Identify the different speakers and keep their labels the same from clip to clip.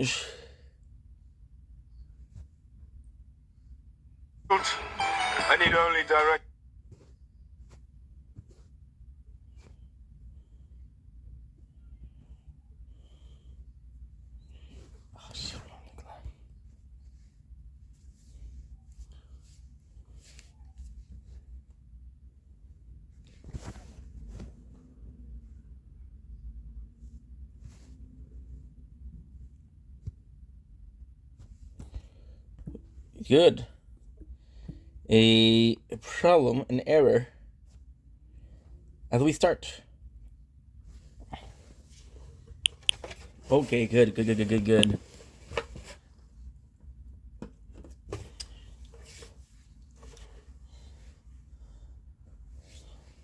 Speaker 1: I need only direct.
Speaker 2: Good. A problem, an error. As we start. Okay, good.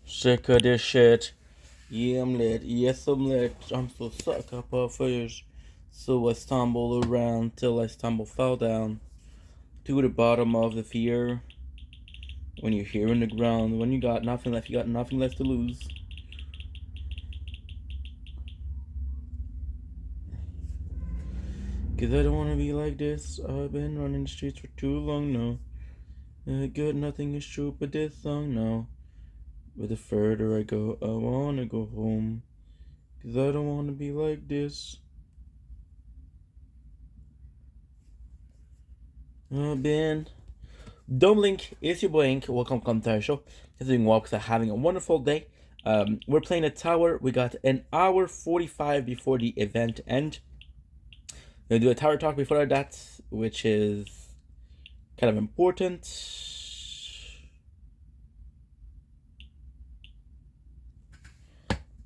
Speaker 2: Sick of this shit. Yeah, I'm lit. Yes, I'm lit. I'm so suck up of fish. So I stumble around till I fell down to the bottom of the fear. When you're here in the ground, when you got nothing left, you got nothing left to lose. Cause I don't wanna be like this. I've been running the streets for too long now. Good, nothing is true but this song now. But the further I go, I wanna go home. Cause I don't wanna be like this. Ben. Don't blink, it's your boy Ink. Welcome to our show. Just doing well because I'm having a wonderful day. We're playing a tower. We got an hour 45 before the event end. We're gonna do a tower talk before that, which is kind of important.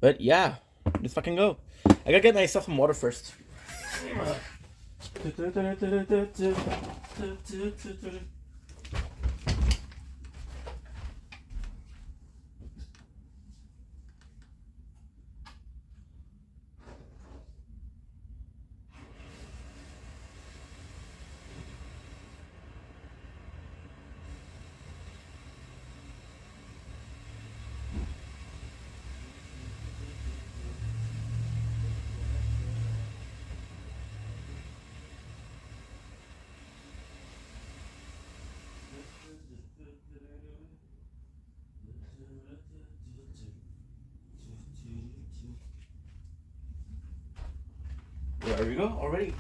Speaker 2: But yeah, let's fucking go. I gotta get myself some water first. There we go, already.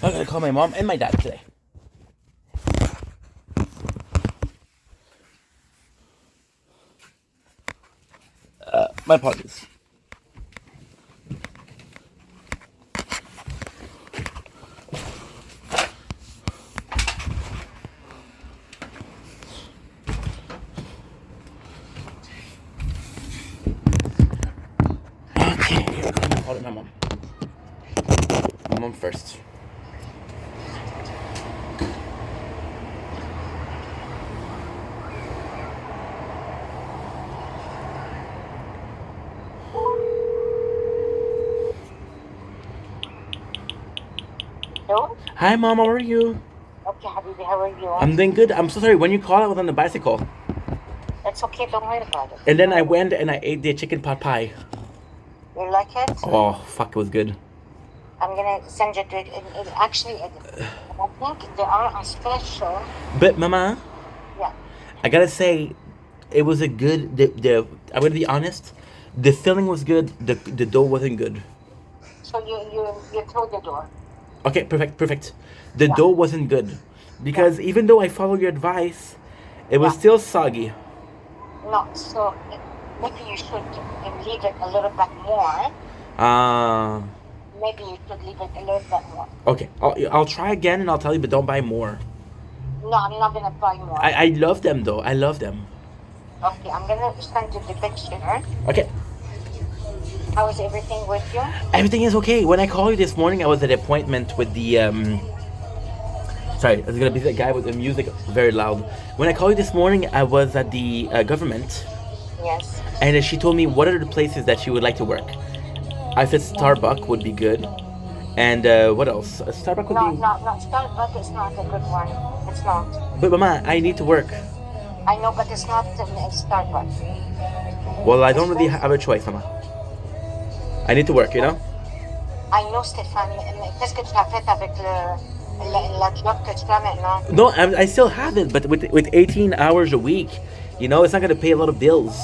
Speaker 2: I gotta call my mom and my dad today. My apologies. Okay, I'm calling my mom. My mom first.
Speaker 3: Hello?
Speaker 2: Hi, Mom, how are you?
Speaker 3: Okay, Habibi, how are you?
Speaker 2: I'm doing good. I'm so sorry. When you called, I was on the bicycle.
Speaker 3: It's okay, don't worry about it.
Speaker 2: And then I went and I ate the chicken pot pie.
Speaker 3: You like it?
Speaker 2: Oh, fuck, it was good.
Speaker 3: I'm gonna send you to it. Actually, I think they are on special.
Speaker 2: But, Mama,
Speaker 3: Yeah.
Speaker 2: I gotta say, it was a good. I'm gonna be honest. The filling was good. The dough wasn't good.
Speaker 3: So you throw the door.
Speaker 2: Okay, perfect. The
Speaker 3: Yeah.
Speaker 2: dough wasn't good because even though I followed your advice, it was
Speaker 3: Yeah.
Speaker 2: still soggy.
Speaker 3: No, so maybe you should leave it a little bit more. Maybe you should leave it a little bit more.
Speaker 2: Okay. I'll try again and I'll tell you, but don't buy more.
Speaker 3: No, I'm not gonna buy more.
Speaker 2: I love them though. I love them.
Speaker 3: Okay, I'm gonna send you the picture.
Speaker 2: Okay.
Speaker 3: How is everything with you?
Speaker 2: Everything is okay. When I called you this morning, I was at an appointment with the Sorry, there's gonna be the guy with the music very loud. When I called you this morning, I was at the government,
Speaker 3: Yes.
Speaker 2: and she told me what are the places that she would like to work. I said Starbucks would be good, and what else? Starbucks would
Speaker 3: No,
Speaker 2: be.
Speaker 3: no, no. Starbucks is not a good one. It's not.
Speaker 2: But Mama, I need to work.
Speaker 3: I know, but it's not Starbucks.
Speaker 2: Well, I don't really have a choice, Mama. I need to work, you know.
Speaker 3: I know, Stéphane. Mais qu'est-ce que tu as fait avec la job que tu as maintenant?
Speaker 2: No, I still have it, but with 18 hours a week, you know, it's not gonna pay a lot of bills.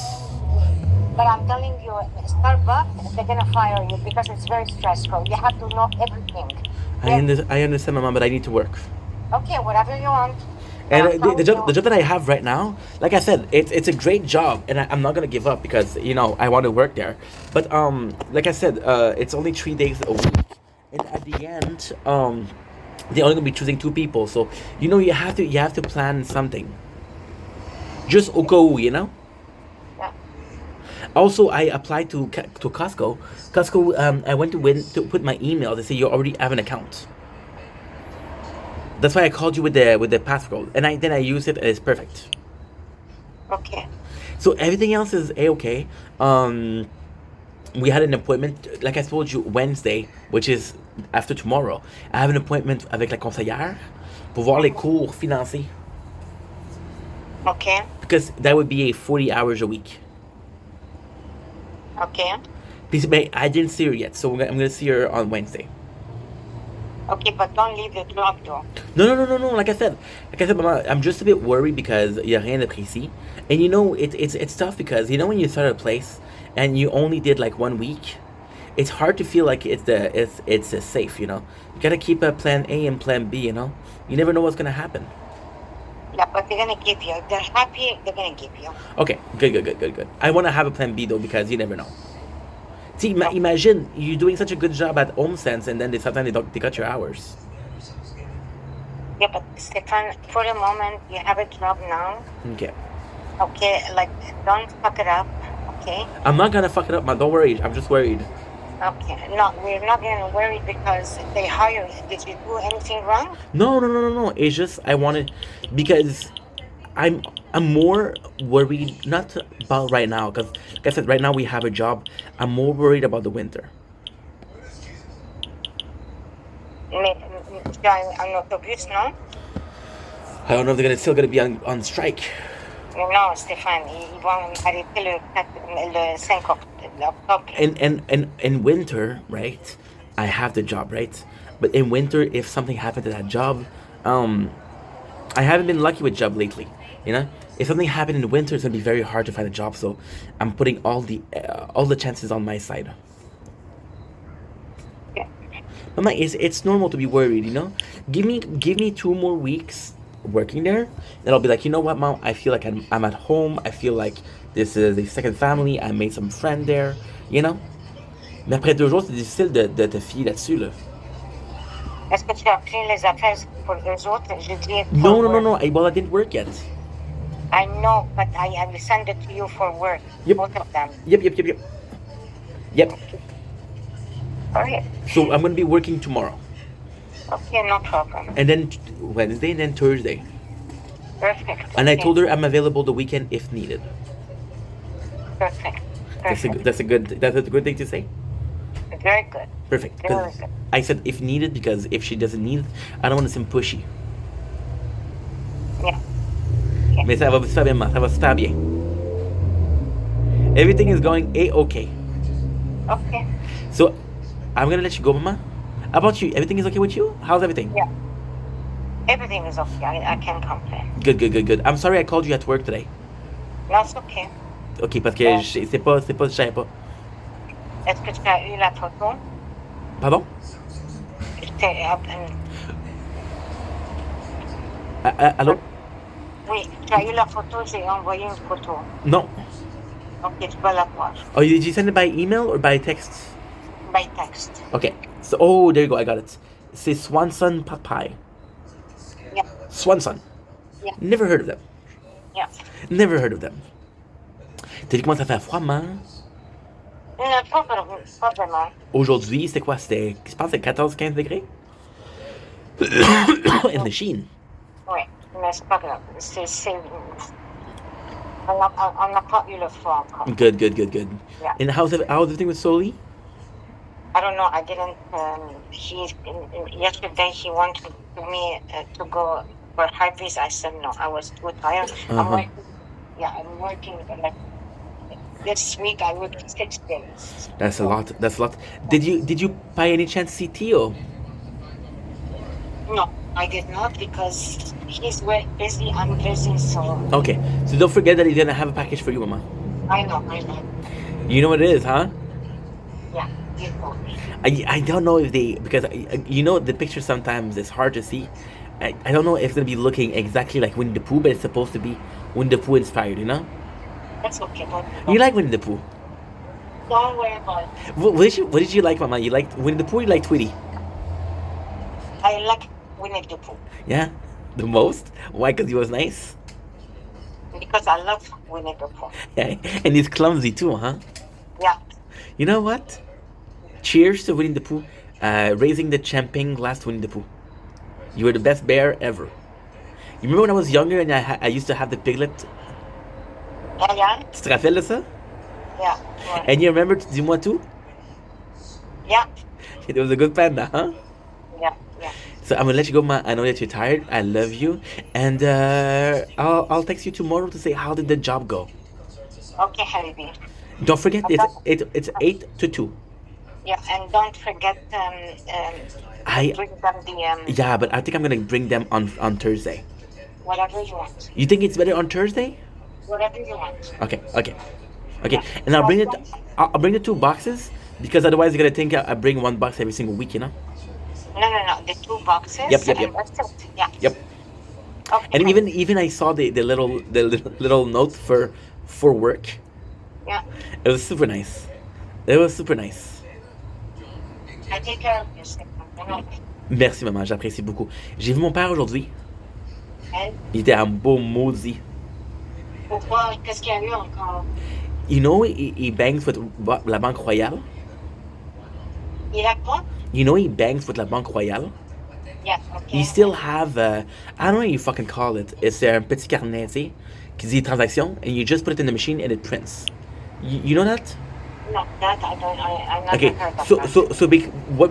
Speaker 3: But I'm telling you, Starbucks, they're gonna fire you because it's very stressful. You have to know everything.
Speaker 2: I understand, Mama, but I need to work.
Speaker 3: Okay, whatever you want.
Speaker 2: And
Speaker 3: But I'm telling
Speaker 2: the
Speaker 3: you-
Speaker 2: job that I have right now, like I said, it's a great job, and I'm not gonna give up because you know I want to work there. But like I said, it's only 3 days a week, and at the end, they're only gonna be choosing 2 people. So you know you have to plan something. Just au cas où, you know.
Speaker 3: Yeah.
Speaker 2: Also, I applied to Costco. Costco, I went to put my email. They say you already have an account. That's why I called you with the passcode, and then I use it, and it's perfect.
Speaker 3: Okay.
Speaker 2: So everything else is a-okay. We had an appointment, like I told you, Wednesday, which is after tomorrow. I have an appointment avec la conseillère pour voir les cours financiers.
Speaker 3: Okay.
Speaker 2: Because that would be a 40 hours a week.
Speaker 3: Okay.
Speaker 2: But I didn't see her yet, so I'm gonna see her on Wednesday.
Speaker 3: Okay, but don't leave the job though.
Speaker 2: No. Like I said, Mama, I'm just a bit worried because y a rien de précis. And you know, it's tough because you know when you start a place and you only did like 1 week, it's hard to feel like it's safe. You know, you gotta keep a plan A and plan B. You know, you never know what's gonna happen.
Speaker 3: Yeah, but they're gonna give you. If they're happy, they're gonna give you.
Speaker 2: Okay, good. I want to have a plan B though because you never know. See, imagine you're doing such a good job at HomeSense and then sometimes they cut your hours.
Speaker 3: Yeah, but Stefan, for the moment, you have a job now.
Speaker 2: Okay.
Speaker 3: Okay, like don't fuck it up. Okay.
Speaker 2: I'm not gonna fuck it up, man. Don't worry. I'm just worried.
Speaker 3: Okay. No, we're not gonna worry because they hire you. Did you do anything wrong?
Speaker 2: No. It's just I wanted because I'm more worried not about right now because like I said right now we have a job. I'm more worried about the winter.
Speaker 3: Mais tu as un autobus, non?
Speaker 2: I don't know if they're still gonna be on strike.
Speaker 3: Non, Stéphane, ils vont arrêter le 5 octobre.
Speaker 2: In winter, right? I have the job, right? But in winter, if something happened to that job, I haven't been lucky with job lately. You know, if something happened in the winter, it's gonna be very hard to find a job. So I'm putting all the chances on my side.
Speaker 3: Yeah.
Speaker 2: Mama, it's normal to be worried. You know, give me 2 more weeks working there, and I'll be like, you know what, Mom? I feel like I'm at home. I feel like this is a second family. I made some friend there. You know. Mais après 2 jours, c'est difficile de te fier là-dessus là.
Speaker 3: Est-ce que tu as pris les affaires pour eux autres? Je dis
Speaker 2: No. Well, I didn't work yet.
Speaker 3: I know, but I will send it to you for work.
Speaker 2: Yep.
Speaker 3: Both of them.
Speaker 2: Yep.
Speaker 3: Alright.
Speaker 2: So I'm gonna be working tomorrow,
Speaker 3: Okay, no problem.
Speaker 2: and then Wednesday, and then Thursday.
Speaker 3: Perfect.
Speaker 2: And I
Speaker 3: Okay.
Speaker 2: told her I'm available the weekend if needed.
Speaker 3: Perfect.
Speaker 2: That's a good thing to say.
Speaker 3: Very good.
Speaker 2: Perfect.
Speaker 3: Very
Speaker 2: 'Cause
Speaker 3: good.
Speaker 2: I said if needed because if she doesn't need it, I don't want to seem pushy.
Speaker 3: Yeah.
Speaker 2: Mais ça va super bien, ma. Ça va super bien. Everything is going a-okay.
Speaker 3: Okay.
Speaker 2: So I'm gonna let you go, Mama. How about you? Everything is okay with you? How's everything?
Speaker 3: Yeah. Everything is okay. I can't complain.
Speaker 2: Good. I'm sorry I called you at work today.
Speaker 3: No, it's okay.
Speaker 2: Ok, parce que c'est pas, je savais pas.
Speaker 3: Est-ce que tu as eu la photo?
Speaker 2: Pardon? Allô?
Speaker 3: Oui, tu as eu la photo, j'ai envoyé une photo.
Speaker 2: Non.
Speaker 3: Ok, tu vas la voir.
Speaker 2: Oh, did you send it by email or by text?
Speaker 3: By text.
Speaker 2: Okay. So, oh, there you go. I got it. C'est Swanson Pot Pie.
Speaker 3: Yeah.
Speaker 2: Swanson.
Speaker 3: Yeah.
Speaker 2: Never heard of them.
Speaker 3: Yeah.
Speaker 2: Never heard of them. T'as dit comment ça fait froid, man?
Speaker 3: Non, pas vraiment.
Speaker 2: Aujourd'hui, c'était quoi? Je pense que c'est 14-15 degrés? In the Chine.
Speaker 3: Oui, mais c'est pas grave. On n'a pas eu le froid encore.
Speaker 2: Good.
Speaker 3: Yeah.
Speaker 2: And how's everything with Soli?
Speaker 3: I don't know. I didn't. Yesterday he wanted me to go for hybrids. I said no. I was too tired.
Speaker 2: Uh-huh.
Speaker 3: I'm working like this week. I worked 6 days.
Speaker 2: That's a lot. Did you by any chance see Tio?
Speaker 3: No, I did not because he's very busy. I'm busy, so
Speaker 2: Okay, so don't forget that he's gonna have a package for you, Mama.
Speaker 3: I know.
Speaker 2: You know what it is, huh?
Speaker 3: Yeah, you told me.
Speaker 2: I don't know if they, because you know the picture sometimes is hard to see. I don't know if it's gonna be looking exactly like Winnie the Pooh, but it's supposed to be Winnie the Pooh inspired, you know?
Speaker 3: That's okay.
Speaker 2: You like Winnie the Pooh?
Speaker 3: Don't worry about it.
Speaker 2: What did you like, Mama? You liked Winnie the Pooh or you liked Tweety?
Speaker 3: I like Winnie the Pooh
Speaker 2: Yeah? The most? Why? Because he was nice?
Speaker 3: because I love Winnie the Pooh.
Speaker 2: Yeah. And he's clumsy too, huh?
Speaker 3: Yeah.
Speaker 2: You know what? Cheers to Winnie the Pooh. Raising the champagne glass to Winnie the Pooh. You were the best bear ever. You remember when I was younger and I used to have the piglet?
Speaker 3: Yeah.
Speaker 2: Tu te rappelles de ça?
Speaker 3: Yeah.
Speaker 2: And you remember Dis-moi tout?
Speaker 3: Yeah.
Speaker 2: It was a good panda, huh?
Speaker 3: Yeah.
Speaker 2: So I'm gonna let you go, Ma. I know that you're tired. I love you, and I'll text you tomorrow to say how did the job go.
Speaker 3: Okay, Habibi.
Speaker 2: Don't forget it's 8 to 2.
Speaker 3: Yeah, and don't forget
Speaker 2: I
Speaker 3: bring them the
Speaker 2: yeah, but I think I'm gonna bring them on Thursday.
Speaker 3: whatever you want.
Speaker 2: You think it's better on Thursday?
Speaker 3: Whatever you want.
Speaker 2: Okay. And I'll bring the 2 boxes because otherwise you're gonna think I bring 1 box every single week, you know?
Speaker 3: No. The 2 boxes.
Speaker 2: Yep.
Speaker 3: And that's it. Yeah.
Speaker 2: Yep.
Speaker 3: Okay.
Speaker 2: And even I saw the little note for work.
Speaker 3: Yeah.
Speaker 2: It was super nice.
Speaker 3: I take care of yourself.
Speaker 2: Merci, maman, j'apprécie beaucoup. J'ai vu mon père aujourd'hui.
Speaker 3: And
Speaker 2: Il était un beau maudit.
Speaker 3: pourquoi? Qu'est-ce qu'il y a eu encore?
Speaker 2: You know, he bangs with la Banque Royale.
Speaker 3: Il a quoi?
Speaker 2: You know, he bangs with la Banque Royale.
Speaker 3: Yeah. Okay.
Speaker 2: You still have, I don't know what you fucking call it. It's un petit carnet, tu sais, qui dit transaction, and you just put it in the machine and it prints. You know that?
Speaker 3: No, that I don't. I never
Speaker 2: Okay,
Speaker 3: heard of
Speaker 2: so
Speaker 3: that.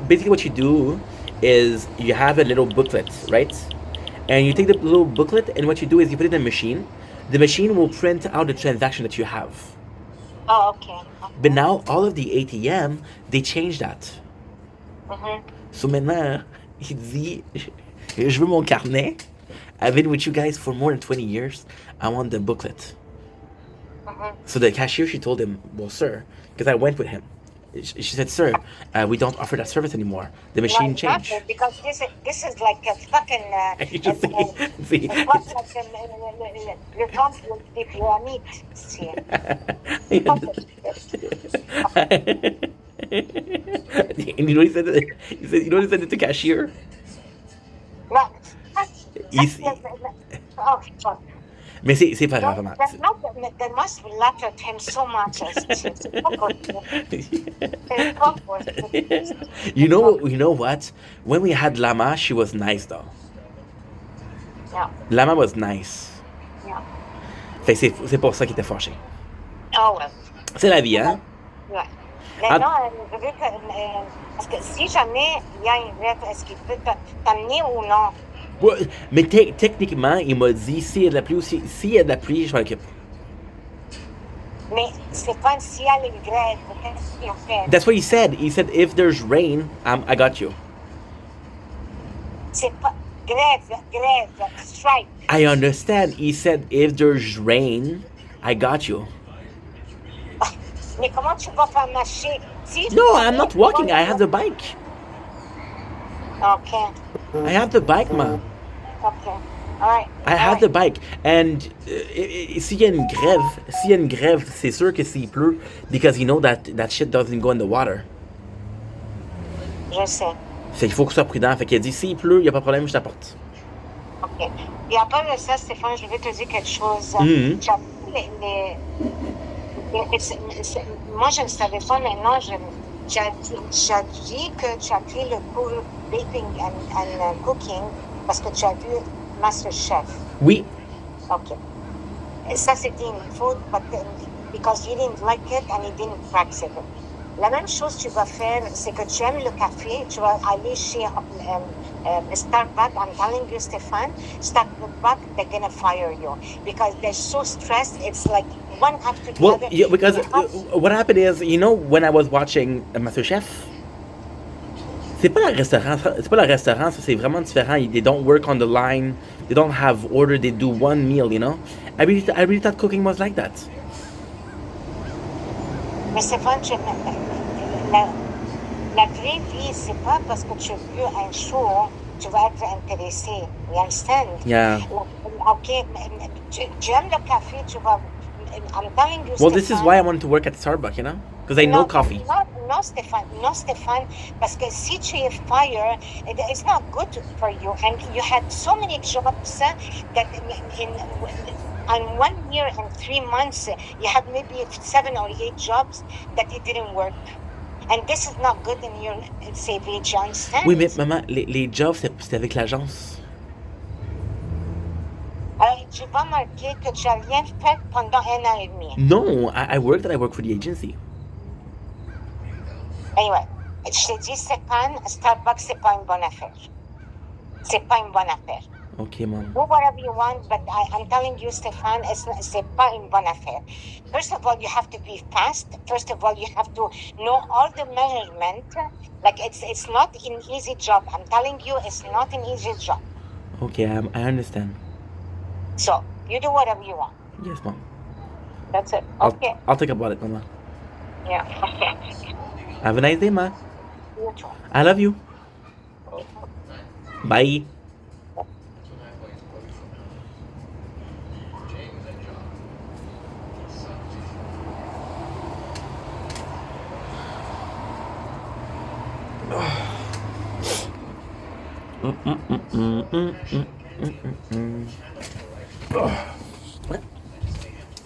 Speaker 2: basically what you do is you have a little booklet, right? And you take the little booklet, and what you do is you put it in a machine. The machine will print out the transaction that you have.
Speaker 3: Oh, okay.
Speaker 2: But now all of the ATM, they changed that.
Speaker 3: Mm-hmm.
Speaker 2: So maintenant, il dit, je veux mon carnet. I've been with you guys for more than 20 years. I want the booklet.
Speaker 3: Mm-hmm.
Speaker 2: So the cashier, she told him, well, sir, because I went with him. She said, sir, we don't offer that service anymore. The machine changed.
Speaker 3: Exactly, because this is like a fucking.
Speaker 2: You just see.
Speaker 3: It's not like le temple des pyramides. See.
Speaker 2: And you know what he said? He said, you know what he said to the cashier?
Speaker 3: No. Oh, fuck.
Speaker 2: Mais c'est pas grave, maman.
Speaker 3: They must laugh at him so much.
Speaker 2: You know what? When we had Lama, she was nice though.
Speaker 3: Yeah.
Speaker 2: Lama was nice.
Speaker 3: Yeah.
Speaker 2: Fait que c'est pour ça qu'il était fâché.
Speaker 3: Oh, well.
Speaker 2: C'est la vie, hein?
Speaker 3: Ouais. Mais non, vu que, parce que si jamais il y a une lettre, est-ce qu'il peut t'amener ou non?
Speaker 2: Ouais, mais techniquement, il m'a dit s'il y a de la pluie aussi, s'il y a de la pluie, je m'en occupe.
Speaker 3: Mais c'est pas un ciel et une grève. Qu'est-ce qu'il fait?
Speaker 2: That's what he said. He said if there's rain, I got you.
Speaker 3: C'est pas grève, strike.
Speaker 2: I understand. He said if there's rain, I got you.
Speaker 3: Mais comment tu vas faire marcher? Si
Speaker 2: No, I'm not walking. I have the bike.
Speaker 3: Okay.
Speaker 2: I have the bike, ma.
Speaker 3: Okay. All right.
Speaker 2: I have the bike. And s'il y a une grève, c'est sûr que s'il pleut, because you know that shit doesn't go in the water.
Speaker 3: Je sais.
Speaker 2: Fait qu'il faut que tu sois prudent. Fait qu'il a dit s'il pleut, il n'y a pas de problème, je t'apporte.
Speaker 3: OK. Et après de ça, Stéphane, je vais te dire quelque chose.
Speaker 2: Mm-hmm.
Speaker 3: Tu as moi, je ne savais pas maintenant. Tu as dit que tu as pris le cours baking and cooking parce que tu as vu Master Chef.
Speaker 2: Oui.
Speaker 3: Ok. Ça, c'était une faute because you didn't like it and you didn't practice it. La même chose que tu vas faire, c'est que tu aimes le café, tu vas aller chez Starbucks. I'm telling you, Stéphane, Starbucks, they're gonna fire you because they're so stressed. It's like one after the
Speaker 2: Well,
Speaker 3: other.
Speaker 2: yeah, because
Speaker 3: You have-
Speaker 2: what happened is, when I was watching MasterChef, c'est pas le restaurant, ça c'est vraiment différent. They don't work on the line, they don't have order, they do one meal, I really thought cooking was like that.
Speaker 3: Mais Stéphane, la, la vraie vie, c'est pas parce que tu veux un show, tu vas être intéressé. You understand?
Speaker 2: Yeah.
Speaker 3: Ok, tu aimes le café, tu vas. I'm telling you,
Speaker 2: Well, this is
Speaker 3: Stéphane,
Speaker 2: why I wanted to work at Starbucks, because I know coffee.
Speaker 3: Non, Stéphane, parce que si tu es fired, it's not good for you. And you had so many jobs that in 1 year and 3 months, you had maybe 7 or 8 jobs that it didn't work. And this is not good in your CV, do you understand?
Speaker 2: Oui, mais maman, les jobs, c'était avec l'agence.
Speaker 3: Alors, tu vas marquer que tu n'as rien fait pendant 1 an et demi.
Speaker 2: No, I work for the agency.
Speaker 3: Anyway, je t'ai dit, Stéphane, Starbucks, c'est pas une bonne affaire. C'est pas une bonne affaire.
Speaker 2: Okay, mom.
Speaker 3: Do whatever you want, but I'm telling you, Stéphane, c'est pas une bonne affaire. First of all, you have to be fast. First of all, you have to know all the measurement. Like, it's not an easy job. I'm telling you, it's not an easy job.
Speaker 2: Okay, I understand.
Speaker 3: So, you do whatever you want.
Speaker 2: Yes, mom.
Speaker 3: That's it. Okay.
Speaker 2: I'll think about it, mama.
Speaker 3: Yeah, okay.
Speaker 2: Have a nice day, ma.
Speaker 3: You too.
Speaker 2: I love you. Bye.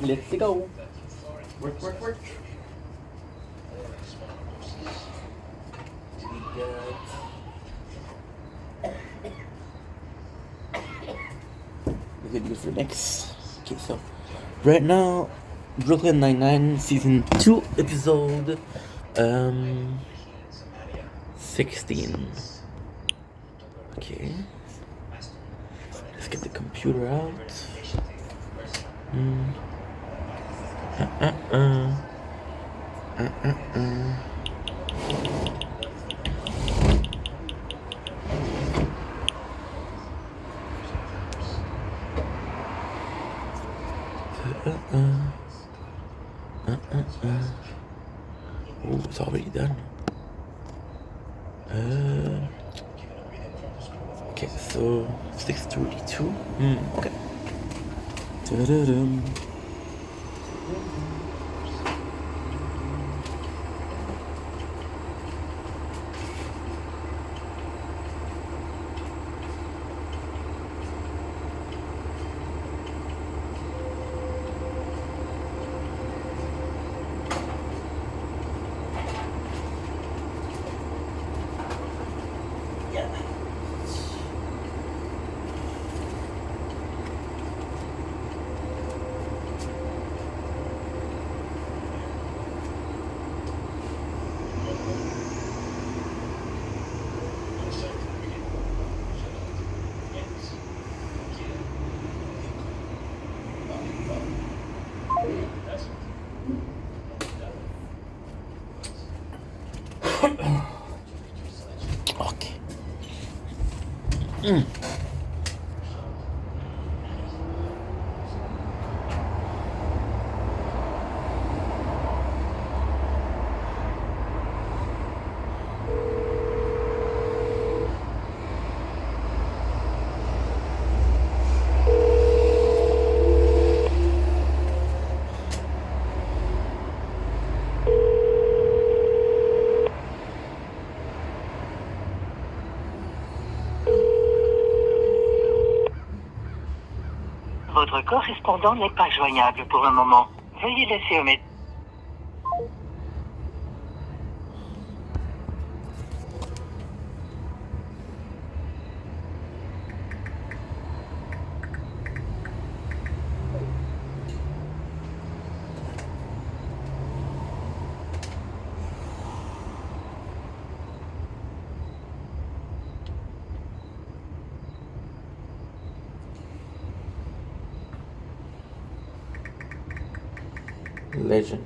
Speaker 2: Let's go. Work. Video for next. Okay, so right now, Brooklyn Nine-Nine season 2 episode 16. Okay, let's get the computer out. Oh, it's already done. Okay, so 6:32. Okay. Da-da-dum. Okay.
Speaker 4: Votre correspondant n'est pas joignable pour le moment. Veuillez laisser un message.
Speaker 2: Legend.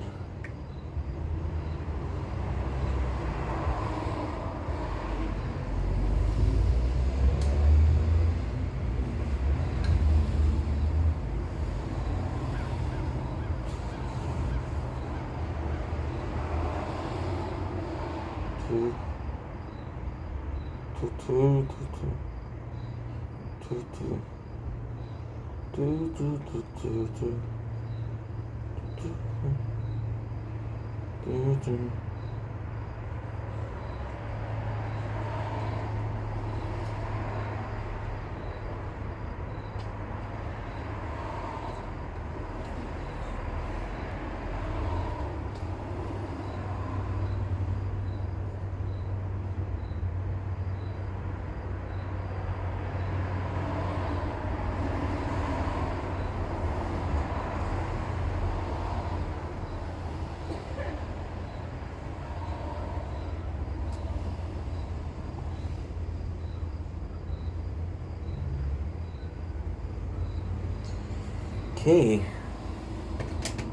Speaker 2: Okay.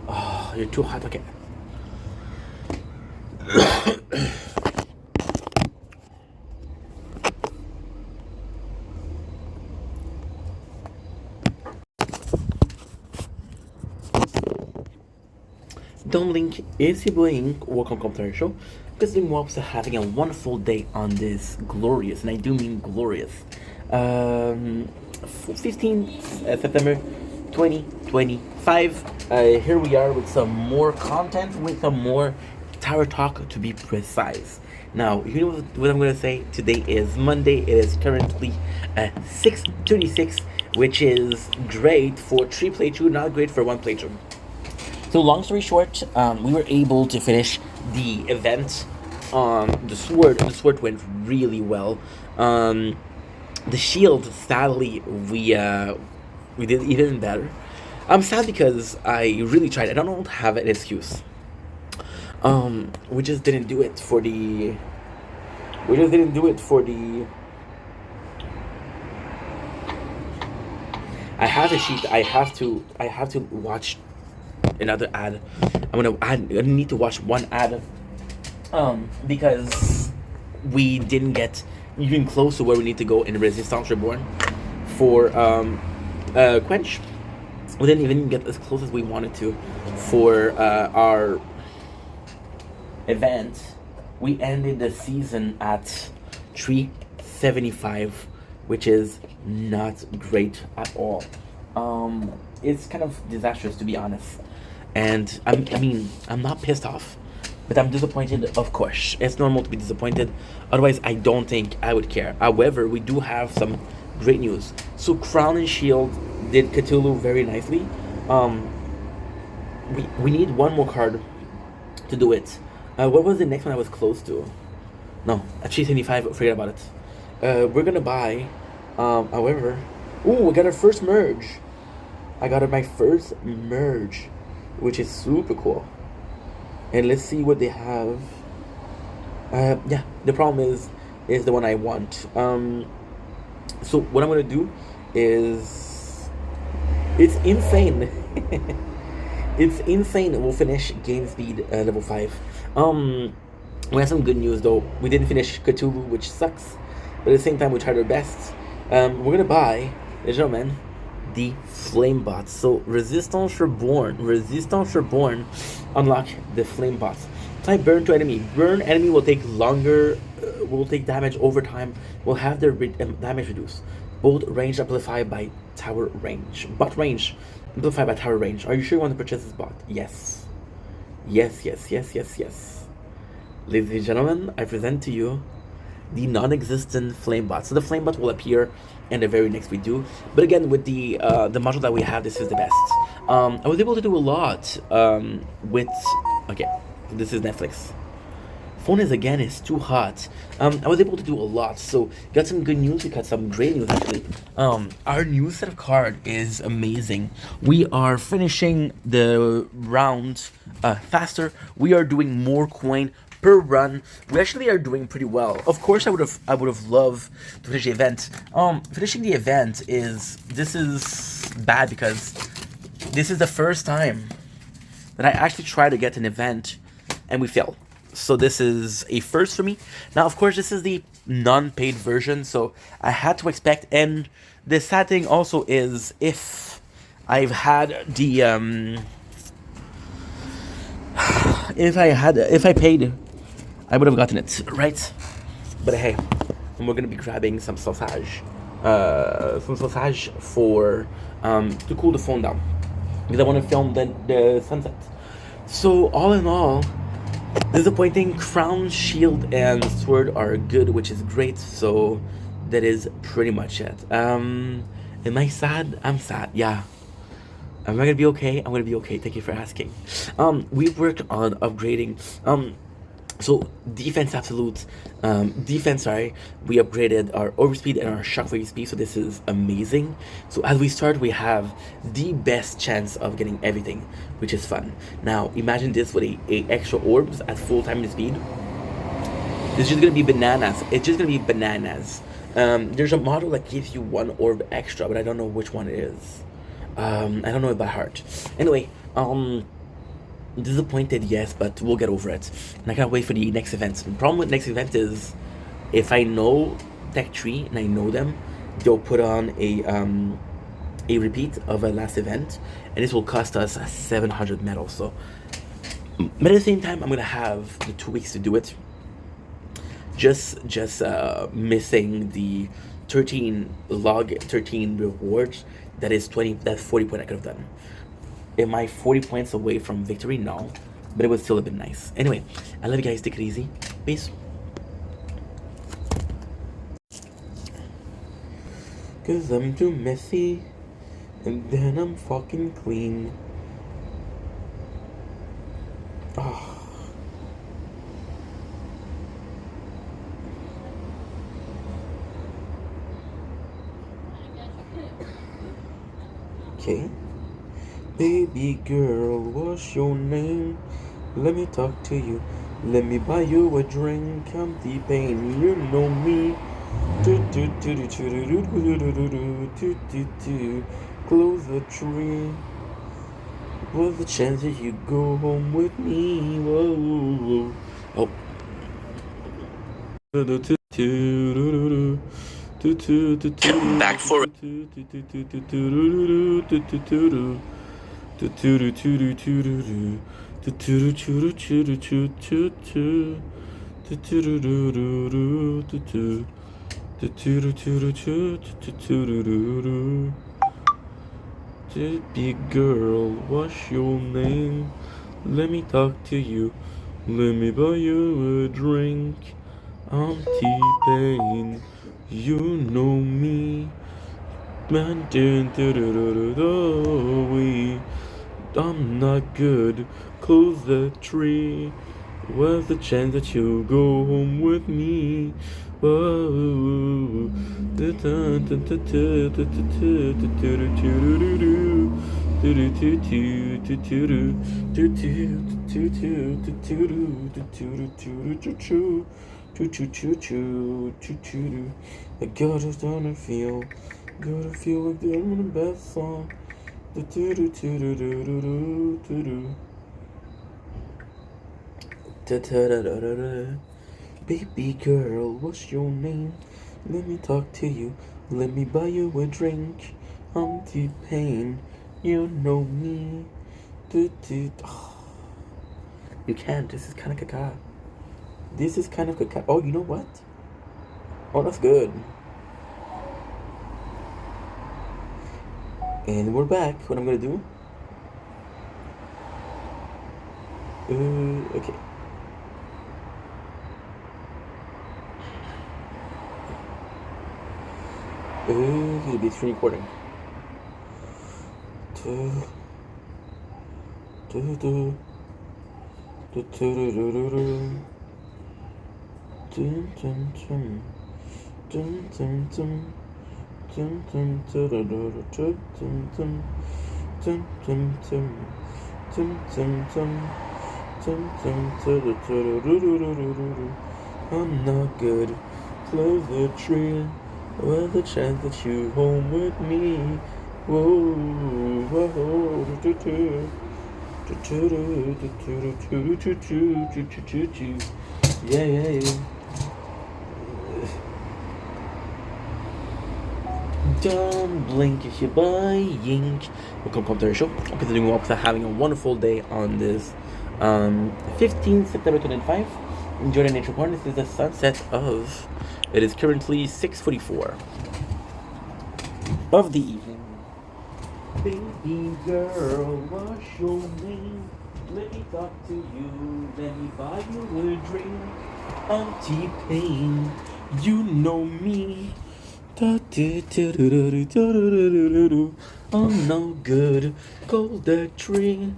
Speaker 2: Oh, you're too hot. Okay. Link is your boy Ink. Welcome to the show. Because we are having a wonderful day on this glorious, and I do mean glorious, 15th September 2025. Here we are with some more content, with some more Tower Talk to be precise. Now, you know what I'm going to say? Today is Monday. It is currently 6:36, which is great for 3 playthrough, not great for 1 playthrough. So long story short, we were able to finish the event on the sword. The sword went really well. The shield, sadly, we did even better. I'm sad because I really tried. I don't have an excuse. We just didn't do it for the. We just didn't do it for the. I have a sheet. I have to watch another ad. I need to watch one ad because we didn't get even close to where we need to go in Resistance Reborn for Quench. We didn't even get as close as we wanted to for our event. We ended the season at 375, which is not great at all. It's kind of disastrous, to be honest. And I'm not pissed off, but I'm disappointed, of course. It's normal to be disappointed. Otherwise, I don't think I would care. However, we do have some great news. So Crown and Shield did Cthulhu very nicely. We need one more card to do it. What was the next one I was close to? No, at 375, forget about it. We're gonna buy, however... Ooh, we got our first merge. I got my first merge, which is super cool. And let's see what they have. Yeah, the problem is the one I want. So what I'm gonna do is, it's insane. It's insane. We'll finish game speed level 5. We have some good news though. We didn't finish Cthulhu, which sucks, but at the same time we tried our best. We're gonna buy, ladies and gentlemen, the flame bots. So Resistance Reborn, unlock the flame bots. Apply burn to enemy. Burn enemy will take longer, will take damage over time, will have their damage reduced. Bolt range amplified by tower range. Bot range amplified by tower range. Are you sure you want to purchase this bot? Yes. Yes. Ladies and gentlemen, I present to you the non-existent flame bot. So the flame bot will appear in the very next video. But again, with the module that we have, this is the best. I was able to do a lot with... Okay, this is Netflix. Phone is too hot. I was able to do a lot, so got some good news. We got some great news actually. Our new set of card is amazing. We are finishing the round faster. We are doing more coin per run. We actually are doing pretty well. Of course, I would have loved to finish the event. Finishing the event is bad because this is the first time that I actually tried to get an event and we failed. So this is a first for me. Now, of course, this is the non-paid version, so I had to expect. And the sad thing also is, if I've had the if I paid, I would have gotten it, right? But hey, and we're gonna be grabbing some sausage for to cool the phone down, because I want to film the sunset. So all in all, disappointing. Crown, shield, and sword are good, which is great. So that is pretty much it. Am I sad? I'm sad. Yeah. Am I gonna be okay? I'm gonna be okay. Thank you for asking. We've worked on upgrading. So defense absolute, defense. Sorry, we upgraded our overspeed and our shockwave speed. So this is amazing. So as we start, we have the best chance of getting everything, which is fun. Now imagine this with a extra orbs at full time speed. It's just gonna be bananas. It's just gonna be bananas. There's a model that gives you one orb extra, but I don't know which one it is. I don't know it by heart. Anyway, disappointed, yes, but we'll get over it. And I can't wait for the next event. The problem with next event is, if I know Tech Tree and I know them, they'll put on a repeat of a last event, and this will cost us 700 metal. So, but at the same time, I'm gonna have the 2 weeks to do it. Just missing the 13 rewards. That is 20. That's 40 points I could have done. Am I 40 points away from victory? No, but it would still have been nice. Anyway, I love you guys. Take it easy. Peace. Cause I'm too messy, and then I'm fucking clean. Oh. Okay. Baby girl, what's your name? Let me talk to you. Let me buy you a drink. I'm T-Pain, you know me. Close the tree. What's the chance that you go home with me? Whoa. Oh. Back for it. Baby girl, what's your name? Let me talk to you. Let me buy you a drink. I'm T-Pain, you know me. Man, I'm not good. Close the tree. What's the chance that you'll go home with me? Whoa. I gotta start to feel, gotta feel like they're on the best song. Baby girl, what's your name? Let me talk to you. Let me buy you a drink. I'm T-Pain, you know me. You can't. This is kind of caca. This is kind of caca. Oh, you know what? Oh, that's good. And we're back. What I'm gonna do? Okay. It'll be screen recording. I'm not good. Close the tree. Where's the chance that you home with me? Whoa, whoa, Yeah, yeah, yeah. Don't blink if you're buying. Welcome to the show. I'm continuing walks having a wonderful day on this 15th September 2025. Enjoy the nature corner. This is the sunset of. It is currently 6:44 of the evening. Baby girl, what's your name? Let me talk to you. Let me buy you a drink. I'm T-Pain. You know me. I'm no good. Gold that tree.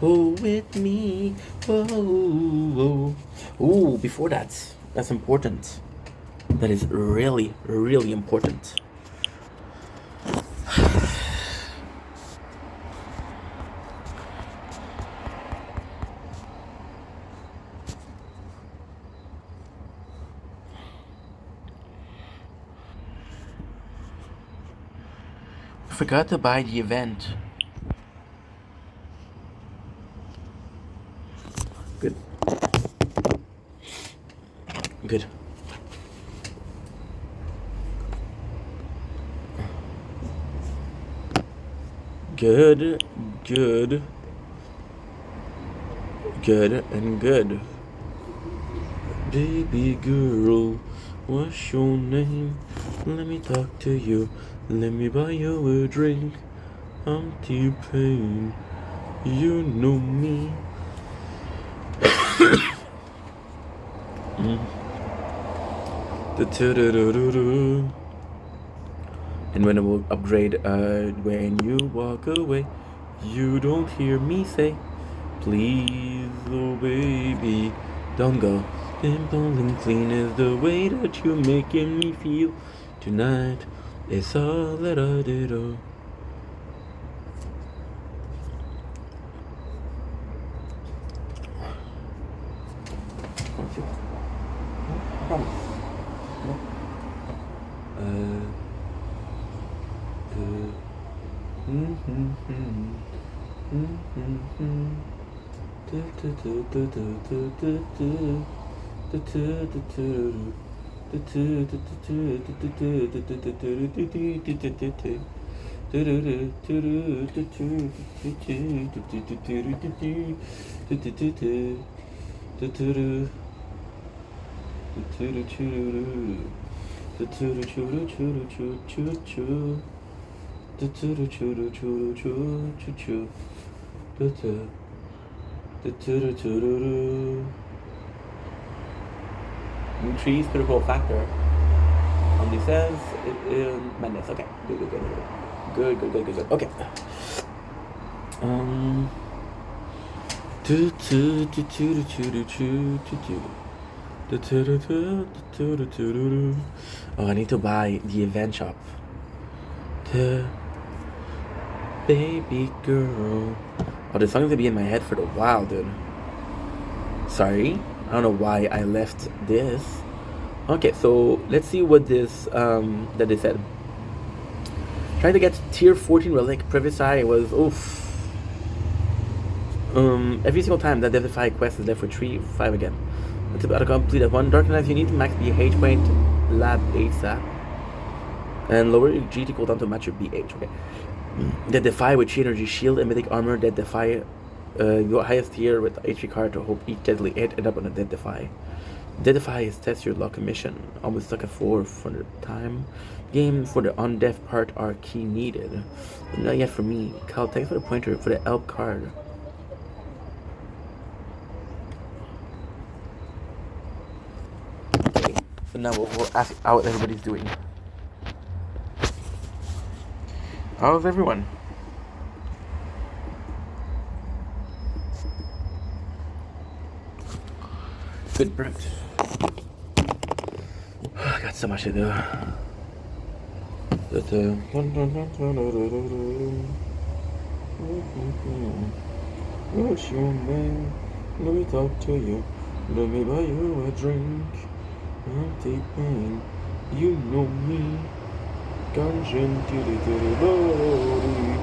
Speaker 2: Oh, with me. Oh. Ooh, before that's important. That is really, really important. Forgot to buy the event. Good. Good. Good. Good. Good and good. Baby girl, what's your name? Let me talk to you. Let me buy you a drink. I'm T-Pain. You know me. And when I will upgrade, when you walk away, you don't hear me say, please, oh baby, don't go. Simple and clean is the way that you're making me feel tonight. It's all that I did. Oh. Increase critical factor. Omni says madness. Okay. Good. Okay. Oh, I need to buy the event shop. Baby girl. Oh, this song is gonna be in my head for a while, dude. Sorry. I don't know why I left this. Okay, so let's see what this that they said. Trying to get tier 14 relic. Previous I was oof. Every single time that Deathify quest is left for 3-5 again. It's about to complete at 1 Dark Knife. You need to max BH point lab ASAP. And lower your GT cooldown to match your BH. Okay. Deathify with Chi Energy Shield and Mythic Armor. Deathify your highest tier with HP card to hope each deadly hit end up on a Deathify. Deathify is test your luck mission. Always stuck at 4 for the time. Game for the on-death part are key needed. But not yet for me. Cal, thanks for the pointer for the Elp card. Okay, so now we'll ask how everybody's doing. How's everyone? Good, Brent. I got so much to do. What's your name? Let me talk to you. Let me buy you a drink. I'm T-Pain. You know me. Ganjin body.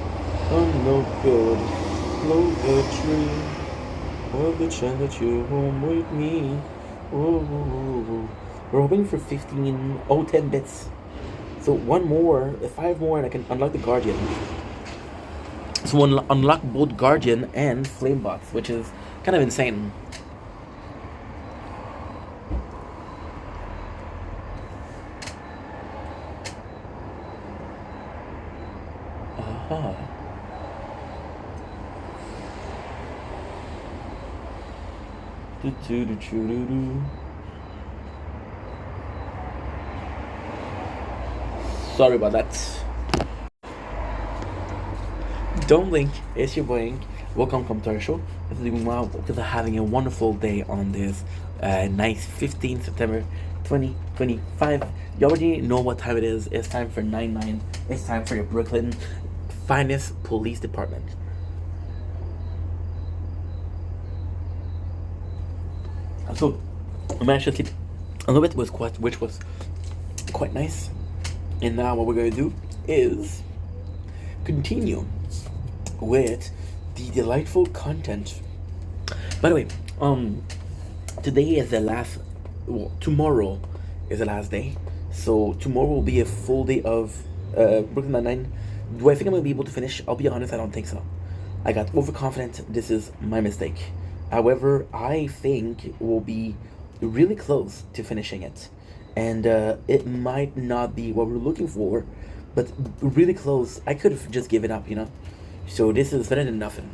Speaker 2: I'm no good. Blow the tree. Well, the chance that you're home with me. Ooh. We're hoping for 10 bits. So 5 more, and I can unlock the Guardian. So we'll unlock both Guardian and Flamebots, which is kind of insane. Aha. Sorry about that. Don't blink, it's your boy Ink. Welcome to our show. Because having a wonderful day on this nice 15th September 2025. You already know what time it is. It's time for 9-9. It's time for your Brooklyn finest police department. So I managed to sleep a little bit, which was quite nice. And now what we're going to do is continue with the delightful content. By the way, today is the last. Well, tomorrow is the last day. So tomorrow will be a full day of Brooklyn Nine-Nine. Do I think I'm gonna be able to finish? I'll be honest, I don't think so. I got overconfident. This is my mistake. However, I think we'll be really close to finishing it, and it might not be what we're looking for, but really close. I could have just given up, So this is better than nothing.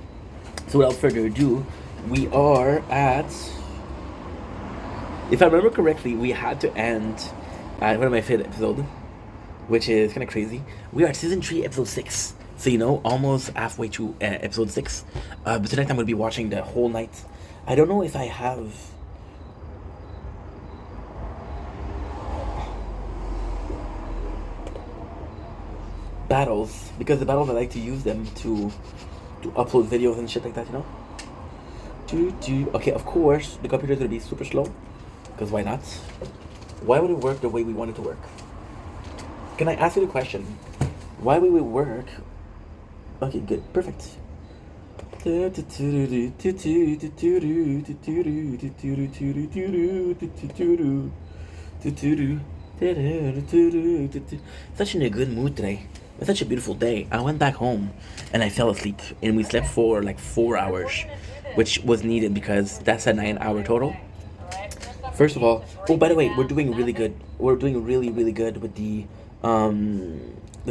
Speaker 2: So without further ado, we are at. If I remember correctly, we had to end at one of my favorite episode, which is kind of crazy. We are at season 3, episode 6. So almost halfway through episode 6. But tonight I'm gonna be watching the whole night. I don't know if I have. Battles, because the battles I like to use them to upload videos and shit like that, Okay, of course the computer is gonna be super slow, because why not? Why would it work the way we want it to work? Can I ask you the question? Why would it work? Okay, good, perfect. Such in a good mood today. It's such a beautiful day. I went back home and I fell asleep, and we slept for like 4 hours, which was needed because that's a 9-hour total. First of all, by the way, we're doing really good. We're doing really good with the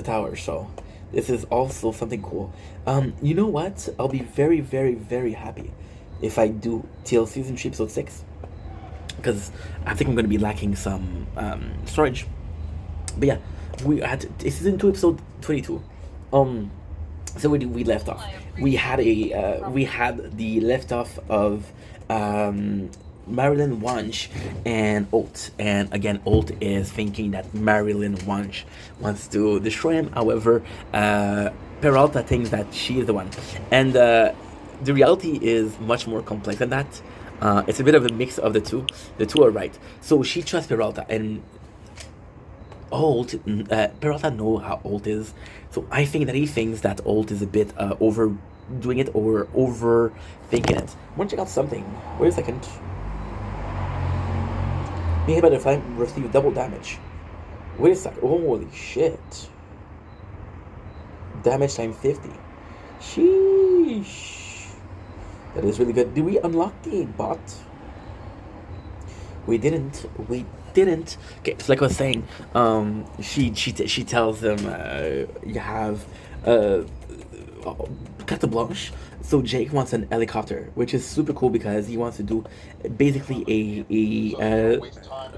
Speaker 2: tower. So this is also something cool. You know what? I'll be very happy if I do till season 3, episode 6. Because I think I'm going to be lacking some storage. But yeah, we had season 2, episode 22. So we left off. We had the left off of Marilyn Wunsch and Holt. And again, Holt is thinking that Marilyn Wunsch wants to destroy him. However, Peralta thinks that she is the one. And the reality is much more complex than that. It's a bit of a mix of the two. The two are right. So she trusts Peralta, and Holt, Peralta know how Holt is. So I think that he thinks that Holt is a bit overdoing it or overthinking it. I want to check out something. Wait a second. Being hit by the flame receive double damage. Wait a second. Holy shit. Damage time 50. Sheesh. That is really good. Did we unlock the bot? We didn't. Okay, so like I was saying, she tells them you have carte blanche. So Jake wants an helicopter, which is super cool because he wants to do basically a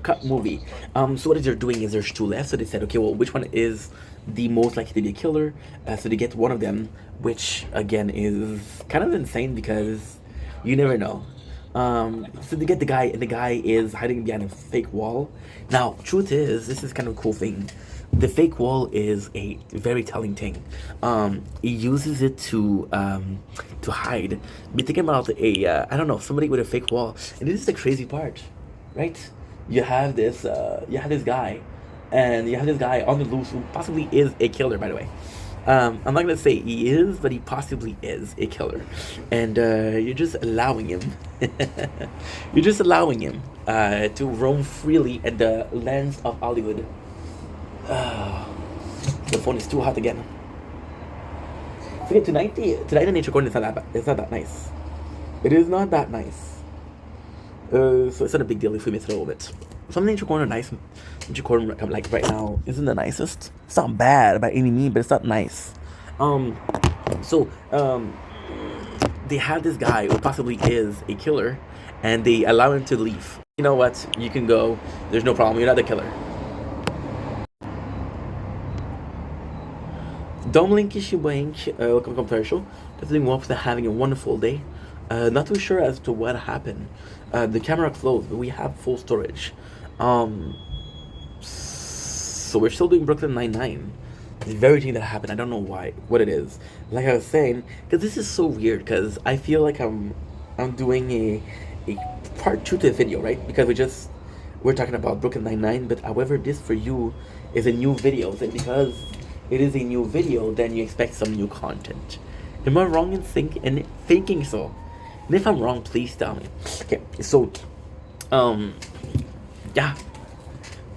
Speaker 2: cut movie. So what they're doing is there's 2 left. So they said, okay, well, which one is the most likely to be a killer? So they get one of them, which again is kind of insane because you never know. So they get the guy, and the guy is hiding behind a fake wall. Now, truth is, this is kind of a cool thing. The fake wall is a very telling thing. He uses it to hide. Be thinking about I don't know, somebody with a fake wall. And this is the crazy part, right? You have this guy, and you have this guy on the loose who possibly is a killer, by the way. I'm not gonna say he is, but he possibly is a killer, and you're just allowing him. You're just allowing him to roam freely at the lands of Hollywood. The phone is too hot again. Forget tonight. Tonight the nature corner is not that bad. It's not that nice. It is not that nice. So it's not a big deal if we miss it a little bit. Some nature corner nice. Nature corner like right now isn't the nicest. It's not bad by any means, but it's not nice. They have this guy who possibly is a killer, and they allow him to leave. You know what? You can go. There's no problem. You're not the killer. Domlink Ishibank, welcome to our show. Doing well, having a wonderful day. Not too sure as to what happened. The camera closed, but we have full storage. So we're still doing Brooklyn Nine-Nine. The very thing that happened, I don't know what it is. Like I was saying, because this is so weird, because I feel like I'm doing a part 2 to the video, right? Because we're talking about Brooklyn Nine-Nine, but however, this for you is a new video. And because it is a new video, then you expect some new content. Am I wrong in thinking so? And if I'm wrong, please tell me. Okay, so, yeah,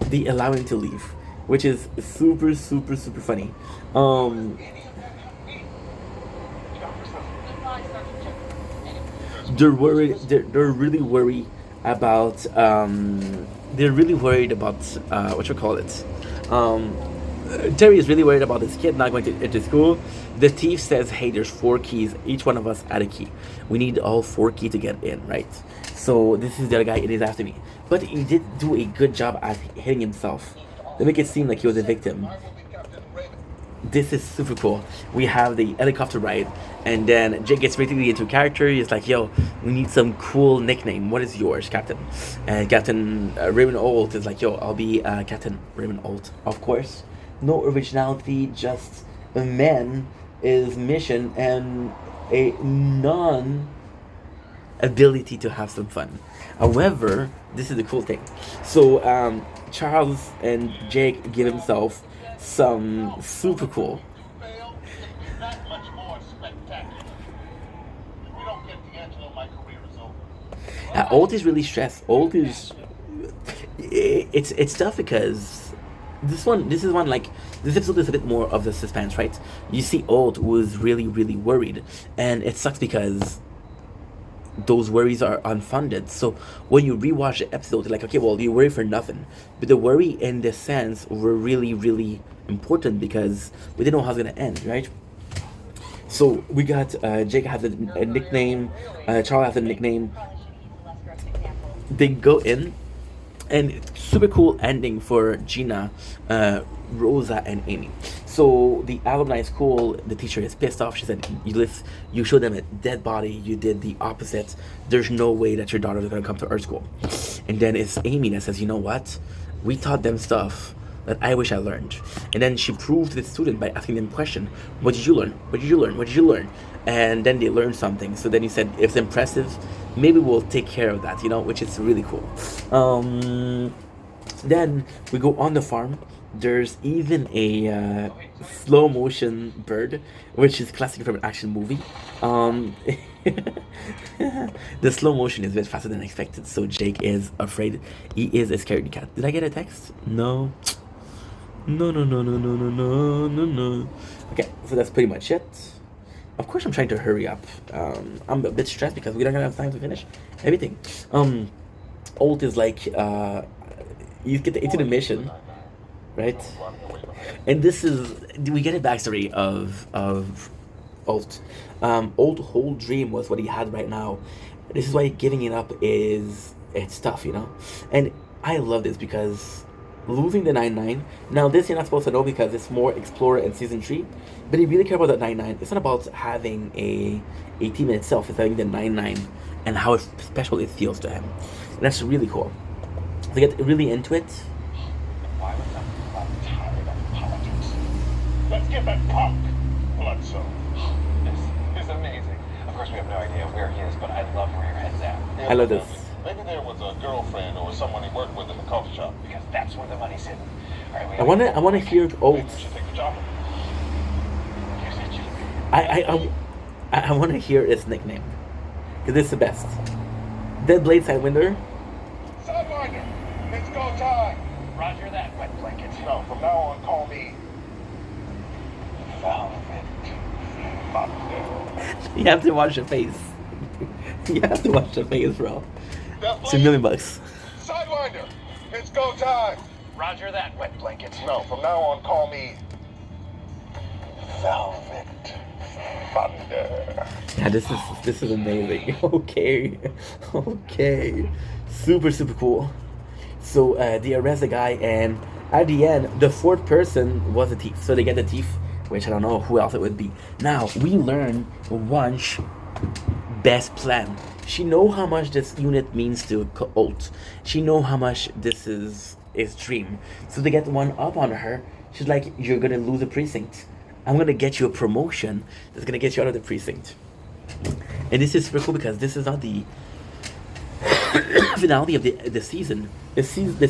Speaker 2: they allow him to leave, which is super, super, super funny. They're worried. They're really worried about. They're really worried about what you call it. Terry is really worried about his kid not going to school. The thief says, hey, there's 4 keys. Each one of us had a key. We need all 4 keys to get in, right? So this is the other guy. It is after me. But he did do a good job at hitting himself. They make it seem like he was a victim. This is super cool. We have the helicopter ride. And then Jake gets basically into character. He's like, yo, we need some cool nickname. What is yours, Captain? And Captain Raymond Holt is like, yo, I'll be Captain Raymond Holt. Of course. No originality, just a man is mission and a non-ability to have some fun. However, this is the cool thing. So Charles and Jake give himself some super cool. Holt is really stressed. Holt is it's tough because this episode is a bit more of the suspense, right? You see Holt was really, really worried, and it sucks because those worries are unfunded. So when you rewatch the episode, you're like, okay, well, you worry for nothing. But the worry in this sense were really, really important because we didn't know how it's gonna end, right? So we got Jake has a nickname, Charles has a nickname. They go in. And super cool ending for Gina, Rosa, and Amy. So the alumni is cool. The teacher is pissed off. She said, you showed them a dead body. You did the opposite. There's no way that your daughter is going to come to our school. And then it's Amy that says, you know what? We taught them stuff that I wish I learned. And then she proved to the student by asking them a question. What did you learn? What did you learn? What did you learn? And then they learned something. So then he said, if it's impressive, maybe we'll take care of that, which is really cool. Then we go on the farm. There's even a slow motion bird, which is classic from an action movie. The slow motion is a bit faster than expected, so Jake is afraid. He is a scaredy cat. Did I get a text? No. No. Okay, so that's pretty much it. Of course, I'm trying to hurry up. I'm a bit stressed because we don't have time to finish everything. Holt is like, you get into the mission, right? And this is, we get a backstory of Holt. Holt's whole dream was what he had right now. This is why giving it up it's tough, And I love this because losing the 9-9. Now this you're not supposed to know because it's more Explorer and Season 3. But he really cared about that 9-9. It's not about having a team in itself. It's having the 9-9 and how special it feels to him. And that's really cool. To get really into it.
Speaker 1: Why was that tired of politics? Let's get that punk Bloodstone.
Speaker 5: This is amazing. Of course, we have no idea where he is, but I love where your head's at.
Speaker 1: Yeah,
Speaker 2: I love this.
Speaker 1: Maybe there was a girlfriend or someone he worked with in the coffee shop.
Speaker 5: Because that's where the money's hidden. All right,
Speaker 2: I wanna hear Holt.
Speaker 1: Maybe we should take the job.
Speaker 2: I want to hear his nickname because it's the best. Dead Blade Sidewinder.
Speaker 1: Sidewinder, it's go time.
Speaker 5: Roger that, wet blanket.
Speaker 1: No, from now on, call me Velvet Thunder.
Speaker 2: You have to watch the face. You have to watch the face, bro. It's $1 million.
Speaker 1: Sidewinder, it's go time.
Speaker 5: Roger that, wet blanket.
Speaker 1: No, from now on, call me Velvet Thunder.
Speaker 2: Yeah, this is amazing. Okay, okay, super cool. So they arrest the guy, and at the end, the fourth person was a thief. So they get the thief, which I don't know who else it would be. Now we learn Wunsch best plan. She know how much this unit means to Holt. She know how much this is his dream. So they get one up on her. She's like, "You're gonna lose a precinct. I'm gonna get you a promotion that's gonna get you out of the precinct." And this is super cool because this is not the finale of the season. The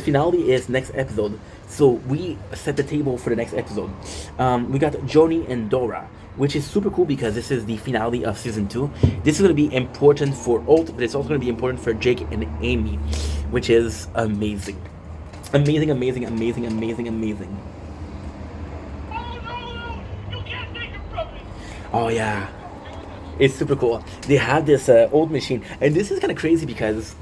Speaker 2: finale is next episode. So we set the table for the next episode. We got Joni and Dora, which is super cool because this is the finale of season 2. This is going to be important for Holt, but it's also going to be important for Jake and Amy, which is amazing. Amazing. Oh yeah, it's super cool. They have this old machine, and this is kind of crazy because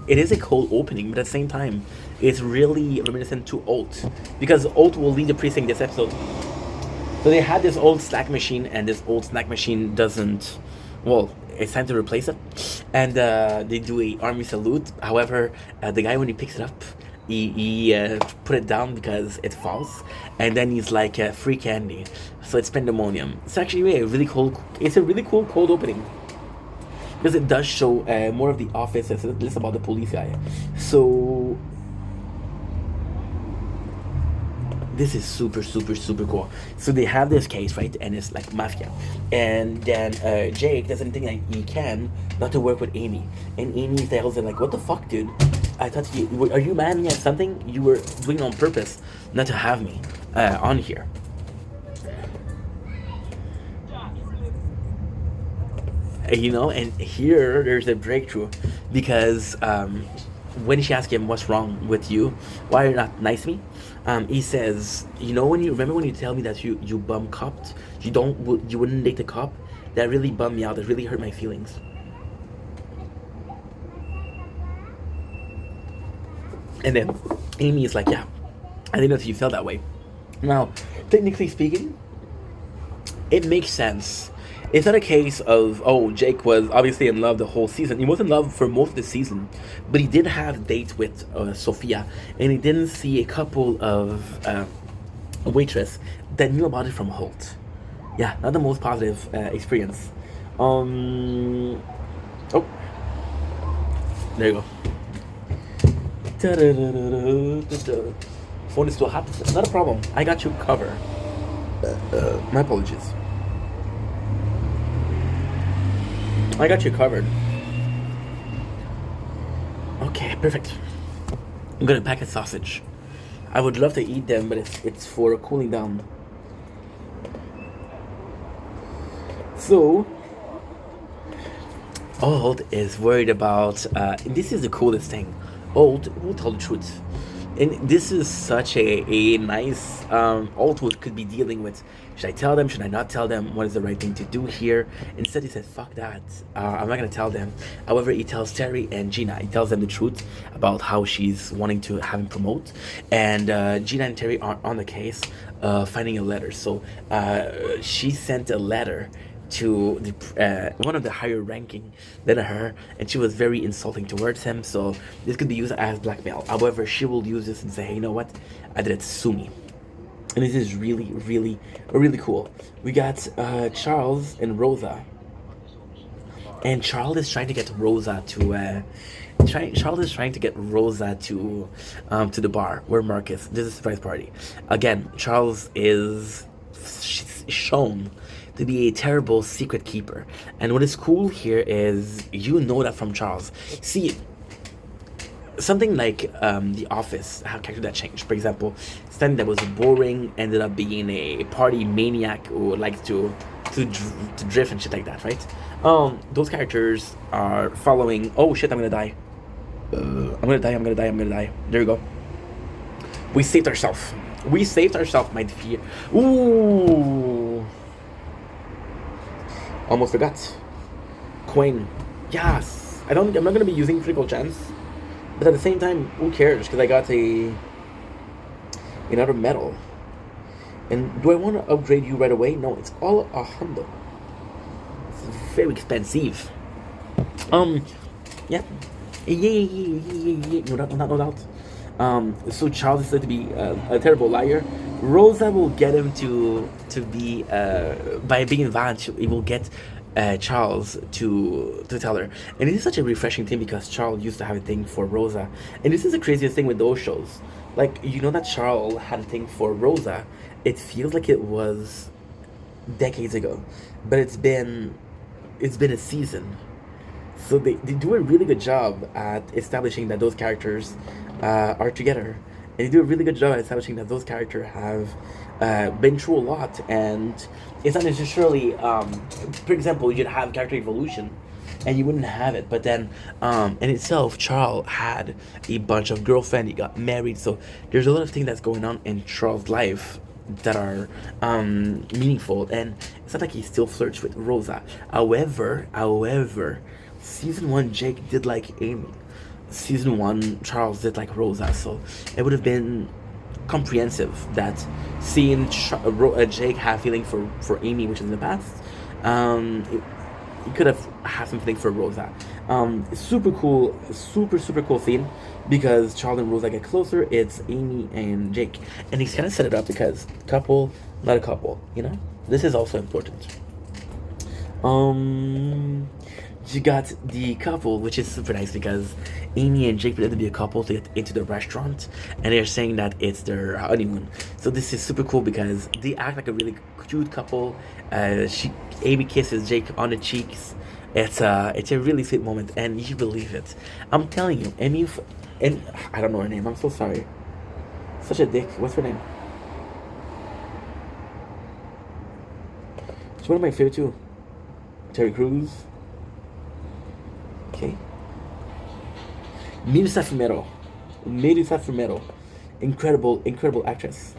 Speaker 2: it is a cold opening, but at the same time, it's really reminiscent to Holt, because Holt will leave the precinct this episode. So they had this old snack machine, and this old snack machine doesn't, well, it's time to replace it, and they do a army salute. However, the guy, when he picks it up, he put it down because it falls, and then he's like, free candy. So it's pandemonium. It's actually a really cool. It's a really cool cold opening because it does show more of the office. It's less about the police guy. So this is super cool. So they have this case, right, and it's like mafia, and then Jake doesn't think that he can not to work with Amy, and Amy tells him like, "What the fuck, dude? I thought are you mad at me at something? You were doing it on purpose not to have me on here." You know, and here there's a breakthrough because when she asks him, "What's wrong with you? Why are you not nice to me?" He says, "You know, when you tell me that you bum copped, you wouldn't date the cop, that really bummed me out. That really hurt my feelings." And then Amy is like, "Yeah, I didn't know if you felt that way." Now, technically speaking, it makes sense. It's not a case of, oh, Jake was obviously in love the whole season. He was in love for most of the season, but he did have dates with Sophia, and he didn't see a couple of waitress that knew about it from Holt. Yeah, not the most positive experience. Oh, there you go. Phone is still hot. Not a problem. I got you covered. My apologies. I got you covered. Okay, perfect. I'm gonna pack a sausage. I would love to eat them, but it's for cooling down. So, Holt is worried about. This is the coolest thing. Holt will tell the truth. And this is such a nice Holt could be dealing with. Should I tell them? Should I not tell them? What is the right thing to do here? Instead, he said, "Fuck that. I'm not gonna tell them." However, he tells Terry and Gina. He tells them the truth about how she's wanting to have him promote. And Gina and Terry are on the case, finding a letter. So she sent a letter to the one of the higher ranking than her, and she was very insulting towards him. So this could be used as blackmail. However, she will use this and say, "Hey, you know what? I did it. Sue me." And this is really cool. We got Charles and Rosa, and Charles is trying to get Rosa to Charles is trying to get Rosa to the bar where Marcus. This is a surprise party. Again, Charles is shown to be a terrible secret keeper, and what is cool here is you know that from Charles. See, something like The Office, how character that changed. For example, something that was boring ended up being a party maniac who likes to to drift and shit like that, right? Those characters are following. Oh shit! I'm gonna die. I'm gonna die. There we go. We saved ourselves. My dear. Ooh. Almost forgot. Coin. Yes. I'm not gonna be using critical chance, but at the same time, who cares? Because I got another medal. And do I want to upgrade you right away? No, it's all a hundo. It's very expensive. Yeah. No doubt. So Charles is said to be a terrible liar. Rosa will get him to be by being violent. He will get Charles to tell her, and it is such a refreshing thing because Charles used to have a thing for Rosa, and this is the craziest thing with those shows. Like, you know that Charles had a thing for Rosa. It feels like it was decades ago, but it's been a season. So they do a really good job at establishing that those characters are together. And they do a really good job at establishing that those characters have been through a lot. And it's not necessarily, for example, you'd have character evolution and you wouldn't have it. But then, in itself, Charles had a bunch of girlfriends. He got married. So there's a lot of things that's going on in Charles' life that are meaningful. And it's not like he still flirts with Rosa. However, Season 1, Jake did like Amy. Season 1, Charles did like Rosa. So it would have been comprehensive that seeing Jake have feeling for Amy, which is in the past, he could have had some feeling for Rosa. Super cool scene because Charles and Rosa get closer. It's Amy and Jake, and he's kind of set it up because couple, not a couple. You know, this is also important. You got the couple, which is super nice because Amy and Jake pretend to be a couple to get into the restaurant, and they're saying that it's their honeymoon. So this is super cool because they act like a really cute couple. Amy kisses Jake on the cheeks. It's a really sweet moment, and you believe it. I'm telling you, Amy, and I don't know her name. I'm so sorry. Such a dick. What's her name? She's one of my favorite too. Terry Crews. Okay. Melissa Fumero. Incredible actress.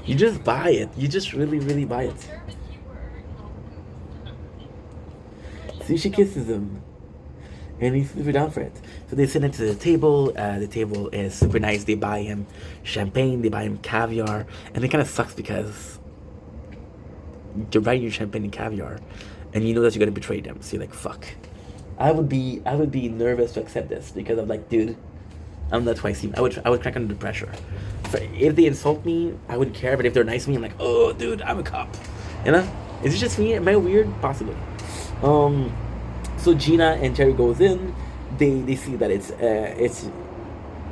Speaker 2: You just buy it. You just really buy it. See, she kisses him. And he's super down for it. So they sit into the table. The table is super nice. They buy him champagne. They buy him caviar. And it kind of sucks because you're buying your champagne and caviar, and you know that you're gonna betray them. So you're like, fuck. I would be nervous to accept this because I'm like, dude, I'm not twice seen. I would crack under the pressure. If they insult me, I wouldn't care. But if they're nice to me, I'm like, oh, dude, I'm a cop. You know? Is it just me? Am I weird? Possibly. So Gina and Terry goes in. They see that it's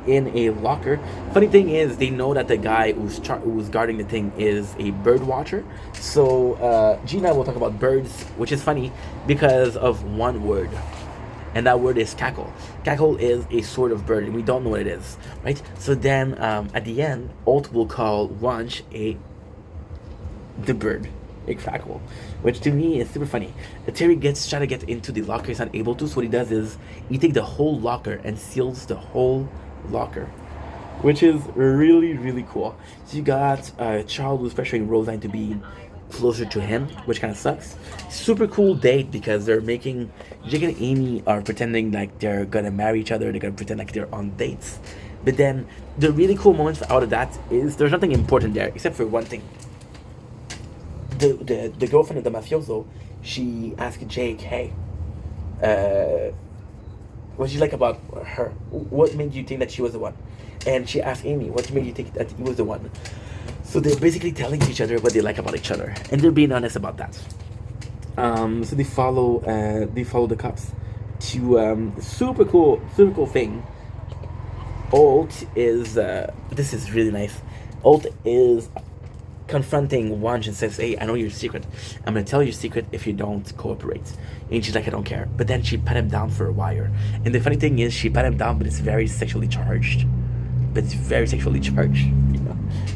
Speaker 2: in a locker. Funny thing is, they know that the guy who's guarding the thing is a bird watcher. So Gina will talk about birds, which is funny because of one word, and that word is cackle. Cackle is a sort of bird, and we don't know what it is, right? So then at the end, Alt will call Wanch the bird, a cackle, which to me is super funny. Terry try to get into the locker, he's not able to. So what he does is he takes the whole locker and seals the whole locker, which is really cool. So you got Charles who's pressuring Rosa into being closer to him, which kind of sucks. Super cool date because they're making Jake and Amy are pretending like they're gonna marry each other. They're gonna pretend like they're on dates. But then the really cool moments out of that is there's nothing important there except for one thing. The girlfriend of the mafioso, she asked Jake, hey, what did you like about her? What made you think that she was the one? And she asked Amy, what made you think that he was the one? So they're basically telling each other what they like about each other, and they're being honest about that. So they follow the cops to super cool thing. Alt is this is really nice. Alt is confronting Wanch and says, hey, I know your secret. I'm gonna tell your secret if you don't cooperate. And she's like, I don't care. But then she pat him down for a wire. And the funny thing is, she pat him down, but it's very sexually charged.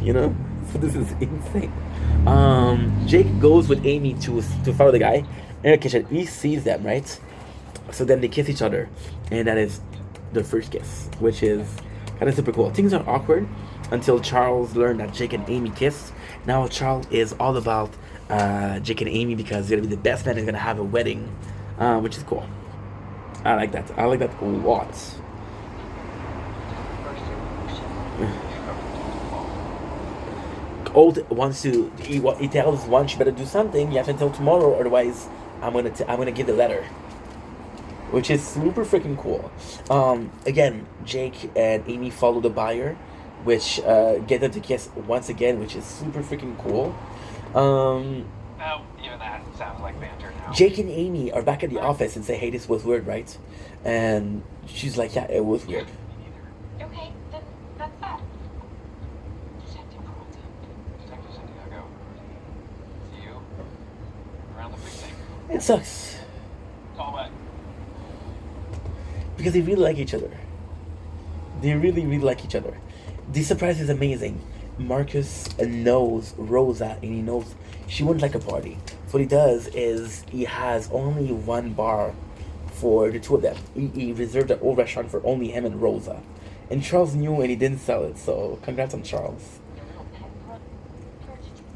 Speaker 2: You know? So this is insane. Jake goes with Amy to follow the guy in the kitchen. He sees them, right? So then they kiss each other, and that is their first kiss, which is kind of super cool. Things are awkward until Charles learned that Jake and Amy kissed. Now Charles is all about Jake and Amy because he's gonna be the best man. He's gonna have a wedding, which is cool. I like that. I like that a lot. Old wants to. He tells Wunsch, "You better do something. You have until tomorrow, otherwise, I'm gonna give the letter." Which is super freaking cool. Again, Jake and Amy follow the buyer, which get them to kiss once again, which is super freaking cool.
Speaker 5: Now, even that sounds like banter now.
Speaker 2: Jake and Amy are back at the office and say, "Hey, this was weird, right?" And she's like, "Yeah, it was weird."
Speaker 6: Okay, then that's that. Detective Peralta.
Speaker 5: Detective Santiago. See you around the big thing.
Speaker 2: It sucks
Speaker 5: Call back.
Speaker 2: because they really like each other. They really, really like each other. The surprise is amazing. Marcus knows Rosa, and he knows she wouldn't like a party. So what he does is he has only one bar for the two of them. He reserved an old restaurant for only him and Rosa. And Charles knew and he didn't sell it, so congrats on Charles.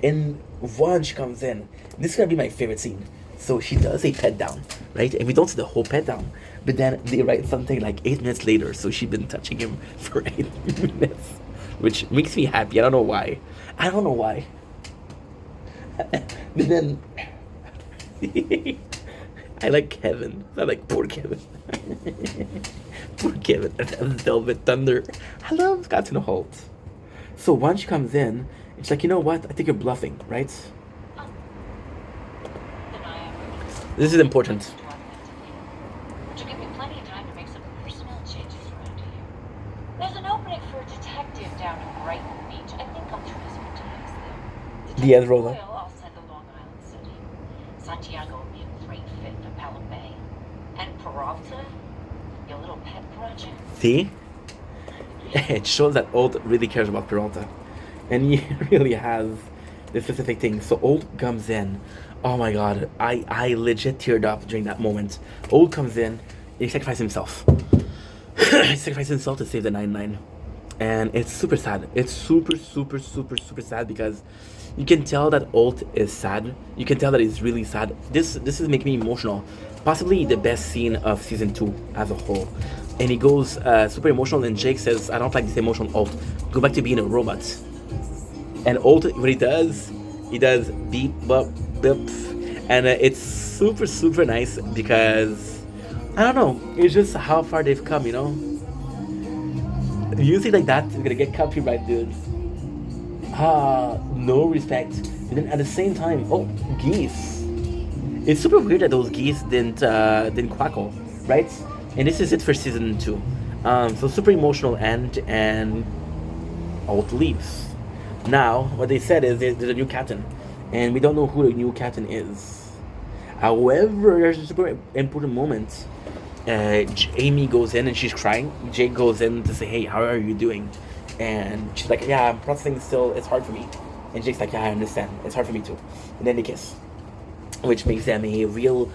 Speaker 2: And Wunsch comes in. This is gonna be my favorite scene. So she does a pet down, right? And we don't see the whole pet down. But then they write something like 8 minutes later, so she's been touching him for 8 minutes. Which makes me happy. I don't know why. But then I like Kevin. I like poor Kevin. Poor Kevin. Velvet Thunder. I love Scott and Holt. So once she comes in, it's like, you know what? I think you're bluffing, right? This is important.
Speaker 6: Which will give me plenty of time to make some personnel changes around here. There's an opening for a detective down in Brighton Beach. I think I'll try some times there.
Speaker 2: Yes, Rosa.
Speaker 6: Doyle, I'll send to Long Island City. Santiago would be a great fit for Pelham Bay. And Peralta, your little pet project.
Speaker 2: See? It shows that Old really cares about Peralta. And he really has the specific thing. So Old comes in. Oh my god, I legit teared up during that moment. Old comes in, he sacrificed himself. He sacrificed himself to save the 9-9. And it's super sad. It's super sad because you can tell that Old is sad. You can tell that he's really sad. This is making me emotional. Possibly the best scene of season 2 as a whole. And he goes super emotional, and Jake says, "I don't like this emotional, Old. Go back to being a robot." And Old, what he does beep, boop, boop. And it's super nice because, I don't know, it's just how far they've come, you know? Music like that is gonna get copyright, dude. No respect. And then at the same time, oh, geese. It's super weird that those geese didn't quackle, right? And this is it for season 2. So super emotional end, and Old leaves. Now, what they said is there's a new captain, and we don't know who the new captain is. However, there's a super important moment. Amy goes in and she's crying. Jake goes in to say, "Hey, how are you doing?" And she's like, "Yeah, I'm processing still. It's hard for me." And Jake's like, "Yeah, I understand. It's hard for me too." And then they kiss, which makes them a real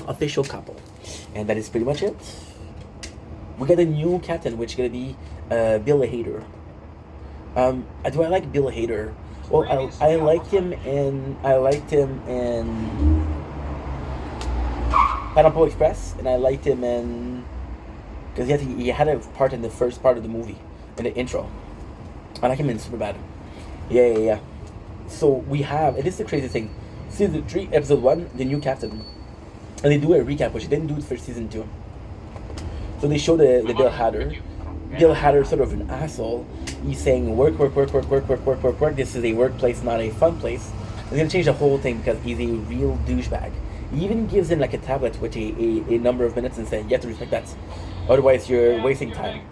Speaker 2: official couple. And that is pretty much it. We got a new captain, which is gonna be Bill Hader. Do I like Bill Hader? Well, I liked him in Pineapple Express, and I liked him in because he had a part in the first part of the movie in the intro. I like him in Superbad. Yeah. So we have, and this is the crazy thing. Season 3, episode 1, the new captain, and they do a recap, which they didn't do it for season 2. So they show the Bill Hader. Bill Hader, sort of an asshole. He's saying work. This is a workplace, not a fun place. He's gonna change the whole thing because he's a real douchebag. He even gives him like a tablet with a number of minutes and says, "You have to respect that, otherwise you're wasting time."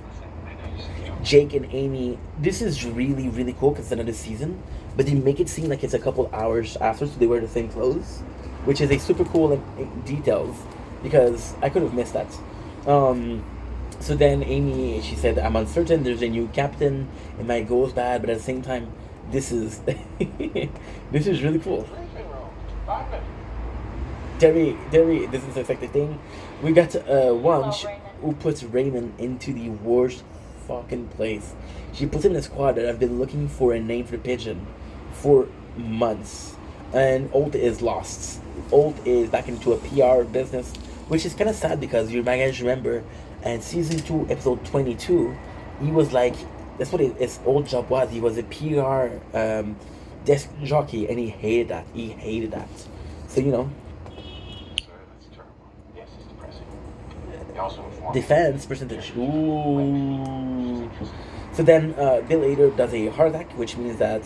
Speaker 2: Jake and Amy, this is really cool because it's another season, but they make it seem like it's a couple hours after, so they wear the same clothes, which is a super cool details because I could have missed that. So then Amy, she said, "I'm uncertain, there's a new captain, it might go bad, but at the same time, this is this is really cool.
Speaker 1: Briefing room. 5 minutes.
Speaker 2: Terry, this is the thing. We got Wunsch, who puts Raymond into the worst fucking place. She puts him in a squad that I've been looking for a name for the pigeon for months. And Olt is lost. Olt is back into a PR business, which is kind of sad because you might guys remember, in season 2, episode 22, he was like, that's what his old job was. He was a PR desk jockey, and he hated that. So, you know,
Speaker 5: Sorry, that's terrible. Yes, it's depressing. They also informed
Speaker 2: defense percentage. Ooh. So then Bill Hader does a hard attack, which means that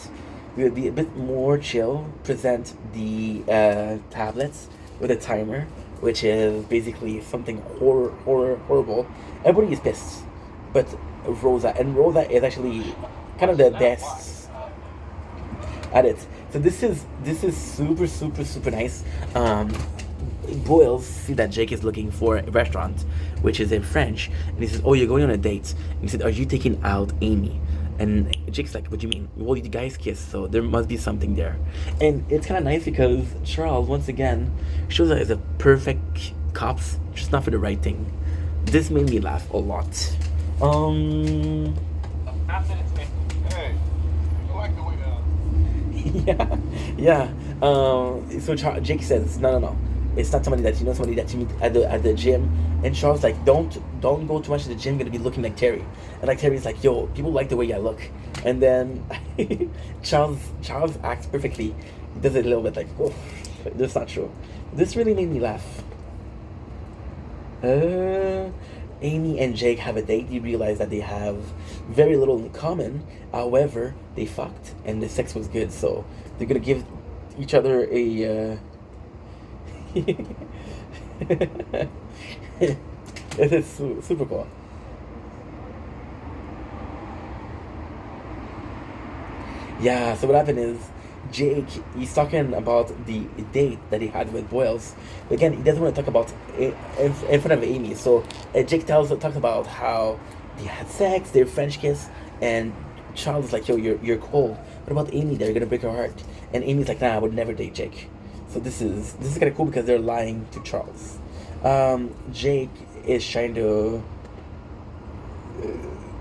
Speaker 2: we would be a bit more chill, present the tablets with a timer, which is basically something horrible. Everybody is pissed, but Rosa is actually kind of the best at it. So this is super nice. Boyles see that Jake is looking for a restaurant, which is in French, and he says, "Oh, you're going on a date." And he said, "Are you taking out Amy?" And Jake's like, "What do you mean?" "Well, you guys kiss, so there must be something there." And it's kind of nice because Charles once again shows up as a perfect cop, just not for the right thing. This made me laugh a lot.
Speaker 5: half minutes in.
Speaker 1: Hey, you like the way
Speaker 2: yeah. So Jake says, no. It's not somebody that you know, somebody that you meet at the gym. And Charles like, don't go too much to the gym. You're gonna be looking like Terry. And like Terry's like, yo, people like the way I look. And then Charles acts perfectly. He does it a little bit like, oh, that's not true. This really made me laugh. Amy and Jake have a date. You realize that they have very little in common. However, they fucked and the sex was good, so they're gonna give each other a it is super cool. Yeah, so what happened is Jake, he's talking about the date that he had with Boyles. But again, he doesn't want to talk about it in front of Amy. So Jake talks about how they had sex, their French kiss, and Charles is like, yo, you're cold. What about Amy? They're gonna break her heart. And Amy's like, nah, I would never date Jake. So this is kind of cool because they're lying to Charles. Jake is trying to.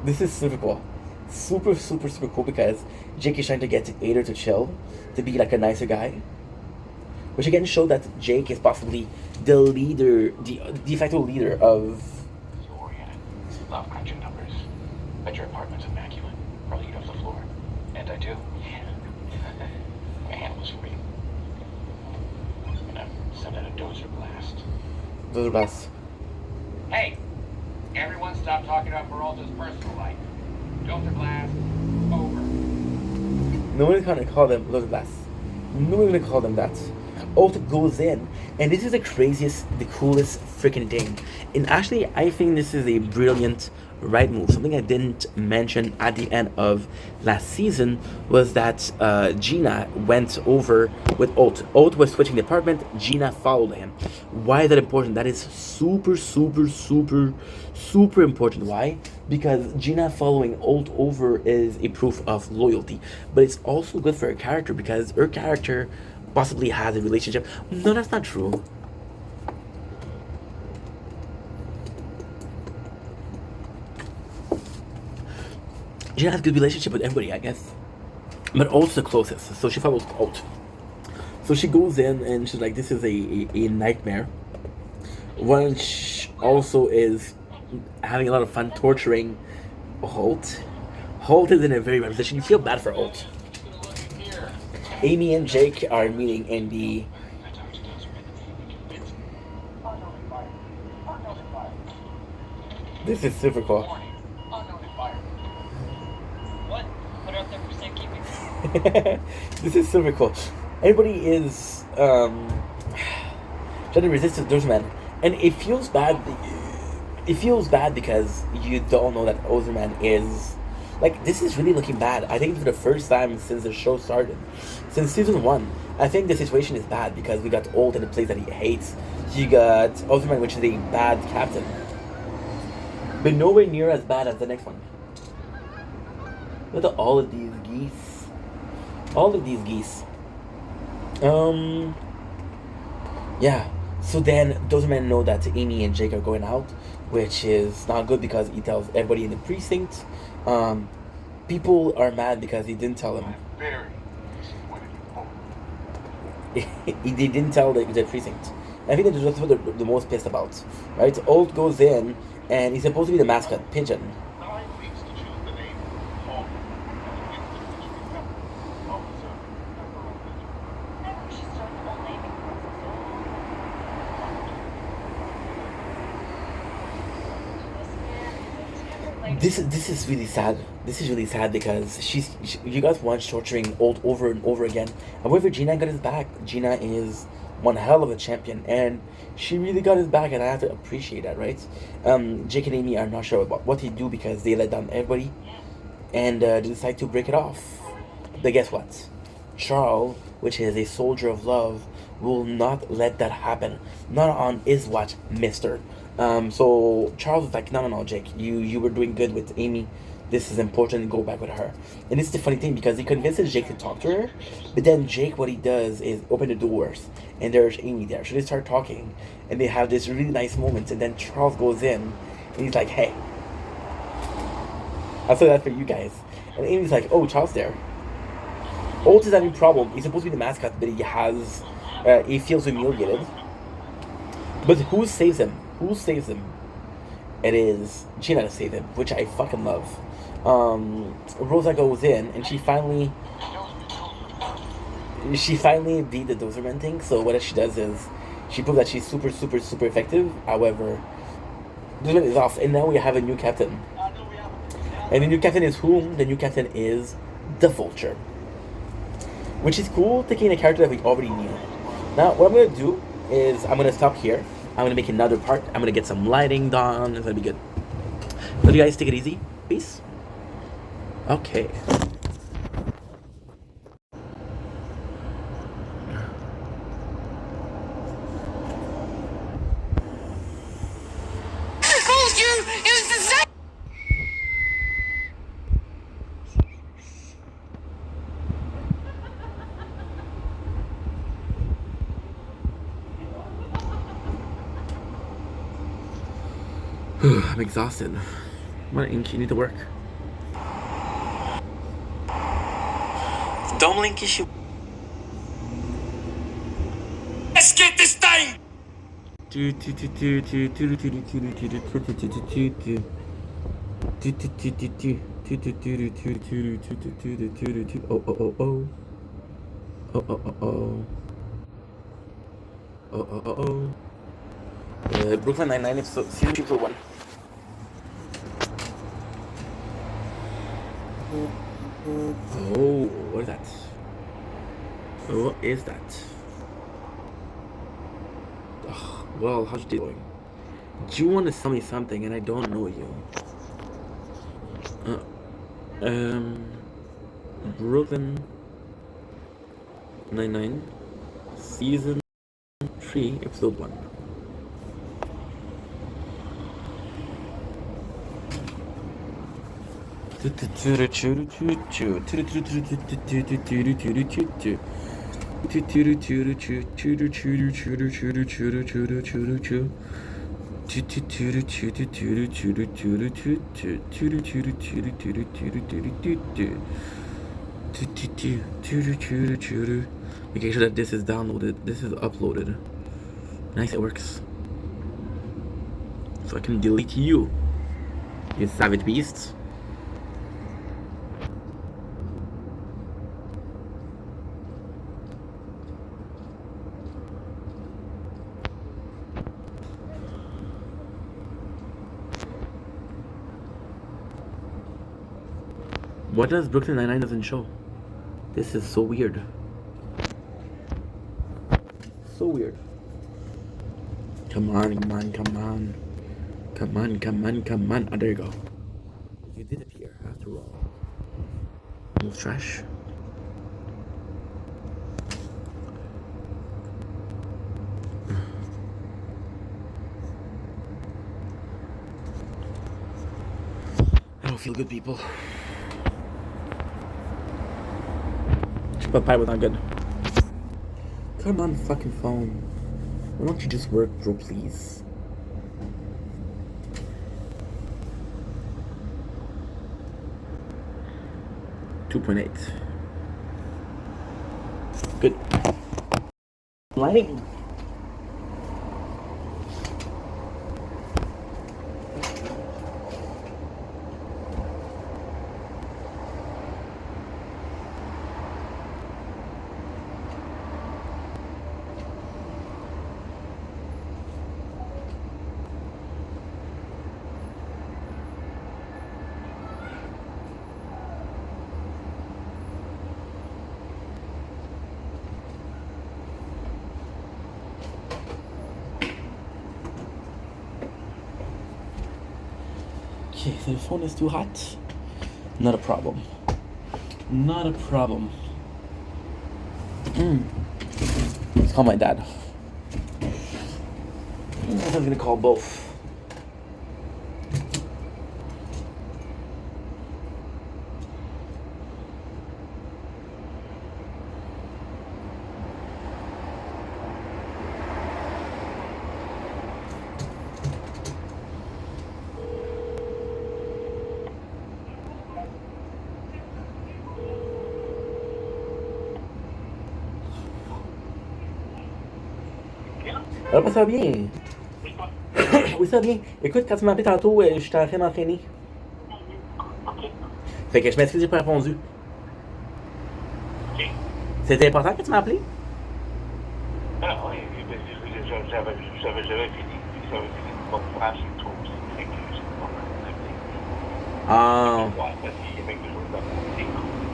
Speaker 2: This is super cool. Super cool because Jake is trying to get Hader to chill, to be like a nicer guy. Which again shows that Jake is possibly the leader, the de facto leader of.
Speaker 5: So oriented. Love crunching numbers. Bet your apartment's immaculate. Probably eat off the floor. And I do. My animals free. And I'm sent out a dozer blast.
Speaker 2: Those are best.
Speaker 7: Hey, everyone stop talking about Peralta's personal life. Dozer blast, over.
Speaker 2: No one's gonna call them Lotus Blast. No one's gonna call them that. Olt goes in, and this is the craziest, the coolest freaking thing. And actually, I think this is a brilliant right move. Something I didn't mention at the end of last season was that Gina went over with Olt. Olt was switching the apartment. Gina followed him. Why is that important? That is super important. Why? Because Gina following Olt over is a proof of loyalty, but it's also good for her character because her character possibly has a relationship. No, that's not true. Gina has a good relationship with everybody, I guess, but Olt's the closest, so she follows Olt. So she goes in and she's like, this is a nightmare. Wunsch also is having a lot of fun torturing Holt. Holt is in a very bad position. You feel bad for Holt. Amy and Jake are meeting in the. This is super cool.
Speaker 6: What? Put it up there for safekeeping.
Speaker 2: This is super cool. Everybody is trying to resist the Dozeman, and it feels bad. It feels bad because you don't know that Ozerman is like, this is really looking bad. I think for the first time since the show started, since season 1, I think the situation is bad because we got Olt in a place that he hates. You got Ozerman, which is a bad captain, but nowhere near as bad as the next one. Look at all of these geese. All of these geese. Yeah. So then those men know that Amy and Jake are going out, which is not good because he tells everybody in the precinct. People are mad because he didn't tell them.
Speaker 1: I'm very disappointed in Holt.
Speaker 2: He didn't tell the precinct. I think that's what they're the most pissed about, right? Holt goes in, and he's supposed to be the mascot, Pigeon.
Speaker 1: Nine weeks to choose the name Holt. Officer Pepperell Pigeon.
Speaker 6: Maybe we should start the whole naming process.
Speaker 2: This is really sad. This is really sad because you guys watch torturing Holt over and over again. However, Gina got his back. Gina is one hell of a champion, and she really got his back, and I have to appreciate that, right? Jake and Amy are not sure about what to do because they let down everybody, and they decide to break it off. But guess what? Charles, which is a soldier of love, will not let that happen. Not on his watch, mister. So Charles is like, no, Jake, you were doing good with Amy. This is important, go back with her. And this is the funny thing because he convinces Jake to talk to her, but then Jake, what he does is open the doors, and there's Amy there. So they start talking, and they have this really nice moment, and then Charles goes in, and he's like, hey, I'll say that for you guys. And Amy's like, oh, Charles there. Holt is having a problem. He's supposed to be the mascot, but he feels humiliated. But who saves him? Who saves him? It is Gina to save him, which I fucking love. Rosa goes in, and she finally beat the Dozerman thing. So what she does is she proves that she's super effective. However, Dozerman is off, and now we have a new captain. And the new captain is whom? The new captain is the Vulture, which is cool, taking a character that we already knew. Now, what I'm gonna do is I'm gonna stop here. I'm gonna make another part. I'm gonna get some lighting done. It's gonna be good. Love you guys. Take it easy. Peace. Okay. I'm exhausted. What ink you need to work? Dome link issue.
Speaker 8: Let's get this thing!
Speaker 2: Brooklyn Nine-Nine episode season 2 for 1. Oh, what is that? What is that? Ugh, well, how's your day going? Do you want to tell me something and I don't know you? Brooklyn Nine-Nine season 3 episode 1. Making sure that this is downloaded, this is uploaded. Nice, it works. So I can delete you, you savage beasts. What does Brooklyn Nine-Nine doesn't show? This is so weird. So weird. Come on. Oh, there you go. You did appear after all. Move trash. I don't feel good, people. But probably was not good. Come on, fucking phone. Why don't you just work, bro, please? $2.8. Good. Lighting. Okay, the phone is too hot. Not a problem. Not a problem. Let's call my dad. I'm gonna call both. Alors, ça va bien. Oui, ça va bien. Écoute, quand tu m'as appelé tantôt, j'étais en train de m'entraîner. Fait que je m'excuse, j'ai pas répondu.
Speaker 1: OK.
Speaker 2: C'était important que tu m'as appelé?
Speaker 1: Ah oui, j'avais fini. J'avais fini mon frère chez toi aussi. Fait que j'ai pas
Speaker 2: Ah.
Speaker 1: ouais, parce qu'il y avait quelque chose à monter.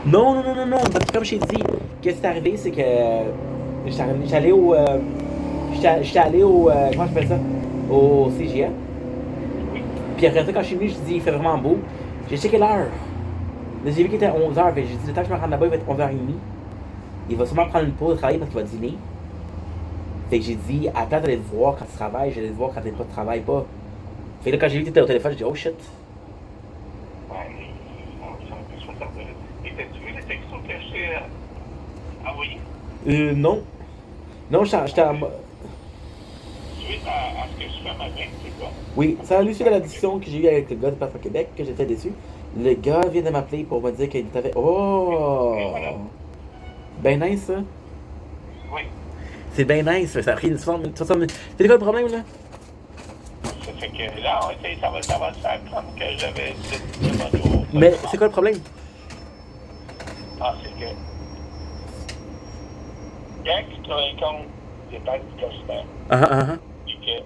Speaker 2: Non. Parce que comme je t'ai dit, qu'est-ce qui est arrivé, c'est que j'étais allé au. J'étais allé au. Comment je fais ça? Au CGA.
Speaker 1: Oui.
Speaker 2: Puis après ça, quand je suis venu, je dis, il fait vraiment beau. J'ai checké l'heure. Là, j'ai vu qu'il était 11h. Fait que j'ai dit, le temps que je me rende là-bas, il va être 11h30. Il va sûrement prendre une pause de travail parce qu'il va dîner. Fait que j'ai dit, à la place d'aller te voir quand tu travailles, j'allais te voir quand tu travailles pas. Fait que là, quand j'ai vu que t'étais au téléphone, j'ai dit, oh shit.
Speaker 1: Ouais, ça me fait ça. Et t'as-tu vu les textos que je t'ai envoyés?
Speaker 2: Non. Non, j'étais en.
Speaker 1: Suite à ce que je fais matin, c'est quoi?
Speaker 2: Oui, ça a lu suite à la discussion que j'ai eue avec le gars de Parfois Québec, que j'étais déçu. Le gars vient de m'appeler pour me dire qu'il t'avait. Oh! Ben nice, ça.
Speaker 1: Oui.
Speaker 2: C'est ben nice, ça a pris une 60 minutes. C'est quoi le problème, là?
Speaker 1: Ça fait que là, ça va se faire comme que j'avais demandé au...
Speaker 2: Mais c'est quoi le problème?
Speaker 1: Ah, c'est que... Quand tu as un compte d'épargne du costin, et qu'il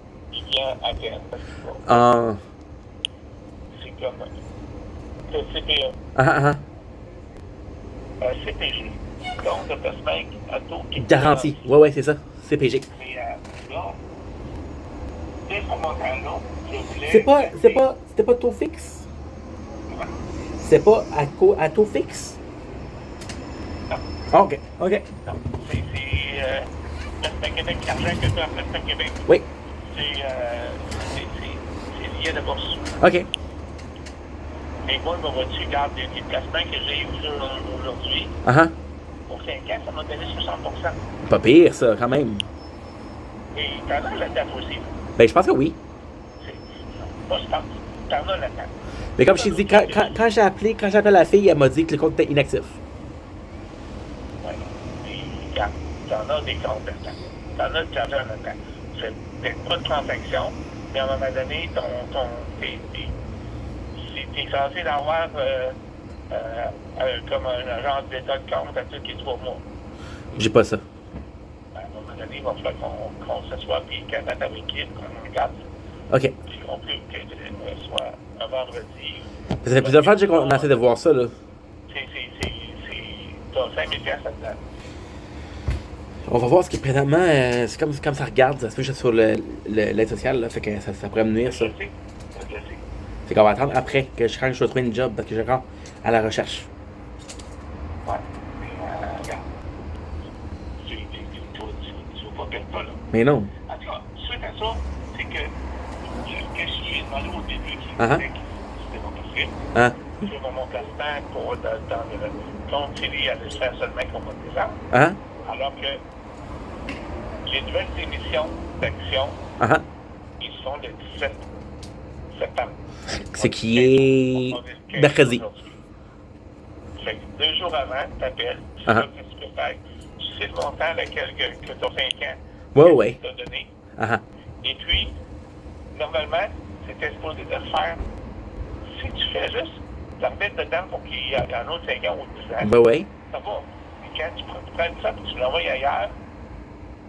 Speaker 1: vient à terme, c'est comme le CPE. CPG, compte de placement auto qui
Speaker 2: Garantie. Ouais, c'est ça. CPG.
Speaker 1: Mais là, dès ce montant-là, je voulais...
Speaker 2: C'était pas taux fixe? C'est pas à taux fixe?
Speaker 1: Non.
Speaker 2: Ah, ok.
Speaker 1: Non, c'est Placement Québec, l'argent que tu as à Placement Québec.
Speaker 2: Oui.
Speaker 1: C'est lié à la bourse.
Speaker 2: Ok.
Speaker 1: Mais moi, vois-tu, regarde, les placements que j'ai eu aujourd'hui, pour 5 ans, ça m'a donné 60%.
Speaker 2: Pas pire, ça, quand même.
Speaker 1: Et t'en as la date aussi.
Speaker 2: Ben, je pense que oui.
Speaker 1: Pas je pense. T'en as la date.
Speaker 2: Mais comme je t'ai dit, quand j'ai appelé la fille, elle m'a dit que le compte était inactif.
Speaker 1: Oui. Et regarde, t'en as des comptes là-dedans. T'en as de l'argent là-dedans. C'est peut-être pas de transaction, mais à un moment donné, t'es censé d'avoir comme un genre d'état de compte à tous les 3 mois.
Speaker 2: J'ai pas ça.
Speaker 1: À un moment donné, il va falloir qu'on s'assoie puis qu'à ta équipe, qu'on regarde.
Speaker 2: Ok.
Speaker 1: Puis on peut que ce soit un vendredi.
Speaker 2: Ça fait plusieurs fois que qu'on essaie de voir ça, là.
Speaker 1: T'as 5 000 piastres là-dedans.
Speaker 2: On va voir ce qui est présentement, c'est comme ça regarde, ça se fait juste sur l'aide sociale, là, fait que ça pourrait me nuire, ça.
Speaker 1: Je sais.
Speaker 2: Fait qu'on va attendre après que je dois trouver une job, parce que je rentre à la recherche.
Speaker 1: Ouais, mais regarde. Tu vas pas perdre pas, là.
Speaker 2: Mais non.
Speaker 1: En tout cas, suite à ça, c'est que ce que je lui ai demandé au début, qui
Speaker 2: Uh-huh.
Speaker 1: c'était pas possible. excuse.
Speaker 2: Hein?
Speaker 1: J'ai mon classement pour dans le compte Tilly à faire seulement qu'au mois de décembre.
Speaker 2: Hein?
Speaker 1: Alors que les nouvelles émissions d'action,
Speaker 2: Hein?
Speaker 1: ils sont le 17 septembre.
Speaker 2: Ce qui est
Speaker 1: On le 15
Speaker 2: mercredi.
Speaker 1: aujourd'hui. Fait que 2 jours avant, t'appelles, tu sais
Speaker 2: Uh-huh.
Speaker 1: ce que tu peux faire. Tu sais le montant que ton 5 ans
Speaker 2: Ouais, ouais.
Speaker 1: t'a donné.
Speaker 2: Ah,
Speaker 1: Et puis, normalement, c'était supposé de le faire. Si tu fais juste la remettre dedans pour qu'il y ait un autre 5 ans ou 10 ans,
Speaker 2: ouais, ouais.
Speaker 1: ça va. Et quand tu prends ça et tu l'envoies ailleurs,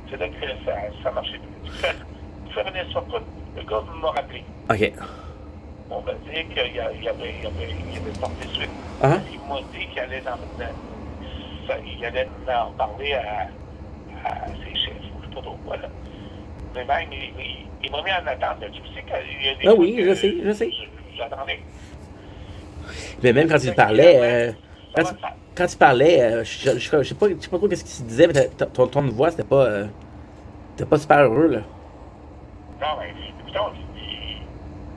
Speaker 1: c'est là que ça marche plus. Tu fais revenir sur quoi? Le gars m'a rappelé.
Speaker 2: Ok.
Speaker 1: On m'a dit qu'il y avait porté suite.
Speaker 2: Ah.
Speaker 1: Il m'a dit qu'il allait il allait en parler à ses chefs, je ne sais pas trop quoi. Là. Mais même, il m'a mis en attente. Tu sais qu'il y a des
Speaker 2: Ah
Speaker 1: trucs
Speaker 2: oui,
Speaker 1: que
Speaker 2: je sais.
Speaker 1: J'attendais.
Speaker 2: Mais même quand tu parlais, quand tu parlais, je sais pas trop qu'est-ce qu'il se disait, mais ton ton de voix, c'était pas super heureux, là.
Speaker 1: Non, mais putain,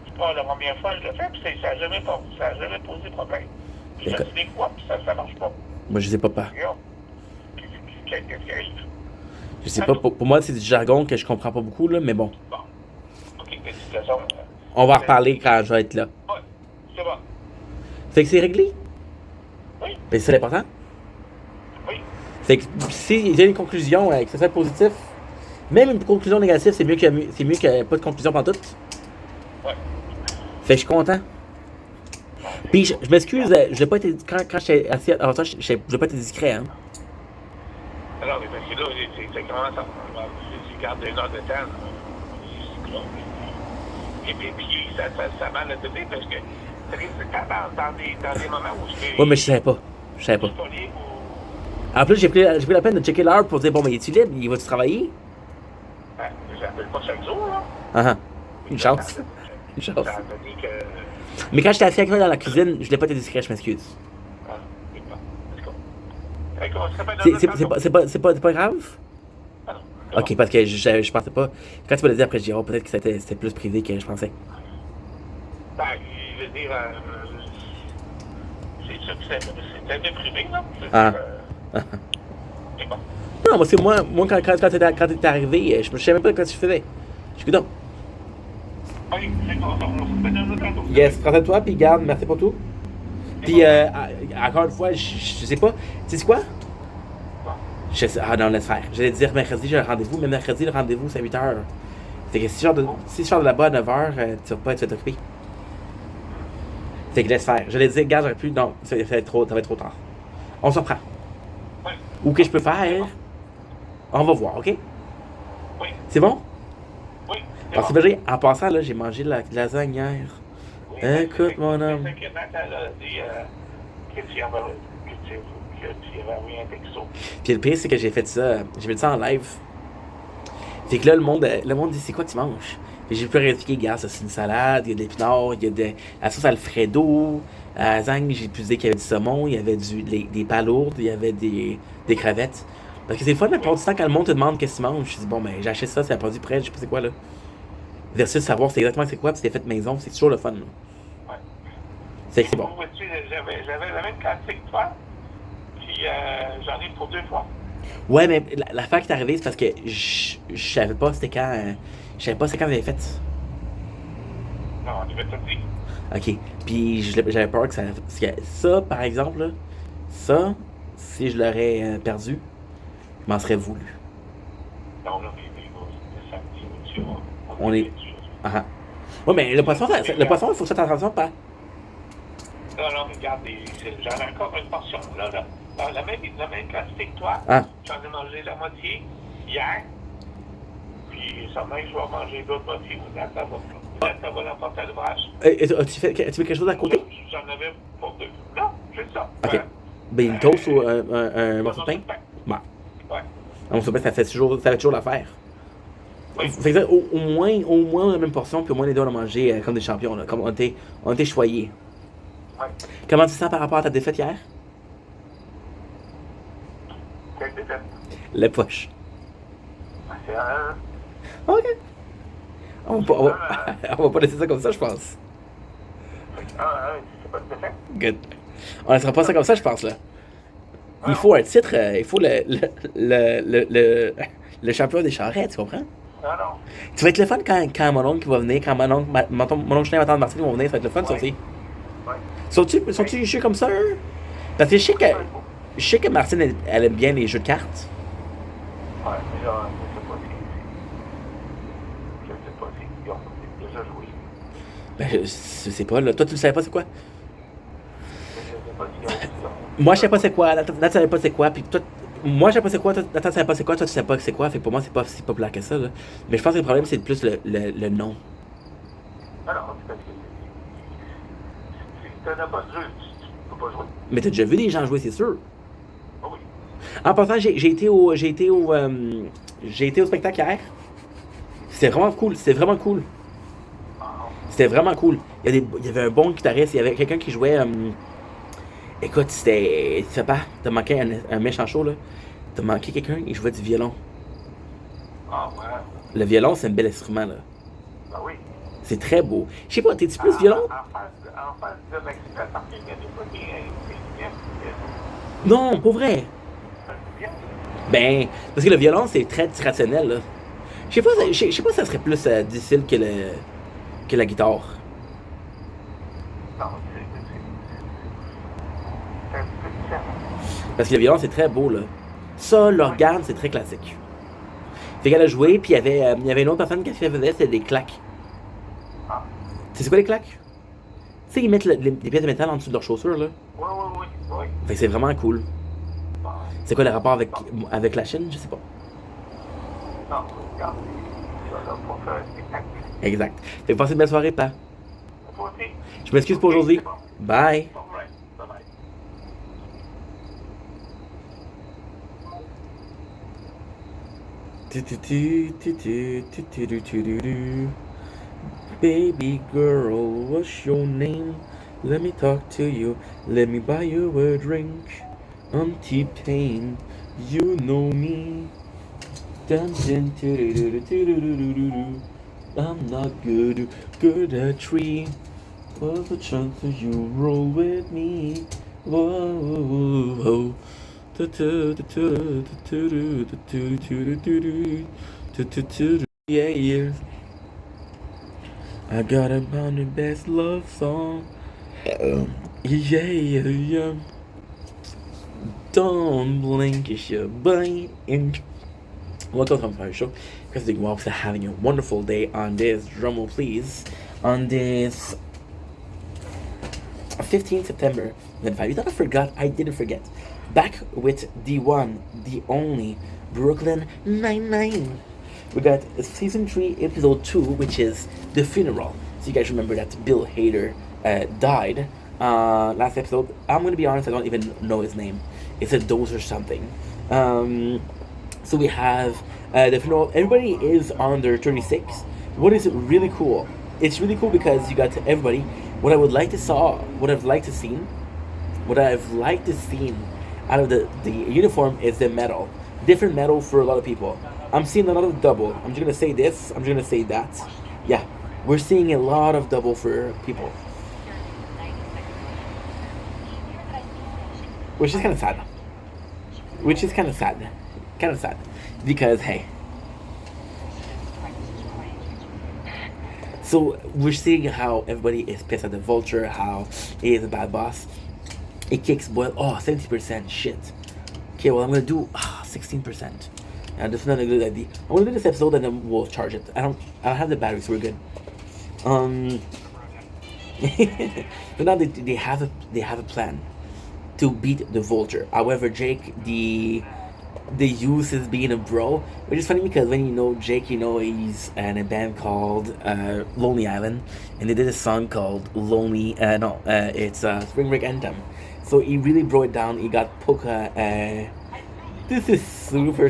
Speaker 1: c'est pas la première fois que je le fais, puis ça n'a jamais posé problème. Je
Speaker 2: D'accord.
Speaker 1: fais des fois, puis ça marche pas.
Speaker 2: Moi, je sais pas.
Speaker 1: Regarde. Qu'est-ce qui arrive?
Speaker 2: Je sais pas, pour moi, c'est du jargon que je comprends pas beaucoup, là, mais bon.
Speaker 1: Bon. OK, de toute façon.
Speaker 2: On va en reparler quand je vais être là.
Speaker 1: Ouais, c'est bon.
Speaker 2: Fait que c'est réglé?
Speaker 1: Oui.
Speaker 2: Ben, c'est l'important.
Speaker 1: Oui.
Speaker 2: Fait que si j'ai une conclusion, que ce soit positif, même une conclusion négative, c'est mieux que pas de conclusion pendant tout.
Speaker 1: Ouais.
Speaker 2: Fait que je suis content. Puis je m'excuse, je l'ai pas été quand j'étais assis avant toi, je l'ai pas été discret, hein.
Speaker 1: Alors, mais parce que là, c'est comment ça? Tu gardes 1 heure de temps. Et puis ça m'a donné parce que c'est dans des moments où je
Speaker 2: Ouais, mais je savais pas. Je savais pas.
Speaker 1: suis pas libre ou.
Speaker 2: En plus, j'ai pris la peine de checker l'heure pour dire, bon, mais es-tu libre? Il va-tu travailler?
Speaker 1: Ben, j'appelle pas chaque jour, là.
Speaker 2: Ah ah. Une chance. Une chance.
Speaker 1: Ça a donné que.
Speaker 2: Mais quand j'étais assis avec toi dans la cuisine, je l'ai pas été discret, je m'excuse.
Speaker 1: Ah, c'est pas. Est-ce qu'on se rappelle
Speaker 2: C'est pas grave?
Speaker 1: Ah non.
Speaker 2: Ok, parce que je pensais pas. Quand tu me l'as dit après, je dis, oh, peut-être que c'était plus privé que je pensais.
Speaker 1: Ben, je veux dire, c'est sûr que c'est un peu privé, là.
Speaker 2: Ah.
Speaker 1: C'est bon.
Speaker 2: Non, parce que moi quand t'es arrivé, je savais même pas quoi tu faisais. Je suis content.
Speaker 1: Oui, c'est bon, on se fait un autre tantôt.
Speaker 2: Yes, prends soin de toi, puis garde, merci pour tout. Puis, encore une fois, je sais pas. Tu sais quoi? Ah non, laisse faire. J'allais dire mercredi, j'ai un rendez-vous, mais mercredi, le rendez-vous, c'est à 8h. Fait que si je sors de là-bas à 9h, tu vas pas être occupé. Fait que laisse faire. J'allais dire, gars, j'aurais pu. Non, ça va être trop tard. On s'en prend.
Speaker 1: Oui.
Speaker 2: Ou que je peux faire. On va voir, ok?
Speaker 1: Oui.
Speaker 2: C'est bon?
Speaker 1: Oui.
Speaker 2: Parce que en passant, là, j'ai mangé de la lasagne hier. Écoute, mon homme.
Speaker 1: C'est inquiétant quand elle a dit que tu avais envoyé un texto.
Speaker 2: Puis le pire, c'est que j'ai fait ça en live. Fait que là, le monde dit, c'est quoi que tu manges? Puis j'ai pu réexpliquer, gars, ça c'est une salade, il y a de l'épinard, il y a de la sauce Alfredo. À la lasagne, j'ai pu dire qu'il y avait du saumon, il y avait des palourdes, il y avait des crevettes. Parce que c'est le fun, la plupart du temps, quand le monde te demande qu'est-ce que tu manges, je dis, bon, ben, j'achète ça, c'est un produit prêt, je sais pas c'est quoi, là. Versus savoir c'est exactement c'est quoi, puis c'est fait maison, c'est toujours le fun, là.
Speaker 1: Ouais.
Speaker 2: C'est que c'est bon.
Speaker 1: J'avais la même quantité que toi, puis j'en ai pour 2 fois.
Speaker 2: Ouais, mais l'affaire qui est arrivée, c'est parce que je savais pas c'était quand. Je savais pas c'est quand vous avez fait.
Speaker 1: Non, tu vas te dire.
Speaker 2: Ok. Puis j'avais peur que ça. Parce que ça, par exemple, là, ça, si je l'aurais perdu, je m'en serais voulu.
Speaker 1: Non, là, mais c'est samedi, tu vois.
Speaker 2: On est. Ah ah. Ouais, mais le poisson, il faut que ça attention, pas.
Speaker 1: Non, regarde, j'en ai encore une portion, là. Dans la même quantité que toi.
Speaker 2: Ah.
Speaker 1: J'en ai mangé la moitié hier. Puis, sûrement que je vais manger l'autre moitié. Ça va l'emporter à l'ouvrage.
Speaker 2: As-tu fait quelque chose à côté?
Speaker 1: J'en avais pour 2. Non, c'est ça.
Speaker 2: Ok. Ben, une toast ou un morceau de pain? Bah.
Speaker 1: Ouais.
Speaker 2: Un morceau de pain, ça fait toujours l'affaire.
Speaker 1: Oui.
Speaker 2: Fait que ça, au moins la même portion, puis au moins les deux on a mangé comme des champions, là. Comme on était choyés.
Speaker 1: Ouais.
Speaker 2: Comment tu te sens par rapport à ta défaite hier?
Speaker 1: Quelle défaite?
Speaker 2: La poche.
Speaker 1: C'est un.
Speaker 2: Ok. On va pas laisser ça comme ça, je pense.
Speaker 1: Fait C'est pas tout à fait.
Speaker 2: Good. On ne sera pas ça comme ça, je pense, là. Il faut un titre, il faut le champion des charrettes, tu comprends?
Speaker 1: Non, non.
Speaker 2: Tu vas être le fun quand mon oncle va venir, quand mon oncle Julien et ma tante Martine vont venir, ça va être le fun, ça aussi.
Speaker 1: Ouais.
Speaker 2: Sont-tu jeux comme ça, eux? Parce que je sais que Martine, elle aime bien les jeux de cartes.
Speaker 1: Ouais, mais là, je sais pas si ils ont déjà joué.
Speaker 2: Ben, je sais pas, là. Toi, tu le savais pas, c'est quoi?
Speaker 1: Je sais pas si ils ont...
Speaker 2: Moi, je sais pas c'est quoi, Nathan savait pas c'est quoi, puis toi... Moi, je sais pas c'est quoi, Nathan savait pas c'est quoi, toi, tu sais pas c'est quoi, fait que pour moi, c'est pas si populaire que ça, là. Mais je pense que le problème, c'est plus le nom.
Speaker 1: Non, non, c'est parce que si tu n'as pas de jeu, tu peux pas jouer.
Speaker 2: Mais t'as déjà vu des gens jouer, c'est sûr.
Speaker 1: Ah oui.
Speaker 2: En passant, j'ai été au spectacle hier. C'était vraiment cool, C'était vraiment cool. Il y avait un bon guitariste, il y avait quelqu'un qui jouait... écoute, c'était... Tu sais pas, t'as manqué un méchant show, là. T'as manqué quelqu'un, il jouait du violon.
Speaker 1: Ah ouais.
Speaker 2: Le violon, c'est un bel instrument, là.
Speaker 1: Ben oui.
Speaker 2: C'est très beau. Je sais pas, t'es-tu plus violon?
Speaker 1: En face de Maxime Parking, il y a des fois qui
Speaker 2: Non, pour vrai.
Speaker 1: bien.
Speaker 2: Ben, parce que le violon, c'est très traditionnel, là. Je sais pas si ça serait plus difficile que la guitare.
Speaker 1: Non, c'est un petit peu différent.
Speaker 2: Parce que le violon, c'est très beau, là. Ça, l'organe, c'est très classique. Fait qu'elle a joué, puis il y avait une autre personne qui faisait, c'était des claques.
Speaker 1: Ah.
Speaker 2: Tu sais quoi, les claques? Tu sais, ils mettent les pièces de métal en dessous de leurs chaussures, là.
Speaker 1: Oui.
Speaker 2: Fait que c'est vraiment cool.
Speaker 1: Bon.
Speaker 2: C'est quoi le rapport avec la Chine? Je sais pas.
Speaker 1: Non, regarde, tu vas là pour faire un spectacle.
Speaker 2: Exact. Fait que passez une belle soirée, pa.
Speaker 1: Toi aussi.
Speaker 2: Je m'excuse pour aujourd'hui.
Speaker 1: C'est bon.
Speaker 2: Bye.
Speaker 1: Bon, right. Bye-bye.
Speaker 2: Baby girl, what's your name? Let me talk to you. Let me buy you a drink. I'm T-Pain. You know me. Dun, dun, do-do-do-do-do-do-do-do-do. I'm not good at tree. What's the chance that you roll with me? Whoa. Yeah. I got a the best love song. Yeah. Don't blink, it's your blink. Welcome to my show. Because the Wops are having a wonderful day on this, drumroll please, on this 15th September 25. You thought I forgot? I didn't forget. Back with the one, the only Brooklyn Nine-Nine. We got season 3, episode 2, which is The Funeral. So you guys remember that Bill Hader died last episode. I'm gonna be honest, I don't even know his name. It's a Dose or something. So we have The Funeral. Everybody is on their 36. What is really cool? It's really cool because you got to everybody. What I've liked to see out of the uniform is the metal. Different metal for a lot of people. I'm seeing a lot of double. I'm just gonna say this. I'm just gonna say that. Yeah, we're seeing a lot of double for people, which is kind of sad. Because hey, so we're seeing how everybody is pissed at the Vulture, how he is a bad boss. It kicks Boyle. 70%. Shit. Okay, well I'm gonna do 16%. And that's not a good idea. I'm gonna do this episode and then we'll charge it. I don't have the battery, so we're good. But now they have a plan to beat the Vulture. However, Jake the use is being a bro, which is funny because when you know Jake, you know he's in a band called Lonely Island, and they did a song called Lonely. It's Spring Break Anthem. So he really broke it down. He got Polka. This is super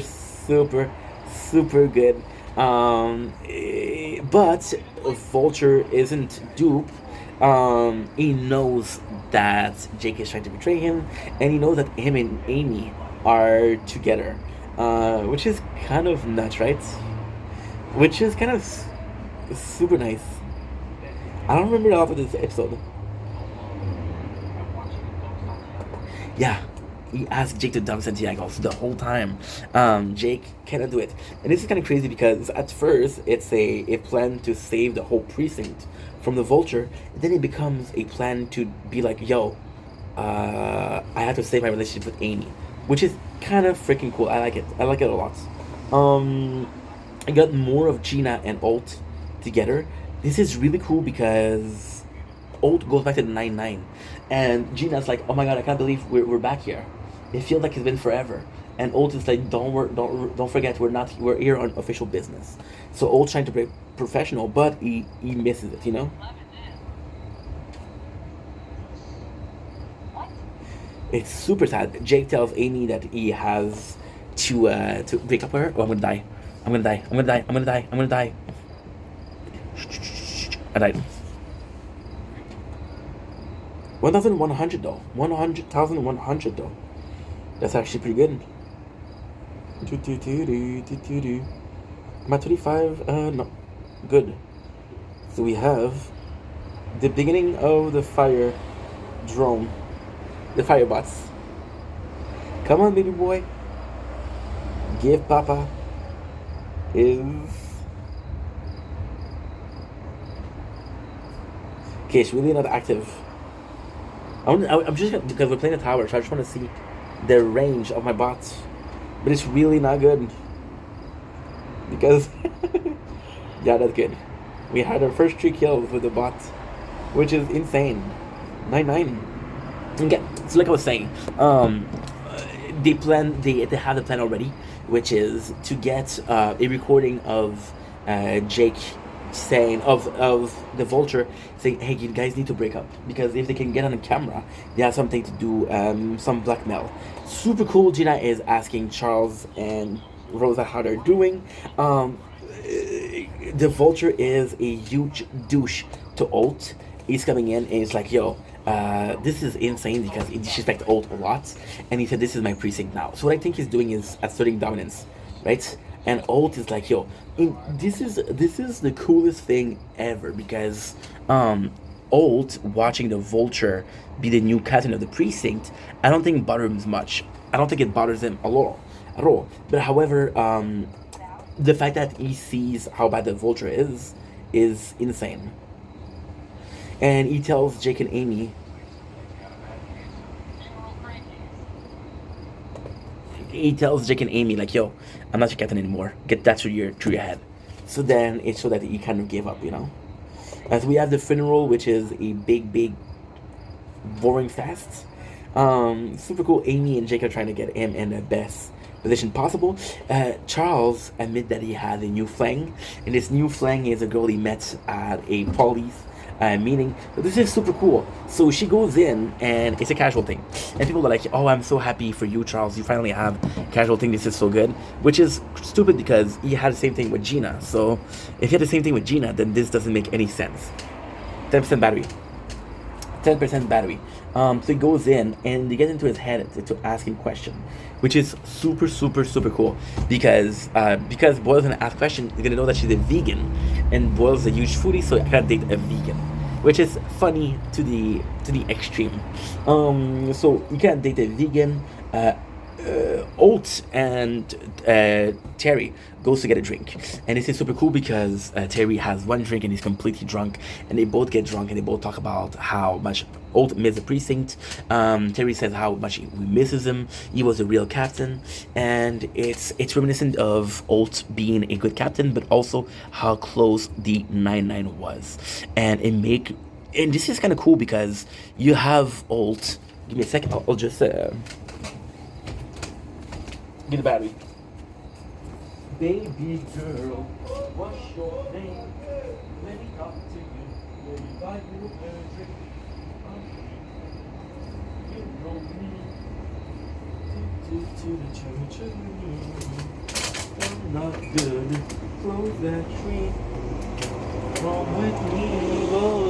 Speaker 2: good. But Vulture isn't dupe. He knows that Jake is trying to betray him, and he knows that him and Amy are together, which is kind of nuts, right? Which is kind of super nice. I don't remember a lot of this episode. Yeah, he asked Jake to dump Santiago the whole time. Jake cannot do it, and this is kind of crazy because at first it's a plan to save the whole precinct from the Vulture, and then it becomes a plan to be like, yo, I have to save my relationship with Amy, which is kind of freaking cool. I like it. I like it a lot. I got more of Gina and Ult together. This is really cool because Ult goes back to the 9-9, and Gina's like, oh my god, I can't believe we're back here. It feels like it's been forever. And Ult is like, don't forget, we're here on official business. So Ult's trying to be professional, but he misses it, you know. It's super sad. Jake tells Amy that he has to break up with her. Oh, I'm gonna die. I'm gonna die. I'm gonna die. I'm gonna die. I'm gonna die. I died. 1,100 though. 100,100 though. That's actually pretty good. I'm at 25. No. Good. So we have the beginning of the fire drone. The fire bots. Come on, baby boy. Give Papa his. Okay, it's really not active. I'm just gonna, because we're playing the tower, so I just want to see the range of my bots, but it's really not good because yeah, that's good. We had our first 3 kills with the bot, which is insane. 9-9. Okay, so like I was saying, they have the plan already, which is to get a recording of Jake saying of the Vulture saying, hey, you guys need to break up, because if they can get on the camera, they have something to do, some blackmail. Super cool. Gina is asking Charles and Rosa how they're doing. The Vulture is a huge douche to Ult. He's coming in and he's like, yo, this is insane because he disrespects Ult a lot, and he said, this is my precinct now. So what I think he's doing is asserting dominance, right? And Ult is like, yo, this is the coolest thing ever, because Ult watching the Vulture be the new captain of the precinct, I don't think bothers him much. I don't think it bothers him at all. But however, the fact that he sees how bad the Vulture is insane. And he tells Jake and Amy, like, yo, I'm not your captain anymore. Get that through your head. So then it's so that he kind of gave up, you know. As we have the funeral, which is a big boring fest. Super cool. Amy and Jake are trying to get him in the best position possible. Charles admit that he had a new flang, and this new flang is a girl he met at a police meeting. So this is super cool. So she goes in, and it's a casual thing, and people are like, oh, I'm so happy for you, Charles, you finally have casual thing, this is so good, which is stupid because he had the same thing with Gina. So if he had the same thing with Gina, then this doesn't make any sense. 10% battery. So he goes in and they get into his head to ask him question, which is super cool, because Boyle's gonna ask question, he's gonna know that she's a vegan, and Boyle's a huge foodie, so I can't date a vegan, which is funny to the extreme. So you can't date a vegan. Ult and Terry goes to get a drink, and this is super cool because Terry has one drink and he's completely drunk, and they both get drunk and they both talk about how much Ult misses the precinct. Terry says how much he misses him. He was a real captain, and it's reminiscent of Ult being a good captain, but also how close the 9-9 was, and this is kind of cool because you have Ult. Give me a second. I'll just get the battery. Baby girl, what's your name? Let me talk to you. Let me buy you a drink. You know me. To the church. I'm not good. Close that tree. Come with me. Whoa.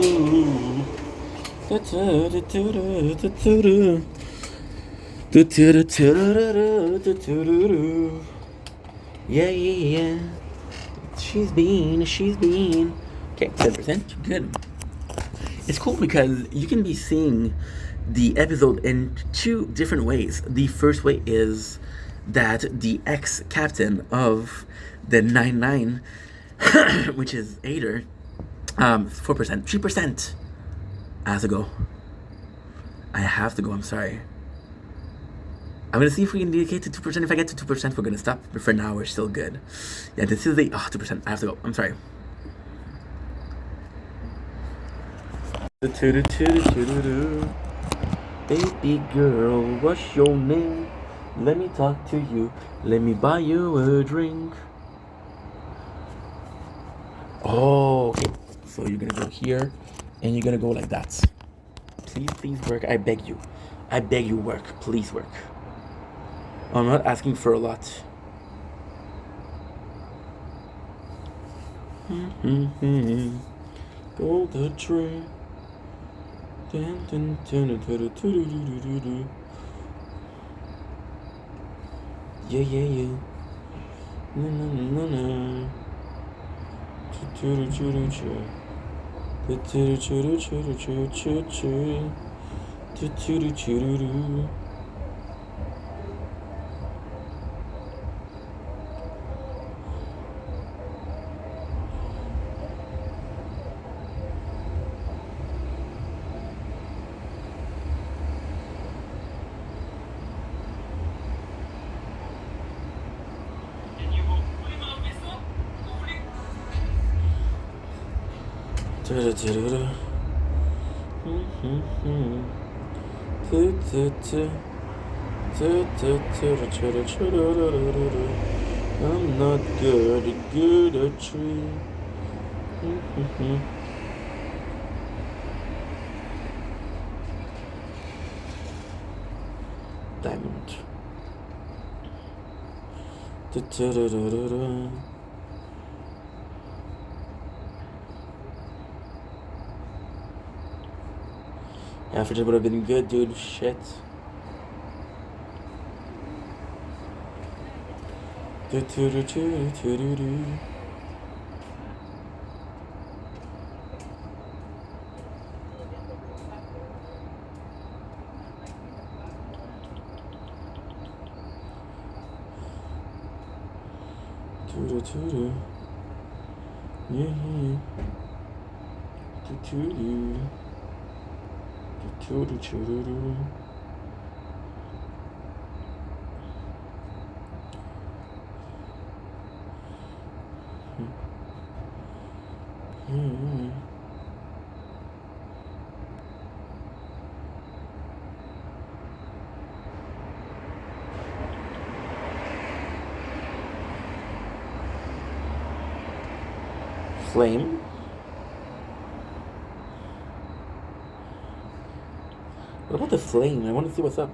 Speaker 2: Yeah. She's been. Okay, 10%. Good. It's cool because you can be seeing the episode in two different ways. The first way is that the ex-captain of the 99, which is Ader, 4%, 3%. I have to go. I'm sorry. I'm gonna see if we can get to 2%. If I get to 2%, we're gonna stop. But for now, we're still good. Yeah, this is the 2%. I have to go. I'm sorry. Baby girl, what's your name? Let me talk to you. Let me buy you a drink. Oh, okay. So you're gonna go here, and you're gonna go like that. Please work. I beg you. Work. Please work. I'm not asking for a lot. Go the tree. Yeah. No. I'm not good at tree. Diamond. Africa would have been good, dude. Shit. Flame. What about the flame? I want to see what's up.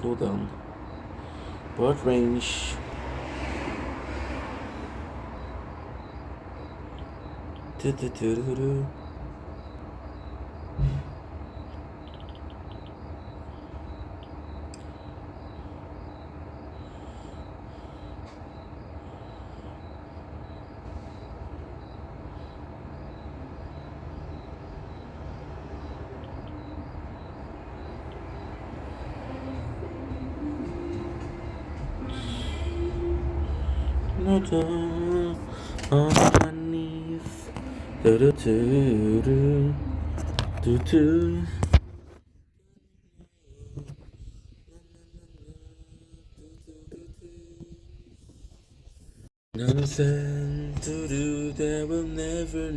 Speaker 2: Cool down. What range? On my knees. Nothing to do that will never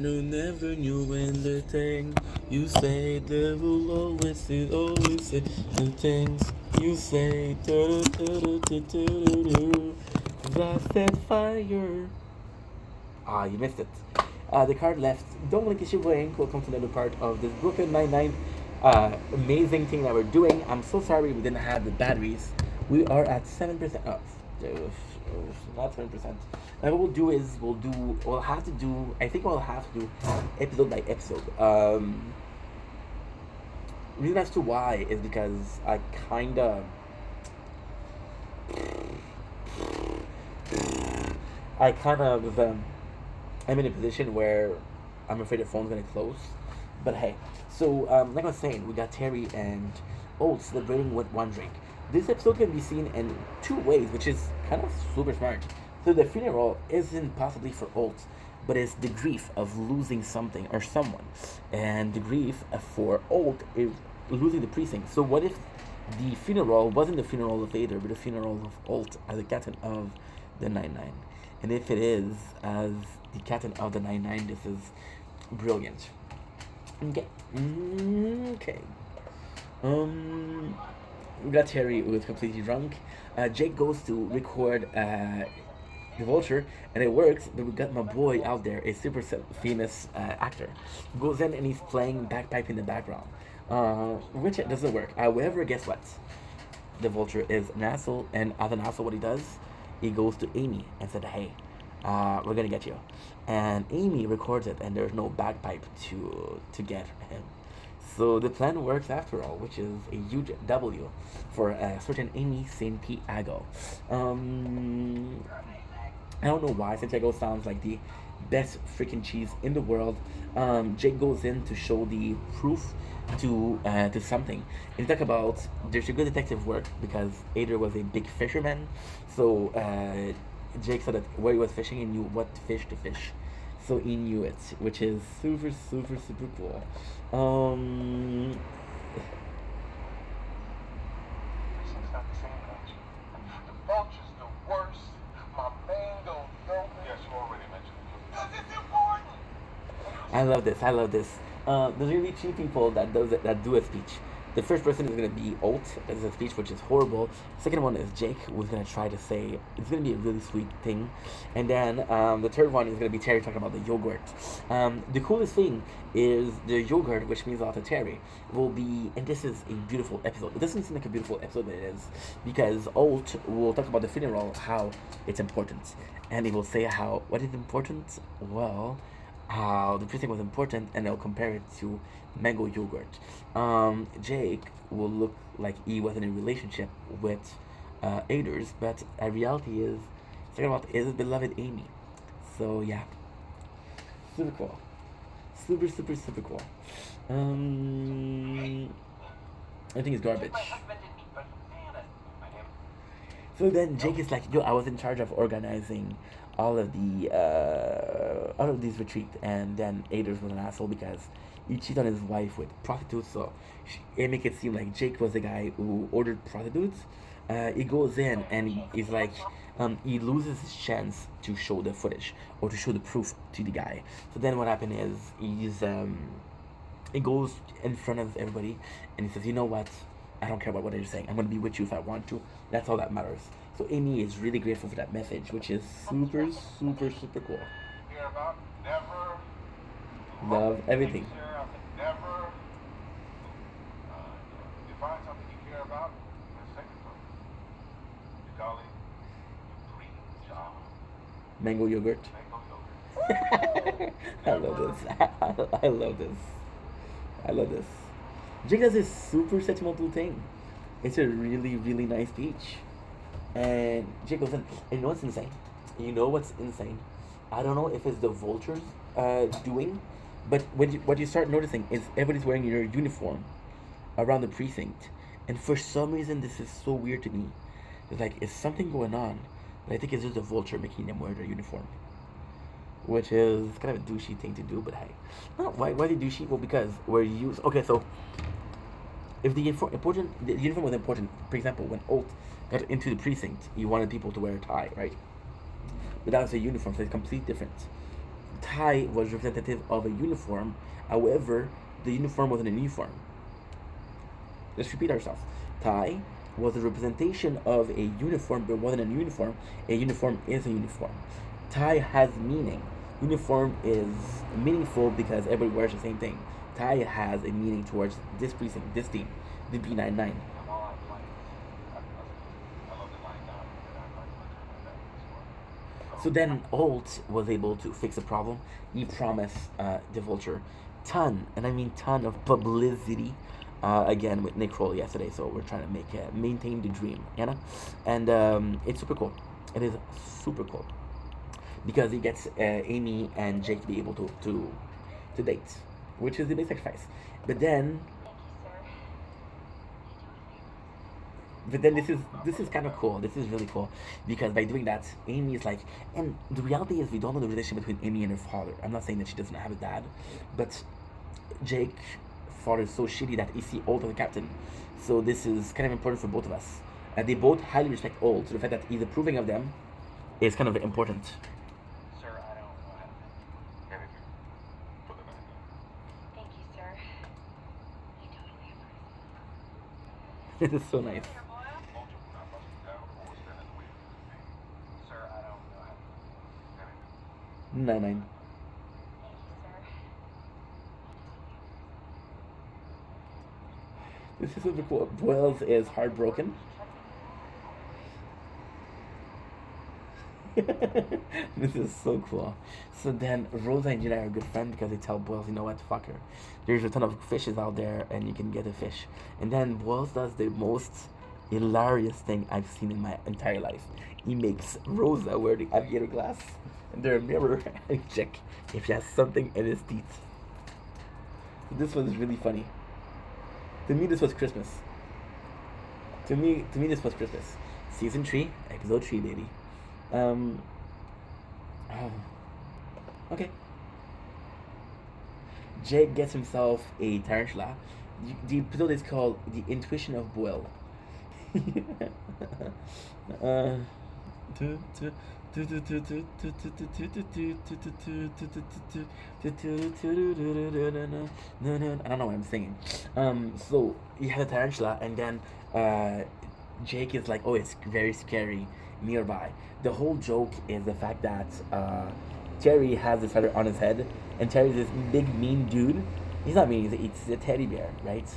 Speaker 2: knew when the thing you say that will always say the things you say. That set fire. Ah, you missed it. The card left. Don't blink, it's your boy Ink. Welcome to another part of this Brooklyn Nine-Nine amazing thing that we're doing. I'm so sorry we didn't have the batteries. We are at 7%. Not 7%. And what we'll do is we'll have to do episode by episode. Reason as to why is because I kinda I kind of I'm in a position where I'm afraid the phone's gonna close. But hey, so like I was saying, we got Terry and Old celebrating with one drink. This episode can be seen in two ways, which is kind of super smart. So the funeral isn't possibly for Old, but it's the grief of losing something or someone, and the grief for Old is losing the precinct. So what if the funeral wasn't the funeral of Vader, but the funeral of Old as the captain of the 99? And if it is as the captain of the 99, this is brilliant. Okay. Okay. We got Terry who is completely drunk. Jake goes to record the Vulture, and it works. But we got my boy out there, a super famous actor, goes in and he's playing bagpipe in the background, which it doesn't work. However, guess what? The Vulture is an asshole, and as an asshole, what he does, he goes to Amy and said, "Hey, we're gonna get you." And Amy records it, and there's no bagpipe to get him. So the plan works after all, which is a huge W for a certain Amy Santiago. I don't know why Santiago sounds like the best freaking cheese in the world. Jake goes in to show the proof to something. And talk about there's a good detective work because Ader was a big fisherman, so Jake saw that where he was fishing and knew what fish to fish. So he knew it, which is super, super, super cool.
Speaker 1: Precinct's not the same, Coach. The Vulture's the worst. My man don't know. Yes, you already mentioned it. Because it's important.
Speaker 2: I love this. I love this. There's gonna be two people that do a speech. The first person is gonna be Alt, that is a speech which is horrible. Second one is Jake, who's gonna try to say it's gonna be a really sweet thing, and then the third one is gonna be Terry talking about the yogurt. The coolest thing is the yogurt, which means a lot to Terry, will be, and this is a beautiful episode. It doesn't seem like a beautiful episode, but it is, because Alt will talk about the funeral, how it's important, and he will say how what is important. Well, how the precinct was important, and they'll compare it to mango yogurt. Jake will look like he was in a relationship with Aders, but the reality is talking about his beloved Amy. So yeah, super cool, super super super cool. I think it's garbage. So then Jake is like, "Yo, I was in charge of organizing all of these retreats," and then Aders was an asshole because he cheated on his wife with prostitutes. So it make it seem like Jake was the guy who ordered prostitutes. He goes in and he's like, he loses his chance to show the footage or to show the proof to the guy. So then what happened is he goes in front of everybody and he says, "You know what? I don't care about what you're saying. I'm gonna be with you if I want to. That's all that matters." So Amy is really grateful for that message, which is super, super, super cool.
Speaker 1: Care about, never.
Speaker 2: Love everything.
Speaker 1: Never. You find something you care about, let's take it from you. Your darling, your dream job.
Speaker 2: Mango yogurt.
Speaker 1: Mango yogurt.
Speaker 2: I love this. I love this. I love this. Jake does this super sentimental thing. It's a really, really nice speech. And Jake goes in, and you know what's insane? You know what's insane? I don't know if it's the Vultures doing, but what you start noticing is everybody's wearing their uniform around the precinct. And for some reason, this is so weird to me. It's like, is something going on? But I think it's just the Vulture making them wear their uniform. Which is kind of a douchey thing to do, but hey. No, why is it douchey? Well, because we're used... Okay, so if the uniform was important, for example, when Oath got into the precinct, he wanted people to wear a tie, right? But that was a uniform, so it's completely different. Tie was representative of a uniform, however, the uniform wasn't a uniform. Let's repeat ourselves. Tie was a representation of a uniform, but wasn't a uniform. A uniform is a uniform. Tie has meaning. Uniform is meaningful because everybody wears the same thing. Tie has a meaning towards this precinct, this team, the B99. So then Holt was able to fix the problem. He promised the Vulture ton, and I mean ton of publicity. Again with Nick Kroll yesterday, so we're trying to maintain the dream, you know? And it's super cool. It is super cool. because he gets Amy and Jake to be able to date, which is the big sacrifice. But then this is kind of cool. This is really cool because by doing that, Amy is like, and the reality is we don't know the relationship between Amy and her father. I'm not saying that she doesn't have a dad, but Jake's father is so shitty that he sees Old as the captain. So this is kind of important for both of us. They both highly respect Old, so the fact that he's approving of them is kind of important.
Speaker 5: Sir, I don't know how to think. Anything for the night.
Speaker 6: Thank you, sir. I totally appreciate
Speaker 2: This is so nice.
Speaker 5: Multiple not busting down or stand in the way of anything. Sir, I don't know how to think. Anything.
Speaker 2: 9-9.
Speaker 6: it. Thank you, sir.
Speaker 2: This is super cool. Boyles is heartbroken. This is so cool. So then Rosa and Gina are good friends because they tell Boyles, you know what, fuck her. There's a ton of fishes out there and you can get a fish. And then Boyles does the most hilarious thing I've seen in my entire life. He makes Rosa wear the aviator glass and their mirror and check if she has something in his teeth. So this was really funny. To me, this was Christmas. To me, this was Christmas. Season 3, episode 3, baby. Okay. Jake gets himself a tarantula. The episode is called The Intuition of Boyle. I don't know what I'm singing. So you have a tarantula, and then Jake is like, oh, it's very scary nearby. The whole joke is the fact that Terry has this feather on his head, and Terry's this big mean dude. He's not mean, it's a teddy bear, right?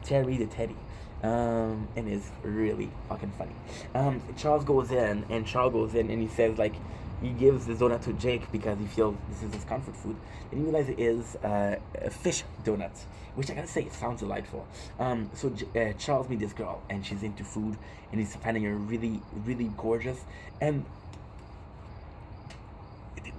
Speaker 2: Terry the teddy. And it's really fucking funny. Charles goes in and he says, like, he gives the donut to Jake because he feels this is his comfort food, and you realize it is a fish donut, which I gotta say, it sounds delightful. So Charles meets this girl and she's into food and he's finding her really, really gorgeous. And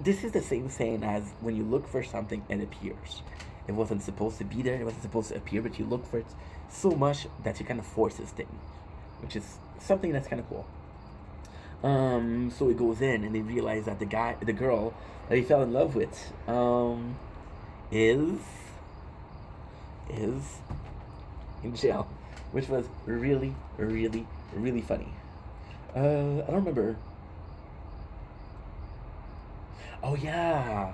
Speaker 2: this is the same saying as when you look for something and it appears. It wasn't supposed to be there, it wasn't supposed to appear, but you look for it so much that you kind of force this thing, which is something that's kind of cool. So he goes in and they realize that the girl that he fell in love with, is in jail, which was really, really, really funny. I don't remember. Oh yeah,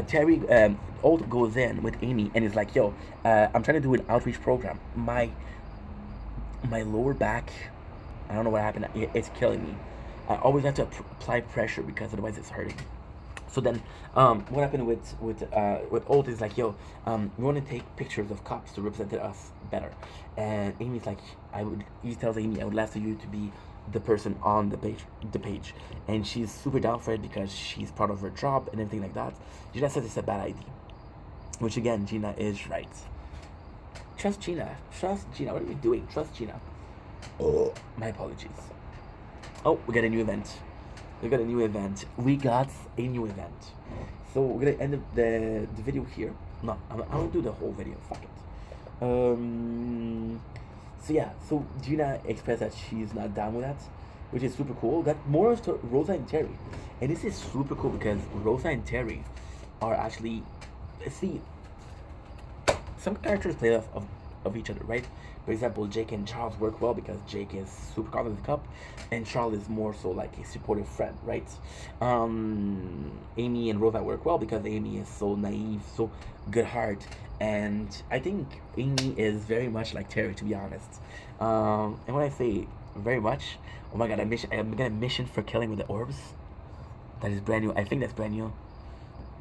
Speaker 2: Terry Old goes in with Amy and is like, yo, I'm trying to do an outreach program. My lower back, I don't know what happened, it's killing me. I always have to apply pressure because otherwise it's hurting. So then, what happened with Old is like, yo, we want to take pictures of cops to represent us better. And Amy's like, he tells Amy, I would love for you to be the person on the page, and she's super down for it because she's part of her job and everything like that. Gina says it's a bad idea, which again, Gina is right. Trust Gina. What are you doing? Trust Gina. Oh, my apologies. Oh, we got a new event. So we're gonna end the video here. No, I won't do the whole video. Fuck it. So yeah, so Gina expressed that she's not down with that, which is super cool. Got more of Rosa and Terry, and this is super cool because Rosa and Terry are actually, see, some characters play off of each other, right? For example, Jake and Charles work well because Jake is super confident with the cup, and Charles is more so like a supportive friend, right? Amy and Rosa work well because Amy is so naive, so good heart, and I think Amy is very much like Terry, to be honest. And when I say very much, oh my god, I'm gonna mission for killing with the orbs. That is brand new. I think that's brand new.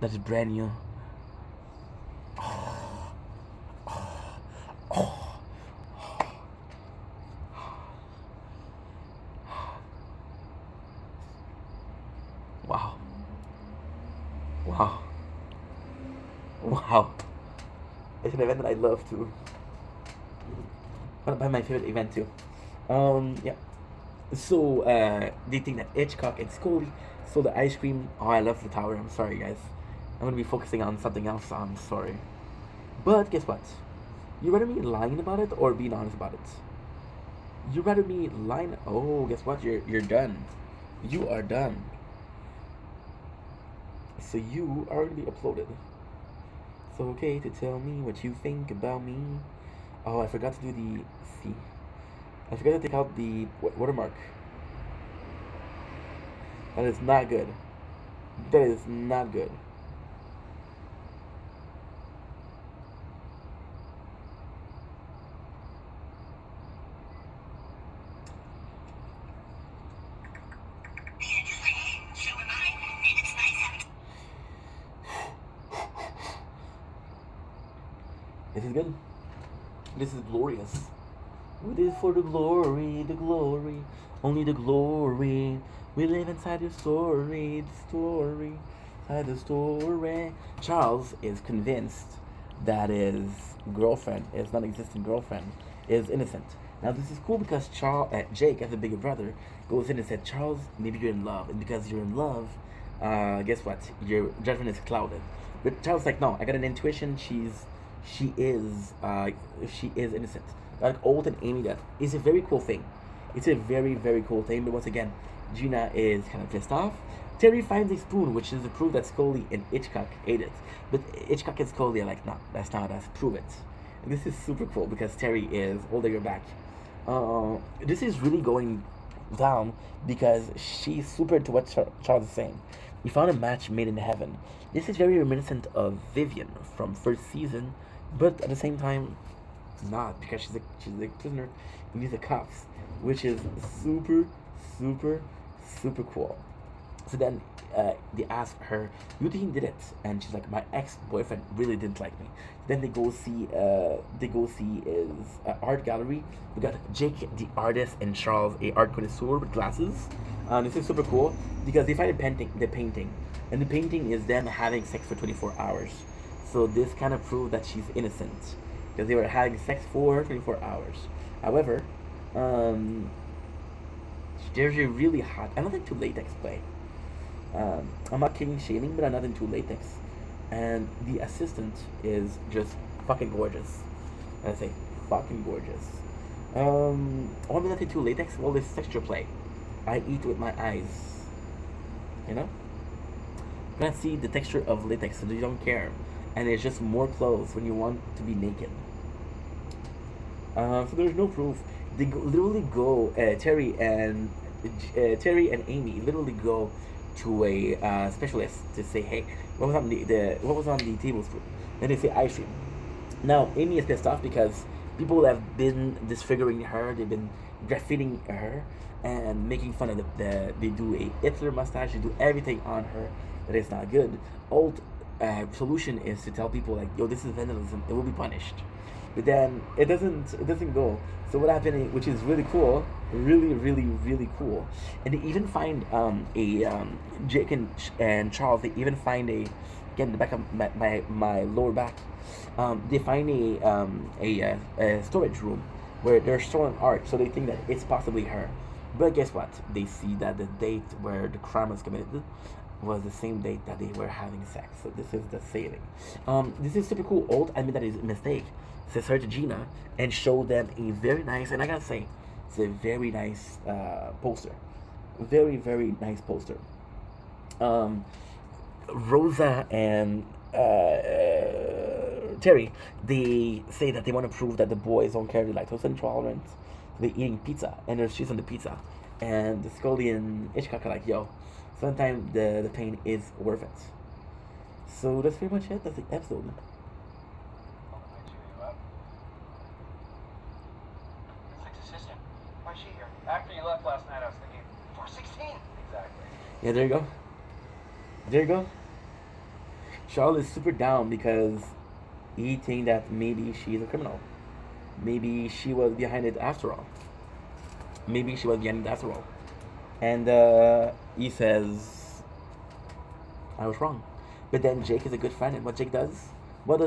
Speaker 2: That is brand new. Wow. It's an event that I love too. One of my favorite event too. Yeah. So they think that Hitchcock and Scully stole the ice cream. Oh, I love the tower. I'm sorry, guys. I'm gonna be focusing on something else. I'm sorry. But guess what? You rather me lying about it or being honest about it? You rather me lying? Oh, guess what? You're done. You are done. So you are gonna be uploaded. So okay to tell me what you think about me. Oh, I forgot to do the C. I forgot to take out the watermark. That is not good. That is not good. This is good. This is glorious. We did for the glory, only the glory. We live inside the story, inside the story. Charles is convinced that his girlfriend, his non-existent girlfriend, is innocent. Now this is cool because Jake, as a bigger brother, goes in and said, Charles, maybe you're in love, and because you're in love, guess what? Your judgment is clouded. But Charles is like, no, I got an intuition. She is innocent. Like Old and Amy, that is a very cool thing. It's a very, very cool thing. But once again, Gina is kind of pissed off. Terry finds a spoon, which is the proof that Scully and Hitchcock ate it. But Hitchcock and Scully are like, no, that's not us. Prove it. And this is super cool because Terry is holding her back. This is really going down because she's super into what Charles is saying. We found a match made in heaven. This is very reminiscent of Vivian from first season, but at the same time, not, because she's a prisoner in these cuffs, which is super, super, super cool. So then they ask her, "You think he did it?" And she's like, "My ex-boyfriend really didn't like me." Then they go see his art gallery. We got Jake, the artist, and Charles, a art connoisseur with glasses. This is super cool because they find the painting, and the painting is them having sex for 24 hours. So this kind of proves that she's innocent because they were having sex for 24 hours. However, there's a really hot. I'm not into latex play. I'm not king shaming, but I'm not into latex. And the assistant is just fucking gorgeous. I say fucking gorgeous. I'm not into latex. Well, this texture play. I eat with my eyes. You know? You can't see the texture of latex, so you don't care. And it's just more clothes when you want to be naked. So there's no proof. They literally go. Terry and Amy literally go to a specialist to say, hey, what was on the tablespoon? Then they say ice cream. Now Amy is pissed off because people have been disfiguring her. They've been graffitiing her and making fun of they do a Hitler mustache. They do everything on her that is not good. Old solution is to tell people like, yo, this is vandalism. It will be punished. But then it doesn't go. So what happened, which is really cool, really cool, and they even find Jake and Charles. They even find again the back of my lower back. They find a storage room where they're storing art. So they think that it's possibly her. But guess what? They see that the date where the crime was committed was the same date that they were having sex. So this is the saving. This is super cool. Old admit that is a mistake. Says her to Gina and show them a very nice, and I gotta say, it's a very nice poster. Very nice poster. Rosa and Terry, they say that they want to prove that the boys don't carry lactose intolerance. They're eating pizza and there's cheese on the pizza. And the Scully and Hitchcock are like, yo, sometimes the pain is worth it. So that's pretty much it. That's the episode.
Speaker 7: After you left last night, I was thinking, 416. Exactly.
Speaker 2: Yeah, there you go. There you go. Charles is super down because he thinks that maybe she's a criminal. Maybe she was behind it after all. And he says, I was wrong. But then Jake is a good friend, and what does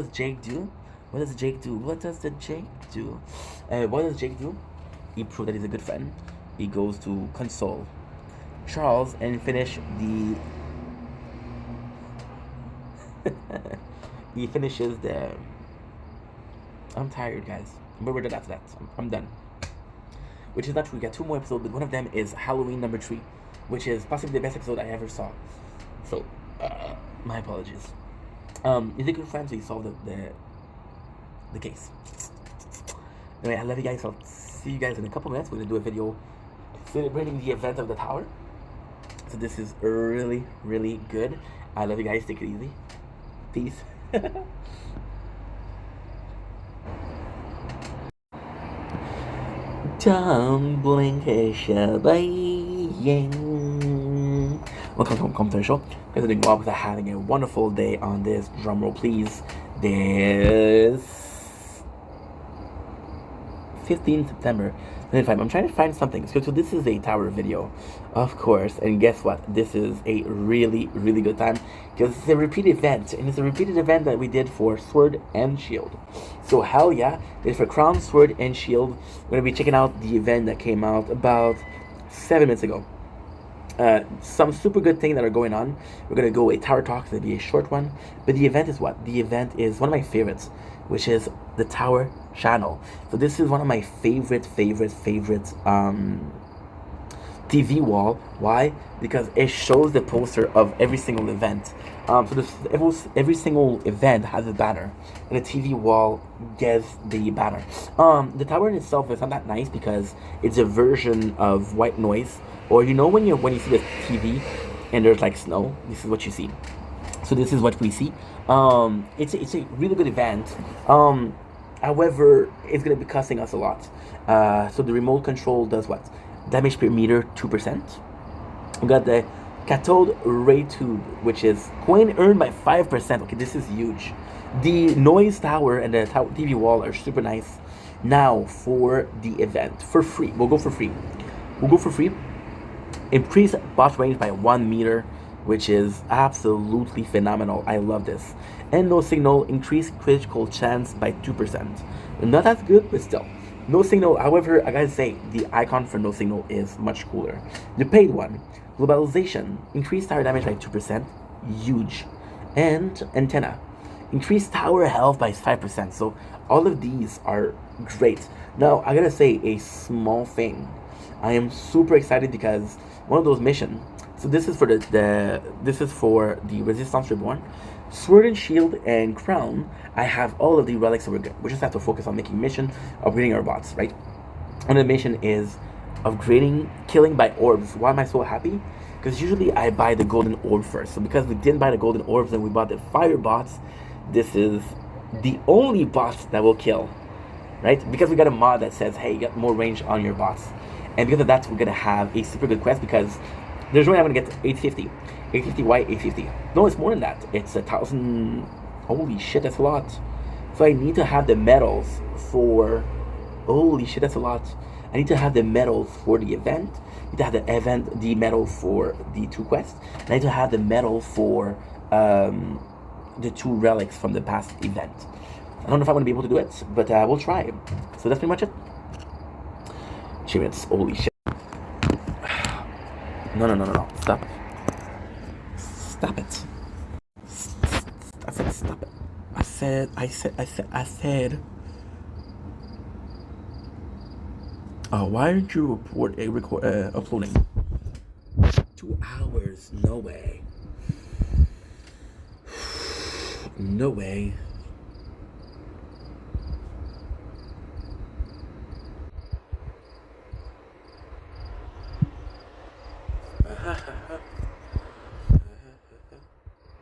Speaker 2: Jake do? What does Jake do? He proved that he's a good friend. he goes to console Charles and finish the he finishes the I'm tired, guys, but we're done after that. I'm done, which is not true. We got 2 more episodes, but one of them is Halloween number 3, which is possibly the best episode I ever saw. So my apologies. Is it good friends? So you solved the case. Anyway, I love you guys. I'll see you guys in a couple minutes. We're gonna do a video celebrating the event of the tower. So this is really, really good. I love you guys. Take it easy. Peace. Tumbling baying. Welcome to Commentary. Guys are doing well because I'm having a wonderful day on this. Drumroll, please. This 15th September 25. I'm trying to find something. So this is a tower video, of course. And guess what? This is a really, really good time because it's a repeat event. And it's a repeated event that we did for Sword and Shield. So hell yeah. It's for Crown, Sword, and Shield. We're going to be checking out the event that came out about 7 minutes ago. Some super good things that are going on. We're going to go a tower talk. It's going to be a short one. But the event is what? The event is one of my favorites, which is the Tower Channel. So this is one of my favorite TV wall. Why? Because it shows the poster of every single event. So every single event has a banner, and the TV wall gets the banner. The tower in itself is not that nice because it's a version of white noise. Or you know when you see the TV and there's like snow, this is what you see. So this is what we see. It's a really good event. However, it's gonna be costing us a lot. So the remote control does what? Damage per meter 2%. We got the cathode ray tube, which is coin earned by 5%. Okay, this is huge. The noise tower and the TV wall are super nice. Now for the event, for free. We'll go for free. Increase bot range by 1 meter, which is absolutely phenomenal. I love this. And no signal, increase critical chance by 2%. Not as good, but still. No signal, however, I gotta say, the icon for no signal is much cooler. The paid one, globalization, increase tower damage by 2%, huge. And antenna, increase tower health by 5%. So all of these are great. Now, I gotta say a small thing. I am super excited because one of those missions. So this is for this is for the Resistance Reborn, Sword and Shield and Crown. I have all of the relics, so we just have to focus on making mission, upgrading our bots, right? And the mission is upgrading killing by orbs. Why am I so happy? Because usually I buy the golden orb first. So because we didn't buy the golden orbs and we bought the fire bots, this is the only bots that will kill, right? Because we got a mod that says, hey, you got more range on your bots. And because of that, we're gonna have a super good quest because there's no way I'm gonna get 850. 850, why 850? No, it's more than that. It's 1,000. Holy shit, that's a lot. So I need to have the medals for. Holy shit, that's a lot. I need to have the medals for the event. I need to have the medal for the 2 quests. And I need to have the medal for the 2 relics from the past event. I don't know if I'm gonna be able to do it, but we'll try. So that's pretty much it. Achievements. Holy shit. No. Stop it. I said stop it. I said. Why aren't you uploading? 2 hours. No way. No way.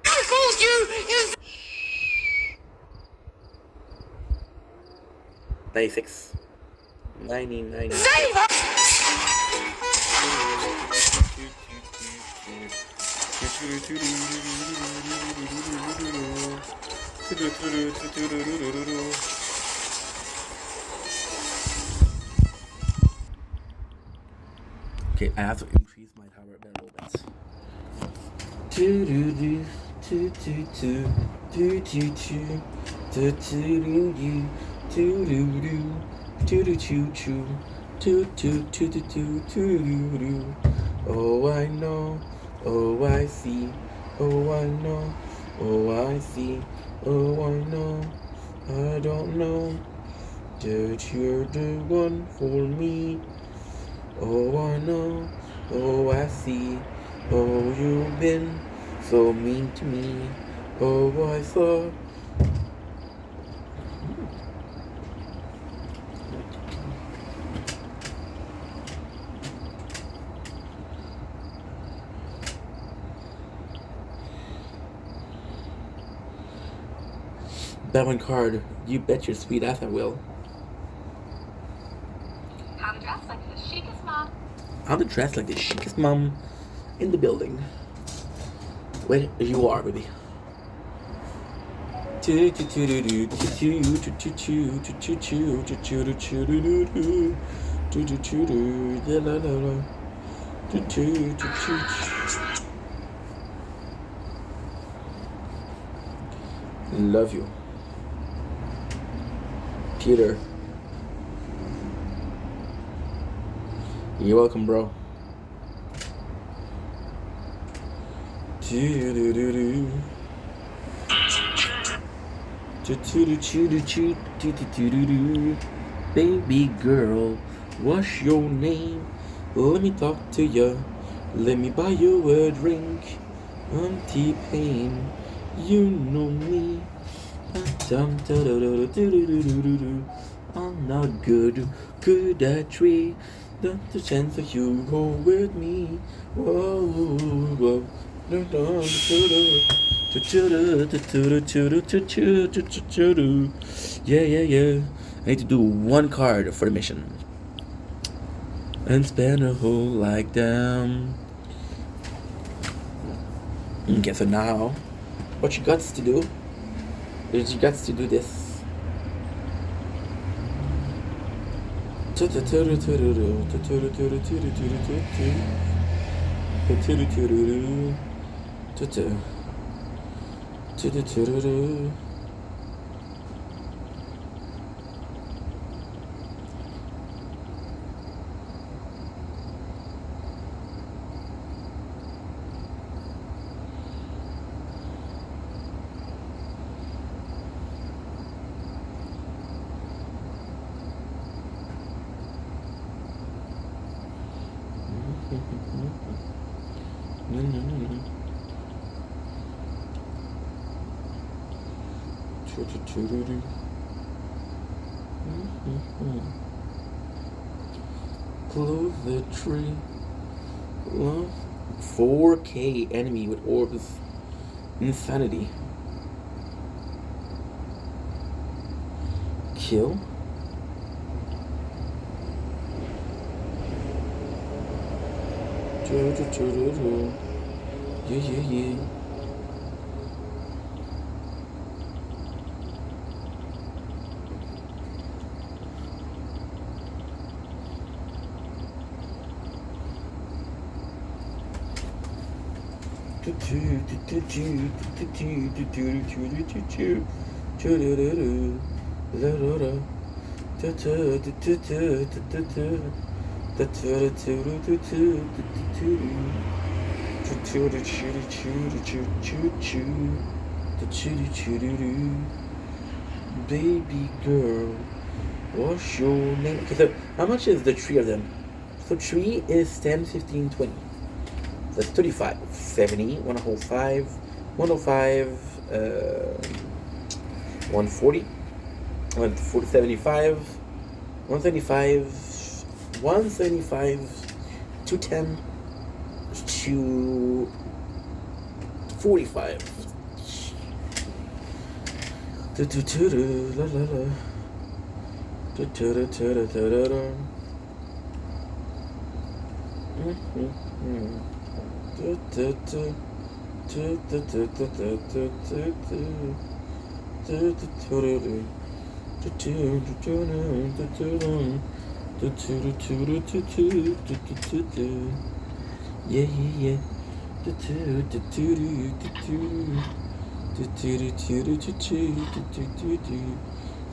Speaker 8: I told you!
Speaker 2: 96. 99.
Speaker 8: Save us!
Speaker 2: Okay, I have to increase my tower a little bit. Oh, I know. Oh, I see. Oh, I know. Oh, I see. Oh, I know. I don't know that you're the one for me. Oh, I know. Oh, I see. Oh, you've been so mean to me. Oh, I thought. That one card, you bet your sweet ass I will.
Speaker 6: How to dress like the chicest mom.
Speaker 2: How to dress like the chicest mom in the building. Wait, you are, baby. Love you, Peter. You're welcome, bro. Baby girl, what's your name? Let me talk to ya. Let me buy you a drink. I'm T-Pain, you know me. I'm not good at tree. Not the chance that you go with me. Whoa, whoa. Yeah. I need to do one card for the mission. And spend a whole like them. Okay, so now, what you got to do is you got to do this. Close the tree. 4K enemy with orbs. Insanity. Kill. Yeah. Baby girl, what's your name? Okay, so how much is the tree of them? So tree is 10, 15, 20. That's 35, 70, 105, 105, 140, 75, 175, 175, 210, 245. Yeah.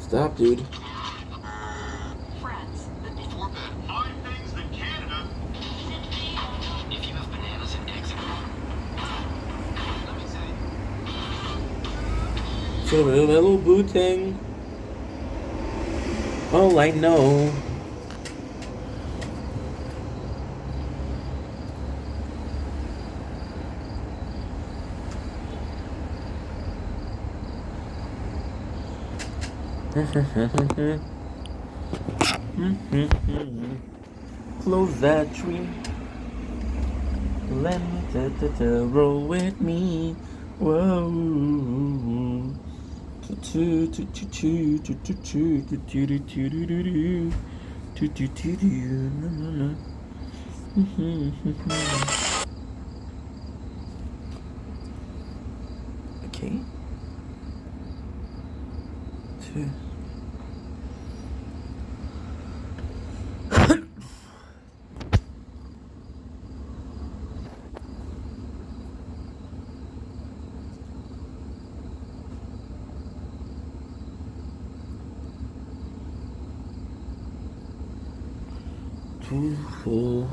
Speaker 2: Stop, dude.
Speaker 8: Friends, before bed, I
Speaker 2: Hello, booting. All I know. Close that tree. Let me roll with me. Whoa. Okay. Too full.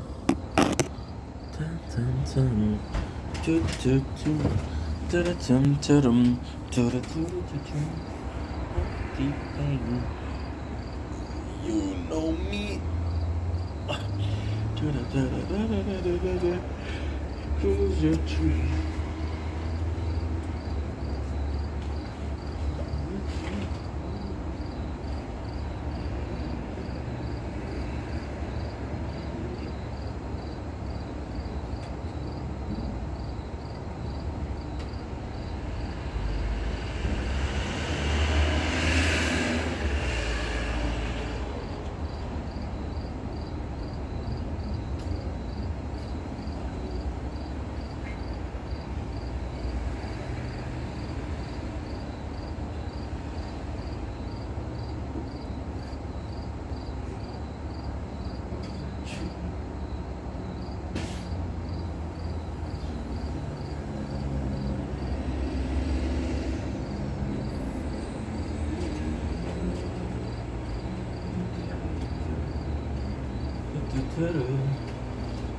Speaker 2: Dun, dun, dun. Do, do, do. Da, da, dum, da, dum. Do, da, do, da, do, do. Deep bang. You know me. Da, da, da, da, da, da, da, da, da. Close your tree.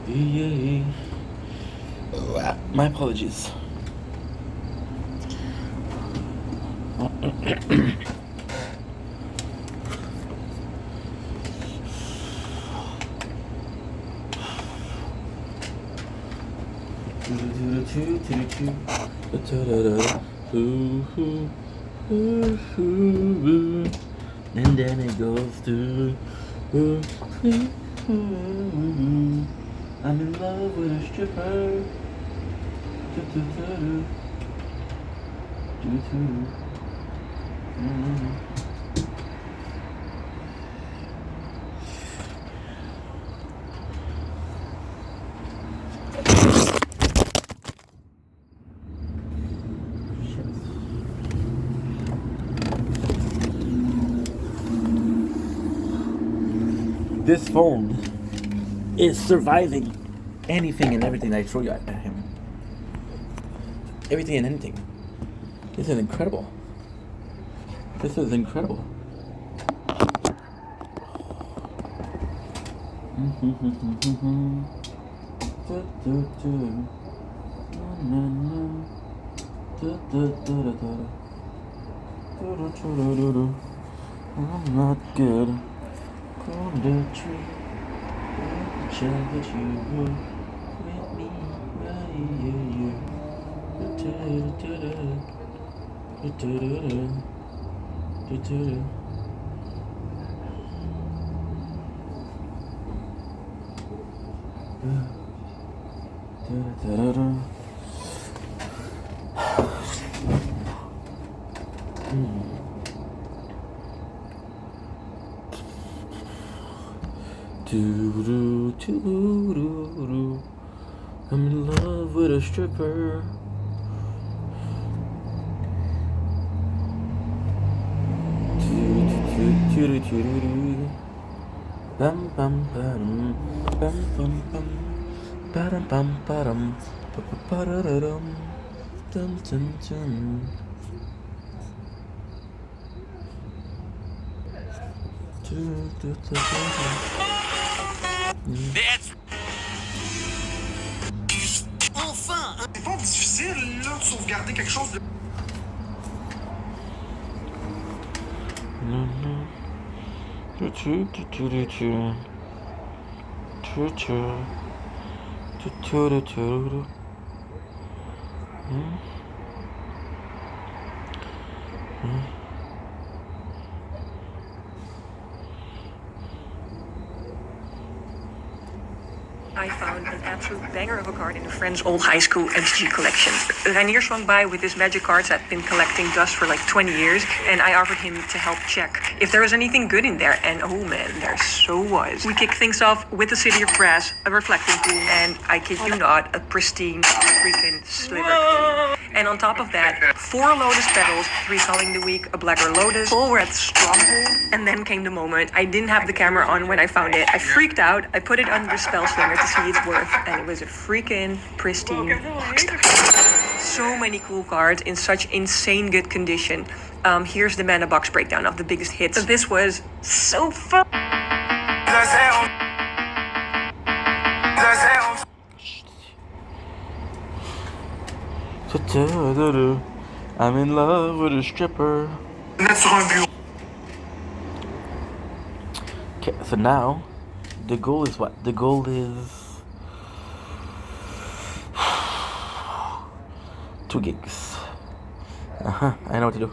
Speaker 2: Yeah. My apologies. And then it goes to I'm in love with a stripper. This phone is surviving anything and everything I throw at him. Everything and anything. This is incredible. This is incredible. I'm not good. On the tree, child that you were with me, I'm in love with a stripper. Bam bam bam bam bam bam bam bam bam bam dum dum dum.
Speaker 8: Enfin, c'est pas difficile là de sauvegarder quelque chose de.
Speaker 9: I found an absolute banger of a card in a friend's old high school XG collection. Rainier swung by with his magic cards that I've been collecting dust for like 20 years, and I offered him to help check if there was anything good in there, and oh man, there so was. We kicked things off with the City of Brass, a reflecting pool, and I kid you not, a pristine freaking sliver. And on top of that, 4 Lotus petals, 3 calling the week, a Blacker Lotus, all were at Stronghold, and then came the moment. I didn't have the camera on when I found it. I freaked out, I put it under the spell slinger to see its worth, and it was a freaking pristine rockstar. So many cool cards in such insane good condition. Here's the mana box breakdown of the biggest hits. This was so fun.
Speaker 2: I'm in love with a stripper. Okay, so now the goal is what? The goal is 2 gigs. I know what to do.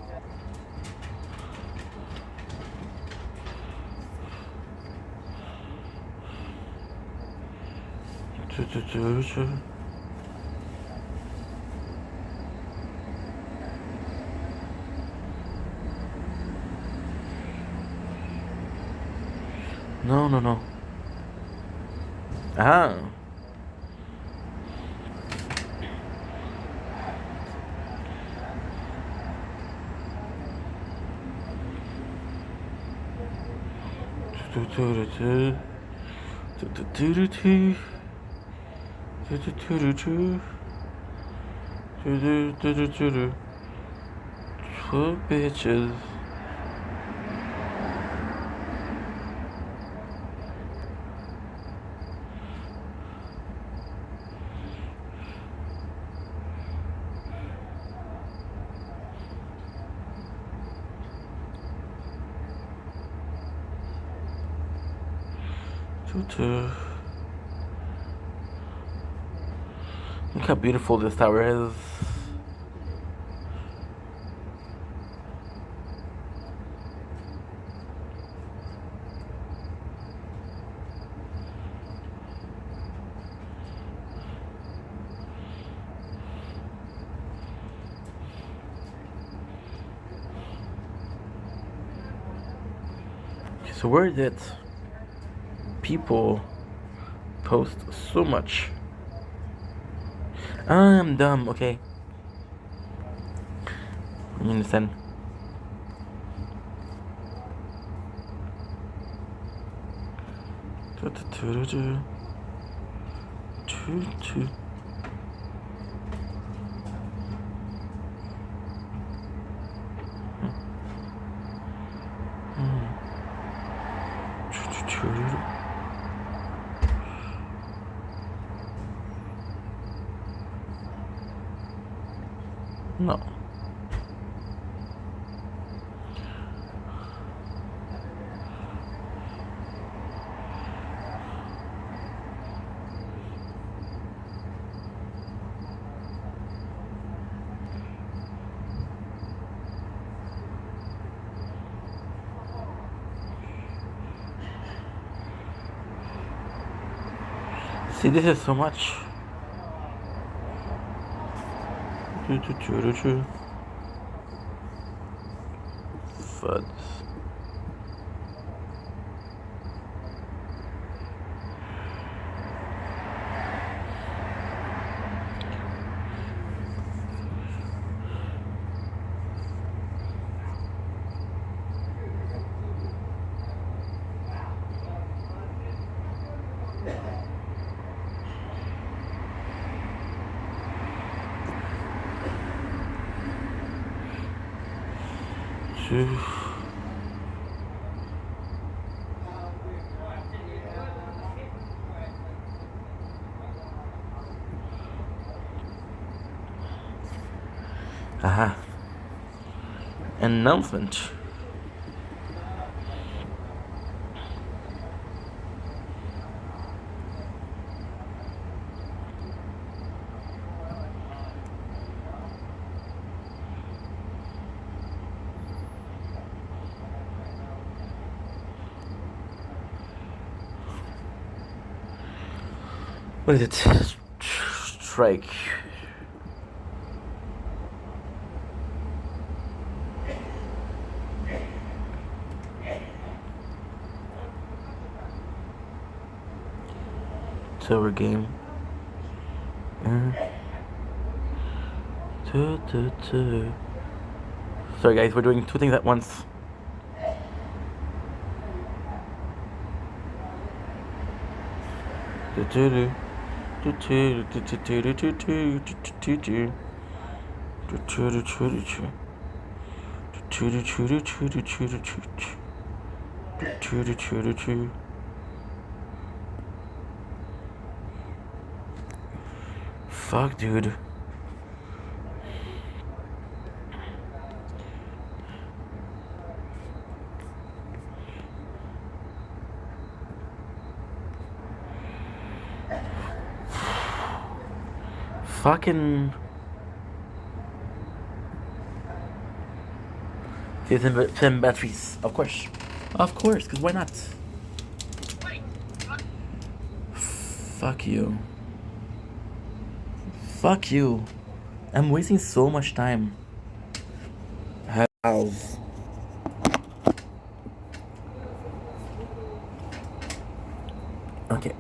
Speaker 2: No. Ah. Two bitches. Look how beautiful this tower is. So where did people post so much? I'm dumb, okay. You understand? No. See, this is so much. Fuds. Aha. Announcement. What is it? Strike. Tower game. Sorry guys, we're doing two things at once. Fuck, dude. Fucking. Thin batteries, of course, because why not? Fuck you. Fuck you. I'm wasting so much time. House. Okay.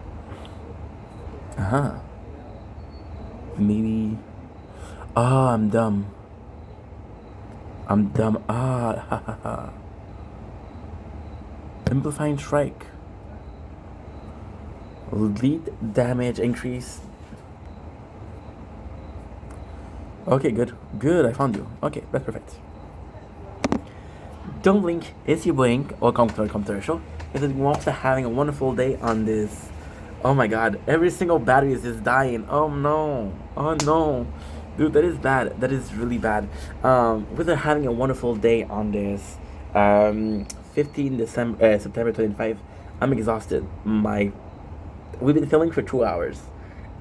Speaker 2: Maybe. Oh, I'm dumb. Amplifying strike. Lead damage increase. Okay, good. I found you. Okay, that's perfect. Don't blink. It's your blink. Welcome to our commercial. It's Walks having a wonderful day on this. Oh my god, every single battery is just dying. Oh no. Dude, that is bad. That is really bad. We're having a wonderful day on this 15 September 25. I'm exhausted. We've been filming for 2 hours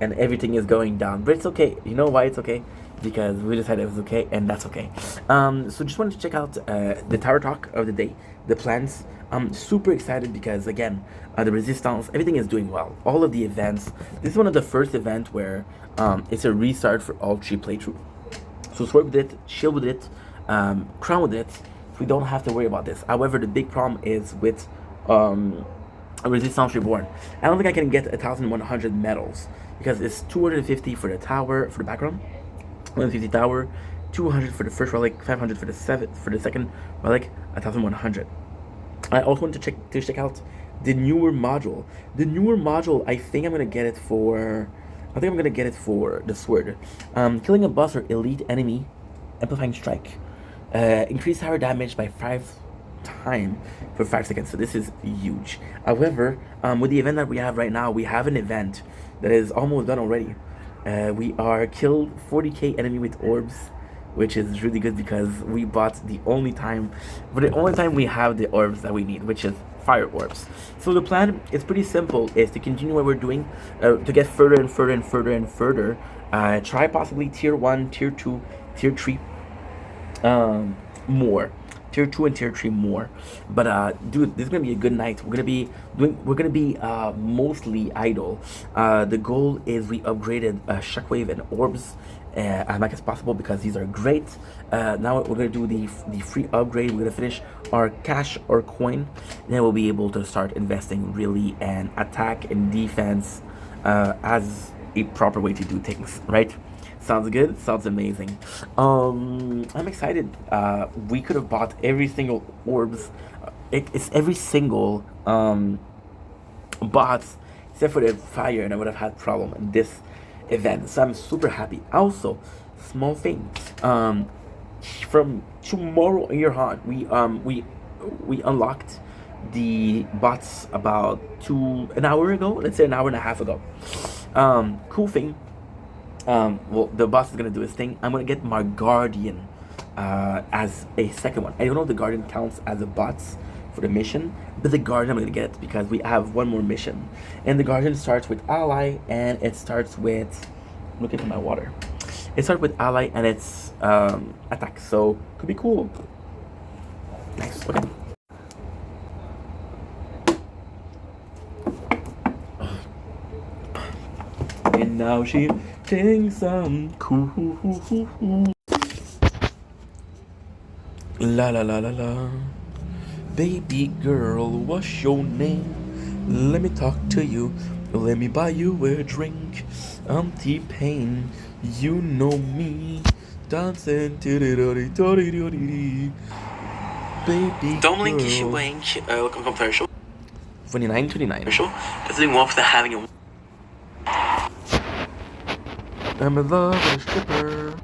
Speaker 2: and everything is going down. But it's okay. You know why it's okay? Because we decided it was okay, and that's okay. So just wanted to check out the tower talk of the day, the plans. I'm super excited because, again, the resistance, everything is doing well. All of the events. This is one of the first events where it's a restart for all 3 playthrough. So swerve with it, shield with it, crown with it. So we don't have to worry about this. However, the big problem is with Resistance Reborn. I don't think I can get 1,100 medals because it's 250 for the tower, for the background. 150 tower, 200 for the first relic, 500 for the second relic, 1,100. I also want to check out the newer module. The newer module, I think I'm gonna get it for the sword. Killing a boss or elite enemy, amplifying strike, increase tower damage by 5 times for 5 seconds. So this is huge. However, with the event that we have right now, we have an event that is almost done already. We are killed 40k enemy with orbs, which is really good because we bought the only time we have the orbs that we need, which is fire orbs. So the plan is pretty simple, is to continue what we're doing, to get further and further. Try possibly tier 1, tier 2, tier 3 more. Tier 2 and tier 3 more. But dude, this is gonna be a good night. We're gonna be mostly idle. The goal is we upgraded Shockwave and Orbs as much as possible because these are great. Now we're gonna do the free upgrade. We're gonna finish our cash or coin, then we'll be able to start investing really and attack and defense as a proper way to do things, right? Sounds good. Sounds amazing. I'm excited. We could have bought every single orbs. It's every single bots except for the fire, and I would have had problem in this event. So I'm super happy. Also, small thing. From tomorrow in your heart, we unlocked the bots about an hour ago. Let's say an hour and a half ago. Cool thing. Well, the boss is gonna do his thing. I'm gonna get my Guardian as a second one. I don't know if the Guardian counts as a bots for the mission, but the Guardian I'm gonna get because we have one more mission. And the Guardian starts with ally, and it starts with, look into my water. It starts with ally and it's attack, so could be cool. Nice. Okay. and now she thinks I'm cool. La la la la la. Baby girl, what's your name? Let me talk to you. Let me buy you a drink. I'm T-Pain. You know me. Dancing. Baby
Speaker 10: Domlink
Speaker 2: girl.
Speaker 10: Ishwank, welcome to our show.
Speaker 2: 29.
Speaker 10: Show. Considering what the having a
Speaker 2: I'm in love with a stripper.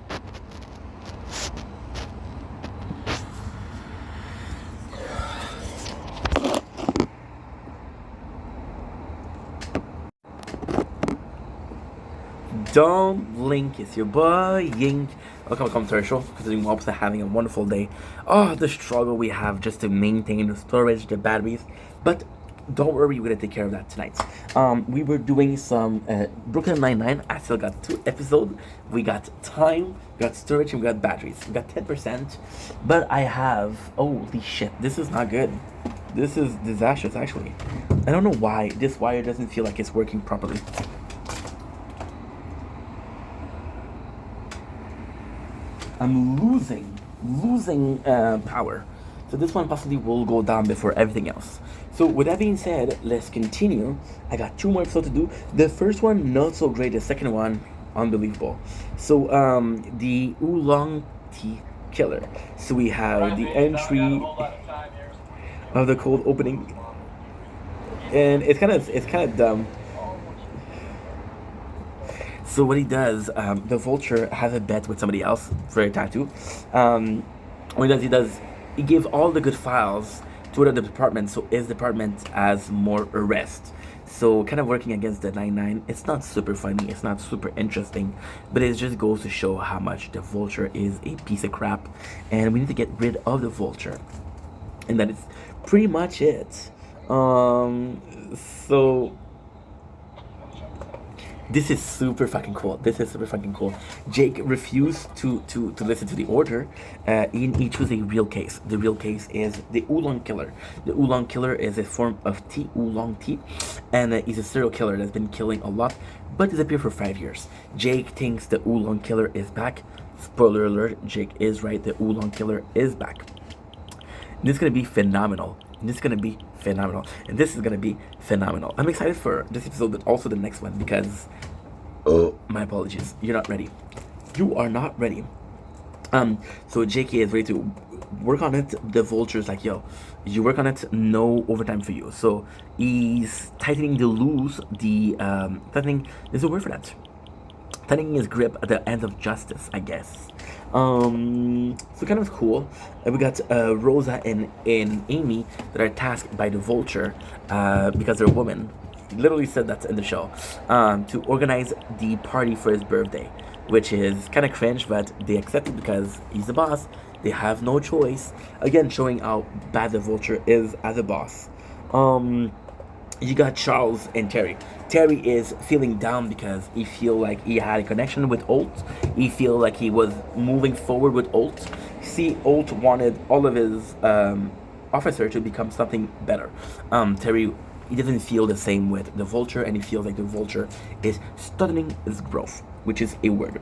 Speaker 2: Don't blink, it's your boy Yink. Welcome to our show. Considering we're also having a wonderful day. Oh, the struggle we have just to maintain the storage, the batteries. But don't worry, we're gonna take care of that tonight. We were doing some Brooklyn Nine-Nine. I still got 2 episodes. We got time, we got storage, and we got batteries. We got 10%. But I have, holy shit, this is not good. This is disastrous, actually. I don't know why this wire doesn't feel like it's working properly. I'm losing power. So this one possibly will go down before everything else. So with that being said, let's continue. I got 2 more episodes to do. The first one, not so great. The second one, unbelievable. So the Oolong Tea Killer. So we have the entry of the cold opening. And it's kind of dumb. So what he does, the Vulture has a bet with somebody else for a tattoo. What he does, he gives all the good files to another department, so his department has more arrests. So kind of working against the 9-9. It's not super funny, it's not super interesting, but it just goes to show how much the Vulture is a piece of crap, and we need to get rid of the Vulture. And that is pretty much it. So this is super fucking cool. Jake refused to listen to the order. He chose a real case. The real case is the Oolong Killer. The Oolong Killer is a form of tea, Oolong tea, and he's a serial killer that's been killing a lot, but disappeared for 5 years. Jake thinks the Oolong Killer is back. Spoiler alert, Jake is right. The Oolong Killer is back. This is gonna be phenomenal. And this is gonna be phenomenal. I'm excited for this episode, but also the next one because, my apologies, you're not ready. You are not ready. So JK is ready to work on it. The Vulture's like, yo, you work on it, no overtime for you. So he's tightening the loose, tightening, there's a word for that. Tightening his grip at the end of justice, I guess. So kind of cool. We got Rosa and Amy that are tasked by the Vulture because they're women. He literally said that in the show, to organize the party for his birthday, which is kind of cringe, but they accept it because he's the boss. They have no choice. Again, showing how bad the Vulture is as a boss. You got Charles and Terry. Terry is feeling down because he feel like he had a connection with Holt. He feel like he was moving forward with Holt. See, Holt wanted all of his officer to become something better. Terry, he doesn't feel the same with the Vulture, and he feels like the Vulture is stuttering his growth, which is a word.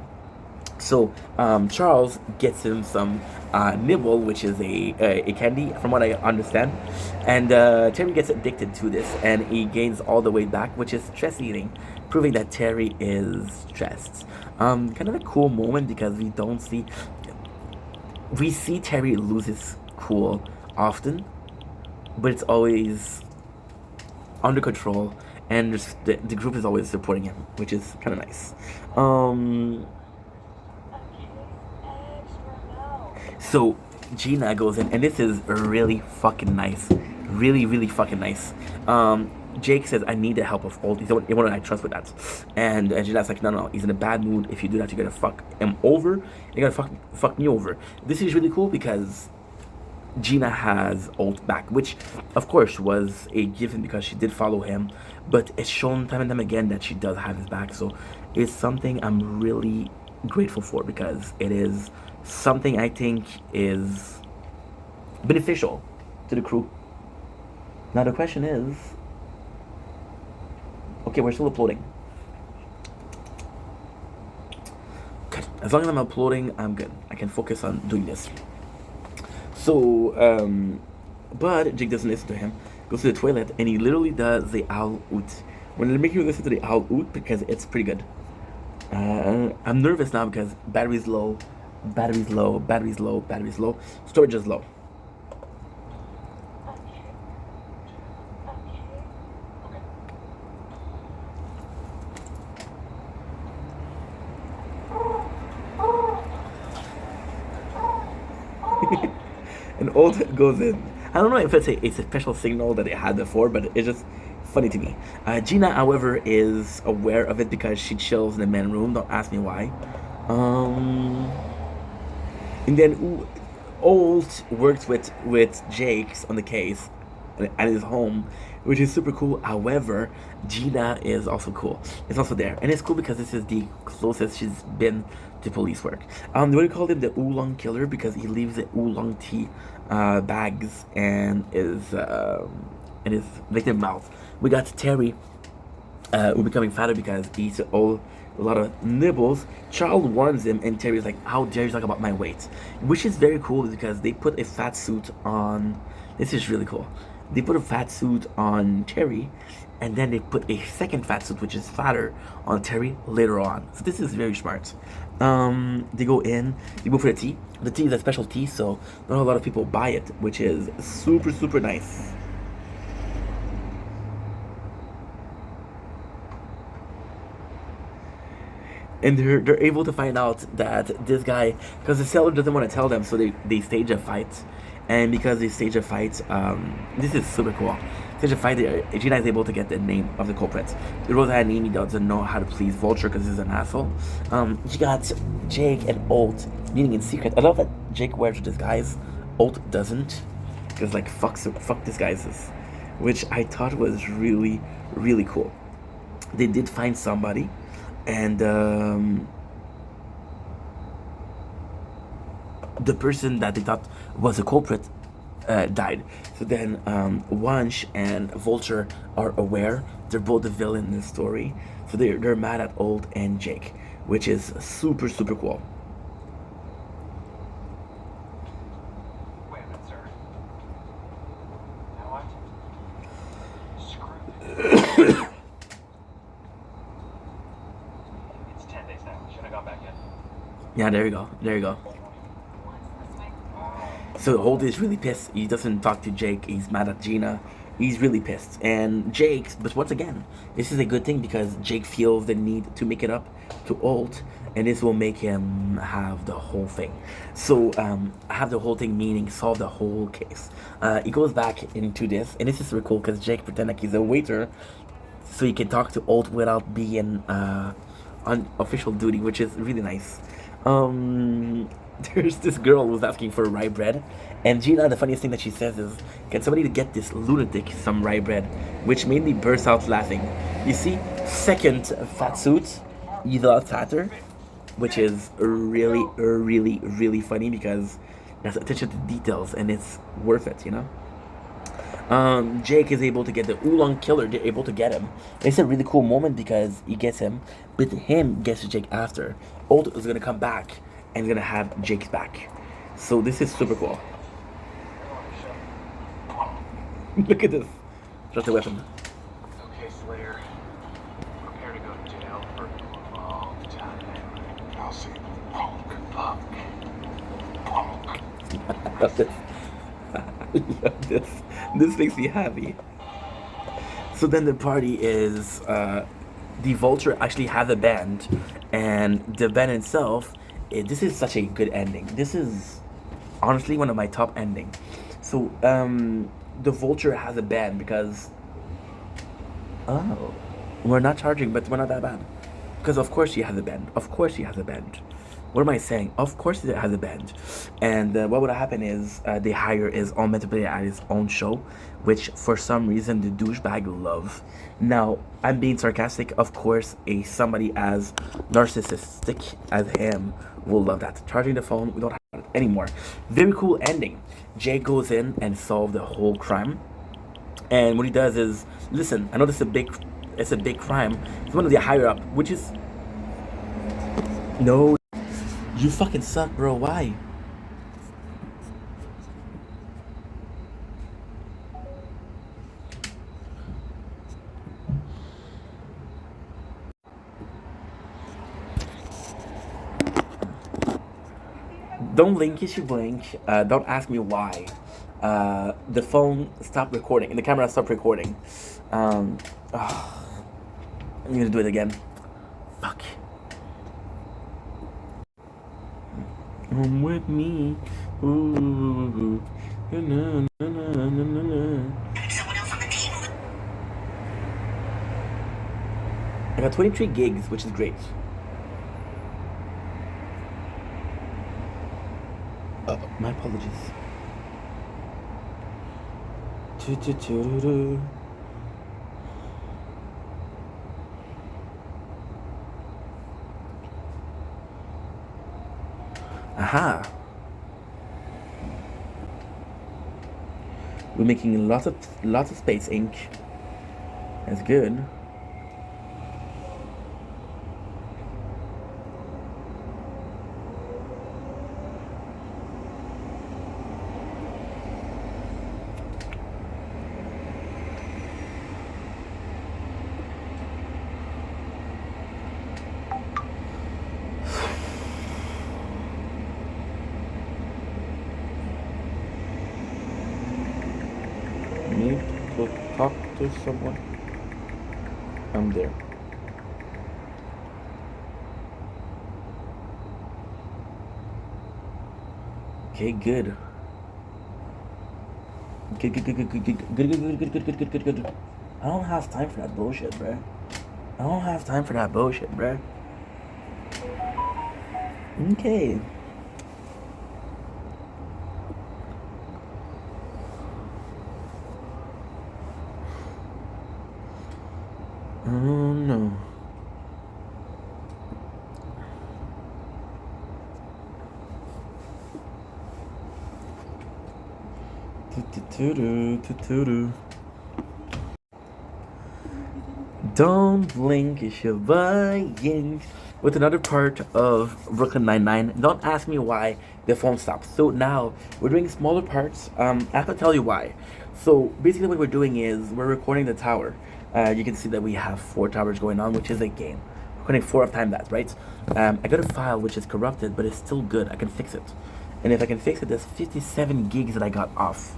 Speaker 2: So Charles gets him some nibble, which is a candy, from what I understand, and Terry gets addicted to this, and he gains all the weight back, which is stress eating, proving that Terry is stressed. Kind of a cool moment because we see Terry lose his cool often, but it's always under control, and the group is always supporting him, which is kind of nice. So Gina goes in, and this is really fucking nice. Really fucking nice. Jake says, I need the help of Holt. He's the one I trust with that. And Gina's like, no, he's in a bad mood. If you do that, you're gonna fuck him over. You're gonna fuck me over. This is really cool because Gina has Holt back, which of course was a given because she did follow him, but it's shown time and time again that she does have his back. So it's something I'm really grateful for because it is something I think is beneficial to the crew. Now the question is, okay, we're still uploading. As long as I'm uploading, I'm good. I can focus on doing this. So, but Jake doesn't listen to him. Goes to the toilet and he literally does the owl oot. When they make you listen to the owl oot because it's pretty good. I'm nervous now because battery's low, battery's low, battery's low, battery's low, storage is low. And Old goes in. I don't know if it's a special signal that it had before, but it's just funny to me. Gina, however, is aware of it because she chills in the main room. Don't ask me why. And then Old works with Jake's on the case at his home, which is super cool. However, Gina is also cool. It's also there, and it's cool because this is the closest she's been to police work. We call him the oolong killer because he leaves the oolong tea bags and his victim mouth. We got Terry, who's becoming fatter because he eats a lot of nibbles. Charles warns him, and Terry's like, "How dare you talk about my weight?" Which is very cool because they put a fat suit on. This is really cool. They put a fat suit on Terry, and then they put a second fat suit, which is fatter, on Terry later on. So this is very smart. They go in, they go for the tea. The tea is a special tea, so not a lot of people buy it, which is super, super nice. And they're able to find out that this guy, because the seller doesn't want to tell them, so they stage a fight. And because they stage a fight, this is super cool. Stage a fight, Gina is able to get the name of the culprit. Rosa and Amy doesn't know how to please Vulture because he's an asshole. You got Jake and Old meeting in secret. I love that Jake wears a disguise, Old doesn't, because like fuck disguises, which I thought was really, really cool. They did find somebody, and the person that they thought was a culprit died. So then Wanch and Vulture are aware. They're both the villain in the story. So they're mad at Old and Jake, which is super, super cool.
Speaker 7: Wait a minute, sir. Now what? Screw It's 10 days now. Shouldn't have gone back yet.
Speaker 2: Yeah, there you go. There you go. So Holt is really pissed. He doesn't talk to Jake. He's mad at Gina. He's really pissed. And Jake, but once again, this is a good thing because Jake feels the need to make it up to Holt, and this will make him have the whole thing. So have the whole thing meaning solve the whole case. He goes back into this, and this is really cool because Jake pretends like he's a waiter, so he can talk to Holt without being on official duty, which is really nice. There's this girl who's asking for rye bread, and Gina, the funniest thing that she says is, "Can somebody get this lunatic some rye bread?" Which made me burst out laughing. You see, second fat suit, he's a lot fatter, which is really, really, really funny because there's attention to details and it's worth it, you know? Jake is able to get the oolong killer. They're able to get him. It's a really cool moment because he gets him, but him gets Jake after. Old is gonna come back and gonna have Jake's back. So this is super cool. Look at this. Just a weapon.
Speaker 7: Okay, Slayer. Prepare to go to jail for a long time. I'll see. Punk.
Speaker 2: I love this. I love this. This makes me happy. So then the party is the Vulture actually has a band, and the band itself, this is such a good ending. This is honestly one of my top endings. So the Vulture has a band because we're not charging, but we're not that bad. Because of course she has a band. Of course she has a band. What am I saying? Of course he has a band. And what would happen is they hire his own band to play at his own show, which for some reason the douchebag love. Now, I'm being sarcastic. Of course, somebody as narcissistic as him will love that. Charging the phone, we don't have it anymore. Very cool ending. Jake goes in and solves the whole crime. And what he does is, listen, I know this is it's a big crime. It's one of the higher up, which is no. You fucking suck, bro. Why? Don't link issue blank. Don't ask me why. The phone stopped recording and the camera stopped recording. I'm gonna do it again. Fuck. Come with me. Ooh. Na, na, na, na, na, na. I got 23 gigs, which is great. My apologies. Aha! We're making lots of space ink. That's good. Need to talk to someone. I'm there. Okay, good. Good. I don't have time for that bullshit, bruh. I don't have time for that bullshit, bruh. Okay. Oh no. Don't blink, it's your buying. With another part of Brooklyn Nine-Nine. Don't ask me why the phone stopped. So now we're doing smaller parts. I have to tell you why. So basically what we're doing is we're recording the tower. You can see that we have 4 towers going on, which is a game. We're recording 4 times that, right? I got a file which is corrupted, but it's still good. I can fix it. And if I can fix it, there's 57 gigs that I got off.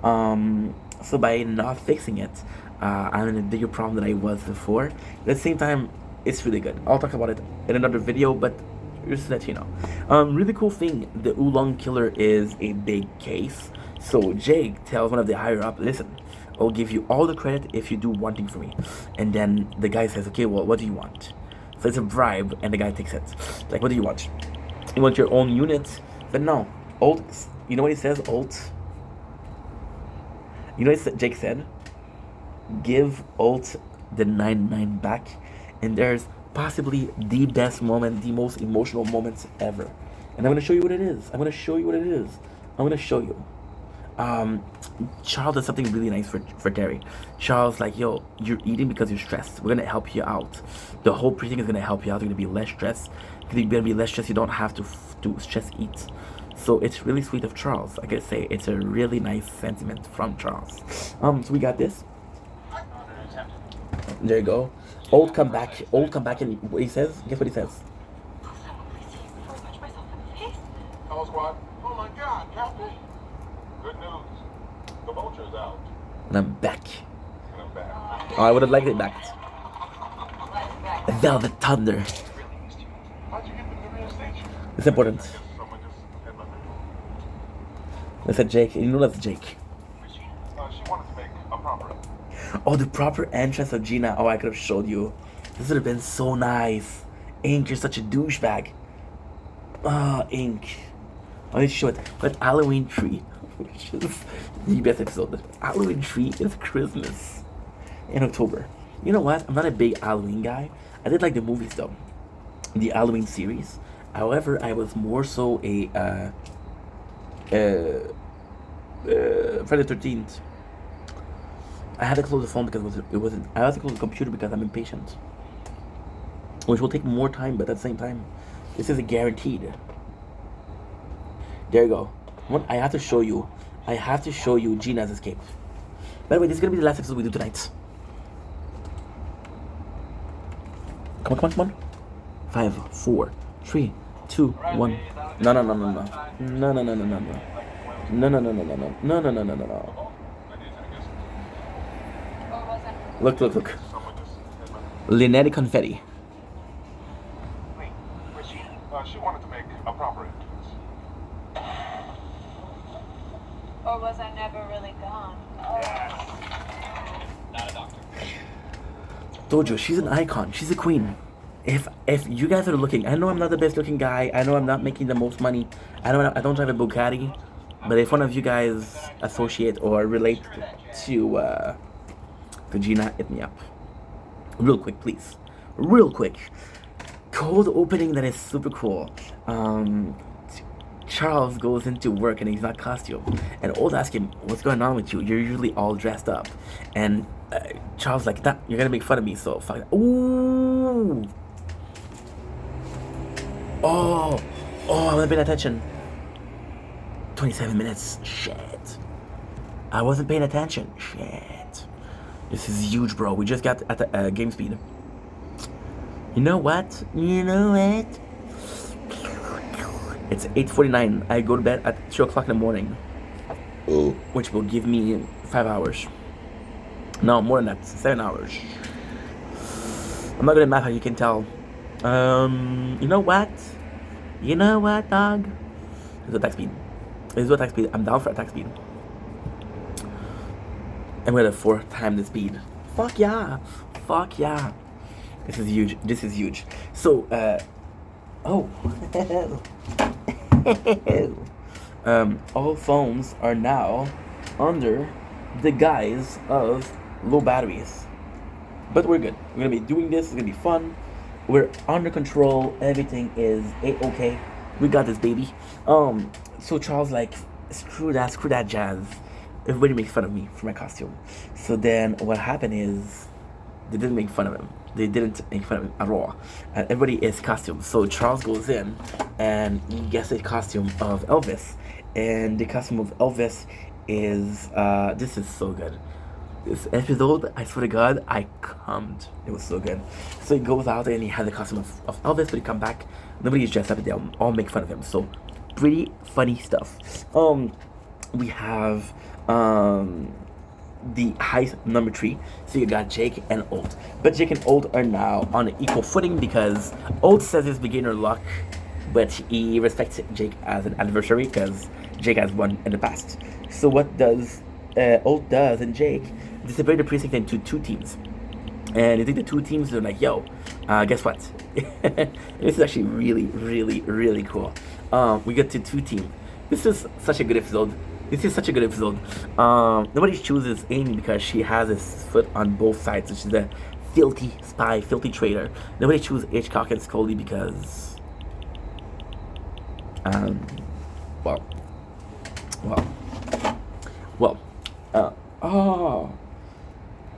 Speaker 2: So by not fixing it, I'm in a bigger problem than I was before. At the same time, it's really good. I'll talk about it in another video, but just to let you know. Really cool thing, the Oolong Killer is a big case. So Jake tells one of the higher up, listen, I'll give you all the credit if you do one thing for me. And then the guy says, okay, well, what do you want? So it's a bribe, and the guy takes it. Like, what do you want? You want your own unit? But no, Alt, you know what he says, Alt? You know what Jake said? Give Alt the 9-9 back, and there's possibly the best moment, the most emotional moments ever. And I'm gonna show you what it is. I'm gonna show you. Charles does something really nice for Terry. Charles like, yo, you're eating because you're stressed. We're gonna help you out. The whole precinct is gonna help you out. You're gonna be less stressed. You're gonna be less stressed. You don't have to stress eat. So it's really sweet of Charles. I gotta say, it's a really nice sentiment from Charles. So we got this. There you go. Old come back, and what he says? Guess what he says?
Speaker 7: Hello, squad. Oh my God, Captain. Good news. The vulture's out.
Speaker 2: And I'm back. Oh, I would have liked it back. Velvet Thunder.
Speaker 7: How'd you get them to reinstate you?
Speaker 2: It's important.
Speaker 7: Someone just had my video.
Speaker 2: That's Jake. You know that's Jake.
Speaker 7: She wanted to make a proper.
Speaker 2: Oh, the proper entrance of Gina. Oh, I could have showed you. This would have been so nice. Ink, you're such a douchebag. Ah, Ink. I need to show it. But Halloween tree, which is the best episode. Halloween tree is Christmas in October. You know what? I'm not a big Halloween guy. I did like the movies though, the Halloween series. However, I was more so a Friday the 13th. I had to close the phone because it wasn't. I had to close the computer because I'm impatient, which will take more time. But at the same time, this is a guaranteed. There you go. I have to show you. I have to show you Gina's escape. By the way, this is gonna be the last episode we do tonight. Come on. 5, 4, 3, 2, 1. No. Look. Linetti confetti.
Speaker 7: Wait, where's she? She wanted to make a proper entrance.
Speaker 6: Or was I never really gone?
Speaker 5: Not a doctor.
Speaker 2: Told you, she's an icon. She's a queen. If you guys are looking, I know I'm not the best looking guy. I know I'm not making the most money. I don't drive a Bugatti. But if one of you guys associate or relate to Gina, hit me up. Real quick, please. Real quick. Cold opening that is super cool. Charles goes into work and he's not costume. And Old asks him, what's going on with you? You're usually all dressed up. And Charles like, that you're gonna make fun of me, so fuck it. Ooh. Oh, I wasn't paying attention. 27 minutes. Shit. I wasn't paying attention. Shit. This is huge, bro. We just got at the game speed. You know what? It's 8:49. I go to bed at 2 o'clock in the morning. Which will give me 5 hours. No, more than that. 7 hours. I'm not good at math, as you can tell. You know what? Dog? This is attack speed. I'm down for attack speed. I'm gonna 4 times the speed. Fuck yeah. This is huge. So, all phones are now under the guise of low batteries. But we're good. We're gonna be doing this. It's gonna be fun. We're under control. Everything is okay. We got this, baby. So Charles like, screw that jazz. Everybody makes fun of me for my costume. So then what happened is they didn't make fun of him. They didn't make fun of him at all. And everybody is costumed. So Charles goes in and he gets a costume of Elvis. And the costume of Elvis is this is so good. This episode, I swear to God, I cummed. It was so good. So he goes out and he has a costume of Elvis, but he come back, nobody's dressed up, and they all make fun of him. So pretty funny stuff. We have the heist number 3. So you got Jake and Old. But Jake and Old are now on an equal footing because Old says it's beginner luck, but he respects Jake as an adversary because Jake has won in the past. So what does Old does and Jake, they separate the precinct into 2 teams. And I think the 2 teams are like, yo, guess what? This is actually really cool. We get to 2 teams. This is such a good episode. Nobody chooses Amy because she has his foot on both sides. So she's a filthy spy, filthy traitor. Nobody chooses Hitchcock and Scully because,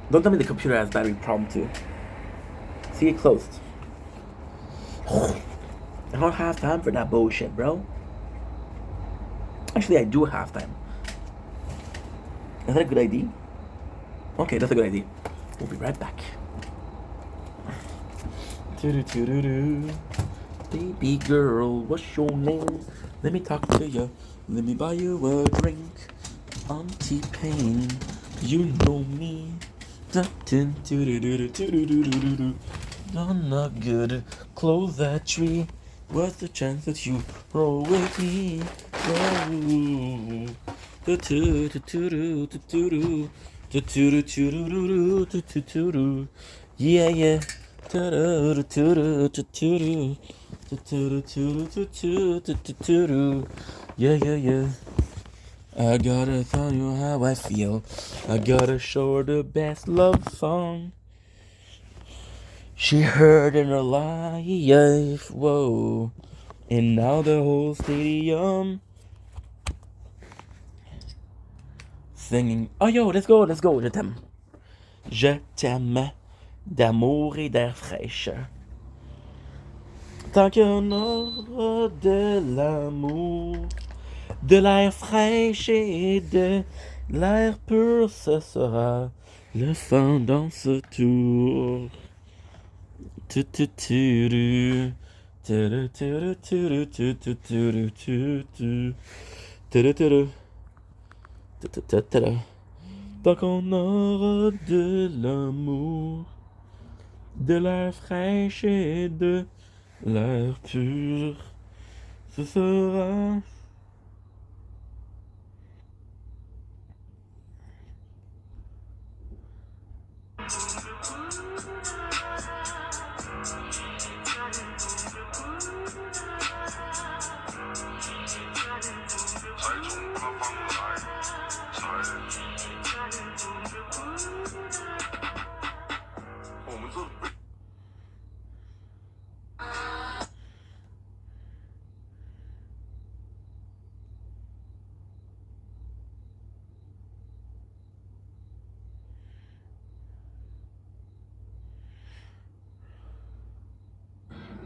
Speaker 2: don't tell me the computer has battery problem too. See, it closed. I don't have time for that bullshit, bro. Actually, I do have time. Is that a good idea? Okay, that's a good idea. We'll be right back. Baby girl, what's your name? Let me talk to you. Let me buy you a drink. I'm T-Pain. You know me. I'm not good. Close that tree. What's the chance that you roll with me? Yeah. Yeah. I gotta tell you how I feel. I gotta show her the best love song she heard in her life. Whoa. And now the whole stadium singing. Oh yo, let's go. Je t'aime d'amour et d'air fraîche. Tant qu'on aura de l'amour, De l'air fraîche et de l'air pur, ce sera le fin dans ce tour. Tu, tu, tu, tu. Tu, tu, tu, tu, tu, tu, tu, tu. Tu, tu, tu. Tu, tu, tu, tu. Tant qu'on aura de l'amour, de l'air fraîche et de l'air pur, ce sera...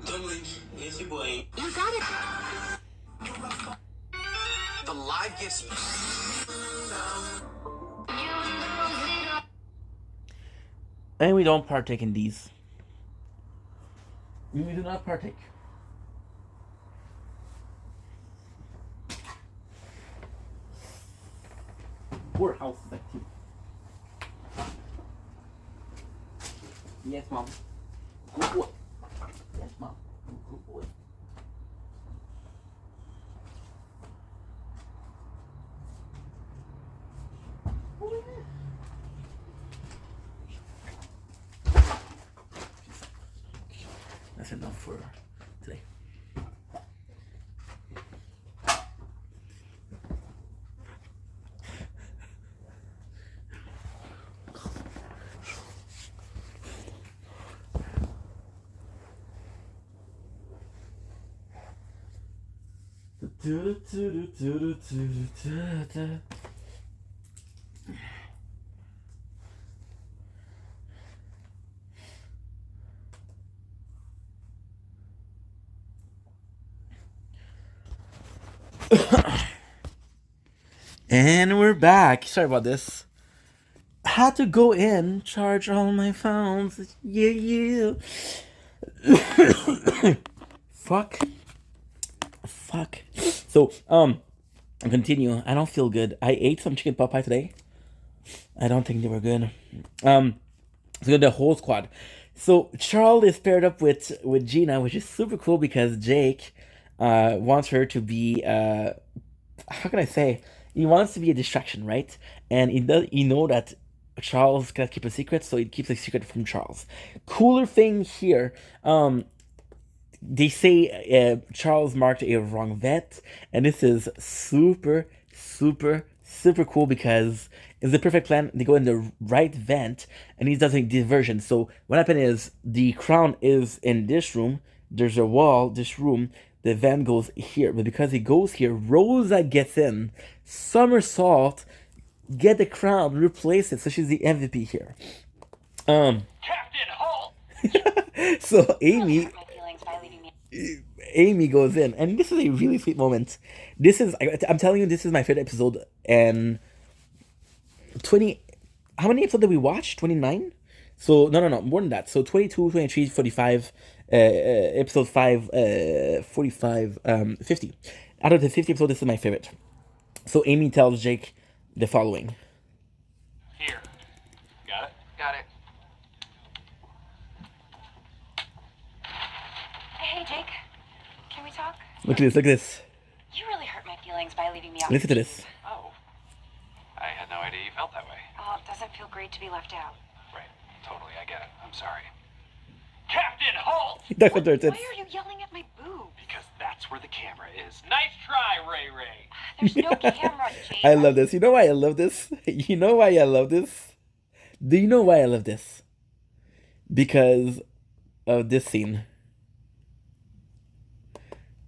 Speaker 10: Dumbling, it's your boy.
Speaker 8: You got it. The live gifts.
Speaker 2: And we don't partake in these. We do not partake. Poor house activity. Yes, Mom. Good boy. Yes, Mom. Good boy. That's enough for today. And we're back. Sorry about this. Had to go in, charge all my phones. Yeah. Fuck. So, continue. I don't feel good. I ate some chicken pot pie today. I don't think they were good. So the whole squad. So Charles is paired up with Gina, which is super cool because Jake wants her to be how can I say? He wants to be a distraction, right? And he know that Charles cannot keep a secret, so he keeps a secret from Charles. Cooler thing here, they say Charles marked a wrong vet, and this is super cool because it's the perfect plan. They go in the right vent, and he does a diversion. So what happened is the crown is in this room. There's a wall, this room. The vent goes here, but because it goes here, Rosa gets in, somersault, get the crown, replace it. So she's the MVP here.
Speaker 8: Captain Holt.
Speaker 2: So Amy goes in, and this is a really sweet moment. I'm telling you, this is my favorite episode. And 20, how many episodes did we watch? 29. So no, more than that. So 22, 23, 45. Episode 5, 45, 50. Out of the 50 episodes, this is my favorite. So Amy tells Jake the following.
Speaker 7: Here. Got it?
Speaker 8: Got it.
Speaker 6: Hey, Jake. Can we talk?
Speaker 2: Look at this.
Speaker 6: You really hurt my feelings by leaving me out.
Speaker 2: Listen to this.
Speaker 7: Oh. I had no idea you felt that way.
Speaker 6: Oh, it doesn't feel great to be left out.
Speaker 7: Right. Totally, I get it. I'm sorry. Captain Holt!
Speaker 2: That's what they're
Speaker 6: Why are you yelling at my boob?
Speaker 7: Because that's where the camera is. Nice try, Ray Ray.
Speaker 6: There's no camera, Jake.
Speaker 2: I love this. You know why I love this? You know why I love this? Do you know why I love this? Because of this scene.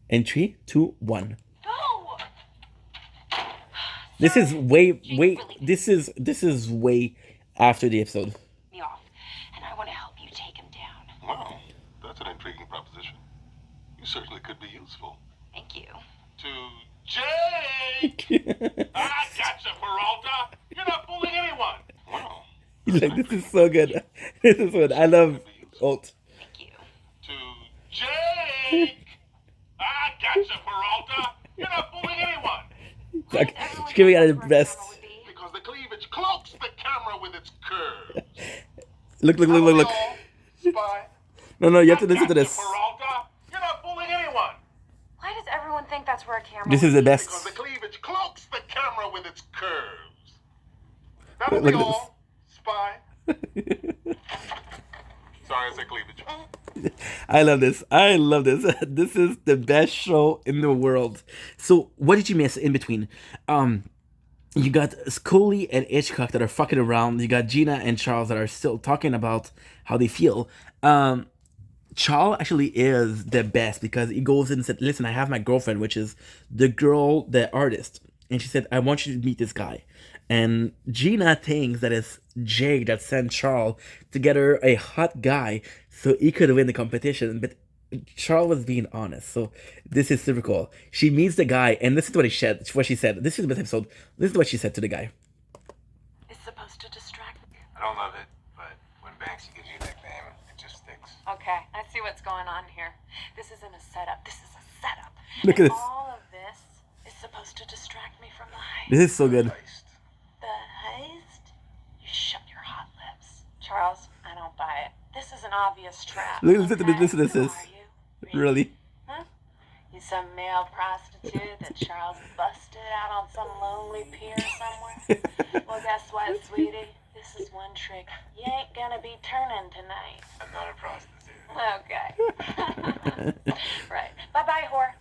Speaker 2: In 3, 2, 1.
Speaker 6: No!
Speaker 2: This is way. This is way after the episode.
Speaker 6: Me off, and I want to help you take him down.
Speaker 11: Wow, that's an intriguing proposition. You certainly could be useful.
Speaker 6: Thank you.
Speaker 11: To Jake!
Speaker 2: Jake.
Speaker 1: I gotcha, Peralta. You're not fooling anyone.
Speaker 11: Wow.
Speaker 2: He's like, this is so good. This is what I love. Alt.
Speaker 1: To Jake. I gotcha, Peralta. You're not fooling anyone.
Speaker 2: Like, screaming at his breast.
Speaker 1: Because the cleavage cloaks the camera with its curves.
Speaker 2: Look.
Speaker 1: Spy.
Speaker 2: No, you have to listen to this.
Speaker 1: Peralta, you're not fooling anyone.
Speaker 6: Why does everyone think that's where a camera
Speaker 2: This is the
Speaker 1: Because
Speaker 2: best.
Speaker 1: the cleavage cloaks the camera with its curves. That
Speaker 2: Look
Speaker 1: will be
Speaker 2: at
Speaker 1: all. Spy.
Speaker 11: Sorry, I said cleavage.
Speaker 2: I love this. This is the best show in the world. So, what did you miss in between? You got Scully and Hitchcock that are fucking around. You got Gina and Charles that are still talking about how they feel. Charles actually is the best because he goes in and said, listen, I have my girlfriend, which is the artist. And she said, I want you to meet this guy. And Gina thinks that it's Jake that sent Charles to get her a hot guy so he could win the competition. But Charles was being honest. So this is super cool. She meets the guy and listen to what she said. This is the best episode. This is what she said to the guy.
Speaker 6: It's supposed to distract me.
Speaker 7: I don't love it, but when Banksy gives you a nickname, it just sticks.
Speaker 6: Okay, I see what's going on here. This isn't a setup. This is a setup.
Speaker 2: Look at this.
Speaker 6: All of this is supposed to distract me from the heist.
Speaker 2: This is so good.
Speaker 6: The heist? You shut your hot lips. Charles, I don't buy it. This is an obvious trap.
Speaker 2: Listen to this.
Speaker 6: Who are you?
Speaker 2: Really?
Speaker 6: Huh? You some male prostitute that Charles busted out on some lonely pier somewhere? Well, guess what, sweetie? This is one trick you ain't gonna be turning tonight.
Speaker 7: I'm not a prostitute.
Speaker 6: Okay. Right. Bye-bye, whore.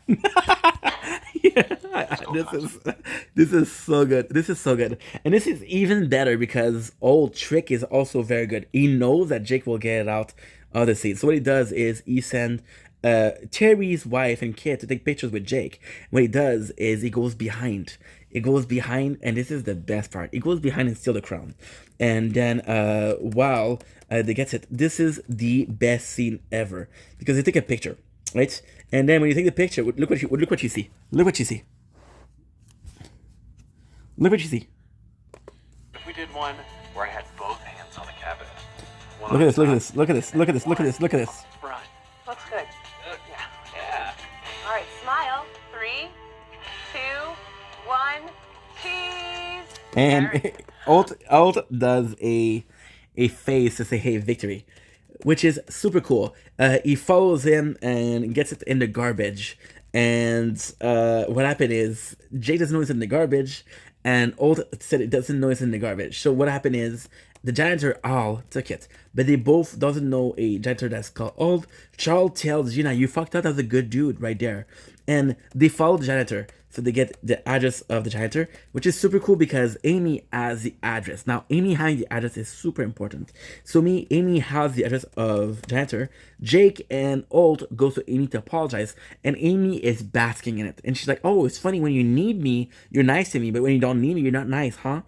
Speaker 2: This is so good. This is so good. And this is even better because old Trick is also very good. He knows that Jake will get it out of the scene. So what he does is he sends Terry's wife and kid to take pictures with Jake. What he does is he goes behind. And this is the best part. He goes behind and steal the crown. And then while they get it, this is the best scene ever because they take a picture, right? And then when you take the picture, look what you see. Look what you see.
Speaker 7: If we did one where I had both hands on the cabinet.
Speaker 2: Look at this.
Speaker 6: Front. Looks good. Yeah. All right, smile. 3, 2, 1, cheese.
Speaker 2: And Alt does a face to say, hey, victory, which is super cool. He follows him and gets it in the garbage. And what happened is Jake doesn't know it's in the garbage, and Alt said it doesn't know it's in the garbage. So what happened is the janitor Al took it, but they both doesn't know a janitor that's called Alt. Charles tells Gina, you fucked up as a good dude right there. And they follow the janitor, so they get the address of the janitor, which is super cool because Amy has the address. Now, Amy having the address is super important. So Amy has the address of janitor. Jake and Alt goes to Amy to apologize, and Amy is basking in it. And she's like, oh, it's funny, when you need me, you're nice to me, but when you don't need me, you're not nice, huh?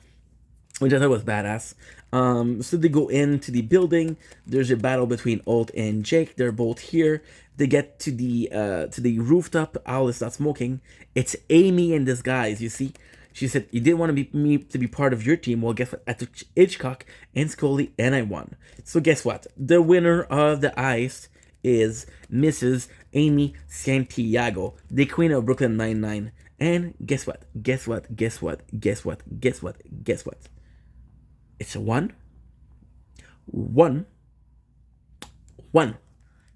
Speaker 2: Which I thought was badass. So they go into the building. There's a battle between Alt and Jake. They're both here. They get to the rooftop. Al is not smoking. It's Amy in disguise, you see. She said, you didn't want me to be part of your team. Well, guess what? I took Hitchcock and Scully, and I won. So guess what? The winner of the heist is Mrs. Amy Santiago, the queen of Brooklyn Nine-Nine. And guess what? It's a 1.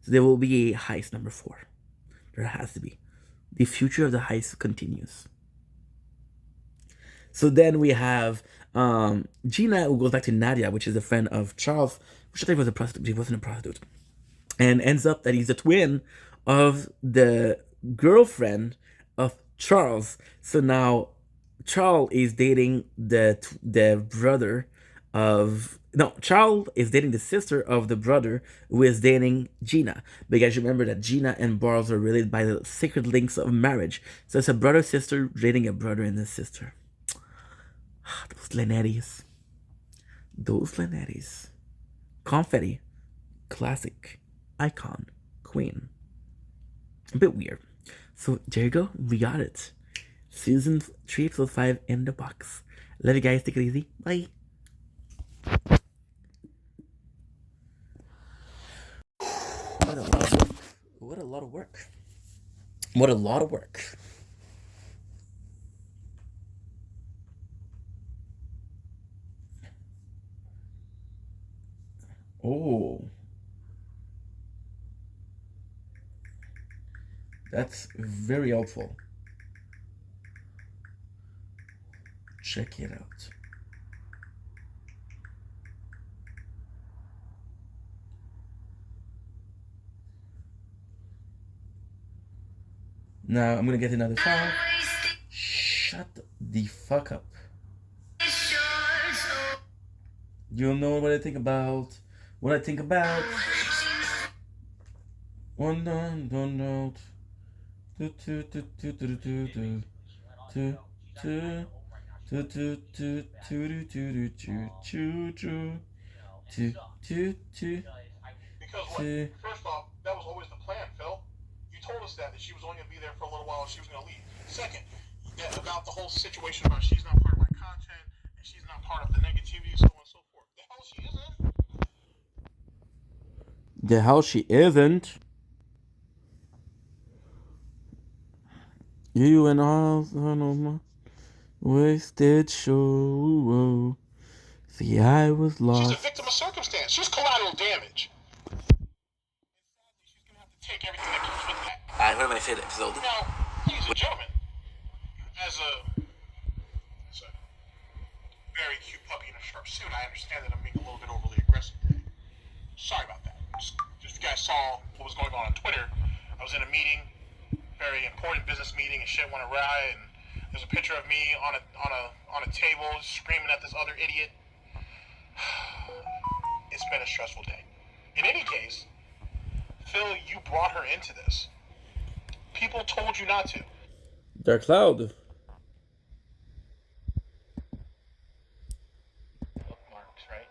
Speaker 2: So there will be a heist number 4. There has to be. The future of the heist continues. So then we have Gina, who goes back to Nadia, which is a friend of Charles, which I think was a prostitute. He wasn't a prostitute. And ends up that he's the twin of the girlfriend of Charles. So now Charles is dating the brother of... No, Charles is dating the sister of the brother who is dating Gina. Because you remember that Gina and Barles are related by the sacred links of marriage. So it's a brother-sister dating a brother and a sister. Those Lanettis. Confetti. Classic. Icon. Queen. A bit weird. So there you go. We got it. Season 3, episode 5 in the box. Love you guys. Take it easy. Bye. What a lot of work. What a lot of work. What a lot of work. Oh. That's very helpful. Check it out. Now I'm gonna get another file. Shut the fuck up. You know what I think about. What I think about. One note, one note. Do do do do do do do do do. Do do do do do do do do do do.
Speaker 11: Because what? First off, that was always the plan, Phil. You told us that she was only gonna be there for a little while and she was gonna leave. Second, that about the whole situation about she's not part of my content and she's not part of the negativity, so on and so forth. The hell she isn't.
Speaker 2: The hell she isn't. You and all on my wasted show. See, I was lost.
Speaker 11: She's a victim of circumstance. She's collateral damage. She's gonna have to take everything that comes with that.
Speaker 2: Alright, what am I saying, episode?
Speaker 11: Now, he's a gentleman. As a very cute puppy in a sharp suit, I understand that I'm being a little bit overly aggressive today. Sorry about that. Just if you guys saw what was going on Twitter, I was in a meeting, very important business meeting, and shit went awry, and there's a picture of me on a table screaming at this other idiot. It's been a stressful day. In any case, Phil, you brought her into this. People told you not to.
Speaker 2: Dark Cloud.
Speaker 7: Bookmarks, right?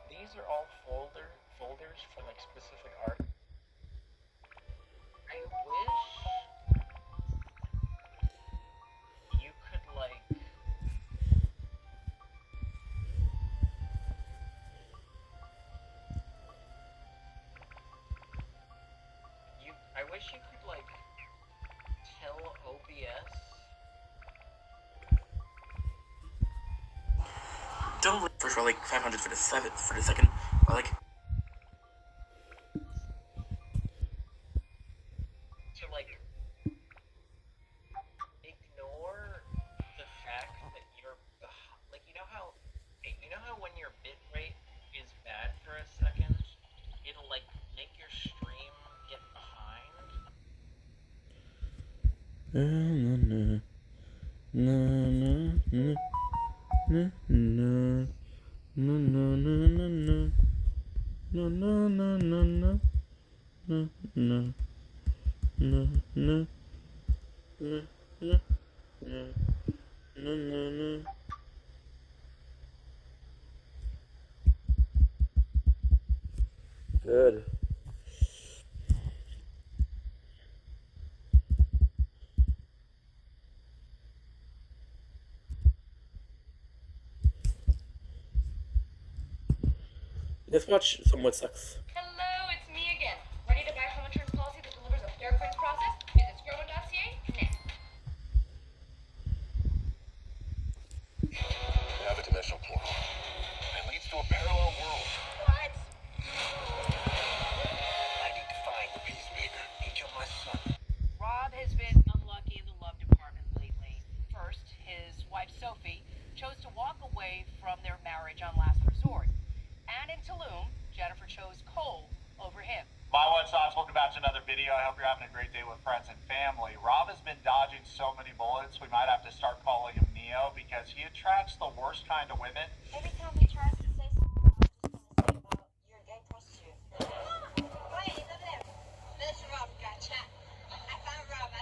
Speaker 7: These are all folders for like specific art. I wish you could like I wish you could like tell OBS.
Speaker 2: Don't look for like 500 for the second. Or like.
Speaker 7: To like ignore the fact that you're like you know how when your bit rate is bad for a second, it'll like make your stream get behind.
Speaker 2: No no no no no no no no no no no no no no no no no no no. Good. Let's watch some What Sucks.
Speaker 12: Hello, it's me again. Ready to buy a home insurance policy that delivers a fair claims process? Visit Scroman.ca now.
Speaker 11: We have a dimensional portal. It leads to a parallel world.
Speaker 12: What?
Speaker 10: I need to find the peacemaker and kill my son.
Speaker 6: Rob has been unlucky in the love department lately. First, his wife Sophie chose to walk away from their marriage on last resort. And in Tulum, Jennifer chose Cole over him.
Speaker 13: My one sauce, welcome back to another video. I hope you're having a great day with friends and family. Rob has been dodging so many bullets, we might have to start calling him Neo because he attracts the worst kind of women.
Speaker 3: Every time he tries to say something, I'm just gonna say about you're a gay prostitute. Wait, he's over there. There's Rob, gotcha. I found Rob.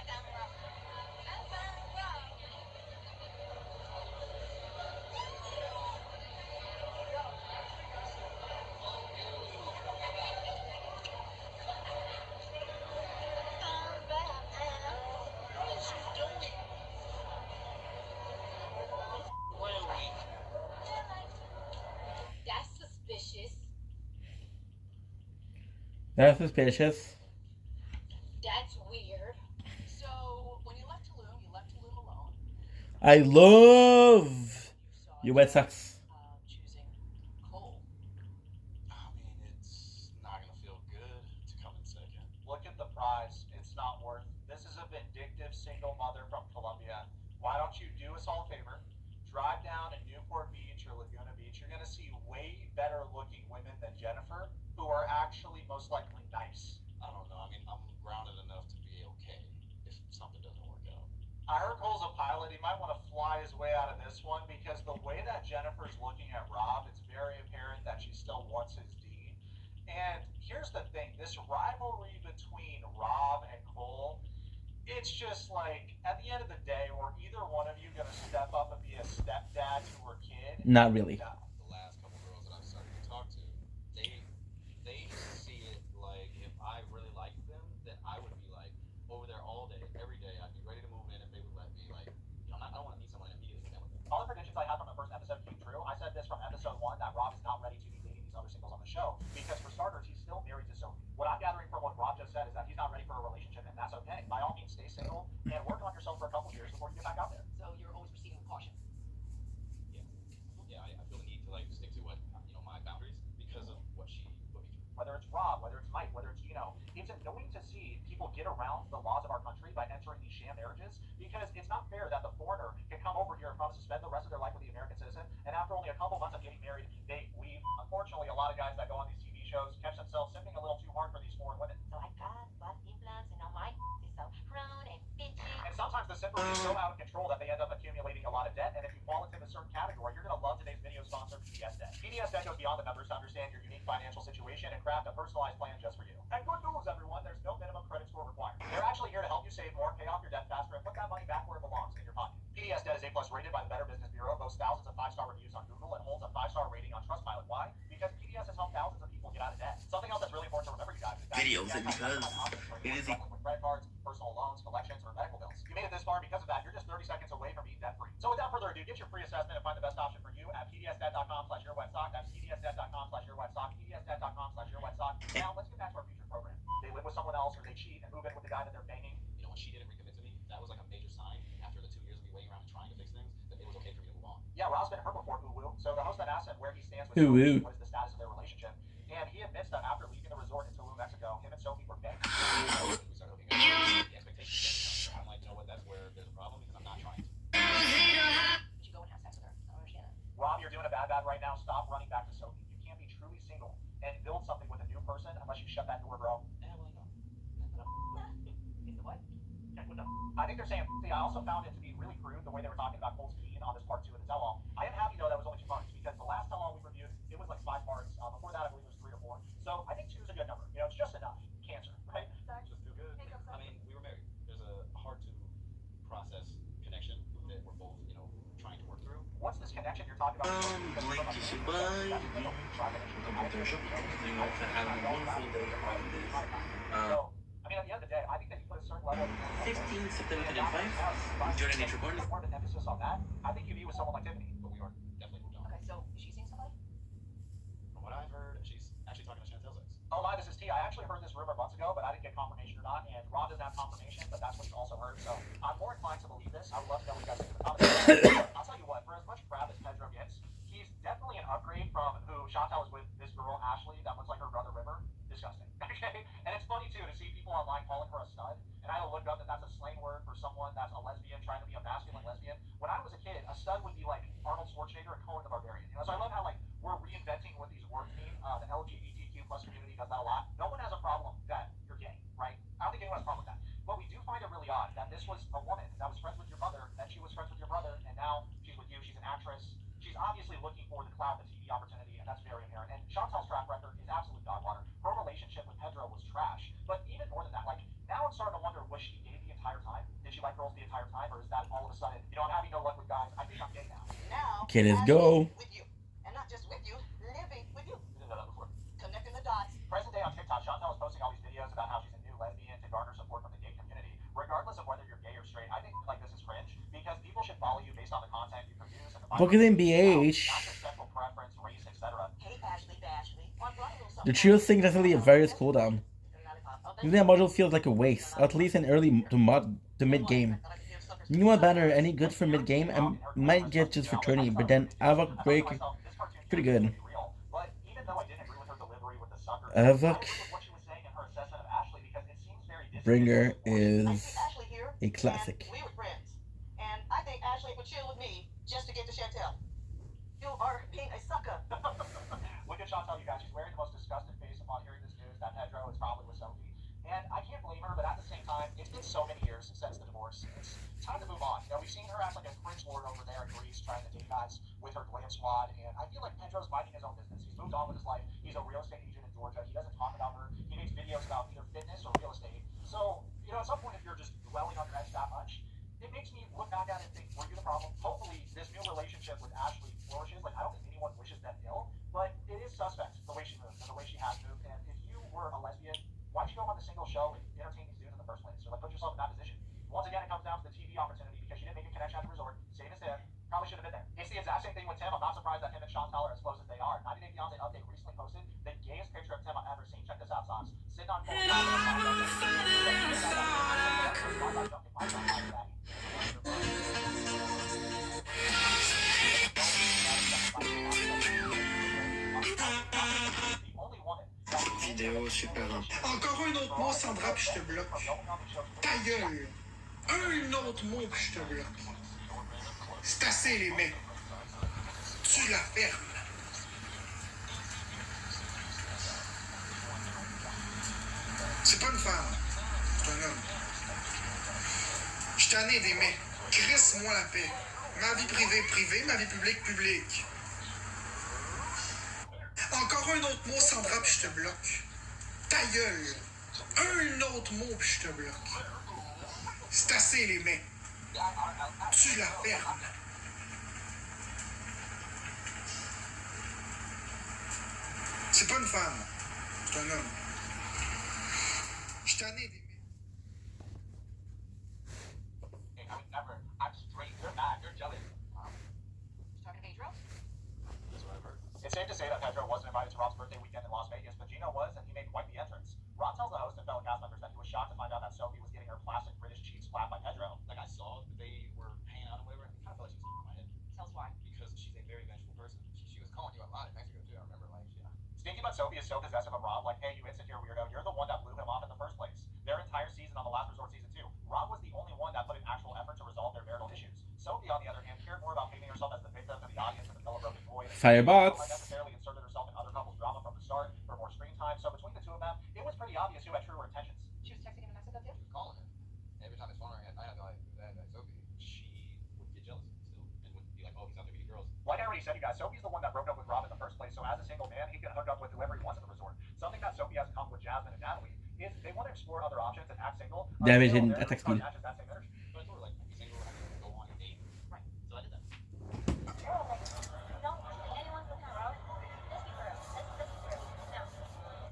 Speaker 2: That's suspicious.
Speaker 12: That's weird. So, when you left Tulum alone?
Speaker 2: I love you Red Sox.
Speaker 12: Choosing Cole.
Speaker 5: I mean, it's not gonna feel good to come in second.
Speaker 13: Look at the prize. It's not worth. This is a vindictive single mother from Colombia. Why don't you do us all a favor? Drive down to Newport Beach or Laguna Beach. You're gonna see way better looking women than Jennifer, who are actually most likely nice.
Speaker 5: I don't know. I mean, I'm grounded enough to be okay if something doesn't work out.
Speaker 13: I heard Cole's a pilot. He might want to fly his way out of this one because the way that Jennifer's looking at Rob, it's very apparent that she still wants his deed. And here's the thing, this rivalry between Rob and Cole, it's just like, at the end of the day, were either one of you going to step up and be a stepdad to her kid?
Speaker 2: Not really.
Speaker 5: The last couple girls that I've started to talk to, they see it like if I really liked them, then I would be like over there all day, every day. I'd be ready to move in if they would let me. Like, you know, I don't want to meet someone and immediately get with them.
Speaker 13: All the predictions I had from the first episode came true. I said this from episode 1 that Rob is not ready to be dating these other singles on the show because, for starters, he's still married to Sophie. What I'm gathering from what Rob just said is that he's not ready for a relationship, and that's okay. By all means, stay single and work on yourself for a couple years before you get back out there.
Speaker 12: So, you're always proceeding with caution.
Speaker 5: Yeah, I feel the need to like stick to what my boundaries because of what she put me through.
Speaker 13: Whether it's Rob, whether it's Mike, whether it's Gino, it's annoying to see people get around the laws of our country by entering these sham marriages because it's not fair that the foreigner can come over here and promise to spend the rest of their life with the American citizen, and after only a couple months of getting married, they leave. Unfortunately, a lot of guys that go on these TV shows catch themselves simping a little too hard for these foreign women.
Speaker 3: So I got butt implants and now my is so round and bitchy.
Speaker 13: And sometimes the simper is so out of control that they end up accumulating a lot of debt, and if you fall into a certain category, you're going to love today's video sponsor, PDS Debt. PDS Debt goes beyond the numbers to understand your unique financial situation and craft a personalized plan just for you. And good news, everyone, there's no minimum credit score required. They're actually here to help you save more, pay off your debt faster, and put that money back where it belongs, in your pocket. PDS Debt is A+ rated by the Better Business Bureau, boasts thousands of 5-star reviews on Google, and holds a 5-star rating on Trustpilot. Why? Because PDS has helped thousands of people get out of debt. Something else that's really important to remember, you guys, is that
Speaker 8: Videos, and because it is
Speaker 13: with credit cards, personal loans, collections, or medical bills. You made it this far, and because of that, you're just 30 seconds away from being debt-free. So without further ado, get your free assessment and find the best option for you at pdsdebt.com/yourwebsock. That's pdsdebt.com/yourwebsock. pdsdebt.com/yourwebsock. Now, let's get back to our future program. They live with someone else, or they cheat and move in with the guy that they're banging.
Speaker 5: You know, when she didn't recommit to me, that was like a major sign after the 2 years of me waiting around and trying to fix things that it was okay for me to move on.
Speaker 13: Yeah, Rob's been hurt before Uwu, so the host then asked him where he stands with
Speaker 2: Uwu.
Speaker 13: Sophie, what is the status of their relationship, and he admits that after leaving the resort in Tulum, Mexico, him and Sophie were banging.
Speaker 5: We started hooking up. The expectations. I'm like, you know what? That's where there's a problem because I'm not trying to.
Speaker 12: Did you go and have sex with her? I don't understand that.
Speaker 13: Rob, you're doing a bad right now. Stop running back to Sophie. You can't be truly single and build something with a new person unless you shut that door, bro. I think they're saying, see, I also found it to be really crude the way they were talking about Cole's Keen on this part 2 of the tell-all. I am happy, though, that was only 2 parts because the last tell-all we reviewed, it was like 5 parts. Before that, I believe it was 3 or 4. So I think 2 is a good number. You know, it's just enough. Cancer, right?
Speaker 5: Just do good. I mean, we were married. There's a hard to process connection that we're both, trying to work through.
Speaker 13: What's this connection you're talking about?
Speaker 8: Blink to survive. Having a wonderful day on this.
Speaker 13: I mean, at the end of the day, I think that you put a certain level of
Speaker 8: 15 September 2005. Jordan Nature Born.
Speaker 13: more of an emphasis on that. I think you'd be with someone like Tiffany.
Speaker 5: But we are definitely moved on.
Speaker 12: Okay, so is she seeing somebody?
Speaker 5: From what I've heard, she's actually talking to Chantel's ex.
Speaker 13: Oh my, this is T. I actually heard this rumor months ago, but I didn't get confirmation or not. And Ron doesn't have confirmation, but that's what he's also heard. So I'm more inclined to believe this. I would love to know what you guys think in the comments. I'll tell you what, for as much crap as Pedro gets, he's definitely an upgrade from who Chantel was with, this girl, Ashley, that looks like her brother, River. Disgusting. Okay? And it's funny, too, to see people online calling her a stud. And I looked up that that's a slang word for someone that's a lesbian, trying to be a masculine lesbian. When I was a kid, a stud would be like Arnold Schwarzenegger and Conan the Barbarian. So I love how, we're reinventing what these words mean. The LGBTQ plus community does that a lot. No one has a problem that you're gay, right? I don't think anyone has a problem with that. But we do find it really odd that this was a woman that was friends with your brother, then she was friends with your brother, and now she's with you. She's an actress. She's obviously looking for the clout, the TV opportunity, and that's very apparent. And Chantel's track record is absolute dog water. Her relationship with Pedro was trash. But even more than that, now I'm starting to wonder, was she gay the entire time? Did she like girls the entire time? Or is that all of a sudden, I'm having no luck with guys, I think I'm gay now.
Speaker 12: Now,
Speaker 2: Okay, let's go.
Speaker 12: with you. And not just with you, living with you.
Speaker 13: We didn't know that before.
Speaker 12: Connecting the dots.
Speaker 13: Present day on TikTok, Chantel is posting all these videos about how she's a new lesbian to garner support from the gay community. Regardless of whether you're gay or straight, I think this is cringe because people should follow you based on the content you produce and the
Speaker 2: Look at him, BH.
Speaker 13: not your sexual preference, race, etc.
Speaker 12: Hey, Ashley, Bashley. My brother will
Speaker 2: The trio sync is definitely a various cooldown. Using that module feels like a waste, at least in early to mid game. Numa banner any good for mid game? I might get just for tourney, but then Avok break pretty good. Avok Bringer is a classic.
Speaker 14: And I think Ashley would chill with me just to get to Chantel. You are being a sucker.
Speaker 13: Look at Chantel, you guys. She's wearing the most disgusted face upon hearing this news that Pedro is probably with Sophie. And I can't blame her, but at the same time, it's been so many years since the divorce. It's time to move on. You know, we've seen her act like a cringe lord over there in Greece, trying to date guys with her glam squad. And I feel like Pedro's minding his own business. He's moved on with his life. He's a real estate agent in Georgia. He doesn't talk about her. He makes videos about either fitness or real estate. So, you know, at some point, if you're just dwelling on your ex that much, it makes me look back at it and think, were you the problem? Hopefully, this new relationship with Ashley flourishes. Like, I don't think anyone wishes them ill, but it is suspect the way she moved and the way she has moved. And if you were a lesbian, why'd you go on the single show and entertain these dudes in the first place? Or like put yourself in that position. Once again, it comes down to the TV opportunity because you didn't make a connection at the resort. Same as him. Probably should have been there. It's the exact same thing with Tim. I'm not surprised that him and Chantal are as close as they are. 90 Day Fiancé update recently posted the gayest picture of Tim I've ever seen. Check this out, Socks. Sitting on
Speaker 10: Vidéo super. Encore un autre mot, Sandra, puis je te bloque. Ta gueule. Un autre mot, puis je te bloque. C'est assez, les mecs. Tu la fermes. C'est pas une femme. C'est un homme. Je suis tanné des mecs. Crisse-moi la paix. Ma vie privée, privée. Ma vie publique, publique. Encore un autre mot, Sandra, puis je te bloque. Ta gueule. Un autre mot, puis je te bloque. C'est assez, les mecs. Tu la fermes. C'est pas une femme. C'est un homme. Je suis tanné des mecs.
Speaker 13: I'm straight. You're mad. You're jealous.
Speaker 12: Talking to Pedro?
Speaker 13: That's what I've heard. It's safe to say that Pedro wasn't invited to Rob's birthday weekend in Las Vegas, but Gino was, and he made quite the entrance. Rob tells the host and fellow cast members that he was shocked to find out that Sophie was getting her classic British cheeks slapped by Pedro.
Speaker 5: Like I saw that they were hanging out or whatever. I kind of felt like she was in my head.
Speaker 12: Tell us why.
Speaker 5: Because she's a very vengeful person. She was calling you a lot in Mexico too. I remember, like, yeah.
Speaker 13: Stinky but Sophie is so possessive of Rob, like, hey, you insecure weirdo, you're the one that blew him off in the first place. Their entire season on The Last Resort season 2, Rob was the only one that put in actual effort to resolve their marital issues. Sophie, on the other hand, cared more about painting herself as the victim to the audience and the fellow broken boy.
Speaker 2: Firebots.
Speaker 13: Unnecessarily inserted herself in other couples' drama from the start for more screen time. So between the two of them, it was pretty obvious who had truer intentions.
Speaker 12: She was texting him in Mexico too?
Speaker 5: She was calling him. Every time his phone rang at night, I'd be like, that Sophie. She would get jealous still and would be like, oh, he's out there meeting girls.
Speaker 13: Like I already said, you guys, Sophie's the one that broke up with Rob in the first place. So as a single man, he can hook up with whoever he wants at the resort. Something that Sophie has in common with Jasmine and Natalie is they want to explore other options and act single.
Speaker 2: Damage hidden attack speed.
Speaker 5: But I told her, like, be single and go on a date.
Speaker 12: Right.
Speaker 5: So I did that.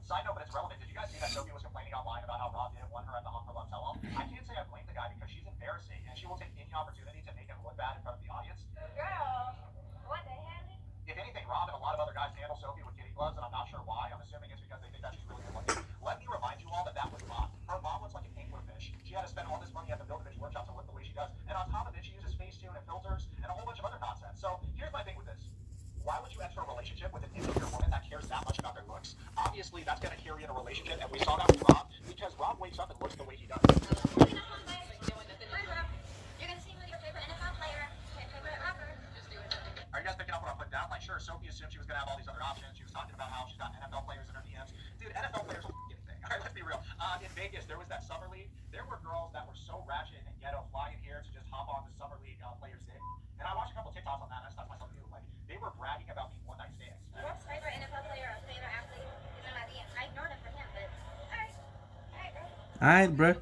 Speaker 13: Side note, but it's relevant. Did you guys see that Sophie was complaining online about how Rob didn't want her at the Hong Kong tell-all? I can't say I blame the guy because she's embarrassing and she will take any opportunity to make him look bad in front of the audience.
Speaker 12: Girl, what the hell?
Speaker 13: If anything, Rob and a lot of other guys handle Sophie with kitty gloves, and I'm not sure why. I'm assuming it's because they think that she's really good looking. Let me remind you all that that was Rob. Her mom looks like an angler fish. She had to spend all this money at the Build-A-Bitch workshop to look the way she does. And on top of it, she uses Facetune and filters and a whole bunch of other nonsense. So here's my thing with this. Why would you enter a relationship with an insecure woman that cares that much about their looks? Obviously, that's going to carry in a relationship, and we saw that with Rob, because Rob wakes up and looks the way he does.
Speaker 12: Hi, Rob. You're gonna see me with your favorite NFL player, my favorite rapper.
Speaker 13: Are you guys picking up what I'm putting down? Like, sure, Sophie assumed she was going to have all these other options. She was talking about how she's got NFL players in her DMs. Dude, NFL players will anything. All right, let's be real. In Vegas, there was that summer league. There were girls that were so ratchet and ghetto flying here to just hop on the summer league players' dick. And I watched a couple TikToks on that, and I just thought to myself, dude, like, they were bragging about being one-night stands.
Speaker 12: Rob's favorite NFL player or favorite athlete is in my DMs. I ignored him for him, but alright.
Speaker 2: Alright, bro.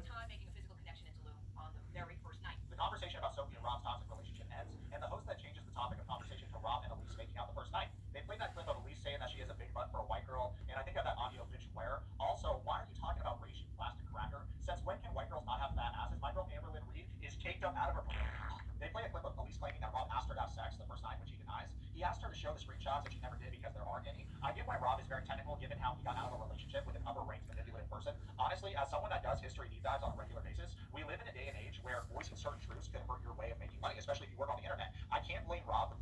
Speaker 13: The conversation about Sophie and Rob's toxic relationship ends, and the host then changes the topic of conversation to Rob and Elise making out the first night. They played that clip of Elise saying that she has a big butt for a white girl, and I think of that audio bitch where. Also, why are you talking about race, you plastic cracker? Since when can white girls not have fat asses? My girl Amberlynn Reed is caked up out of her balloon. They play a clip of Elise claiming that Rob asked her to have sex the first night, which he denies. He asked her to show show the screenshots, and she never did because there aren't any. I get why Rob is very technical, given how he got out of a relationship with an upper-ranked manipulative person. Honestly, as someone that does history deep dives on a regular basis, we live in a day and age where voicing certain truths can hurt your way of making money, especially if you work on the internet. I can't blame Rob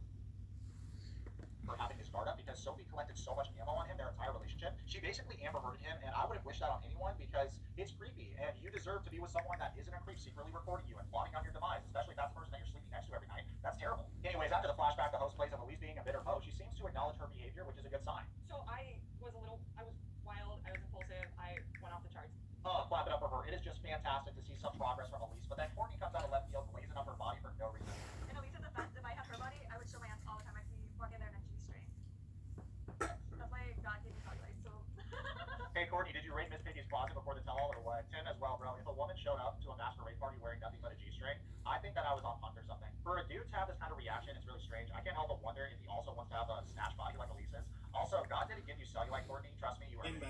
Speaker 13: for having his guard up because Sophie collected so much ammo on him their entire relationship. She basically Amber Hearded him, and I wouldn't wish that on anyone because it's creepy, and you deserve to be with someone that isn't a creep secretly recording you and plotting on your demise, especially if that's the person that you're sleeping next to every night. That's terrible. Anyways, after the flashback, the host plays of Elise being a bitter hoe. She seems to acknowledge her behavior, which is a good sign.
Speaker 15: So I was wild, I was impulsive, I went off the charts.
Speaker 13: Clap it up for her. It is just fantastic to see some progress from Elise, but then Courtney comes out of left field blazing up her body for no reason.
Speaker 15: In Elise's defense, if I had her body, I would show my ass all the time. I'd be walking there in a G-string. That's why God gave me cellulite, so...
Speaker 13: Hey, Courtney, did you rate Miss Piggy's closet before the tell-all or what? Tim as well, bro. If a woman showed up to a masquerade party wearing nothing but a G-string, I think that I was on punt or something. For a dude to have this kind of reaction, it's really strange. I can't help but wonder if he also wants to have a snatch body like Elise's. Also, God didn't give you cellulite, Courtney. Trust me, you are... Did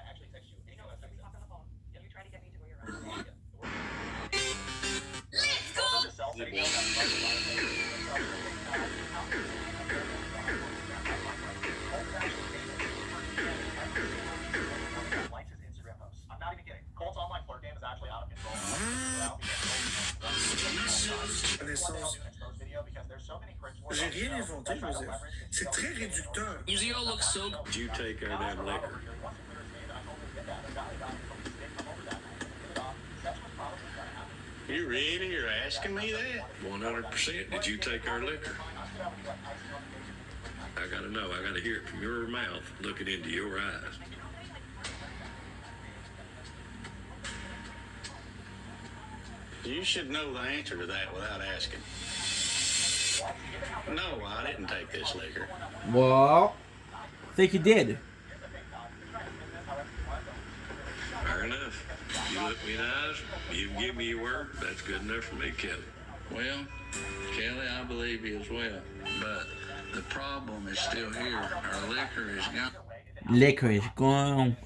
Speaker 13: I actually text you?
Speaker 15: You know, we talked on the phone. You try to get me to where you're at.
Speaker 13: Likes his Instagram posts. I'm not even kidding. Colt's online flirt game is actually out of control.
Speaker 10: J'ai rien inventé, Joseph. C'est très réducteur.
Speaker 16: You all look so... Did you take our damn liquor?
Speaker 17: You really? You're asking me that?
Speaker 16: 100%. Did you take our liquor? I gotta know. I gotta hear it from your mouth, looking into your eyes.
Speaker 17: You should know the answer to that without asking. No, I didn't take this liquor.
Speaker 2: Well, I think you did.
Speaker 16: Fair enough. You look me in the eyes, you give me your word, that's good enough for me, Kelly.
Speaker 17: Well, Kelly, I believe you as well. But the problem is still here. Our liquor is gone.
Speaker 2: Liquor is gone.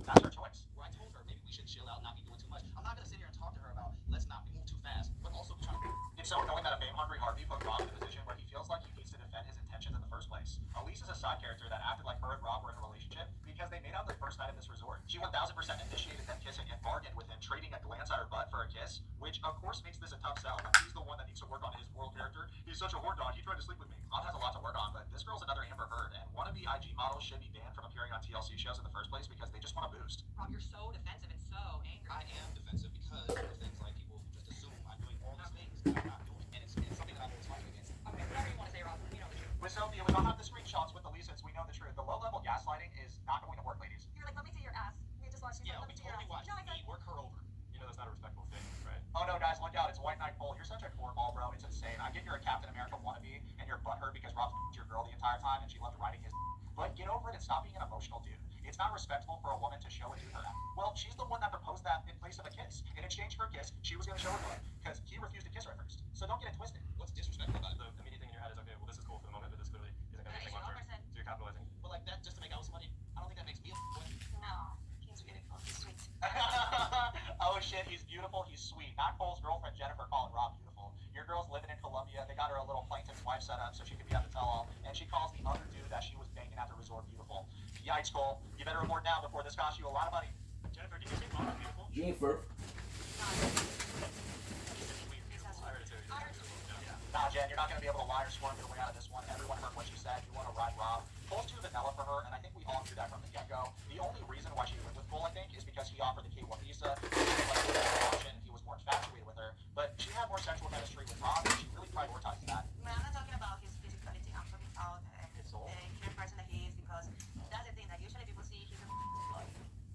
Speaker 13: That's her choice. Where I told her maybe we should chill out, not be doing too much. I'm not gonna sit here and talk to her about let's not move too fast, but also trying to. It's so annoying that a fame-hungry Harvey put Rob in a position where he feels like he needs to defend his intentions in the first place. Elise is a side character that acted like her and Rob were in a relationship because they made out the first night at this resort. She 1000% initiated them kissing and bargained with him, trading a glance at her butt for a kiss, which of course makes this a tough sell. When he's the one that needs to work on his moral character. He's such a whore dog. He tried to sleep with me. Rob has a lot to work on, but this girl's another Amber Heard, and wannabe IG models should be banned from appearing on TLC shows in the first place because they just want to boost.
Speaker 15: Rob, you're so defensive and so angry.
Speaker 5: I am defensive because of things like people just assume I'm doing all these things that I'm not doing, and it's something that I'm always fighting against.
Speaker 15: Okay, whatever you want to say, Rob, we know the truth.
Speaker 13: With Sophie, we don't have the screenshots with Elise since we know the truth. The low-level gaslighting is not going to work, ladies.
Speaker 15: You're like, let me see your ass. You just watched me.
Speaker 5: Yeah,
Speaker 15: Let
Speaker 5: we
Speaker 15: me see your
Speaker 5: totally
Speaker 15: ass.
Speaker 5: watched
Speaker 15: No, I
Speaker 5: me work her over.
Speaker 13: You know that's not a respectful thing, right? Oh no, guys, look out. It's White Knight Cole. You're such a cornball, bro. It's insane. I get you're a Captain America wannabe, and you're butthurt because Rob's your girl the entire time, and she loved riding his. But get over it and stop being an emotional dude. It's not respectful for a woman to show a dude her ass. Well, she's the one that proposed that in place of a kiss. In exchange for a kiss, she was going to show her butt because he refused to kiss her at first. So don't get it twisted.
Speaker 5: What's disrespectful about it? The immediate thing in your head is, okay, well, this is cool for the moment, but this clearly isn't going to make things long term. So you're capitalizing. But like that, just to make out with somebody, I don't think that makes me a
Speaker 15: No, he's beautiful. He's sweet.
Speaker 13: Oh shit, he's beautiful, he's sweet. Not Cole's girlfriend Jennifer calling Rob beautiful. Your girl's living in Colombia. They got her a little plaintiff's wife set up so she could be at the tell-all, and she calls the other dude that she was banging at the resort beautiful. Yikes, Cole. You better report now before this costs you a lot of money. Jennifer, did you say Rob's beautiful?
Speaker 2: Jennifer.
Speaker 13: Nah, Jen, you're not going to be able to lie or swerve your way out of this one. Everyone heard what you said. You want to ride Rob. Cole's too vanilla for her, and I think we all knew that from the get-go. The only reason why she went with Cole, I think, is because he offered the K1 visa. He was more infatuated with her, but she had more sexual chemistry with Rob, and she really prioritized that.
Speaker 14: I'm not talking about his physicality. I'm talking about the kind of person that he is, because that's the thing that usually people see he's a boy.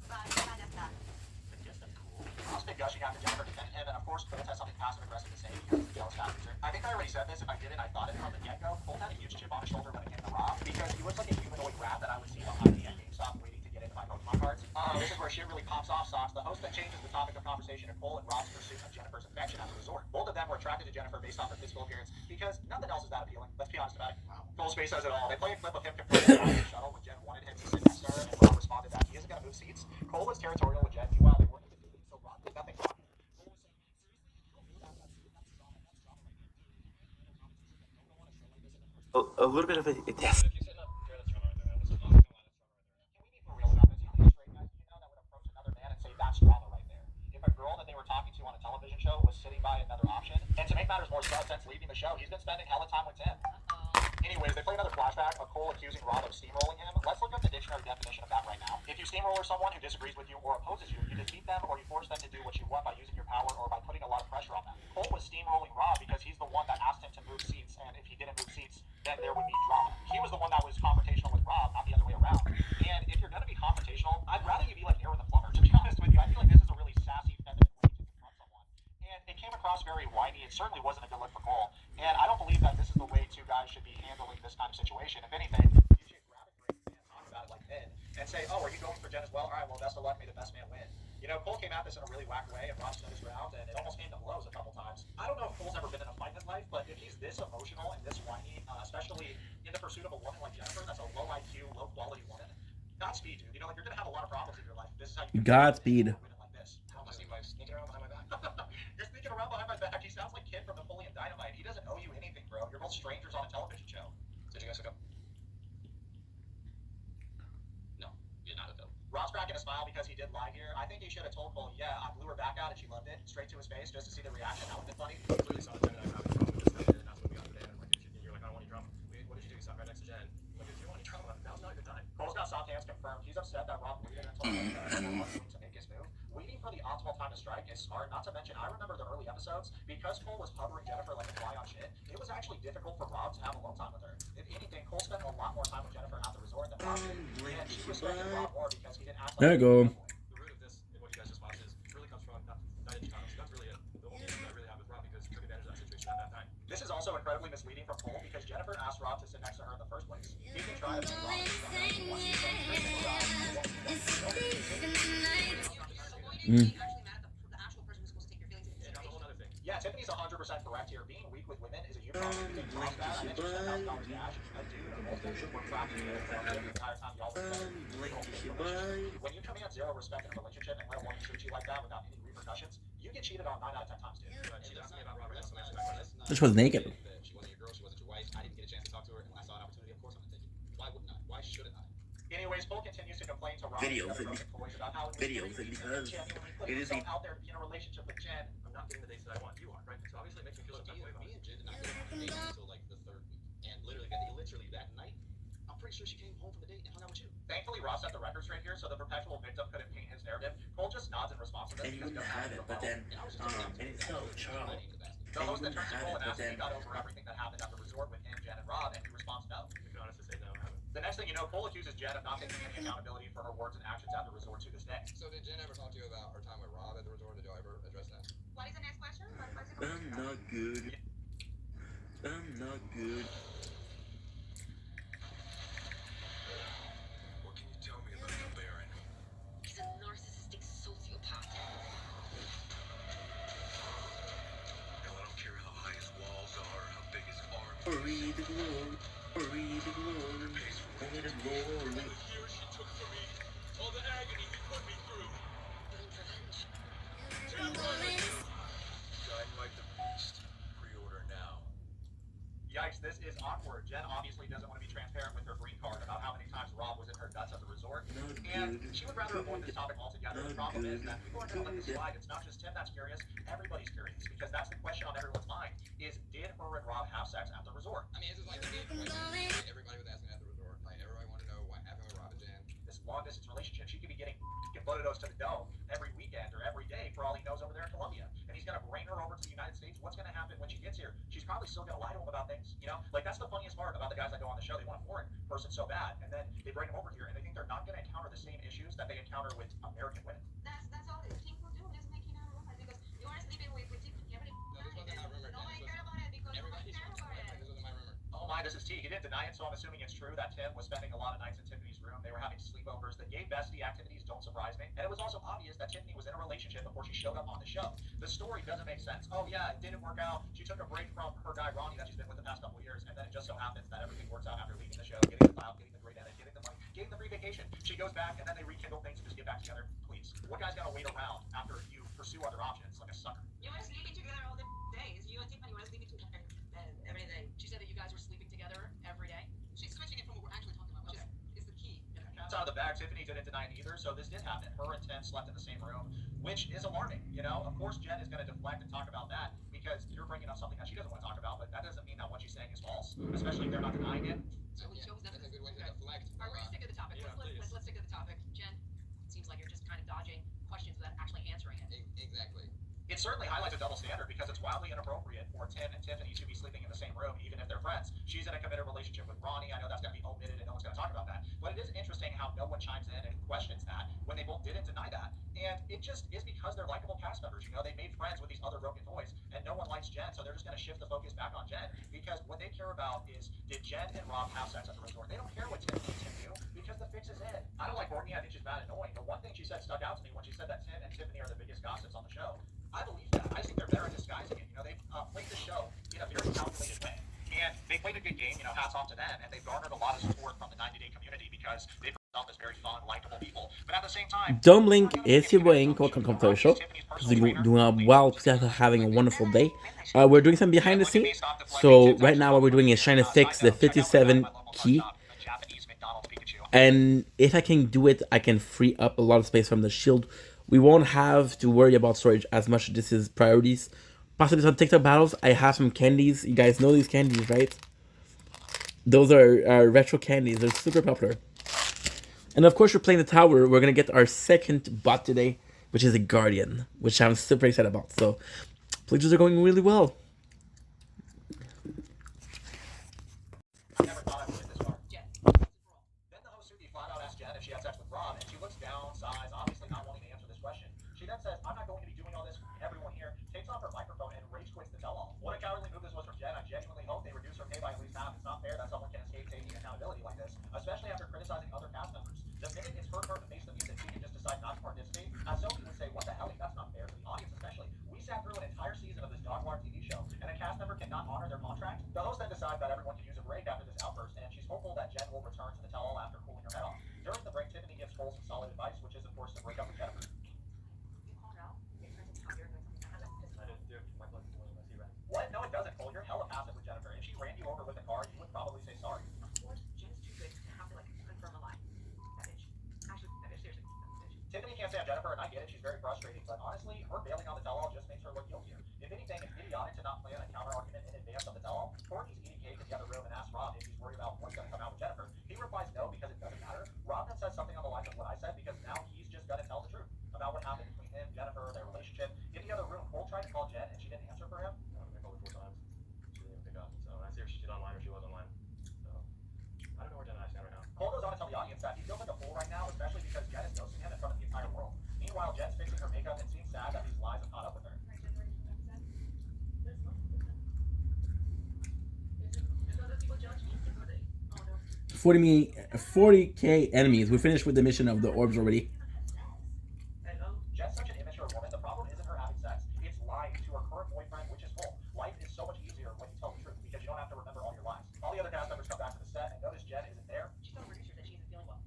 Speaker 14: But it's not just that.
Speaker 13: I guess that's cool. Rob's been gushing after Jennifer defending him, and of course, Colt has something passive-aggressive to say because he's a jealous cat loser. I think I already said this. If I didn't, I thought it from the get-go. Colt had a huge chip on his shoulder when it came to Rob because he looks like a humanoid rat that I would see on ID at GameStop waiting to get into my Pokemon cards. This is where shit really pops off, Socks. The host that changes the topic of conversation to Cole and Rob's pursuit of Jennifer's affection at the resort. Both of them were attracted to Jennifer based off her physical appearance because nothing else is that appealing. Let's be honest about it. Wow. Cole's face says it all. They play a clip of him confronting Rob in the shuttle when Jen wanted him to sit next to her, and Rob responded that he isn't going to move seats. Cole was territorial with Jen. Meanwhile, they weren't even moving, so Rob did nothing wrong.
Speaker 2: a little bit of a test.
Speaker 13: If you sit up here, that's drama right there. This is not gonna lie, that's drama right there. Can we be for real about this? How many straight guys do you know that would approach another man and say that's drama right there? If a girl that they were talking to on a television show was sitting by another option, and to make matters more so, since leaving the show, he's been spending hella time with Tim. Anyways, they play another flashback of Cole accusing Rob of steamrolling him. Let's look up the dictionary definition of that right now. If you steamroller someone who disagrees with you or opposes you, you defeat them or you force them to do what you want by using your power or by putting a lot of pressure on them. Cole was steamrolling Rob because he's the one that asked him to move seats, and if he didn't move seats, then there would be drama. He was the one that was confrontational with Rob, not the other way around. And if you're going to be confrontational, I'd rather you be like Aaron the Plumber, to be honest with you. I feel like this is a really sassy, feminine way to confront someone. And it came across very whiny. It certainly wasn't a good look for Cole. And I don't believe that this is the way two guys should be handling this kind of situation. If anything, you should grab a drink and talk about it like men and say, oh, are you going for Jen as well? All right, well, best of luck. May the best man win. You know, Cole came at this in a really whack way, and Rob stood his ground, and it almost came to blows a couple times. I don't know if Cole's ever been in a fight in his life, but if he's this emotional and this whiny, especially in the pursuit of a woman like Jennifer, that's a low IQ, low quality woman, Godspeed, dude. You know, like, you're going to have a lot of problems in your life. This is how you
Speaker 2: Godspeed.
Speaker 13: like this. How am I sneaking around behind my back? You're sneaking around behind my back. He sounds like Kid from Napoleon Dynamite. He doesn't owe you anything, bro. You're both strangers on a television show. Did you guys hook up? No, you're not hooked up. Rob's cracking a smile because he did lie here. I think he should have told Cole, yeah, I blew her back out and she loved it, straight to his face, just to see the reaction. That would have been funny. Clearly saw Jen and I having a problem with this stuff, and that's what we got today. Like, you're like, I don't want any drama. What did you do? You sat right next to Jen. Like, if you want any drama, now's not a good time. Cole's got soft hands confirmed. He's upset that Rob waited until to make his move. Waiting for the optimal time to strike is smart. Not to mention, I remember the early episodes, because Cole was hovering Jennifer like a fly on shit, it was actually difficult for Rob to have alone time with her. If anything, Cole spent a lot more time with Jennifer at the resort than Rob did, and she respected Rob more because he didn't act like
Speaker 2: There you go.
Speaker 13: The root of this, and what you guys just watched, is really comes from not Inch Tunnels. That's really it. The only issue I really have with Rob because he took advantage of that situation at that time. This is also incredibly misleading from Cole because Jennifer asked Rob to sit next to her in the first place. He can try to make Rob do something he wants to say. Yeah, Tiffany's 100% correct here. Being weak with women is a huge problem. You think Rob's bad? I mentioned $10,000 cash. A dude or multiple should work practically the entire time y'all were together. When you command zero respect in a relationship and let a woman treat you like that without any repercussions, you get cheated on 9 out of 10 times, dude. She doesn't me about Robert.
Speaker 2: This was naked.
Speaker 5: She wasn't your girl, she wasn't your wife. I didn't get a chance to talk to her, and when I saw an opportunity, of course I'm gonna take it. Why wouldn't I? Why shouldn't I?
Speaker 13: Anyways, Cole continues to complain to Rob
Speaker 2: Videos,
Speaker 13: about how
Speaker 2: videos, because
Speaker 13: it is out there in a relationship with Jen. I'm not getting the dates that I want. You are, right? So obviously it makes me feel some type of way about it.
Speaker 5: Me and Jen did not get a date until like the 3rd week, and literally that night, I'm pretty sure she came home from the date and hung out with you.
Speaker 13: Thankfully, Ross set the record straight here, so the perpetual victim couldn't paint his narrative. Cole just nods in response to this.
Speaker 2: And you wouldn't have had it, but then, and it's so Charles.
Speaker 13: The host that turns to Cole and asks if he got over everything that happened at the resort with him, Jen, and Rob, and he responds no.
Speaker 5: You can honestly say no, I haven't.
Speaker 13: The next thing you know, Cole accuses Jen of not taking any accountability for her words and actions at the resort to this day.
Speaker 5: So did Jen ever talk to you about her time with Rob at the resort? Did y'all ever address that?
Speaker 14: What is the next question?
Speaker 2: I'm not good. I'm not good.
Speaker 16: What can you tell me about the Baron?
Speaker 14: He's a narcissistic sociopath.
Speaker 16: Hell, I don't care how high his walls are, how big his arms are.
Speaker 2: Hurry the glory, hurry the glory, hurry the glory.
Speaker 16: The years she took from me, all the agony he put me through. Dying like the beast. Pre-order now.
Speaker 13: Yikes, this is awkward. Jen obviously doesn't want to be transparent with her green card about how many times Rob was in her guts at the resort. And she would rather avoid this topic altogether. The problem is that people are going to let this slide. It's not just Tim that's curious. Everybody's curious because that's the question on everyone's mind is, did her and Rob have sex at the resort?
Speaker 5: I mean, this is like the big question. Everybody was asking at the resort. Like, everybody wanted to know what happened with Rob and Jen.
Speaker 13: This long-distance relationship, she could be getting Bododos to the dome every weekend or every day for all he knows over there in Colombia. And he's going to bring her over to the United States. What's going to happen when she gets here? She's probably still going to lie to him about things, you know? Like, that's the funniest part about the guys that go on the show. They want a foreign person so bad, and then they bring him over here, and they think they're not going to encounter the same issues that they encounter with American women.
Speaker 14: That's all the thing will do, just making out rumors because you are sleeping with Tiffany every
Speaker 5: No, this wasn't my rumor.
Speaker 14: nobody cared about it because nobody
Speaker 5: Everybody's
Speaker 14: cared about it.
Speaker 5: this wasn't my rumor.
Speaker 13: Oh my, this is T. He didn't deny it, so I'm assuming it's true that Tim was spending a lot of nights in Tiffany's room. They were having sleepovers. The gay bestie activities don't surprise me. And it was also obvious that Tiffany was in a relationship before she showed up on the show. The story doesn't make sense. Oh yeah, it didn't work out. She took a break from her guy Ronnie that she's been with the past couple of years, and then it just so happens that everything works out after leaving the show, getting the clout, getting the great edit, getting the money, getting the free vacation. She goes back, and then they rekindle things and just get back together. Please. What guy's gonna wait around after you pursue other options like a sucker?
Speaker 14: You were sleeping together all the days. You and Tiffany were sleeping together every day. She said that you guys were sleeping together
Speaker 13: Tiffany didn't deny it either, so this did happen. Her and Tim slept in the same room, which is alarming. You know, of course, Jen is going to deflect and talk about that because you're bringing up something that she doesn't want to talk about, but that doesn't mean that what she's saying is false, especially if they're not denying it.
Speaker 5: So that's a good way to deflect.
Speaker 12: All right, we're gonna stick to the topic.
Speaker 5: Yeah,
Speaker 12: Let's stick to the topic. Jen, it seems like you're just kind of dodging questions without actually answering it.
Speaker 5: Exactly.
Speaker 13: It certainly highlights a double standard because it's wildly inappropriate for Tim and Tiffany to be sleeping in the same room, even if they're friends. She's in a committed relationship with Ronnie. I know that's going to be omitted and no one's going to talk about that. But it is interesting how no one chimes in and questions that when they both didn't deny that. And it just is because they're likable cast members. You know, they made friends with these other broken toys, and no one likes Jen, so they're just going to shift the focus back on Jen because what they care about is, did Jen and Rob have sex at the resort? They don't care what Tim and Tim do because the fix is in. I don't like Courtney. I think she's mad annoying. The one thing she said stuck out to me when she said that Tim and Tiffany are the biggest gossips on the show. I believe that. I think they're better at disguising it. You know, they've played the show in a very calculated way. And they played a good game, you know, hats off to them. And they've garnered a lot of support from the 90-day community because they've themselves as very fun, likable people. But at the same time...
Speaker 2: Domlink, esse é bem, welcome to the show. Doing well, having a wonderful day. We're doing some behind the scenes. So right now what we're doing is trying to fix the 57 key. And if I can do it, I can free up a lot of space from the shield. We won't have to worry about storage as much. This is priorities. Possibly some TikTok battles. I have some candies. You guys know these candies, right? Those are retro candies. They're super popular. And of course, we're playing the tower. We're going to get our second bot today, which is a Guardian, which I'm super excited about. So, pledges are going really well.
Speaker 12: Oh,
Speaker 2: 40k enemies. We finished with the mission of the orbs already.
Speaker 13: Jen's such an immature woman. The problem isn't her having sex. It's lying to her current boyfriend, which is full. Life is so much easier when you tell the truth because you don't have to remember all your lies. All the other cast members come back to the set and notice Jen isn't there.
Speaker 12: She told producers that she isn't feeling well.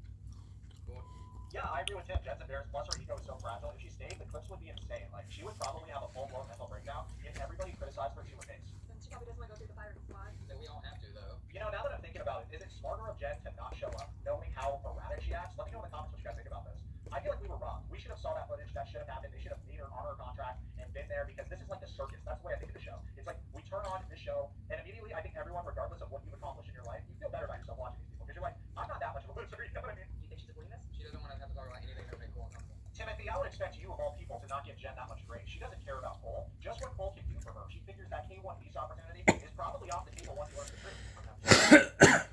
Speaker 13: Yeah, I agree with Tim. Jen's embarrassed. Plus, her ego is so fragile. If she stayed, the clips would be insane. Like, she would probably have a full-blown mental breakdown if everybody criticized her to her face.
Speaker 15: Then she probably doesn't want to go through the firing squad.
Speaker 5: Then we all have to, though.
Speaker 13: You know, now that I'm thinking about it, is it smarter of Jen to not show up, knowing how erratic she acts? Let me know in the comments what you guys think about this. I feel like we were wrong. We should have saw that footage. That should have happened. They should have made her honor her contract and been there because this is like the circus. That's the way I think of the show. It's like we turn on this show and immediately I think everyone, regardless of what you've accomplished in your life, you feel better about yourself watching these people because you're like, I'm not that much of a loser. You know what I mean?
Speaker 12: Do you think she's a bulliness?
Speaker 5: She doesn't want to have to talk about anything that makes Cole uncomfortable.
Speaker 13: Timothy, I would expect you of all people to not give Jen that much grace. She doesn't care about Cole. Just what Cole can do for her. She figures that K1 visa opportunity is probably off the table once you learn the truth.
Speaker 5: I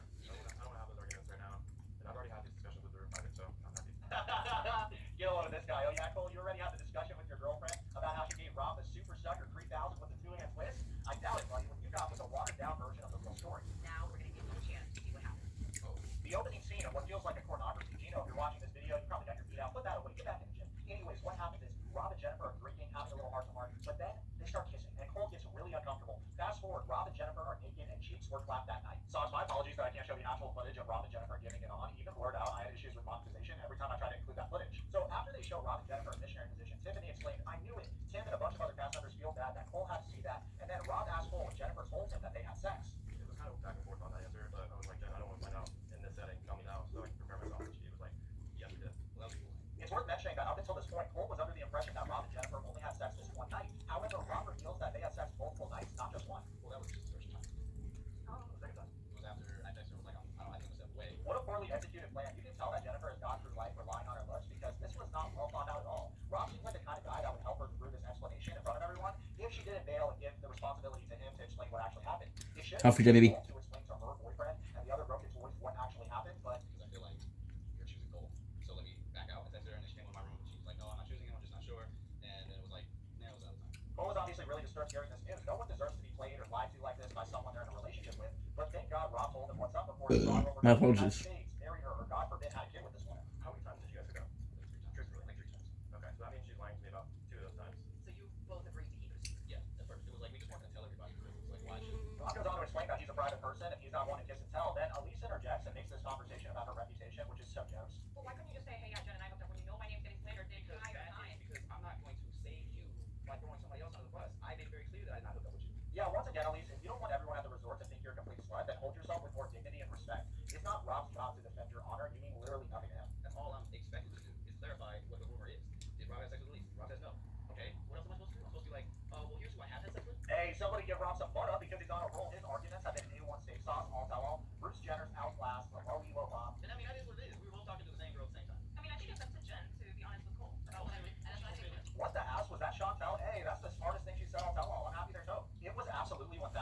Speaker 5: don't want to have those arguments right now. And I've already had these discussions with her in private, so I'm happy.
Speaker 13: Get a load of this guy. Oh yeah, Cole, you already had the discussion with your girlfriend about how she gave Rob the super sucker 3000 with the 2-hand twist? I doubt it, buddy. What you got was a jail and give the responsibility to him to explain what actually happened. It should
Speaker 2: How for baby?
Speaker 13: to explain to her boyfriend and the other broken toys what actually happened, but
Speaker 5: Because I feel like you're choosing Cole. So let me back out. I texted her and she came in my room. She was like, no, I'm not choosing him. I'm just not sure. And then it was like, nah, it was out of time.
Speaker 13: Cole was obviously really disturbed hearing this news. No one deserves to be played or lied to like this by someone they're in a relationship with. But thank God Rob told him what's up before he brought her over
Speaker 2: My
Speaker 13: to the United
Speaker 2: apologies.
Speaker 13: States, married her, or God forbid had a kid with this woman.
Speaker 11: How many times did you guys go? Truthfully, like 3 times. Okay, so that means she's lying to me about 2 of those times.
Speaker 14: So you both agreed to keep it?
Speaker 5: Yeah, at first. It was like, we just weren't going to tell everybody. It was like, why should we?
Speaker 13: Rob goes on to explain that he's a private person and he's not one to kiss and tell. Then Elise interjects and makes this conversation about her reputation, which is so jokes.
Speaker 12: Well, why couldn't you just say, hey, yeah, Jen and I hooked up when you know my name's getting played, or did you hide behind?
Speaker 5: Because I'm not going to save you by throwing somebody else under the bus. I made it very clear that I did not hook up with you.
Speaker 13: Yeah, once again, Elise, if you don't want everyone at the resort to think you're a complete slut, then hold yourself with more dignity and respect. It's not Rob's job to defend your honor. You mean literally nothing to him.
Speaker 5: That's all I'm expected to do is clarify what the rumor is. Did Rob have sex with Elise? Rob says no. Okay, what else am I supposed to do? I'm supposed to be like, oh, well, here's who I have had sex with.
Speaker 13: Hey, somebody give Rob some butter because he's on a roll. His arguments have been A1 steak sauce, all tell all. Bruce Jenner's outlast, the low evil Bob.
Speaker 5: And I mean, that is what it is. We were both talking to the same girl at the same time.
Speaker 12: I mean, I think it's up to Jen, to be honest with Cole. About what I mean. And that's what I think.
Speaker 13: What the ass was that, Chantel? Hey, that's the smartest thing she said, I'll tell all. I'm happy there's hope. It was absolutely 1000%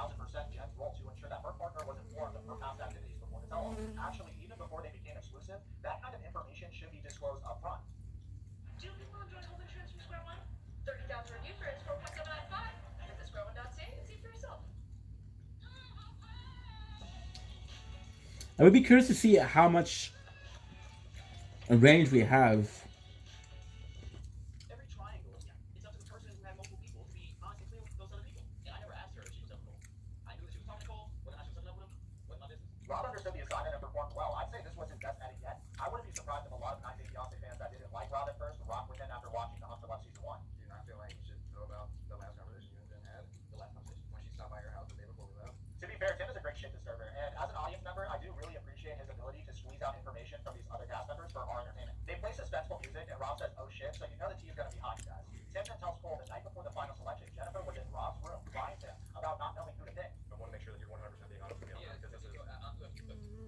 Speaker 13: Jen's role to ensure that her partner was informed of her past activities before the tell all. Actually, even before they became exclusive, that kind of information should be disclosed up front.
Speaker 12: Do people enjoy health insurance from Square One? 30,000 reviews for its 4.795. Visit squareone.ca and see for yourself.
Speaker 2: I would be curious to see how much range we have.
Speaker 5: Every triangle, it's up to the person who had multiple people to be honest and clear with those other people. And I never asked her if she was up with Cole. I knew that she was talking to Cole. Whether or not she was hooking up with him, wasn't my business.
Speaker 13: Rob understood the assignment and performed well. I'd say this was his best edit yet. I wouldn't be surprised if a lot of 90 Day Fiancé fans that didn't like Rob at first rock with him after watching The Hunt for Love Season 1.
Speaker 5: Do you not feel like you should know about the last conversation you and Jen had? The last conversation when she stopped by your house the day before we left?
Speaker 13: To be fair, Tim is a great shit disturber, and as an audience member, I do really appreciate his ability to squeeze out information from these other cast members for our entertainment. They play suspenseful music, and Rob says, oh shit, so you know the tea is gonna be hot, you guys. Tim then tells Cole the night before the final selection, Jennifer was in Rob's room, lying to him about not knowing who to pick.
Speaker 11: I want to make sure that you're 100% being honest with me on that, because this is...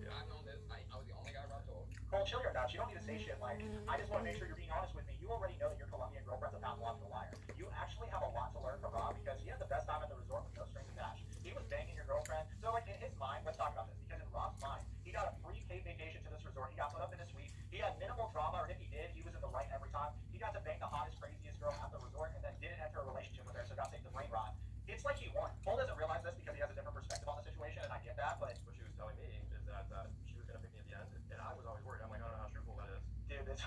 Speaker 5: I've known this. I was the only guy Rob told.
Speaker 13: Cole, chill your nuts. You don't need to say shit like, I just want to make sure you're being honest with me. You already know that your Colombian girlfriend's a pathological liar. You actually have a lot to learn from Rob because he had the best time at the resort with no strings attached. He was banging your girlfriend. So, like, in his mind, let's talk about this, because in Rob's mind, he got a free paid vacation to this resort. He got put up in a suite. He had minimal drama, or if he did, he was in the right every time. He got to bang the hottest, craziest girl at the resort and then didn't enter a relationship with her, so got taken to brain rot. It's like he won. Cole doesn't realize this because he has a different perspective on the situation, and I get that, but
Speaker 11: What she was telling me is that she was going to pick me at the end, and I was always worried. I'm like, I don't know how truthful that is.
Speaker 13: dude, this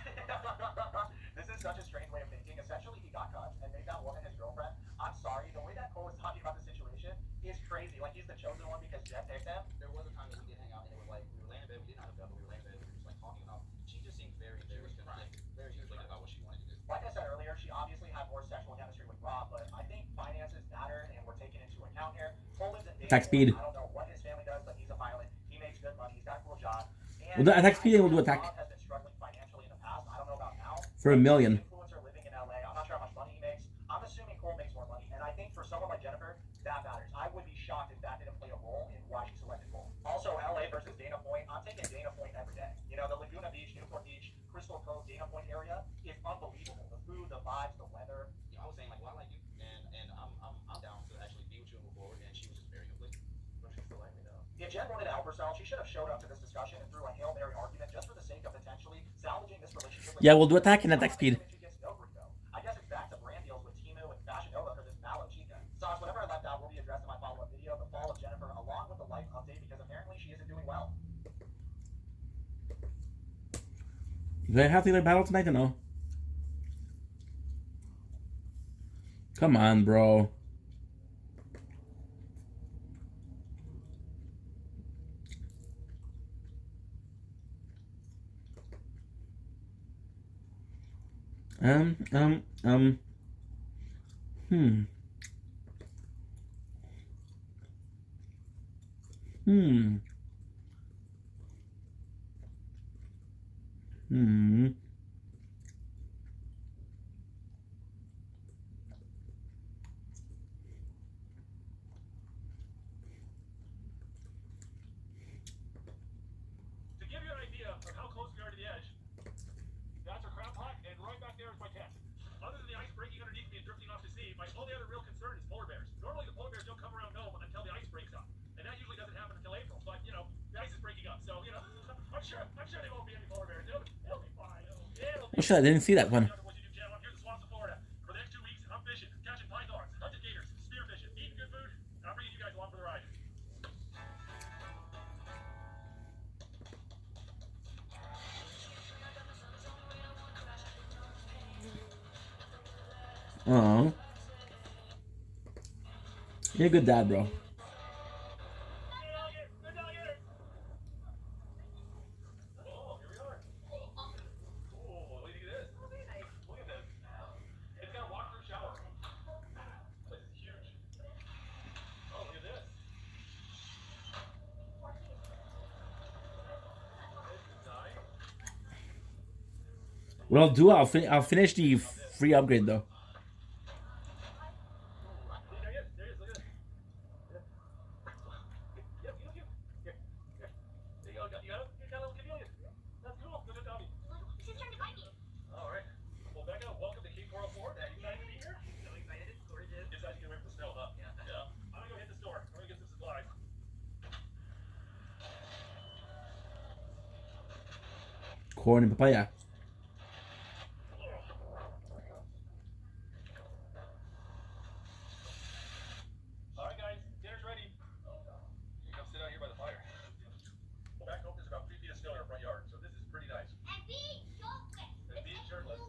Speaker 13: this is such a strange way of thinking. Essentially, he got cut and made that woman his girlfriend. I'm sorry, the way that Cole is talking about the situation is crazy. Like he's the chosen one because Jen picked him.
Speaker 5: There was a time that we did hang out, and it was like we were laying in bed. We did not hook up, but we were laying in bed. And we were just like talking about. She just seemed very conflicted about what she wanted to do.
Speaker 13: Like I said earlier, she obviously had more sexual chemistry with Rob, but I think finances matter and we're taking into account here. Cole lives in Dayton.
Speaker 2: Attack speed.
Speaker 13: I don't know what his family does, but he's a pilot. He makes good money. He's got a cool job.
Speaker 2: We'll do attack speed and we'll do attack.
Speaker 13: Rob has been struggling financially in the past. I don't know about now.
Speaker 2: For $1 million.
Speaker 13: Influencer living in LA. I'm not sure how much money he makes. I'm assuming Cole makes more money, and I think for someone like Jennifer, that matters. I would be shocked if that didn't play a role in why she selected Cole. Also, LA versus Dana Point. I'm taking Dana Point every day. You know, the Laguna Beach, Newport Beach, Crystal Cove, Dana Point area is unbelievable. The food, the vibes, the weather.
Speaker 5: You know, I was saying like, well, I like you, and I'm down to actually be with you and move forward. And she was just very conflicted.
Speaker 11: But she's still letting me know.
Speaker 13: If Jen wanted to help herself, she should have showed up to this discussion and threw a Hail Mary argument just for the sake of potentially salvaging this relationship.
Speaker 2: Yeah, we'll do attack and attack speed.
Speaker 13: I guess it's back to brand deals with Temu and Fashion Nova for this Malo Chica. Sauce, whatever I left out will be addressed in my follow-up video, the fall of Jennifer, along with the life update, because apparently she isn't doing well.
Speaker 2: Do I have to either battle tonight or no? Come on, bro.
Speaker 11: To give you an idea of how close we are to the edge, that's our crown pot, and right back there is my tent. Other than the ice breaking underneath me and drifting off to sea, my only other real concern is polar bears. Normally the
Speaker 2: shit, I didn't see that one. Oh, you're a good dad, bro. What I'll do, I'll finish the free upgrade though. Corn and papaya.
Speaker 13: Alright guys, dinner's ready. You come sit out here by the fire. Well, back home there's about 3 feet of snow in our front yard, so this is pretty nice. And being shirtless.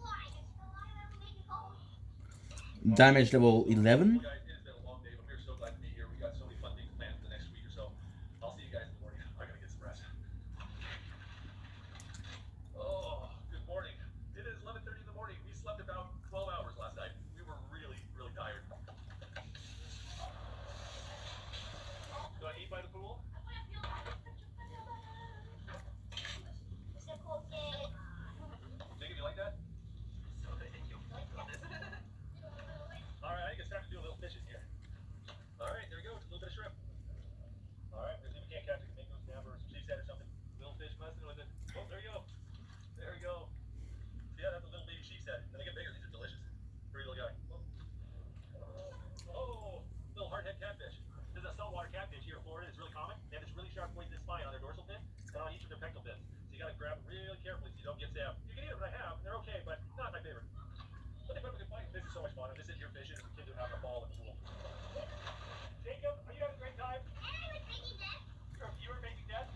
Speaker 2: Damage level 11.
Speaker 13: Guys, it has been a long day, but we're so glad to be here. We got so many fun things planned for the next week or so. I'll see you guys in the morning. I gotta get some rest. Oh, good morning. It is 11:30 in the morning. We slept about 12 hours last night. We were really, really tired. Do I eat by the pool? Jacob, you like that? Alright, I think it's time to do a little fishing here. Alright, there we go. Just a little bit of shrimp. Alright, let's see if we can't catch a mango snapper or some cheesehead or something. Little fish messing with it. Oh, there you go. There we go. Yeah, that's a little baby cheesehead. Then they get bigger. These are delicious. Pretty little guy. Oh, little hardhead catfish. This is a saltwater catfish here in Florida. It's really common. They have this really sharp pointed spine on their dorsal fin and on each of their pectoral fins. So you gotta grab them really carefully so you don't get stabbed. You can eat them, and I have. They're okay, but not my favorite. But they put up a good fight. This is so much fun. I'm just sitting here fishing and kids are having a ball in the pool. Jacob, are you having a great time? You were making death?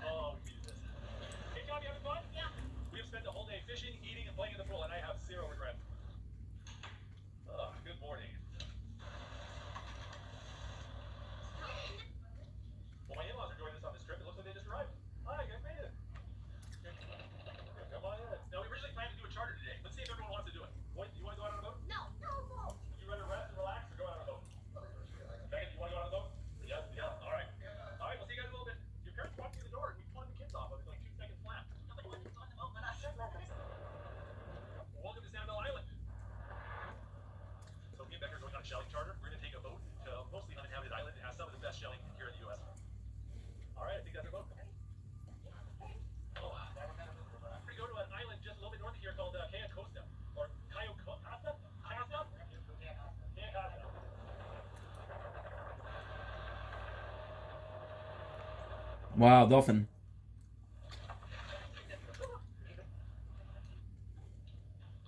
Speaker 13: Oh, Jesus. Hey, Tom, you having fun? Yeah. We have spent the whole day fishing, eating, and playing in the pool, and I have zero regrets. Good morning. Well, my in-laws are joining us on this trip. It looks like they just arrived. Hi, you guys made it. Come on in. Now, we originally planned to do a charter today. Let's see if everyone wants to do it. What, you want to go out on a boat? No. Would you rather rest and relax or go out on a boat? Megan, you want to go out on a boat? Yes. Yeah. All right. All right, we'll see you guys in a little bit. Your parents walked through the door and we pawned the kids off. It was like 2 seconds flat. Nobody wants to go on the boat but us. Welcome to Sanibel Island. So me and Becker are going on a shelling charter. We're going to take a boat to a mostly uninhabited island that has some of the best shelling here in the U.S. All right, I think that's our boat. Oh, we go to an island just a little bit north of here called Cayo Costa, or Cayo Costa?
Speaker 2: Wow, dolphin.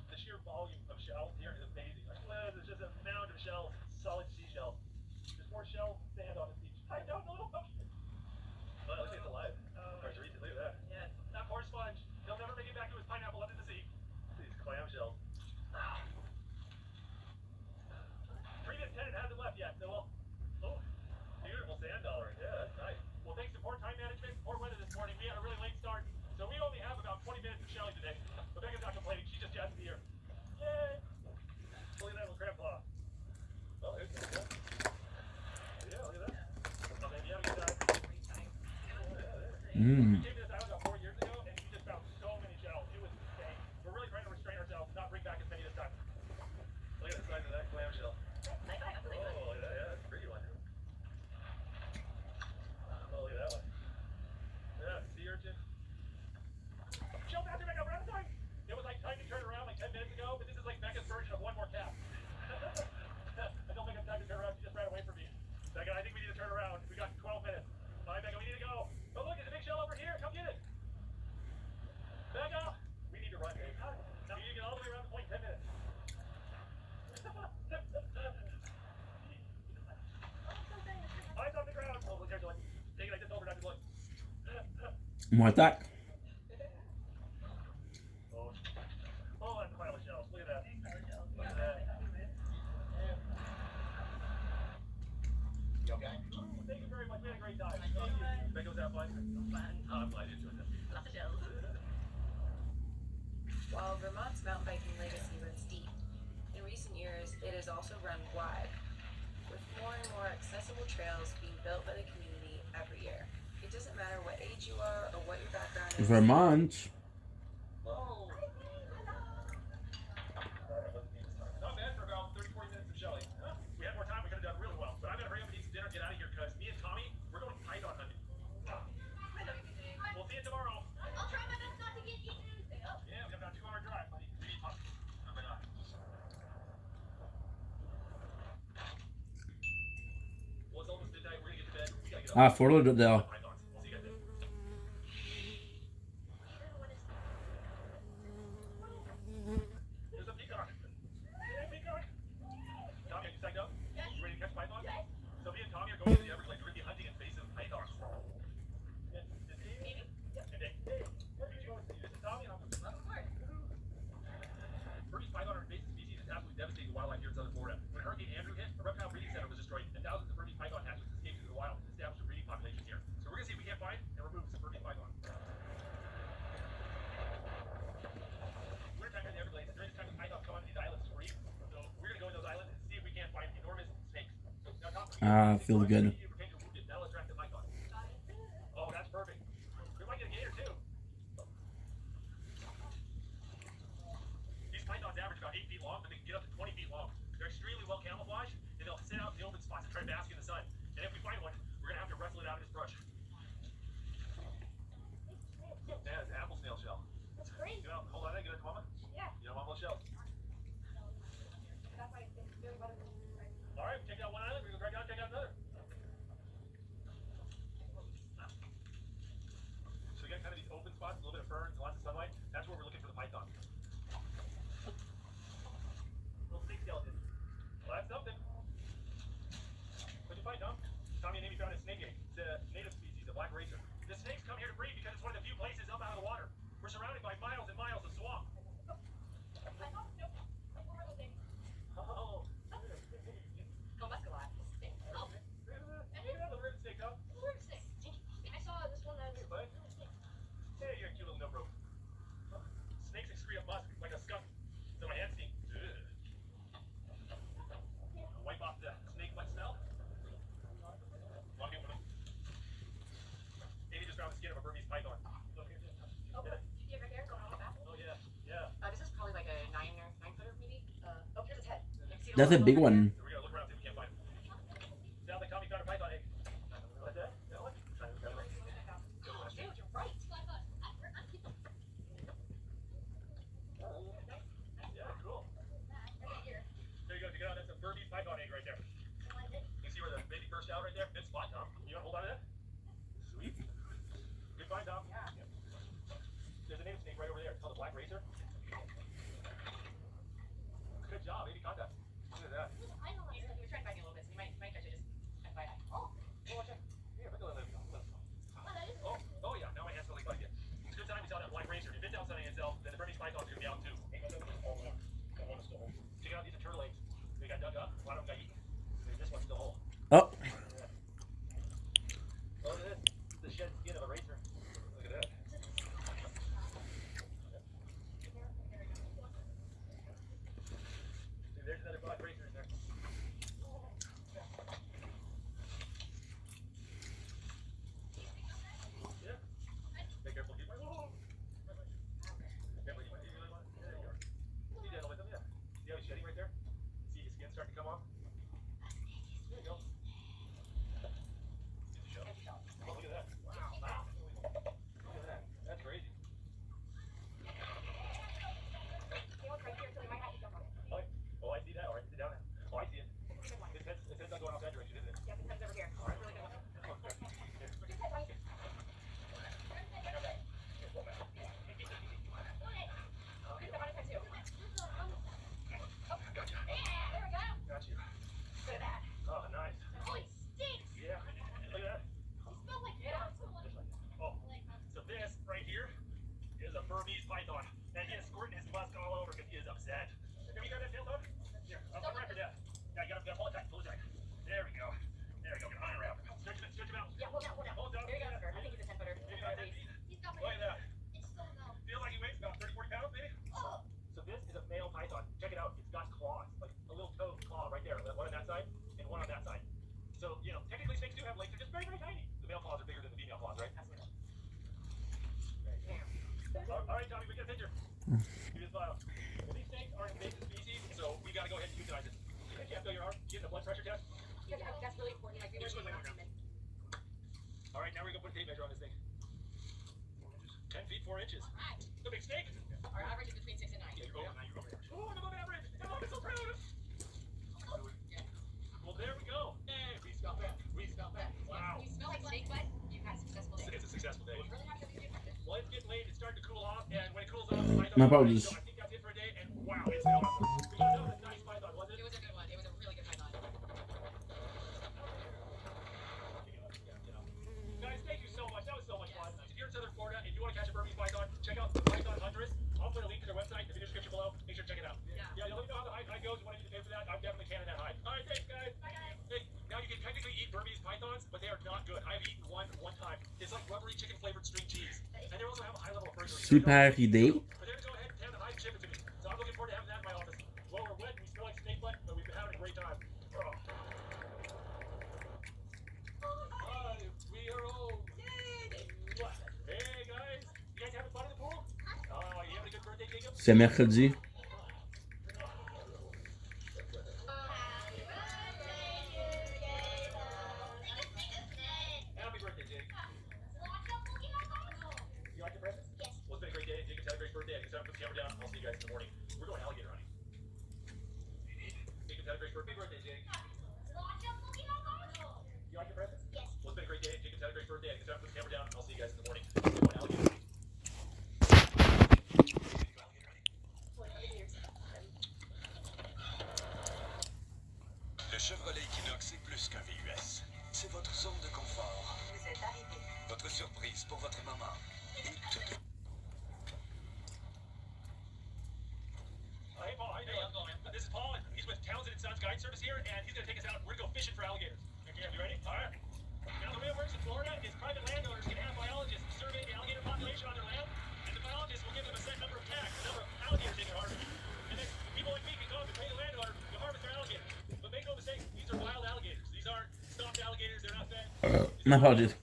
Speaker 13: The sheer volume of shells here is amazing. There's just a mound of shells, solid seashells. There's more shells than sand on this beach. I don't know. Well, it looks like it's alive. Arthurian, look at that. Yeah, that poor sponge. He'll never make it back to his pineapple under the sea. These clam shells. Previous tenant hasn't left yet, so we'll... Oh, beautiful sand dollar. Yeah, that's nice. Well, thanks to poor time management, poor weather this morning, we had a really late start. So we only have about 20 minutes of shelling today. Rebecca's not complaining. She just has to be here. Yay! Look at that little crab claw. Oh, there's the one. Yeah, look at that. Oh, man, you have a good time. We came to this island about 4 years ago, and we just found so many shells. It was insane. We're really trying to restrain ourselves, not bring back as many this time. Look at the size of that clam shell. Oh, look at that. Yeah, that's a pretty one. Oh, look at that one. Yeah, sea urchin. Shell back there, Becca, we're out of time. It was like time to turn around like 10 minutes ago, but this is like Becca's version of one more cap.
Speaker 2: More attack.
Speaker 13: Oh, and pile of shells. Look at that. Look at that. You okay? Thank you very much. We had a great time. Thank you. Think it was that fun? I'm glad you enjoyed it.
Speaker 14: Lots of shells. While Vermont's mountain biking legacy runs deep, in recent years it has also run wide, with more and more accessible trails being built by the community every year. It doesn't matter what age you are or what your background is.
Speaker 2: Vermont.
Speaker 13: Not bad for about 30-40 minutes of shelling. We had more time, we could have done really well. But I'm gonna hurry up and eat some dinner, get out of here, because me and Tommy, we're going python hunting. We'll see you tomorrow.
Speaker 12: I'll try my best not to get eaten.
Speaker 13: Yeah, we have about a 2-hour drive, buddy. We need Tommy. Oh my God. Well, it's almost midnight. We're gonna get to bed. We gotta get up.
Speaker 2: Fort Lauderdale.
Speaker 13: Pythons. We'll see you guys then. There's a peacock. Hey, peacock. Tommy, are you psyched up?
Speaker 12: Yes.
Speaker 13: You ready to catch pythons? Yes. So me and Tommy are going to the Everglades. We're gonna be hunting invasive pythons. And Amy? And Nick. Hey, what did you want to see? This is Tommy, and I'm Burmese python are an invasive species that's absolutely devastating the wildlife here in southern Florida. When Hurricane Andrew hit, a reptile breeding center was destroyed, and thousands of Burmese python hatchlings escaped into the wild and established a breeding population here. So we're gonna see if we can't find and remove some Burmese python. Wintertime here in the Everglades, during this time the pythons come onto these islands to breed. So we're gonna go to those islands and see if we can't find enormous snakes. Now, Tom,
Speaker 2: Feels good.
Speaker 13: that'll attract the python. Oh, that's perfect. We might get a gator too. These pythons average about 8 feet long, but they can get up to 20 feet long. They're extremely well camouflaged, and they'll sit out in the open spots and try to bask in the sun. And if we find one, we're gonna have to wrestle it out of its brush. Yeah, it's an apple snail shell.
Speaker 12: That's great.
Speaker 13: You know, hold on, get it to mama.
Speaker 12: Yeah.
Speaker 13: You know, mama shells.
Speaker 12: That's why it's really better than
Speaker 13: All right, take out one island, we're gonna go back down and take out another. So we got kind of these open spots, a little bit of ferns, lots of sunlight. That's where we're looking for the python. Little snake skeleton. Well, that's something. What'd you find, Tom? Tommy and Amy found a snake egg. It's a native species, a black racer. The snakes come here to breed because it's one of the few places up out of the water. We're surrounded by miles and miles of swamp. Oh.
Speaker 12: Oh, muscalot. Snake. Oh.
Speaker 13: Look at the ribbon snake, Tom.
Speaker 12: Where's snake? I saw this one that was
Speaker 13: What? Hey, you're a cute little no-bro. Snakes excrete a musk like a skunk. So my hands stink. Wipe off the snake butt smell. Walk in with them. Amy just found the skin of a Burmese python. Look here.
Speaker 12: Oh, yeah, right there. Going on the back.
Speaker 13: Oh, yeah. Yeah.
Speaker 14: This is probably like a 9-footer maybe. Oh, here's its head.
Speaker 2: That's a big one.
Speaker 13: So we're gonna look around see if we can't find him. Sounds like Tommy found a python egg. What's that? That one?
Speaker 12: Dude, you're right.
Speaker 13: Yeah, cool. There you go. Check it out. That's a Burmese python egg right there. You see where the baby burst out right there? Good spot, Tom. You want to hold on to that? Sweet. Good find, Tom. Yeah. There's a native snake right over there. It's called a black racer. Good job. Amy caught that. Look at that.
Speaker 14: I don't like it. You're trying to find me a little bit, so you might catch it just FYI.
Speaker 13: Oh, watch out. Here, look at that. Oh, yeah. Now my hands feel like it. It's good time we saw that black racer. If it's out sunning itself, then the Burmese python's gonna be out too. Check out these are turtle eggs. They got dug up. A lot of them got eaten. This one's still whole.
Speaker 2: Oh.
Speaker 13: Oh, look at this. It's the shed skin of a racer. Look at that. See, there's another
Speaker 18: a Burmese python, and he is squirting his musk all over because he is upset. Have you got that tail dog? Here, I'll wrap her down. Yeah, you gotta pull it tight, pull it tight. There we go. There we go. Get on around. Stretch him out.
Speaker 15: Yeah, hold down.
Speaker 18: Hold down.
Speaker 15: There you go. I think he's a 10 footer.
Speaker 18: He's got that beat. Look at that. Feels like he weighs about 30, 40 pounds, maybe? So this is a male python. Check it out. It's got claws, like a little toe claw right there. One on that side and one on that side. So, you know, technically snakes do have legs. They're just very, very tiny. The male claws are bigger than the female claws, right? All right, Tommy, we got a picture. Give me the file. Well, these snakes are invasive species, so we got to go ahead and euthanize it. You can't feel your arm. You getting a blood pressure test?
Speaker 15: Yeah, that's really important. Like,
Speaker 18: Here's what's going on. All right, now we're going to put a tape measure on this thing. 10 feet 4 inches.
Speaker 15: Alright.
Speaker 18: It's a big snake.
Speaker 15: Our average is between 6 and 9.
Speaker 18: Yeah, you're over there. Oh, I'm above average. Oh, I'm so proud. Well, there we go. Hey, we smell that. We smell that. Wow.
Speaker 15: You smell like snake butt, you've had a successful day.
Speaker 18: It's a successful day.
Speaker 15: Really happy to be effective.
Speaker 18: Well, it's getting late. It's starting to cool off, and when it cools off,
Speaker 2: My apologies.
Speaker 18: So I think that's it for a day. And wow, it's awesome. We got another nice python, wasn't it?
Speaker 15: It was a good one. It was a really good python.
Speaker 18: Guys, thank you so much. That was so much fun. If you're in Southern Florida and you want to catch a Burmese python, check out Python Huntress. I'll put a link to their website in the video description below. Make sure to check it out. Yeah, let me know how the hide goes. You want to pay for that? I'm definitely canning that hide. All right, thanks, guys. Bye, guys. Hey, now you can technically eat Burmese pythons, but they are not good. I've eaten one time. It's like rubbery chicken flavored string cheese. And they also have a high level of fragrance.
Speaker 2: Super idée.
Speaker 18: But they're going to go ahead and have the hide and ship it to me. So I'm looking forward to having that in my office. Well, we're wet and we smell like snake butt, but we've been having a great time. Oh. We are all. Hey, guys. You guys having fun in the pool? Oh, you having a good birthday, Jacob?
Speaker 2: C'est mercredi.
Speaker 18: Happy birthday, Jake. You like your presents? Yes. Well, it's been a great day. Jacob's had a great birthday. I can put the camera down. I'll see you guys in the morning. We're going alligator hunting. Jacob's had a great birthday, Jake. You like your presents? Yes. Well, it's been a great day. Jacob's had a great birthday. I can put the camera down. I'll see you guys in the morning. We're going alligator hunting.
Speaker 19: Le Chevrolet Equinox est plus qu'un VUS. C'est votre zone de confort.
Speaker 15: Vous êtes arrivé.
Speaker 19: Votre surprise pour votre maman. Et tout.
Speaker 18: Hey, Paul, how you doing? This is Paul, and he's with Townsend & Sons Guide Service here, and he's going to take us out. We're going to go fishing for alligators. Okay, you ready? All right. Now, the way it works in Florida is private landowners can have biologists survey the alligator population on their land, and the biologists will give them a set number of tags, the number of alligators they can harvest. And then people like me can come and pay the landowner to harvest their alligators. But make no mistake, these are wild alligators. These aren't stocked alligators. They're not fed.
Speaker 2: My apologies.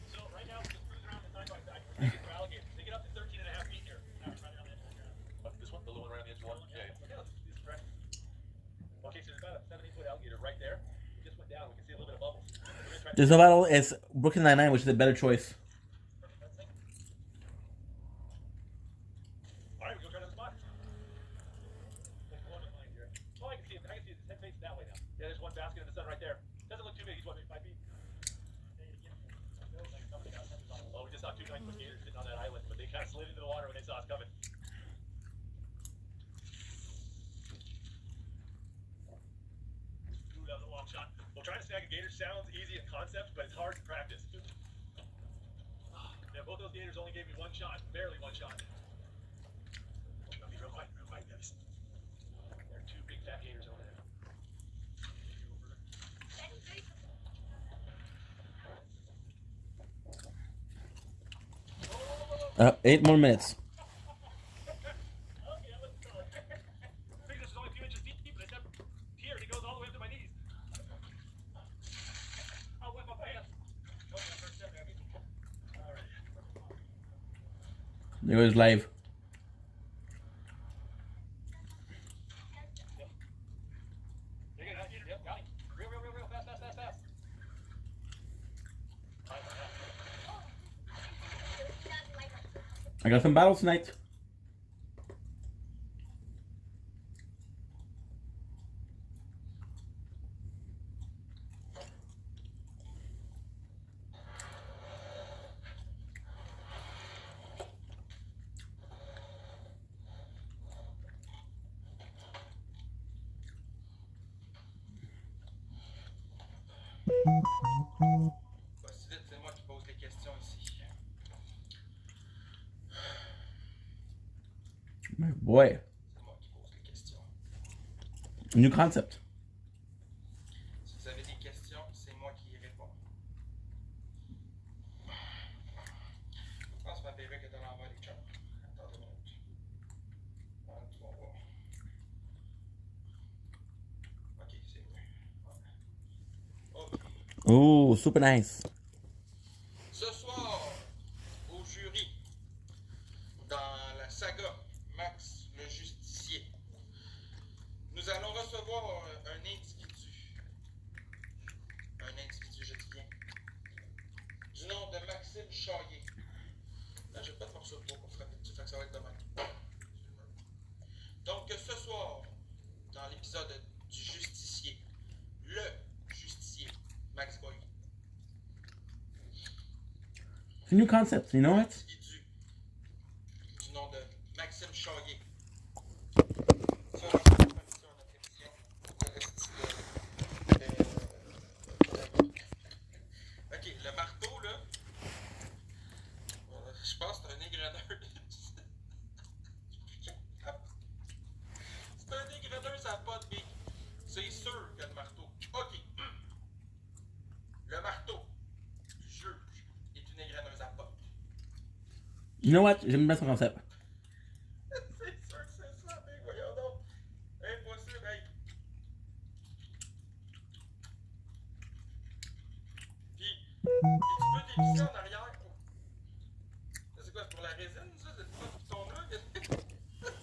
Speaker 18: So right now, we're just cruising around the side by side. We're looking for alligators. They get up to 13.5 feet here. Right around the edge of the ground. This one? The little one around the edge one? Yeah. These are fresh. Okay, so there's about a 7-8 foot alligator right there. We just went down. We can see a little bit of bubbles.
Speaker 2: There's no battle. It's Brooklyn Nine-Nine, which is a better choice.
Speaker 18: All right, we go try another spot. Oh, I can see it. I can see it. His head faces that way now. Yeah, there's one basket in the sun right there. Doesn't look too big. He's what, maybe 5 feet? Oh, we just saw 2 9-foot gators sitting on that island, but they kind of slid into the water when they saw us coming. Ooh, that was a long shot. Well, trying to snag a gator sounds easy in concept, but it's hard to practice. Yeah, both those gators only gave me 1 shot, barely 1 shot. I'll be real quiet, guys. There are 2 big fat gators over there.
Speaker 2: 8 more minutes. There goes live. I got some battles tonight.
Speaker 20: C'est moi qui pose les questions ici.
Speaker 2: My boy. New concept.
Speaker 20: Si vous avez des questions, c'est moi qui y réponds. Je pense que ma perruque est à l'envers des chums. Attendez une minute. Ah, tu vas voir. Ok, c'est mieux. Ok.
Speaker 2: Oh, super nice.
Speaker 20: Ce soir, au jury, dans la saga Max le Justicier, nous allons recevoir un individu. Un individu, je dis bien. Du nom de Maxime Chaillet. Là, j'ai pas de morceau de bois pour frapper dessus, fait que ça va être demain. Donc, ce soir, dans l'épisode du Justicier, le Justicier, Max Boy.
Speaker 2: It's a new concept, you know it?
Speaker 20: Du nom de Maxime Chaillet. Ok, le marteau, là, je pense que c'est un égreneur. C'est un égreneur, ça n'a pas de bic. C'est sûr qu'il y a le marteau. Ok. Le marteau du juge est une égreneuse à potes.
Speaker 2: You know what? J'aime bien son concept.
Speaker 20: C'est sûr que c'est ça, mais voyons donc. Impossible, hey. Puis tu peux dévisser en arrière. Ça, c'est quoi? C'est pour la résine, ça? C'est pas tout ton là?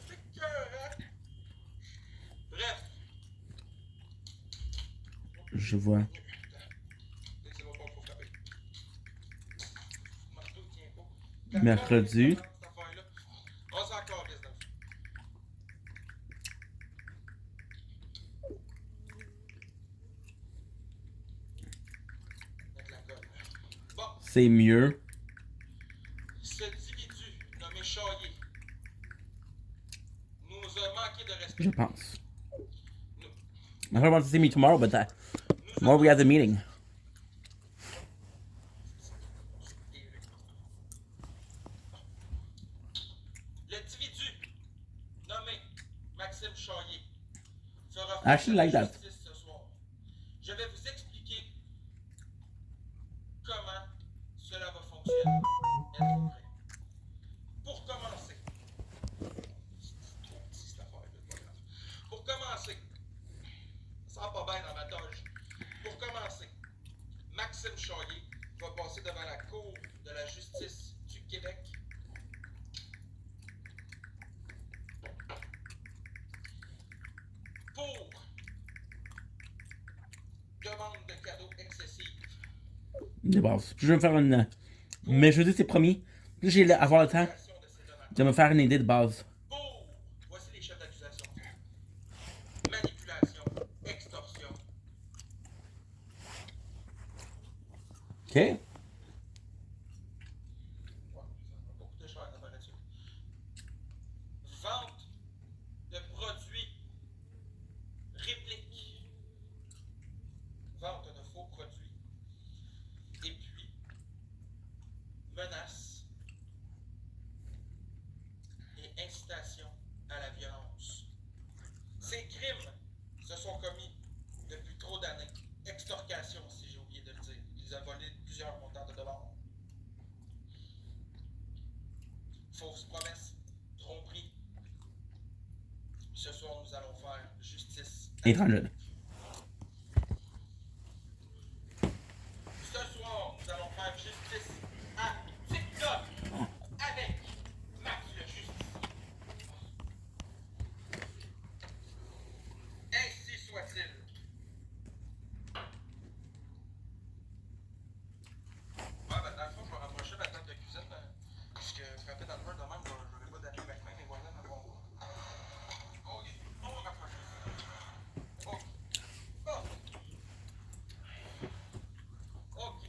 Speaker 20: C'est cœur, hein? Bref.
Speaker 2: Je vois.
Speaker 20: C'est bon, faut frapper. Le marteau tient pas.
Speaker 2: Mercredi.
Speaker 20: On s'en calisse, dans le fond. Mettre la colle. Bon,
Speaker 2: C'est mieux.
Speaker 20: ce individu nommé Chaillet nous a manqué de respect.
Speaker 2: Je pense. I don't want to see me tomorrow, but tomorrow we have the meeting.
Speaker 20: L'individu nommé Maxime Chaillet fera
Speaker 2: I actually like that.
Speaker 20: justice ce soir. Je vais vous expliquer comment cela va fonctionner. Êtes-vous prêts? Pour commencer, c'est trop petit cette affaire, c'est pas grave. Pour commencer, ça va pas bien dans ma toge. Pour commencer, Maxime Chaillet va passer devant la Cour de la justice du Québec. Pour demande de cadeaux excessive.
Speaker 2: De base. Je vais me faire une. Mais je dis c'est promis. Plus j'ai avoir le temps de me faire une idée de base.
Speaker 20: Voici les chefs d'accusation. Manipulation, extorsion.
Speaker 2: Ok.
Speaker 20: Vente de produits répliques. Vente de faux produits. Et puis, menaces et incitation à la violence. Ces crimes se sont commis depuis trop d'années. Extorcation, si j'ai oublié de le dire. Ils ont volé plusieurs montants de dollars. Fausses promesses, tromperie. Ce soir, nous allons faire justice.
Speaker 2: 800.
Speaker 20: Ce soir, nous allons faire justice à TikTok avec Max le Justicier. Ainsi soit-il. Ouais, ben dans le fond, je vais rapprocher ma table de cuisine parce que frapper dans le mur de même, j'aurais pas d'amis avec mes voisins à voir. Ok, on va rapprocher ça. Ok. Oh. Ok.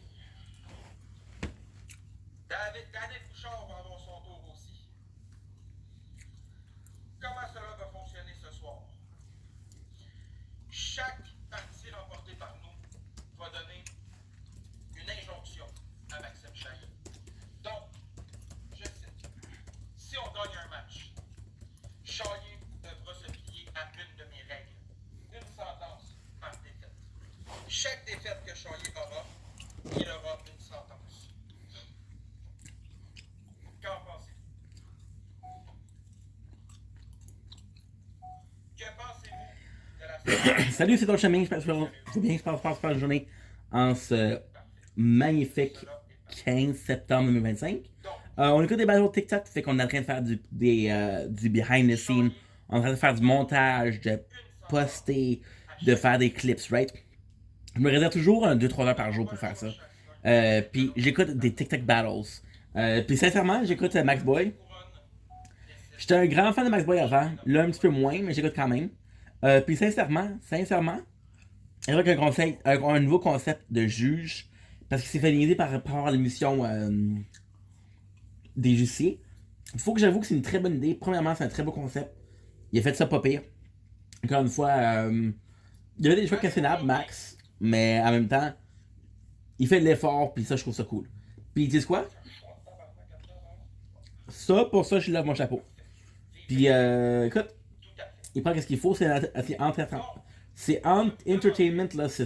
Speaker 20: David Bouchard va avoir son tour aussi. Comment cela va fonctionner ce soir? Chaque partie remportée par nous va donner une injonction à Maxime Chaillet. Donc, je cite, si on gagne un match,
Speaker 2: Salut, c'est ton chemin. J'espère que tu vas bien. Je passe par la journée en ce magnifique 15 septembre 2025. On écoute des battles TikTok, fait qu'on est en train de faire du behind the scene. On est en train de faire du montage, de poster, de faire des clips, right? Je me réserve toujours 2-3 heures par jour pour faire ça. Puis j'écoute des TikTok battles. Puis sincèrement, j'écoute Max Boy. J'étais un grand fan de Max Boy avant, là un petit peu moins, mais j'écoute quand même. Puis sincèrement, avec un nouveau concept de juge, parce qu'il s'est fait niaiser par rapport à l'émission des justiciers. Il faut que j'avoue que c'est une très bonne idée. Premièrement, c'est un très beau concept. Il a fait ça pas pire. Encore une fois, il y avait des choix questionnables, Max, mais en même temps, il fait de l'effort, puis ça, je trouve ça cool. Puis tu sais quoi? Ça, pour ça, je lève mon chapeau. Puis écoute, il prend ce qu'il faut, c'est entertainment, là, c'est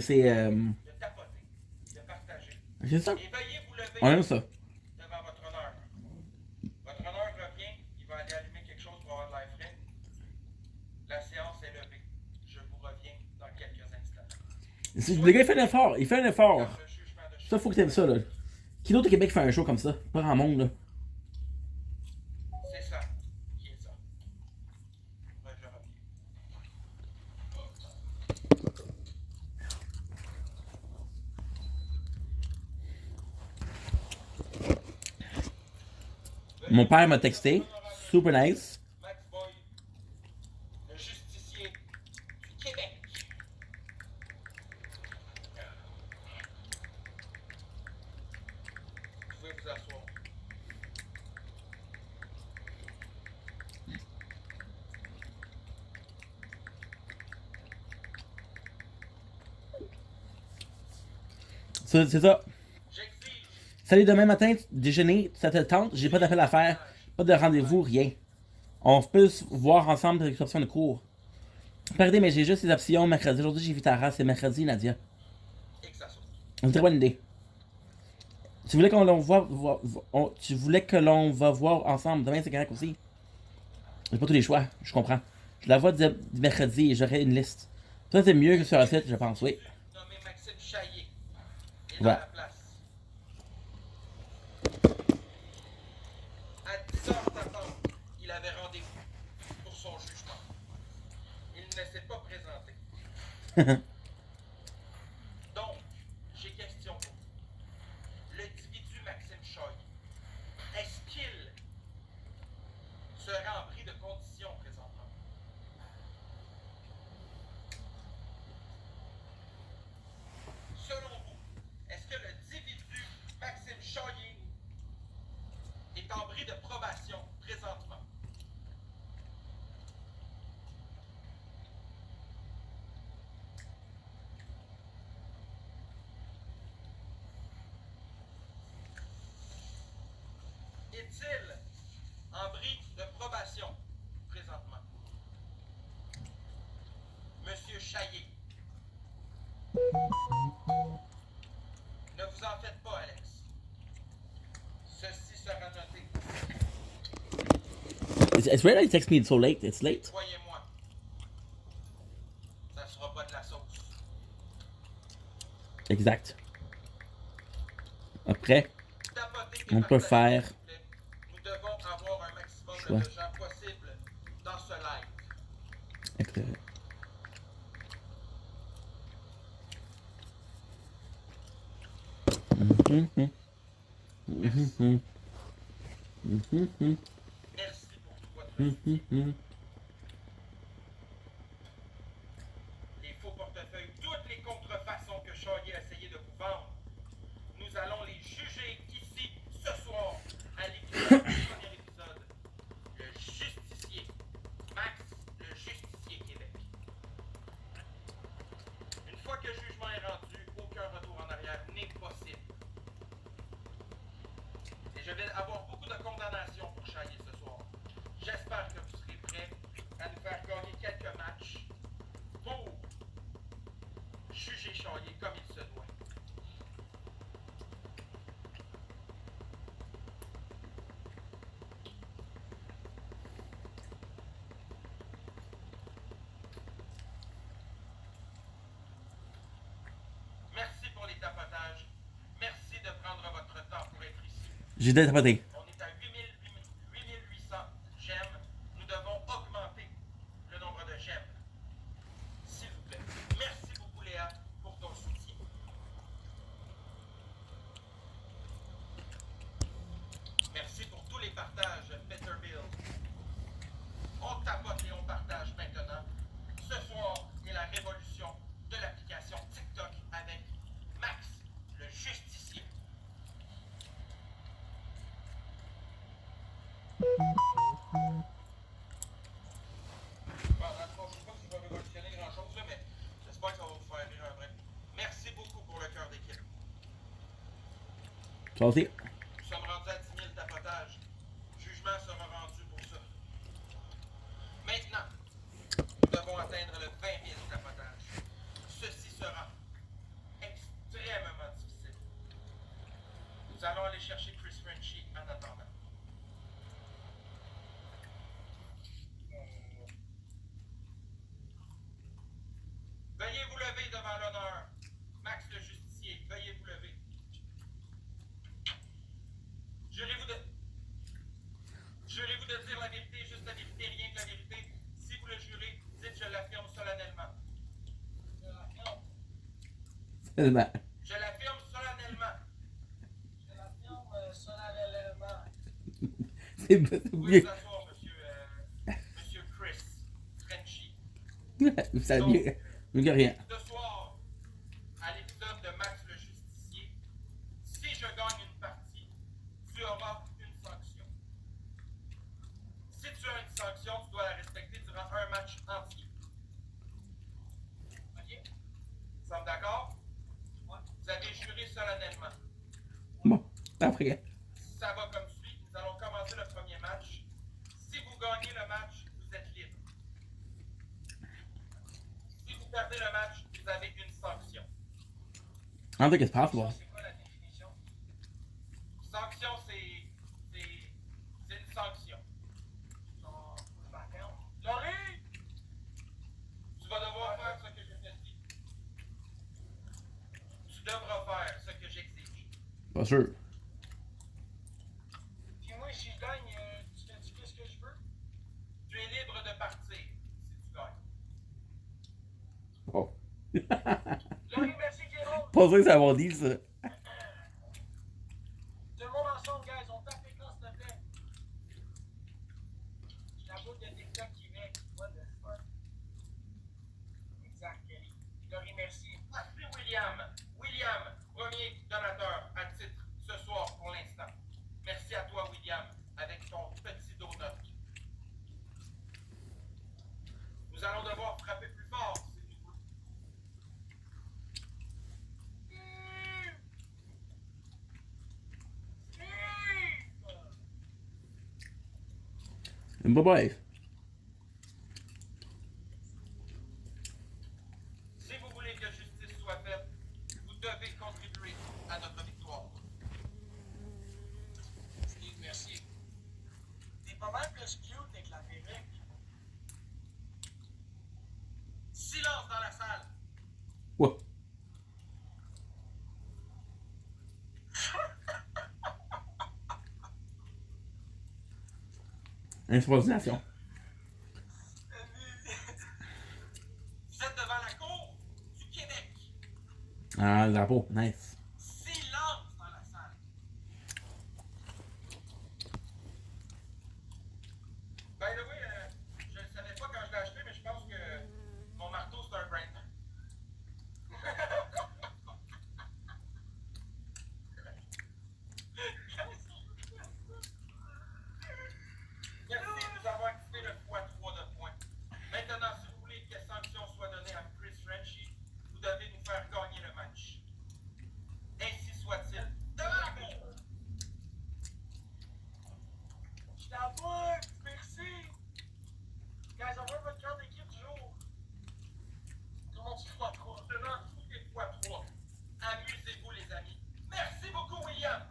Speaker 2: c'est ça. On aime ça.
Speaker 20: Devant votre honneur. Votre honneur revient, il va aller allumer quelque chose pour avoir de l'air frais. La séance est levée. Je vous reviens dans quelques instants.
Speaker 2: Le gars, il fait un effort. Ça, faut que t'aimes ça, là. Qui d'autre au Québec fait un show comme ça? Pas grand monde, là.
Speaker 20: C'est ça qui est ça. Ouais, je reviens.
Speaker 2: Mon père m'a texté. Super nice.
Speaker 20: Max Boy, le justicier du Québec. Vous pouvez vous asseoir.
Speaker 2: C'est ça. Salut, demain matin, déjeuner, ça te tente? J'ai pas d'appel à faire, pas de rendez-vous, rien. On peut se voir ensemble avec les options de cours. Pardon, mais j'ai juste les options mercredi. Aujourd'hui, j'ai vu Tara, c'est mercredi, Nadia. Une très bonne idée. Tu voulais qu'on tu voulais que l'on va voir ensemble. Demain, c'est correct aussi. J'ai pas tous les choix, je comprends. Je la vois du mercredi et j'aurai une liste. Ça, c'est mieux que sur le site, je pense, oui.
Speaker 20: Nommé Maxime Chaillé. Et
Speaker 2: Ouais.
Speaker 20: dans la place. À 10h50, il avait rendez-vous pour son jugement. Il ne s'est pas présenté. Donc, j'ai question pour vous. L'individu Maxime Chaillé, est-ce qu'il serait en bris de condition présentement? Selon vous, est-ce que l'individu Maxime Chaillé est en bris de probation présentement? Est-il en bris de probation présentement? Monsieur Chaillé. Ne vous en faites pas, Alex. Ceci sera noté.
Speaker 2: It's weird that he texts me so late. It's late.
Speaker 20: Croyez-moi, ça sera pas de la sauce.
Speaker 2: Exact. Après, on peut faire
Speaker 20: Nous devons avoir un maximum
Speaker 2: choix.
Speaker 20: de gens possible dans ce live.
Speaker 2: Éclairé.
Speaker 20: Merci pour tout votre soutien. Les faux portefeuilles, toutes les contrefaçons que Chaillé a essayé de vous vendre, nous allons les juger ici, ce soir, à l'épisode du premier épisode. Le justicier. Max, le justicier Québec. Une fois que le jugement est rendu, aucun retour en arrière n'est possible. Et je vais avoir beaucoup de condamnations pour Chaillé ce soir. J'espère que vous serez prêts
Speaker 2: J'ai déjà tapoté.
Speaker 20: On est à 8800 j'aime. Nous devons augmenter le nombre de j'aime. S'il vous plaît. Merci beaucoup, Léa, pour ton soutien. Merci pour tous les partages, Peterbilt. On tapote et on partage maintenant. Ce soir est la révolution de l'application TikTok avec Max, le justicier. Bon, dans le fond, je ne sais pas si je vais révolutionner grand-chose, là, mais j'espère que ça va vous faire rire un vrai. Merci beaucoup pour le cœur d'équipe.
Speaker 2: Toi aussi.
Speaker 20: Nous sommes rendus à 10 000 tapotages. Jugement sera rendu pour ça. Maintenant, nous devons atteindre le 20 000 tapotages. Ceci sera extrêmement difficile. Nous allons aller chercher Chris Frenchy en attendant. Veuillez vous lever devant l'honneur. Max le justicier, veuillez vous lever. Jurez-vous de dire la vérité, juste la vérité, rien que la vérité. Si vous le jurez, dites je l'affirme solennellement. Je l'affirme solennellement. Je l'affirme solennellement.
Speaker 2: C'est
Speaker 20: Vous pouvez vous asseoir, monsieur Chris Frenchy.
Speaker 2: Vous savez mieux que rien.
Speaker 20: Ce soir, à l'épisode de Max le justicier, si je gagne une partie, tu auras une sanction. Si tu as une sanction, tu dois la respecter durant un match entier. Ok? Nous sommes d'accord? Vous avez juré solennellement.
Speaker 2: Bon, après.
Speaker 20: Ça va comme suit. Nous allons commencer le premier match. Si vous gagnez le match, vous êtes libre. Si vous perdez le match, vous avez une sanction.
Speaker 2: I don't think it's possible.
Speaker 20: C'est quoi la définition? Sanction, c'est une sanction. Laurie! Tu vas devoir faire ce que je te dis. Tu devras faire ce que j'exige.
Speaker 2: Pas sûr.
Speaker 20: Puis moi, si je gagne, tu fais ce que je veux? Tu es libre de partir si tu gagnes.
Speaker 2: Oh.
Speaker 20: Laurie, merci, Kéron.
Speaker 2: Pas sûr que ça va dire ça.
Speaker 20: Tout le monde ensemble, guys, on tape l'écran, s'il te plaît. J'ai la boucle de TikTok qui met. What the fuck? Exact, Kelly. Laurie, merci. Merci, William. William, premier donateur à titre ce soir pour l'instant. Merci à toi, William, avec ton petit donut. Nous allons devoir frapper plus fort si tu veux.
Speaker 2: Bye bye.
Speaker 20: Si vous voulez que justice soit faite, vous devez contribuer à notre victoire. Steve, merci. T'es pas mal plus cute avec la perruque. Silence dans la salle.
Speaker 2: What? Insubordination.
Speaker 20: Vous êtes devant la cour du Québec.
Speaker 2: Ah, le drapeau. Nice.
Speaker 20: Silence dans la salle. By the way, je ne savais pas quand je l'ai acheté, mais je pense que mon marteau, c'est un brand. Merci de nous avoir activé le x3 de points. Maintenant, si vous voulez que sanction soit donnée à Chris Frenchy, vous devez nous faire gagner le match. Ainsi soit-il. Devant la cour! Je t'avoue, merci! Guys, on voit votre cœur d'équipe du jour. Tout le monde se x3. Maintenant, tous les x3. Amusez-vous, les amis. Merci beaucoup, William!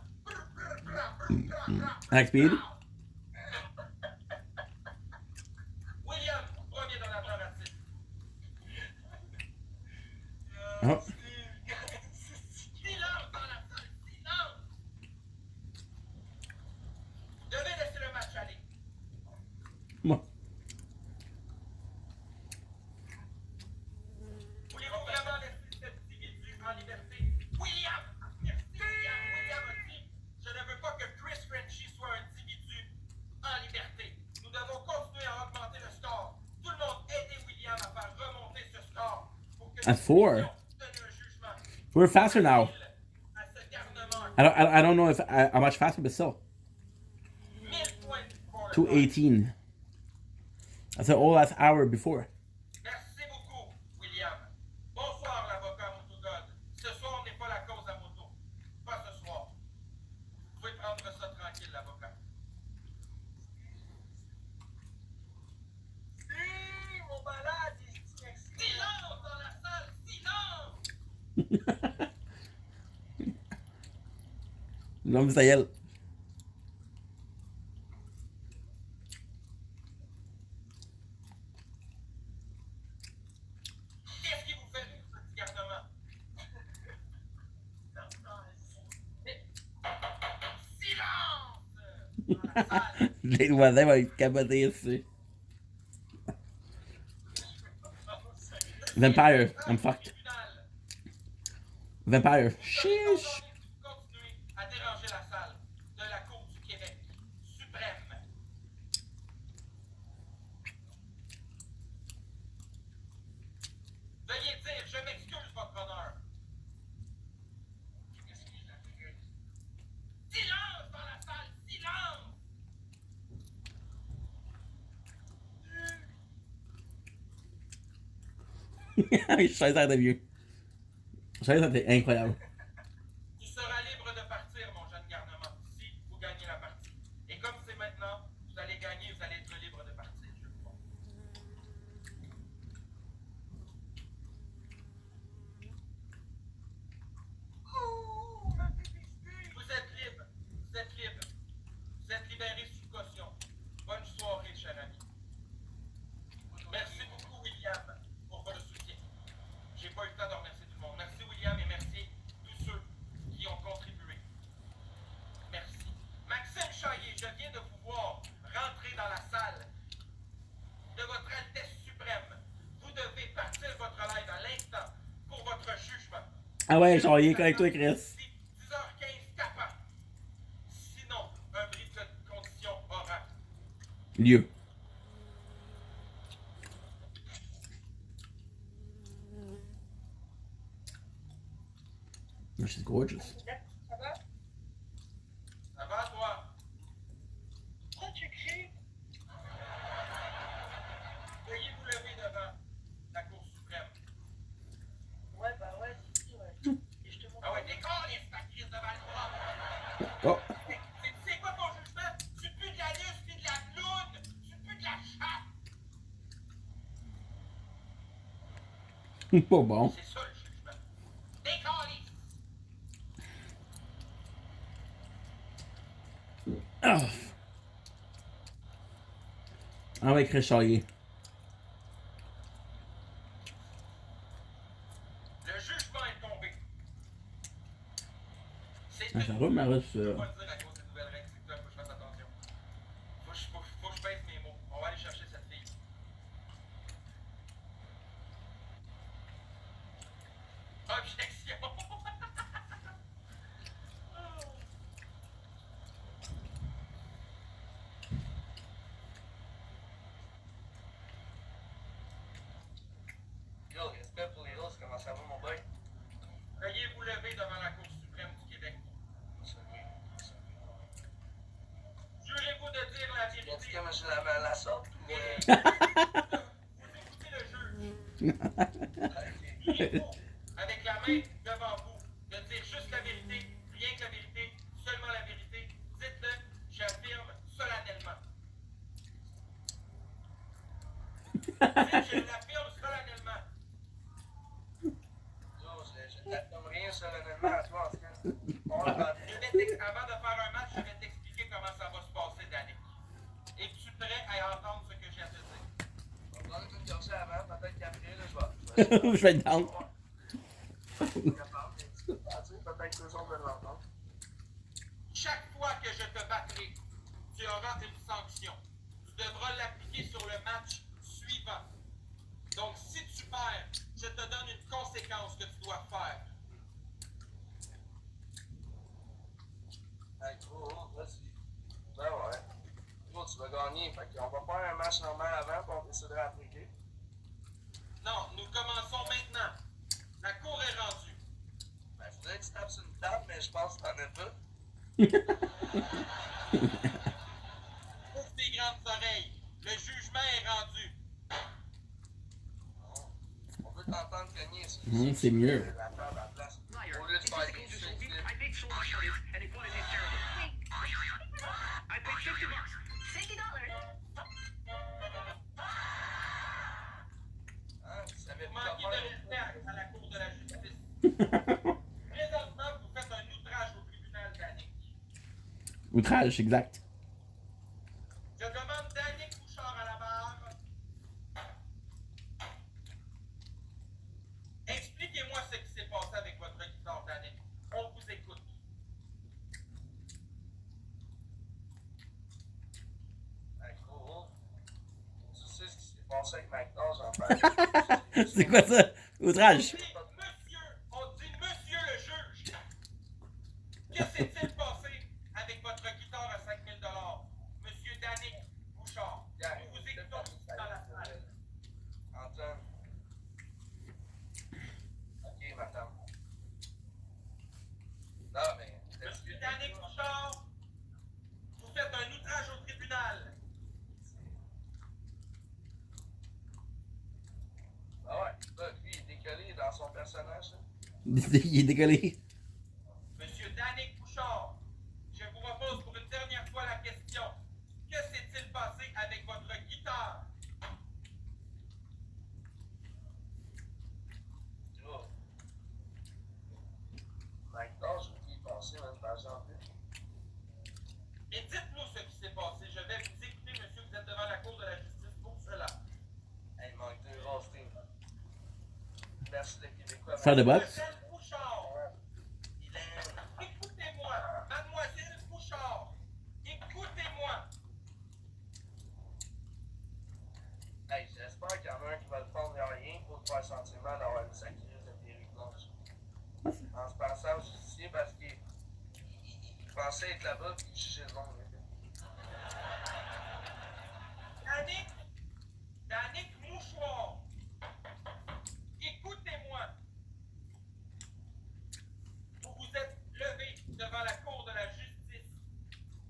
Speaker 2: Next speed.
Speaker 20: William, premier donateur à titre.
Speaker 2: Oh.
Speaker 20: Silence dans la salle, silence!
Speaker 2: Bon.
Speaker 20: Voulez-vous vraiment laisser cet individu en liberté? William! Merci, William! William a dit, je ne veux pas que Chris Frenchy soit un individu en liberté. Nous devons continuer à augmenter le score. Tout le monde, aidez William à faire remonter ce score. Pour que
Speaker 2: At 4. We're faster now. I don't know if I'm much faster, but still. 2:18. That's an all last hour before.
Speaker 20: Merci beaucoup, William. Bonsoir, l'avocat Motogod. Ce soir n'est pas la cause à moto. Pas ce soir. Vous pouvez prendre ça tranquille, l'avocat. Mon malade, silence dans la salle, silence!
Speaker 2: L'homme ça y est.
Speaker 20: Qu'est-ce qui vous fait rire, ce petit garnement? Silence!
Speaker 2: Les voisins vont être capotés ici. Vampire, I'm fucked. Vampire. Sheesh.
Speaker 20: Continuez à déranger la salle de la Cour du Québec suprême. Veuillez dire, je m'excuse, votre honneur. Silence dans la salle, silence!
Speaker 2: Je sais ça de vieux. Je sais ça c'est incroyable.
Speaker 20: Tu seras libre de partir, mon jeune garnement, si vous gagnez la partie. Et comme c'est maintenant, vous allez gagner, vous allez être libre de partir, je crois. Vous êtes libre, vous êtes libre. Vous êtes libéré sous caution. Bonne soirée, cher ami. Merci beaucoup, William, pour votre soutien. J'ai pas eu le temps de remercier tout le monde. Merci, William, et merci tous ceux qui ont contribué. Merci. Maxime Chaillé, je viens de vous voir rentrer dans la salle de votre Altesse suprême. Vous devez partir votre live à l'instant pour votre jugement.
Speaker 2: Ah ouais, genre, il est avec toi, Chris.
Speaker 20: 10h15 tapant. Sinon, un bris de condition aura.
Speaker 2: Lieu. Oh, she's gorgeous.
Speaker 20: Ça va? Ça va, toi? Pourquoi tu cries? Veuillez vous lever devant la Cour suprême. Ouais, bah ouais, c'est qui, ouais. Et je te montre. Ah ouais, décolle, ta crise devant le droit.
Speaker 2: Oh.
Speaker 20: C'est quoi ton jugement? Tu pues de l'anus puis de la bloune! Tu pues de la chatte!
Speaker 2: Pas bon.
Speaker 20: C'est ça le jugement. Décolle!
Speaker 2: Ah. Ah ouais, Chris Chaillé.
Speaker 20: Le jugement est tombé. C'est
Speaker 2: Ah, ça va, Maris.
Speaker 20: Je peux pas le dire à cause des nouvelles règles, c'est que là, faut que je fasse attention. Faut que je pèse mes mots. On va aller chercher cette fille. Objection! Yo, respect pour les autres, comment ça va, mon boy? Veuillez vous lever devant la Cour suprême du Québec. Jurez-vous de dire la vérité. Est-ce que je la mets à la sorte? Vous écoutez le juge. Jurez-vous, avec la main devant vous, de dire juste la vérité, rien que la vérité, seulement la vérité. Dites-le, j'affirme solennellement. Dites, je l'affirme solennellement. Je n'affirme rien solennellement à toi, en tout cas. Avant de faire un match, je vais t'expliquer comment ça va se passer, Danick. Es-tu prêt à entendre ce que j'ai à te dire? On va prendre une gorgée avant, peut-être qu'après, là, je vais...
Speaker 2: Je vais être down.
Speaker 20: Peut-être que je vais l'entendre. Chaque fois que je te battrai, tu auras une sanction. Tu devras l'appliquer sur le match suivant. Donc, si tu perds, je te donne une conséquence que tu dois faire.
Speaker 13: Hey, gros, vas-y. Ben ouais. Gros, tu vas gagner. Fait qu'on va faire un match normal avant, puis on décidera d'appliquer.
Speaker 20: Non, nous commençons maintenant. La cour est rendue.
Speaker 13: Ben, faudrait que tu tapes sur une table, mais je pense que t'en as pas.
Speaker 20: Ouvre tes grandes oreilles. Le jugement est rendu.
Speaker 13: On veut t'entendre gagner.
Speaker 2: C'est mieux.
Speaker 13: La table à la place. Au lieu de faire des shakes,
Speaker 18: I made so much of it, and they thought it is terrible. I paid $50.
Speaker 13: hein, tu savais
Speaker 20: Vous
Speaker 13: pas
Speaker 20: manquez
Speaker 13: quoi
Speaker 20: de
Speaker 13: faire.
Speaker 20: respect à la cour de la justice. Présentement, vous faites un outrage au tribunal d'Annick.
Speaker 2: Outrage, exact.
Speaker 20: Je demande d'Annick Bouchard à la barre. Expliquez-moi ce qui s'est passé avec votre guitare d'Annick. On vous écoute.
Speaker 13: Hey, gros, tu sais ce qui s'est passé avec ma guitare, j'en parle.
Speaker 2: C'est quoi ça? Outrage.
Speaker 20: On dit monsieur le juge. Que s'est-il passé avec votre guitare à 5 000 $? Monsieur Danick Bouchard. Nous vous écoutons ici dans la salle.
Speaker 13: Antoine. Ok, madame. Non, mais.
Speaker 20: Monsieur Danick Bouchard, vous faites un outrage au tribunal.
Speaker 13: Ah ouais, là, lui, il est décollé dans son personnage, là.
Speaker 2: Il est décollé.
Speaker 20: Monsieur Danick Bouchard, je vous repose pour une dernière fois la question. Que s'est-il passé avec votre guitare?
Speaker 13: Yo. Ma guitare, je vais y passer, même, par exemple.
Speaker 20: Et dites-nous ce qui s'est passé. Je vais vous écouter, monsieur. Vous êtes devant la cour de la justice pour cela.
Speaker 13: Hey, il manque 2 rostés. Merci, le Québécois.
Speaker 2: Faire de boxe.
Speaker 20: Mademoiselle Bouchard, écoutez-moi. Mademoiselle Bouchard, écoutez-moi.
Speaker 13: Hey, j'espère qu'il y en a un qui va le prendre rien pour te faire sentir mal d'avoir une sacrée de perruque blanche. En se pensant au justicier parce qu'il pensait être là-bas puis il jugeait le monde.
Speaker 20: Danick Mouchoir, écoutez-moi. Vous vous êtes levé devant la cour de la justice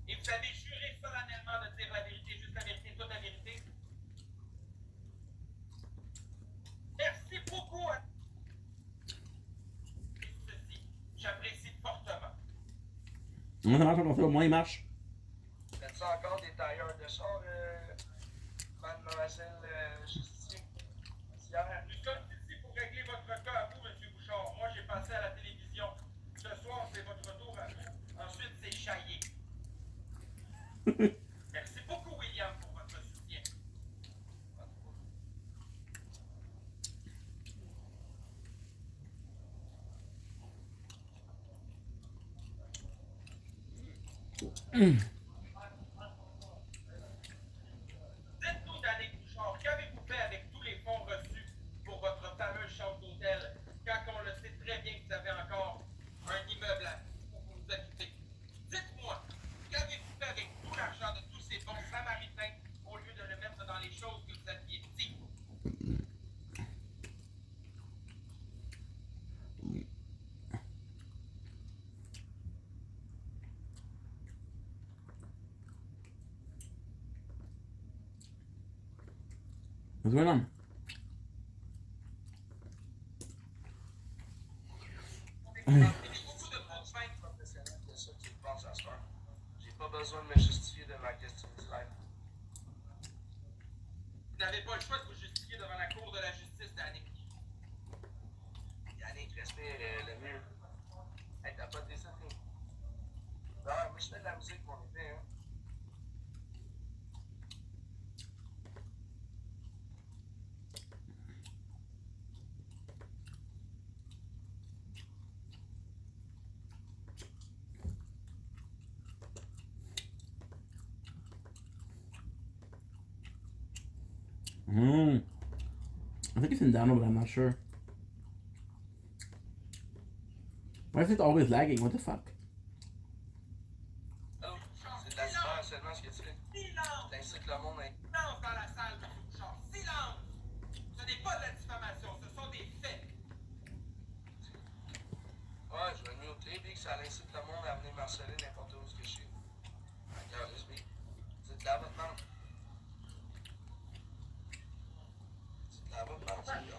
Speaker 20: et vous avez juré solennellement de dire la vérité, juste la vérité, toute la vérité. Merci beaucoup. Ceci, j'apprécie fortement.
Speaker 2: Ça marche, on fait au moins il marche.
Speaker 13: Faites-tu encore des tailleurs de char, mademoiselle justicier? Hier?
Speaker 20: Nous sommes ici pour régler votre cas à vous, M. Bouchard. Moi, j'ai passé à la télévision. Ce soir, c'est votre tour à vous. Ensuite, c'est Chaillé. Merci beaucoup, William, pour votre soutien. Dites-nous, Danick Bouchard, qu'avez-vous fait avec tous les fonds reçus pour votre fameuse chambre d'hôtel, quand on le sait très bien que vous avez encore un immeuble pour vous occuper? Dites-moi, qu'avez-vous fait avec tout l'argent de tous ces bons samaritains au lieu de le mettre dans les choses que vous aviez dit?
Speaker 2: What's going on?
Speaker 13: Beaucoup de professionnels de ça qui pensent à ce soir. J'ai pas besoin de me justifier de ma question du live.
Speaker 20: Vous n'avez pas le choix de vous justifier devant la cour de la justice, Danick.
Speaker 13: Yannick, respect le mieux. Hey, t'as pas dit ça, toi? Non, moi je fais de la musique pour l'été, hein.
Speaker 2: I think it's in download, but I'm not sure. Why is it always lagging? What the fuck?
Speaker 20: Oh, c'est de la sphère seulement ce que tu fais. T'incites le monde à être...
Speaker 13: Silence dans la salle, M. Bouchard. Silence! Ce n'est pas de la diffamation, ce sont des faits.
Speaker 20: Ouais, je vais le muter, puis que ça incite le monde à venir marceler n'importe où ce que je suis. Regarde, lui. Dites-le à votre nom. Dites-le à votre nom, c'est bien.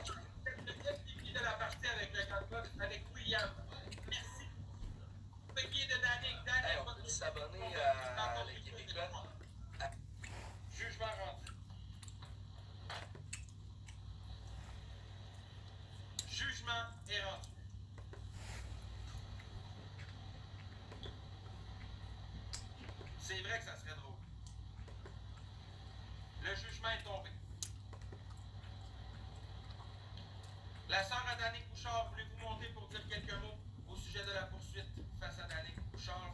Speaker 13: Qui de la partie avec le Gangbox, avec William. Merci. Qui est de Danick.
Speaker 20: Hey, on peut s'abonner à l'équipe École.
Speaker 13: Jugement rendu. Jugement est rendu. C'est vrai que ça serait drôle. Le jugement est tombé. La sœur à Danick Bouchard, voulez-vous monter pour dire quelques mots au sujet de la poursuite face à Danick Bouchard?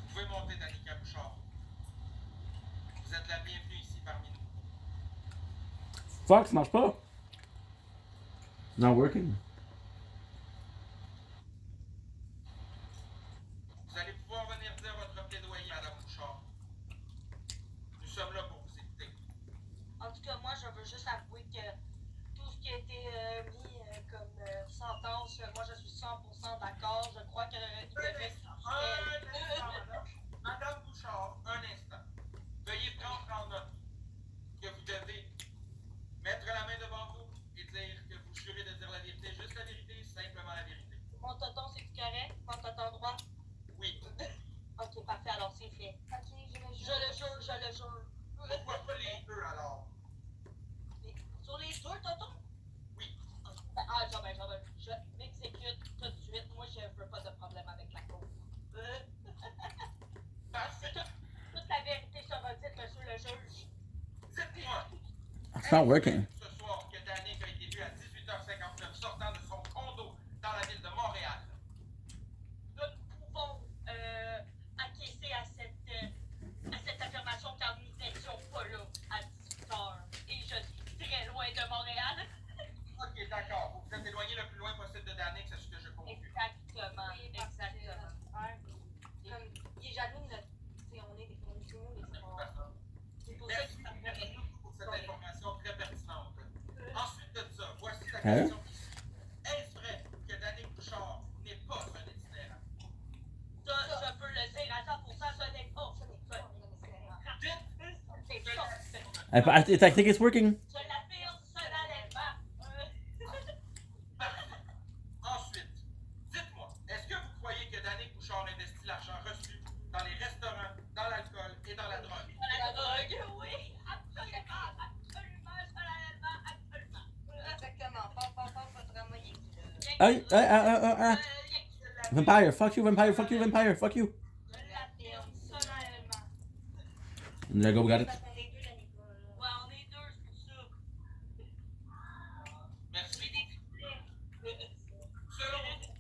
Speaker 13: Vous pouvez monter, Danica Bouchard. Vous êtes la bienvenue ici parmi nous.
Speaker 2: Fuck, ça marche pas. It's not working.
Speaker 13: Vous allez pouvoir venir dire votre plaidoyer, Madame Bouchard. Nous sommes là pour vous écouter.
Speaker 15: En tout cas, moi, je veux juste avouer que tout ce qui a été mis comme sentence, moi, je suis 100% d'accord. Je crois qu'il devait...
Speaker 13: Madame Bouchard, un instant. Veuillez prendre en note que vous devez mettre la main devant vous et dire que vous jurez de dire la vérité, juste la vérité, simplement la vérité.
Speaker 15: Mon tonton, c'est correct? Mon tonton droit?
Speaker 13: Oui.
Speaker 15: Ok, parfait, alors c'est fait. Ok, je le jure, je le jure.
Speaker 13: Pourquoi pas les deux alors?
Speaker 15: Sur les deux, tonton?
Speaker 13: Oui.
Speaker 15: Ah, je m'exécute tout de suite. Moi, je veux pas de problème avec la cour.
Speaker 13: Parfait.
Speaker 15: Toute la vérité sera dite, monsieur le juge.
Speaker 13: Dites-moi.
Speaker 2: It's not working.
Speaker 13: Ce soir, que Danick a été vu à 18h59 sortant de son condo dans la ville de Montréal.
Speaker 15: Nous pouvons acquiescer à cette affirmation car nous n'étions pas là à 18h. Et je suis très loin de Montréal.
Speaker 13: Ok, d'accord. Vous vous êtes éloigné le plus loin possible de Danick, c'est ce que je comprends.
Speaker 15: Exactement, exactement.
Speaker 14: Comme, il est jaloux de notre... On est des
Speaker 15: C'est pour ça
Speaker 13: Merci
Speaker 15: que ça me fait
Speaker 13: pour cette information très pertinente. Ensuite de ça, voici la
Speaker 2: Hein?
Speaker 13: question ici. Est-ce vrai que Danick Bouchard n'est pas un itinérant?
Speaker 15: Ça, je peux le dire à 100%, ce n'est pas
Speaker 2: I think it's working.
Speaker 15: Je l'affirme solennellement.
Speaker 13: Ensuite, dites-moi, est-ce que vous croyez que Danick Bouchard investit l'argent reçu dans les restaurants, dans l'alcool et dans la drogue?
Speaker 15: La drogue, oui, absolument, solennellement, absolument.
Speaker 14: Exactement. Pas vraiment
Speaker 2: Vampire, fuck you, vampire, fuck you, vampire, fuck you.
Speaker 15: Je l'affirme solennellement.
Speaker 2: There you go, we got it.
Speaker 15: Ouais, on est deux, c'est pour ça.
Speaker 13: Merci. Selon vous,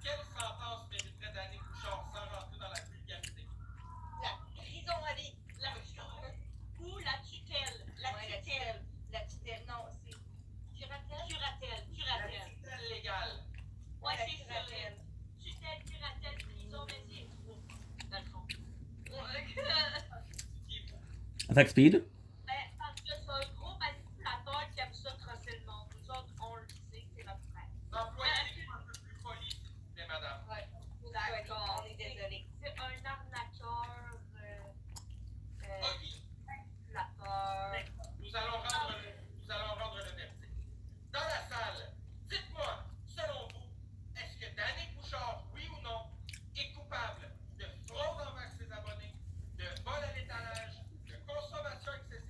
Speaker 13: quelle sentence mériterait Danick Bouchard sans rentrer dans la vulgarité?
Speaker 15: La prison à vie. La prison. Ou la tutelle.
Speaker 14: La tutelle, non, c'est...
Speaker 15: Curatelle.
Speaker 13: La tutelle légale.
Speaker 15: Ouais, c'est ça. Tutelle, curatelle, prison, mais c'est trop, dans le fond.
Speaker 2: Attack speed.
Speaker 15: Parce que c'est un gros manipulateur qui aime ça crosser le monde. Nous autres, on le sait, c'est notre frère.
Speaker 13: Employez-vous un peu plus poli, s'il vous plaît, madame.
Speaker 15: Ouais, d'accord. On est désolé. C'est un arnaqueur, manipulateur.
Speaker 13: Nous allons rendre le verdict. Dans la salle, dites-moi, selon vous, est-ce que Danick Bouchard, oui ou non, est coupable de fraude envers ses abonnés, de vol à l'étalage, de consommation excessive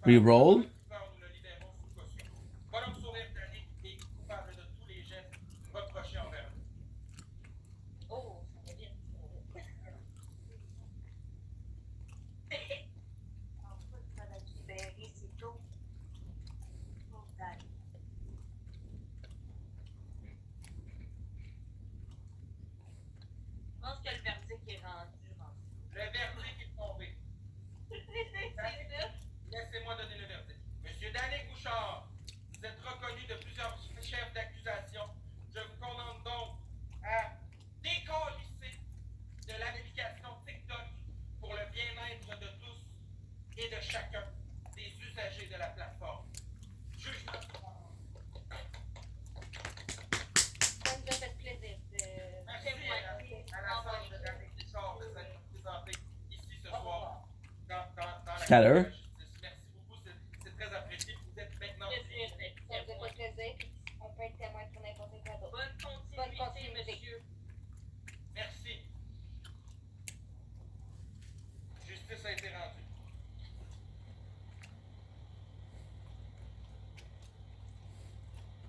Speaker 2: Reroll.
Speaker 20: Bonhomme sourire d'Annick est coupable de tous les gestes reprochés envers nous.
Speaker 15: Oh, ça va bien. En fait, ça va libérer, c'est tout. Oh, daddy. Je pense que le verdict est rendu.
Speaker 20: Le verdict est tombé. Laissez-moi donner le verdict. Monsieur Danick Bouchard, vous êtes reconnu de plusieurs chefs d'accusation. Je vous condamne donc à décalisser de la navigation TikTok pour le bien-être de tous et de chacun des usagers de la plateforme. Jugement.
Speaker 15: Ça nous a fait plaisir de
Speaker 20: Merci à la salle de Danick Bouchard de s'être présenté ici ce soir dans la
Speaker 2: Scatter.
Speaker 20: Merci beaucoup, c'est très apprécié. Vous êtes maintenant.
Speaker 15: Ça nous a fait plaisir. On peut être témoin pour n'importe quoi d'autre. Bonne continuité, monsieur.
Speaker 20: Merci. Justice a été rendue.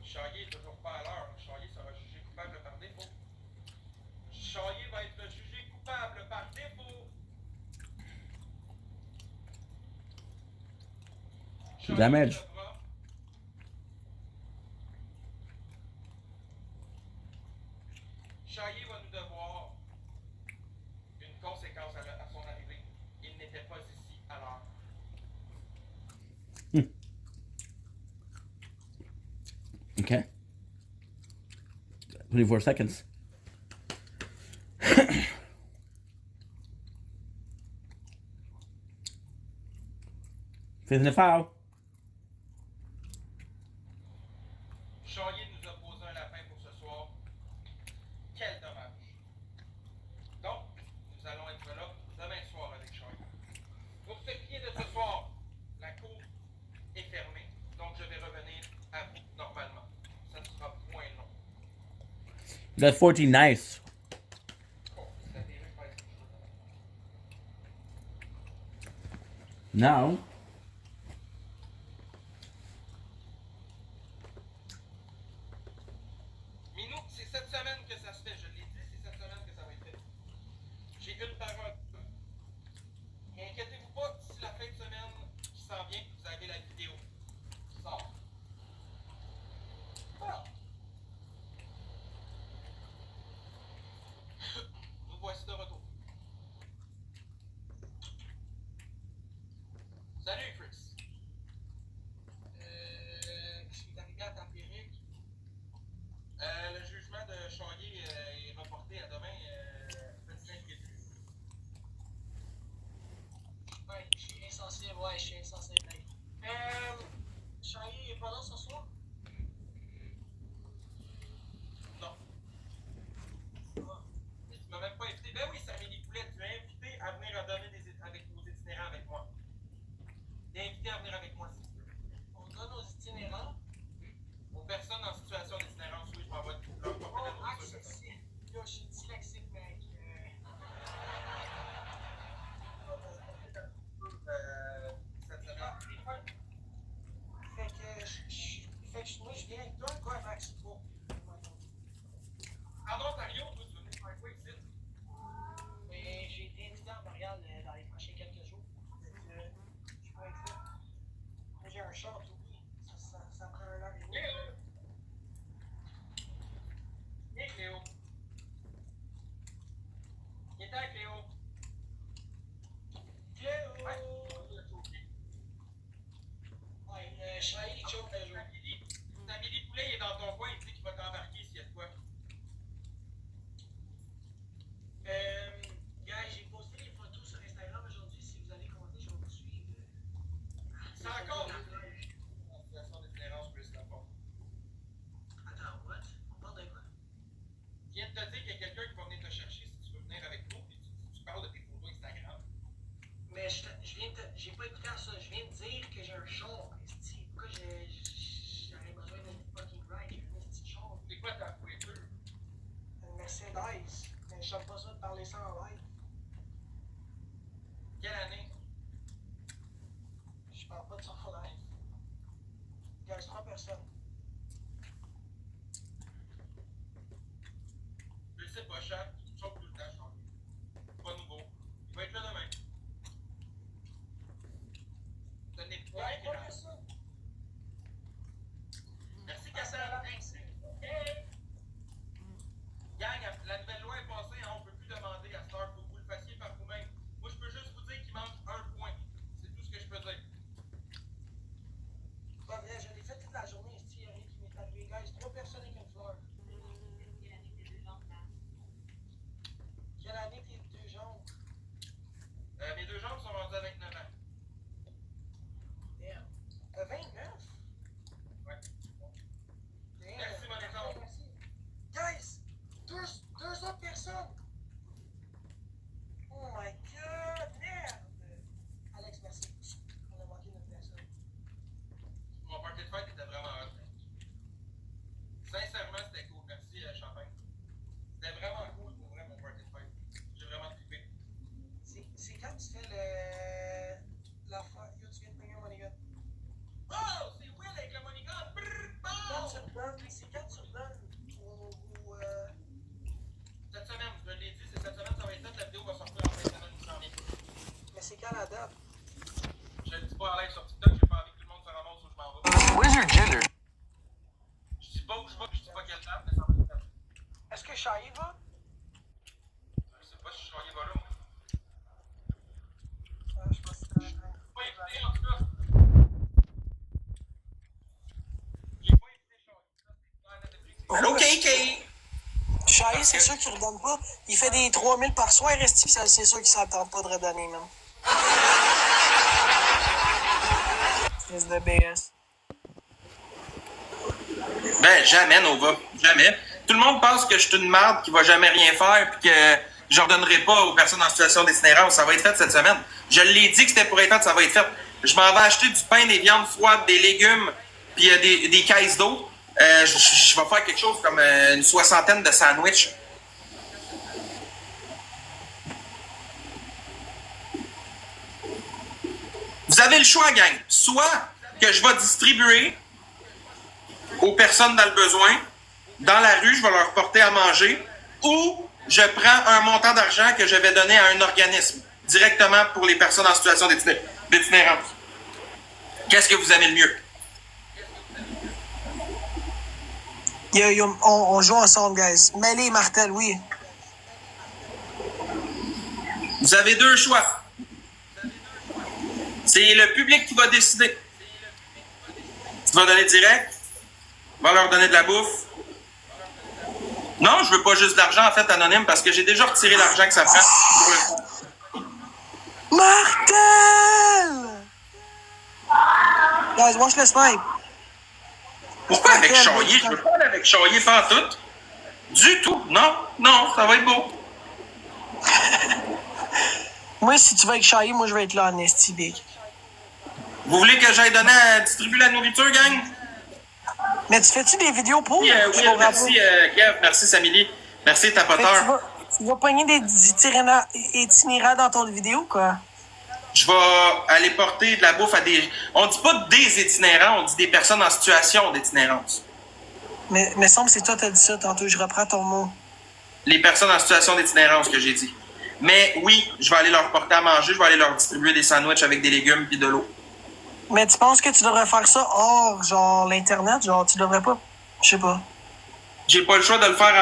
Speaker 20: Charrier est toujours pas à l'heure. Charrier sera jugé coupable par défaut. Charrier va être jugé coupable par défaut.
Speaker 2: Damage.
Speaker 20: Charrier va nous devoir une conséquence à son arrivée. Il n'était pas ici à l'heure.
Speaker 2: 24 seconds. Fifth and a foul.
Speaker 20: Charrier nous a posé un lapin pour ce soir. Quel dommage. Donc, nous allons être là demain soir avec Charrier. Pour ce qui est de ce soir, la cour est fermée. Donc, je vais revenir à vous normalement. Ça ne sera point long.
Speaker 2: That 14 nice. Now.
Speaker 20: Minou, c'est cette semaine que ça se fait. Je l'ai dit, c'est cette semaine que ça va être fait. J'ai une parole. Et inquiétez-vous pas, si la fin de semaine qui s'en vient, vous avez la vidéo qui sort. Voilà. Nous voici de retour. Salut, Chris. Je suis arrivé à Tampérique. Le jugement de Charrier est reporté à demain. Petit inquiétude.
Speaker 13: Ouais, je suis insensé être là. Charrier est pas là ce soir?
Speaker 20: Non. Mais tu m'as même pas invité. Ben oui, Samélie Poulet, tu m'as invité à venir donner avec vos itinérants avec moi. T'es invité à venir avec moi, s'il te plaît.
Speaker 13: On donne aux itinérants?
Speaker 20: Aux personnes en situation d'itinérance, oui, je m'envoie leur porter de la nourriture.
Speaker 13: Yo, je suis dyslexique, mec.
Speaker 20: Cette semaine.
Speaker 13: Fait que moi, je viens avec toi, quoi, Max? Bon.
Speaker 20: En Ontario, toi, tu veux venir faire quoi ici?
Speaker 13: Mais j'ai été invité à Montréal dans les prochains quelques jours. Je peux être là. Moi, j'ai un char, oui. Ça prend un heure et demie.
Speaker 20: Viens, Cléo. Viens t'en, Cléo.
Speaker 13: Cléo!
Speaker 20: Ouais, Charrier, il choque la journée. Samélie Poulet, il est dans ton coin, il dit qu'il va t'embarquer s'il y a de quoi.
Speaker 13: Gars, j'ai posté les photos sur Instagram aujourd'hui. Si vous allez compter, je vais vous suivre.
Speaker 20: C'est encore en situation d'itinérance plus la porte.
Speaker 13: Attends, what? On parle de quoi?
Speaker 20: Je viens de te dire qu'il y a quelqu'un qui va venir te chercher si tu veux venir avec nous, puis tu parles de tes photos Instagram.
Speaker 13: Mais j'ai pas écouté à ça. Je viens de dire que j'ai un char. Pourquoi j'aurais besoin d'une fucking ride? J'ai un petit char.
Speaker 20: C'est quoi ta voiture?
Speaker 13: Une Mercedes. Mais je sais pas ça de parler ça en live.
Speaker 20: Quelle année?
Speaker 13: Je parle pas de ça en
Speaker 20: chat, sauf tout le temps, je pense. Pas nouveau. Il va être là demain. Ce n'est pas grave. Merci, Cassandre. Gang, la nouvelle loi est passée, hein, on ne peut plus demander à cette heure, faut que vous le fassiez par vous-même. Moi, je peux juste vous dire qu'il manque un point. C'est tout ce que je peux dire.
Speaker 10: Pas vrai, je l'ai fait toute la journée, il y a rien qui m'est arrivé. Guys, 3 personnes avec une fleur. Quelle année tes 2 jambes?
Speaker 20: Mes 2 jambes sont rendues à 29 ans.
Speaker 10: Damn. 29?
Speaker 20: Ouais.
Speaker 10: Damn.
Speaker 20: Merci, mon exemple.
Speaker 10: Merci. Guys, deux autres personnes. Oh my god, merde. Alex, merci. On a manqué notre personne.
Speaker 20: Mon party de fête était vraiment hot. Sincèrement, c'était cool. Merci, Champagne. C'était vraiment cool pour vrai, mon party de fête. J'ai vraiment trippé.
Speaker 10: C'est quand tu fais la fois. Yo, tu viens de payer un money gun.
Speaker 20: Oh, c'est Will avec le money gun.
Speaker 10: Quand tu redonnes, c'est quand tu redonnes
Speaker 20: Cette semaine, je l'ai dit, c'est cette semaine, ça va être fait. La vidéo va sortir en fin de semaine, il s'en vient.
Speaker 10: Mais c'est quand la date?
Speaker 20: Je le dis pas en live sur TikTok, j'ai pas envie que tout le monde se ramasse où je m'en vais.
Speaker 17: What is your gender?
Speaker 20: Je dis pas où je vais, je dis pas quelle date, mais ça va être fait.
Speaker 10: Est-ce que Shahid va?
Speaker 20: Je sais pas si je suis va là, moi.
Speaker 10: Je pense que c'est
Speaker 20: Pas écouté, en tout cas.
Speaker 10: Allô, KK! Shahid, c'est sûr qu'il redonne pas. Il fait des 3000 par soir, reste c'est sûr qu'il s'attend pas de redonner, même. Fils de BS.
Speaker 20: Ben, jamais, Nova. Jamais. Tout le monde pense que je suis une marde qui va jamais rien faire puis que je redonnerai pas aux personnes en situation d'itinérance. Ça va être fait cette semaine. Je l'ai dit que c'était pour être fait, ça va être fait. Je m'en vais acheter du pain, des viandes froides, des légumes puis des caisses d'eau. Je vais faire quelque chose comme une 60aine de sandwichs. Vous avez le choix, gang. Soit que je vais distribuer aux personnes dans le besoin, dans la rue, je vais leur porter à manger, ou je prends un montant d'argent que je vais donner à un organisme, directement pour les personnes en situation d'itinérance. Qu'est-ce que vous aimez le mieux?
Speaker 10: On joue ensemble, guys. Mêlée et Martel, oui.
Speaker 20: Vous avez 2 choix. C'est le public qui va décider. Tu vas donner direct? Va leur donner de la bouffe? Non, je veux pas juste de l'argent, en fait, anonyme, parce que j'ai déjà retiré l'argent que ça prend pour le...
Speaker 10: Martel! Guys, watch le snipe.
Speaker 20: Pourquoi avec Chaillé? Je veux pas aller avec Chaillé pantoute. Du tout. Non, ça va être beau.
Speaker 10: Moi, si tu vas avec Chaillé, moi, je vais être là en esti big.
Speaker 20: Vous voulez que j'aille donner à distribuer la nourriture, gang?
Speaker 10: Mais tu fais-tu des vidéos pour?
Speaker 20: Oui, merci, Kev. Merci, Samili. Merci, tapoteur.
Speaker 10: Tu vas pogner des itinérants dans ton vidéo, quoi?
Speaker 20: Je vais aller porter de la bouffe à des... On dit pas des itinérants, on dit des personnes en situation d'itinérance.
Speaker 10: Mais semble que c'est toi qui as dit ça tantôt. Je reprends ton mot.
Speaker 20: Les personnes en situation d'itinérance que j'ai dit. Mais oui, je vais aller leur porter à manger, je vais aller leur distribuer des sandwichs avec des légumes puis de l'eau.
Speaker 10: Mais tu penses que tu devrais faire ça hors, genre, l'Internet? Genre, tu devrais pas? Je sais pas.
Speaker 20: J'ai pas le choix de le faire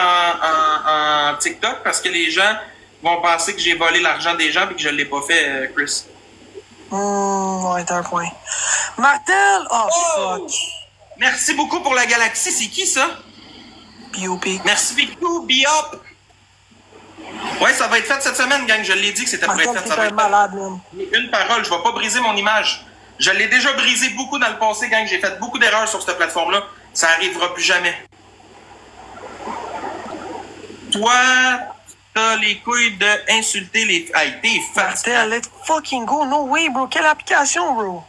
Speaker 20: en TikTok parce que les gens vont penser que j'ai volé l'argent des gens et que je l'ai pas fait, Chris.
Speaker 10: Ouais, t'as un point. Martel! Oh, fuck.
Speaker 20: Merci beaucoup pour la galaxie. C'est qui, ça?
Speaker 10: B.O.P.
Speaker 20: Merci beaucoup, B.O.P. Ouais, ça va être fait cette semaine, gang. Je l'ai dit que c'était pour être fait. Ça va être
Speaker 10: malade, man.
Speaker 20: Une parole, je vais pas briser mon image. Je l'ai déjà brisé beaucoup dans le passé, gang. J'ai fait beaucoup d'erreurs sur cette plateforme-là. Ça arrivera plus jamais. Toi, t'as les couilles d'insulter les... Hey, t'es fatigué.
Speaker 10: Martel, let's fucking go. No way, bro. Quelle application, bro?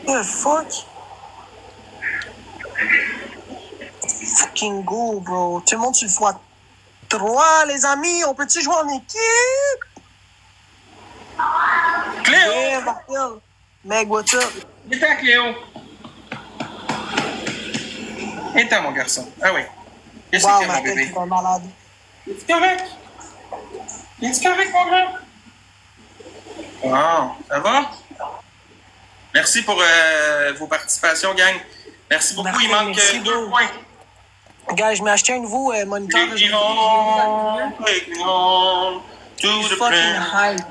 Speaker 10: The fuck? Fucking go, bro. Tout le monde sur le x3, les amis. On peut-tu jouer en équipe?
Speaker 20: Cléo!
Speaker 10: Yeah, Martel. Meg, what's up?
Speaker 20: Viens t'en, Cléo. Viens t'en, mon garçon. Ah oui. Qu'est-ce
Speaker 21: Wow,
Speaker 20: qu'il y a,
Speaker 21: ma
Speaker 20: mon
Speaker 21: tête
Speaker 20: bébé?
Speaker 21: est malade.
Speaker 20: Es-tu correct? Es-tu correct, mon grand? Ah, ça va? Merci pour vos participations, gang. Merci beaucoup.
Speaker 21: Martin,
Speaker 20: Il manque
Speaker 21: merci,
Speaker 20: 2
Speaker 21: bro.
Speaker 20: points.
Speaker 21: Gars, je m'ai acheté un nouveau moniteur.
Speaker 20: Take me home to the
Speaker 21: fucking
Speaker 20: past.
Speaker 21: hype.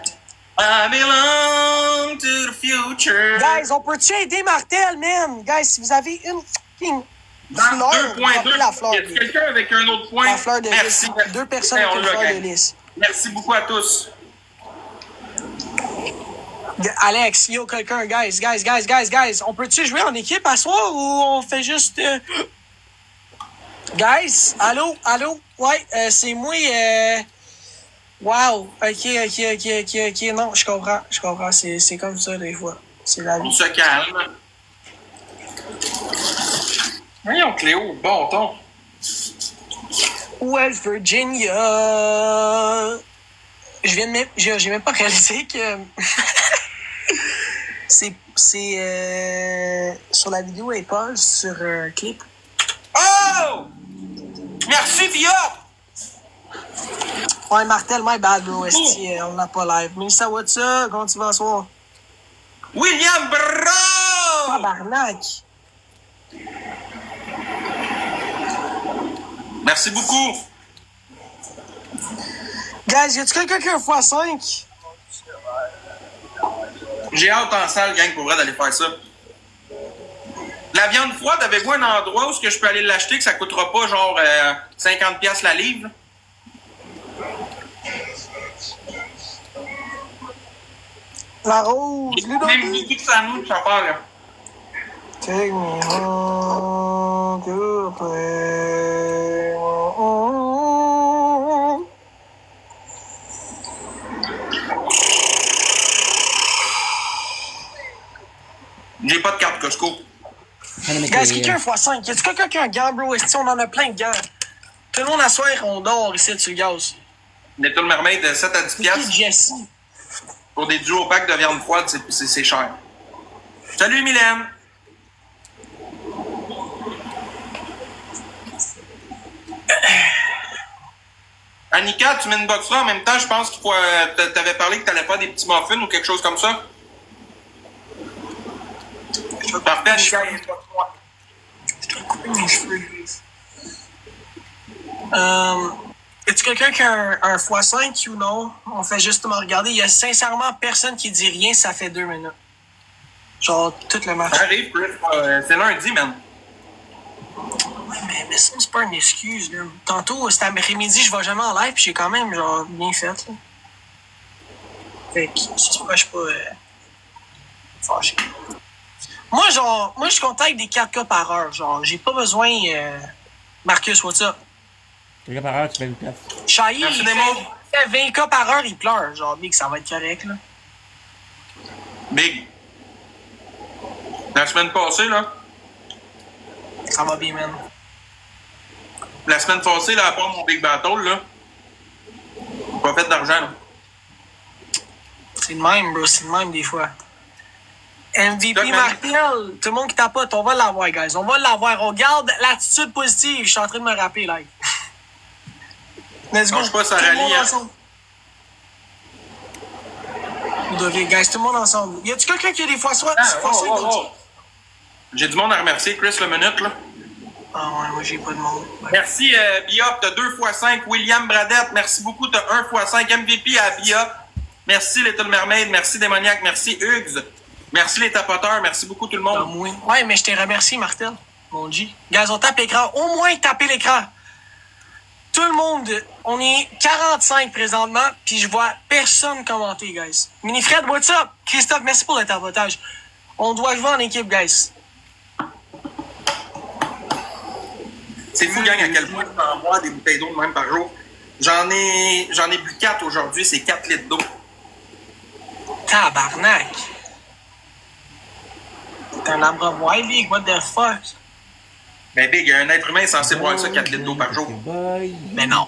Speaker 20: I belong to the future.
Speaker 21: Guys, on peut-tu aider Martel, man? Guys, si vous avez une fucking fleur,
Speaker 20: 2 points,
Speaker 21: droppez
Speaker 20: 2
Speaker 21: la fleur.
Speaker 20: Y a quelqu'un avec un autre point?
Speaker 21: La fleur de
Speaker 20: Merci.
Speaker 21: lys. 2 personnes
Speaker 20: Hey,
Speaker 21: avec
Speaker 20: on
Speaker 21: une
Speaker 20: l'a,
Speaker 21: fleur de
Speaker 20: gang.
Speaker 21: lys.
Speaker 20: Merci beaucoup à tous.
Speaker 21: Alex, yo, quelqu'un, guys, on peut-tu jouer en équipe à soir ou on fait juste... Guys, allô, ouais, c'est moi, Wow, ok, non, je comprends, c'est comme ça des fois, c'est la vie.
Speaker 20: On se calme. Voyons, Cléo, bon ton.
Speaker 21: West Virginia. J'ai même pas réalisé que c'est sur la vidéo et pas sur un clip.
Speaker 20: Oh! Merci, Via!
Speaker 21: Ouais, Martel, my bad, bro. On l'a pas live. Melissa, what's up? Comment tu vas ce soir?
Speaker 20: William Bro!
Speaker 21: Tabarnak!
Speaker 20: Merci beaucoup.
Speaker 21: Guys, y a-tu quelqu'un qui a un x5?
Speaker 20: J'ai hâte en salle, gang, pour vrai, d'aller faire ça. La viande froide, avez-vous un endroit où est-ce que je peux aller l'acheter que ça coûtera pas genre 50$ la livre?
Speaker 21: La rose,
Speaker 20: Même dit que ça nous, ça part, là.
Speaker 21: Take me home to play.
Speaker 20: J'ai pas de carte Costco.
Speaker 21: Guys, quelqu'un a x5. Y'a-tu quelqu'un qui a un gant, bro? Est-ce on en a plein de gants? Tout le monde à soir, on dort ici sur le gaz.
Speaker 20: Little Mermaid de 7 à 10$.
Speaker 21: Jesse.
Speaker 20: Pour des duos packs de viande froide, c'est cher. Salut Mylène! Annika, tu m'inboxeras en même temps, je pense qu'il faut. T'avais parlé que t'allais faire des petits muffins ou quelque chose comme ça. Parfait, Annika, inbox-moi.
Speaker 21: Je dois couper mes cheveux, Est-ce quelqu'un qui a un x5 ou non? On fait justement regarder. Il y a sincèrement personne qui dit rien, ça fait 2 minutes. Genre, tout le match.
Speaker 20: Arrive, c'est lundi, man.
Speaker 21: Ouais, mais ça, c'est pas une excuse, là. Tantôt, cet après-midi, je vais jamais en live, pis j'ai quand même, genre, bien fait, là. Fait que, ça se pourrait, je suis pas, fâché. Moi, je suis content avec des 4K par heure, genre, j'ai pas besoin, Marcus, what's up?
Speaker 2: 4K par heure, tu fais une place.
Speaker 21: Chahi, il fait 20K par heure, il pleure, genre, Big, ça va être correct, là.
Speaker 20: Big. La semaine passée, là.
Speaker 21: Ça va bien, man.
Speaker 20: La semaine passée, là, à part mon Big Battle, là. J'ai pas fait d'argent, là.
Speaker 21: C'est le même, bro, c'est le même des fois. MVP Martel, tout le monde qui tapote, on va l'avoir, guys. On va l'avoir. On garde l'attitude positive. Je suis en train de me rappeler, là. Let's go.
Speaker 20: Mange pas, ça
Speaker 21: tout le monde
Speaker 20: rallie, hein.
Speaker 21: ensemble. Vous devez, guys, tout le monde ensemble. Y a-tu quelqu'un qui a des fois soit
Speaker 20: J'ai du monde à remercier, Chris, le minute, là.
Speaker 21: Ah ouais, moi j'ai pas de monde. Ouais.
Speaker 20: Merci, Bia, t'as 2x5. William Bradette, merci beaucoup, t'as 1x5. MVP à Bia. Merci, Little Mermaid. Merci, Démoniaque. Merci, Hugues. Merci, les tapoteurs. Merci beaucoup, tout le monde.
Speaker 21: Ouais, mais je t'ai remercié, Martel. Mon G. Guys, on tape l'écran. Au moins, tapez l'écran. Tout le monde, on est 45 présentement, puis je vois personne commenter, guys. Minifred, what's up? Christophe, merci pour le tapotage. On doit jouer en équipe, guys.
Speaker 20: C'est fou, gang, à quel point tu en bois des bouteilles d'eau de même par jour. J'en ai bu 4 aujourd'hui, c'est 4 litres d'eau.
Speaker 21: Tabarnak! T'es un abreuvoir, Big, what the fuck?
Speaker 20: Ben, Big, un être humain est censé boire ça 4 litres d'eau par jour.
Speaker 21: Mais non.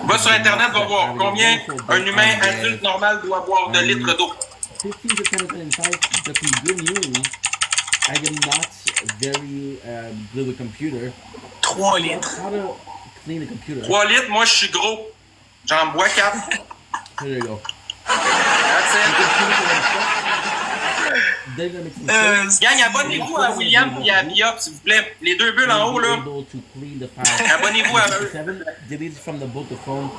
Speaker 20: Va sur Internet, va voir combien un humain adulte normal doit boire de litres d'eau.
Speaker 2: I am not very good with computer.
Speaker 21: 3 litres.
Speaker 2: How to clean a computer?
Speaker 20: 3 litres, moi je suis gros. J'en bois 4.
Speaker 2: There you go.
Speaker 20: That's it. Gang, abonnez-vous à William et à Biop, s'il vous plaît. Les 2 bulles en haut, là. Abonnez-vous à eux.
Speaker 2: Delete from the book the phone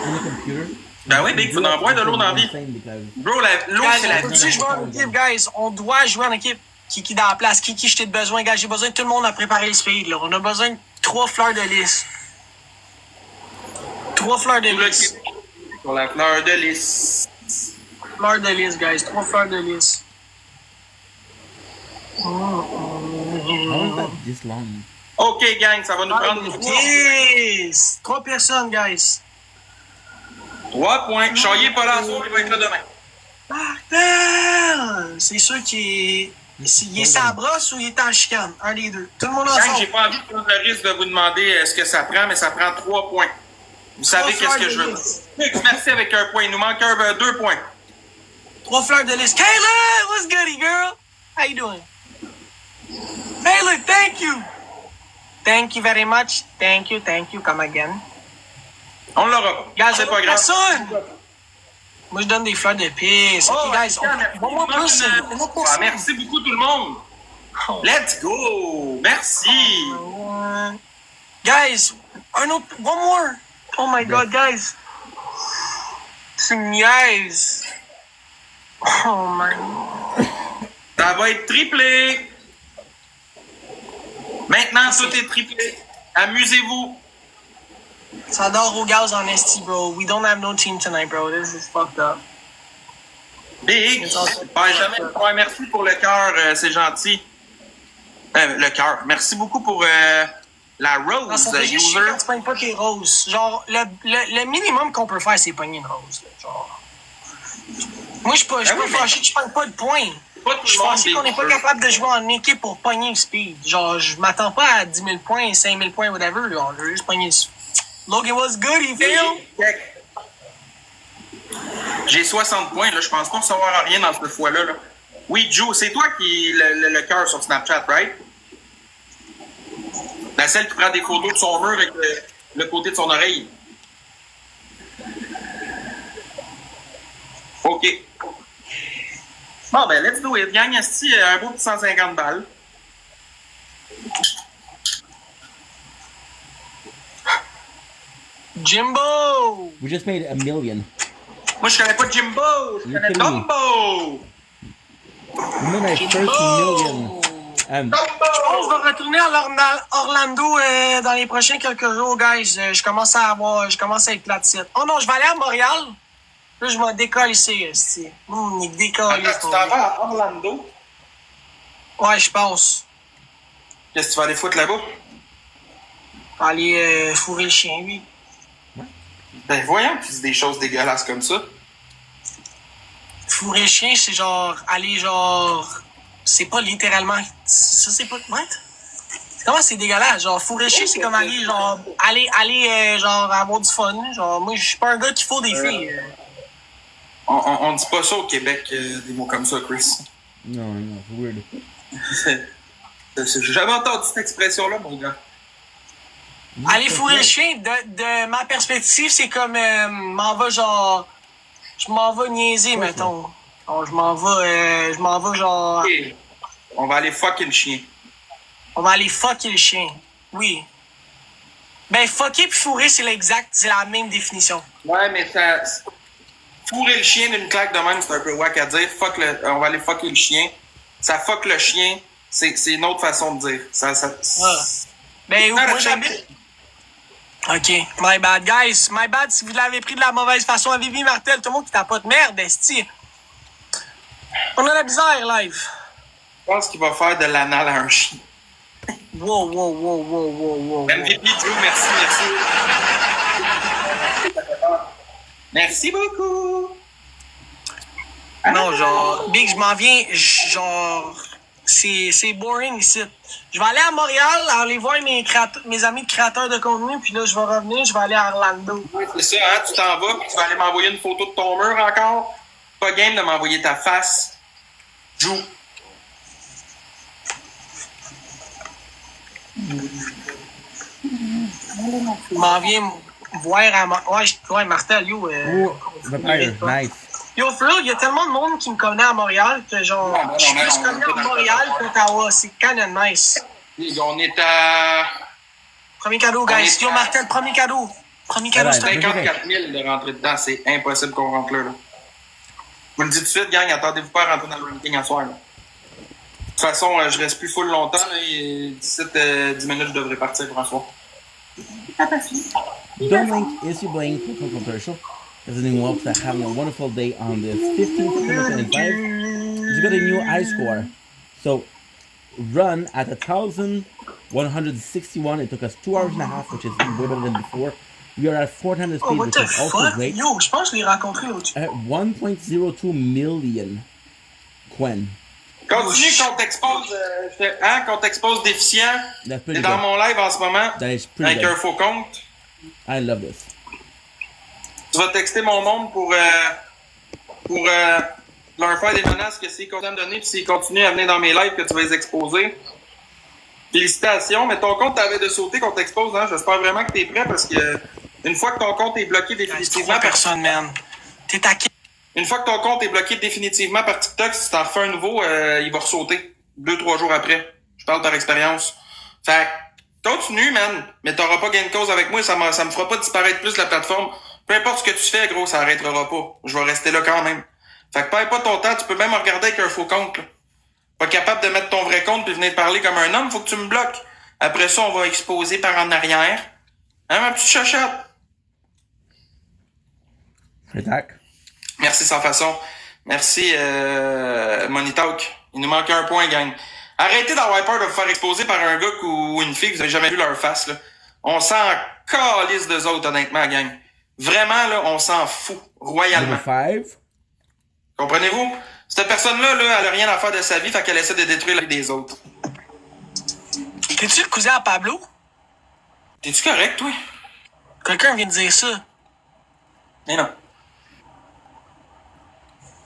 Speaker 2: in the computer.
Speaker 20: Ben oui, Big, faut en boire de l'eau dans la vie. Bro, l'eau, c'est la vie.
Speaker 21: Guys, jouer en équipe, guys. On doit jouer en équipe. Qui dans la place? Qui je t'ai besoin, guys? J'ai besoin de tout le monde à préparer le speed, là. On a besoin de 3 fleurs de lys. 3 fleurs de lys.
Speaker 20: Pour la fleur de lys.
Speaker 21: Fleurs de lys, guys. 3 fleurs de lys.
Speaker 2: How is that this long?
Speaker 20: Ok, gang, ça va nous prendre
Speaker 21: 3 personnes, guys.
Speaker 20: 3 points. Charrier pas là, il va être là demain.
Speaker 21: Martel! C'est sûr qu'il est sa brosse ou il est en chicane? Un des deux. Tout le monde ensemble.
Speaker 20: Gang, j'ai pas envie de prendre le risque de vous demander ce que ça prend, mais ça prend 3 points. Vous savez qu'est-ce que je veux dire. Merci avec 1 point. Il nous manque 2 points.
Speaker 21: 3 fleurs de lys. Kayla! What's goody, girl? How you doing? Kayla, thank you! Thank you very much. Thank you. Come again.
Speaker 20: On l'aura.
Speaker 21: Guys,
Speaker 20: c'est pas grave.
Speaker 21: Personne! Moi, je donne des fleurs de pisse. Ok, guys, one more person.
Speaker 20: Merci beaucoup, tout le monde. Let's go. Merci.
Speaker 21: Guys, one more. Oh my god, guys. C'est une niaise. Oh my god.
Speaker 20: Ça va être triplé. Maintenant, tout est triplé. Amusez-vous.
Speaker 21: Ça dort au gaz en esti, bro. We don't have no team tonight, bro. This is fucked up.
Speaker 20: Big, jamais. Ouais, merci pour le cœur, c'est gentil. Le cœur. Merci beaucoup pour la rose,
Speaker 21: non, ça fait juste chier quand tu pognes pas tes roses. Genre, le minimum qu'on peut faire, c'est pogner une rose. Là. Genre. Moi, je suis pas fâché que je pogne pas de points. Je suis fâché qu'on n'est pas capable de jouer en équipe pour pogner le speed. Genre, je m'attends pas à 10 000 points, 5 000 points, whatever. Là. Je veux juste pogner le speed. Logan was good, you feel?
Speaker 20: J'ai 60 points, là. Je pense pas recevoir rien dans cette fois-là. Là. Oui, Joe, c'est toi qui le cœur sur Snapchat, right? La celle qui prend des photos de son mur avec le côté de son oreille. OK. Bon, ben, let's do it. Gang, esti, un beau petit 150 balles.
Speaker 21: Jimbo!
Speaker 2: We just made $1 million.
Speaker 20: Moi, je connais pas Jimbo, je connais Dumbo!
Speaker 2: We made our first $1 million.
Speaker 21: Je pense que je vais retourner à Orlando dans les prochains quelques jours, guys. Je commence à être plat de site. Oh non, je vais aller à Montréal. Là, je m'en décolle ici. Décolle.
Speaker 20: Tu t'en vas à Orlando?
Speaker 21: Ouais, je pense.
Speaker 20: Qu'est-ce que tu vas aller foutre là-bas?
Speaker 21: Aller fourrer le chien, lui.
Speaker 20: Ben voyons, tu dis des choses dégueulasses comme ça.
Speaker 21: Fourrer le chien, c'est genre aller genre... C'est pas littéralement... Ça, c'est pas... What? Comment c'est dégueulasse? Genre, fourrer le chien, c'est comme aller genre... Aller genre avoir du fun. Genre, moi, je suis pas un gars qui faut des filles.
Speaker 20: On dit pas ça au Québec, des mots comme ça, Chris.
Speaker 2: Non, c'est weird.
Speaker 20: J'ai jamais entendu cette expression-là, mon gars.
Speaker 21: Aller fourrer le chien, de ma perspective, c'est comme... Je m'en vais niaiser, mettons. Alors, je m'en vais genre...
Speaker 20: Okay. On va aller fucker le chien.
Speaker 21: On va aller fucker le chien. Oui. Ben, fucker puis fourrer, c'est la même définition.
Speaker 20: Ouais, mais ça... Fourrer le chien d'une claque de même, c'est un peu wack à dire. On va aller fucker le chien. Ça fuck le chien, c'est une autre façon de dire.
Speaker 21: Ben, moi, j'habite... OK. My bad, guys. My bad si vous l'avez pris de la mauvaise façon à Vivi Martel. Tout le monde qui tape pas de merde, esti. On a la bizarre, live.
Speaker 20: Je pense qu'il va faire de l'anal à un chien.
Speaker 21: Wow.
Speaker 20: MVP Drew, merci. Merci beaucoup.
Speaker 21: Non, genre, Big, je m'en viens, genre, c'est boring ici. Je vais aller à Montréal, aller voir mes amis de créateurs de contenu, puis là, je vais revenir, je vais aller à Orlando.
Speaker 20: Oui, c'est ça, hein, tu t'en vas, puis tu vas aller m'envoyer une photo de ton mur encore. Pas game de m'envoyer ta face. Joue.
Speaker 21: Je m'en viens voir à... Ouais, Martel, yo.
Speaker 2: Oh, Vampire, nice.
Speaker 21: Yo, for real, il y a tellement de monde qui me connaît à Montréal que genre, je suis plus connu à Montréal qu'Ottawa. C'est kind of nice.
Speaker 20: On est à...
Speaker 21: Premier cadeau, guys. Yo, Martel, premier cadeau. Premier cadeau,
Speaker 20: c'est 54 000 de rentrer dedans. C'est impossible qu'on rentre là. Je vous le dis tout de suite, gang, attendez-vous pas à rentrer dans le ranking à soir. Là. De toute façon, je reste plus full longtemps. Là, et d'ici 10 minutes, je devrais partir pour un soir.
Speaker 2: Domlink is your blank for controversial. Visiting Walks are having a wonderful day on the 15th of 2025. You got a new high score. So, run at 1,161. It took us 2 hours and a half, which is way better than before. We are at 400 speed, which is also great.
Speaker 21: Yo, je pense que je l'ai rencontré l'autre.
Speaker 2: 1.02 million. Quen.
Speaker 20: Continue qu'on t'expose, qu'on t'expose déficient. T'es dans mon live en ce moment. Avec un faux compte.
Speaker 2: I love this.
Speaker 20: Tu vas texter mon monde pour leur faire des menaces que s'ils continuent à me donner, puis s'ils continuent à venir dans mes lives, que tu vas les exposer. Félicitations, mais ton compte t'avait de sauter qu'on t'expose, hein. J'espère vraiment que t'es prêt parce que une fois que ton compte est bloqué définitivement.
Speaker 21: Personne, man. T'es taqué.
Speaker 20: Une fois que ton compte est bloqué définitivement par TikTok, si t'en refais un nouveau, il va ressauter 2-3 jours après. Je parle par expérience. Fait continue, man. Mais t'auras pas gain de cause avec moi, ça me fera pas disparaître plus de la plateforme. Peu importe ce que tu fais, gros, ça arrêtera pas. Je vais rester là quand même. Fait que perds pas ton temps, tu peux même regarder avec un faux compte, là. Pas capable de mettre ton vrai compte puis venir te parler comme un homme, faut que tu me bloques. Après ça, on va exposer par en arrière. Hein, ma petite chachotte? Merci sans façon. Merci, Money Talk. Il nous manque un point, gang. Arrêtez d'avoir peur de vous faire exposer par un gars ou une fille que vous avez jamais vu leur face, là. On s'en calisse d'eux autres, honnêtement, gang. Vraiment, là, on s'en fout. Royalement. Comprenez-vous? Cette personne-là, là, elle a rien à faire de sa vie, fait qu'elle essaie de détruire la vie des autres.
Speaker 21: T'es-tu le cousin à Pablo?
Speaker 20: T'es-tu correct, toi?
Speaker 21: Quelqu'un vient de dire ça.
Speaker 20: Mais non.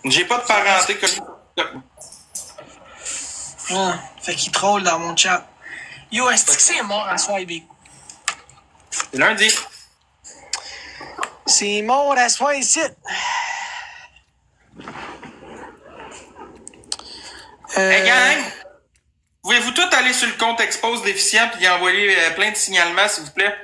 Speaker 20: J'ai pas de parenté comme...
Speaker 21: Ah, fait qu'il troll dans mon chat. Yo, est-ce que c'est mort à soir, Big?
Speaker 20: C'est lundi.
Speaker 21: C'est mort à soir ici.
Speaker 20: Hey gang! Pouvez-vous tous aller sur le compte Expose Déficient puis y envoyer plein de signalements, s'il vous plaît?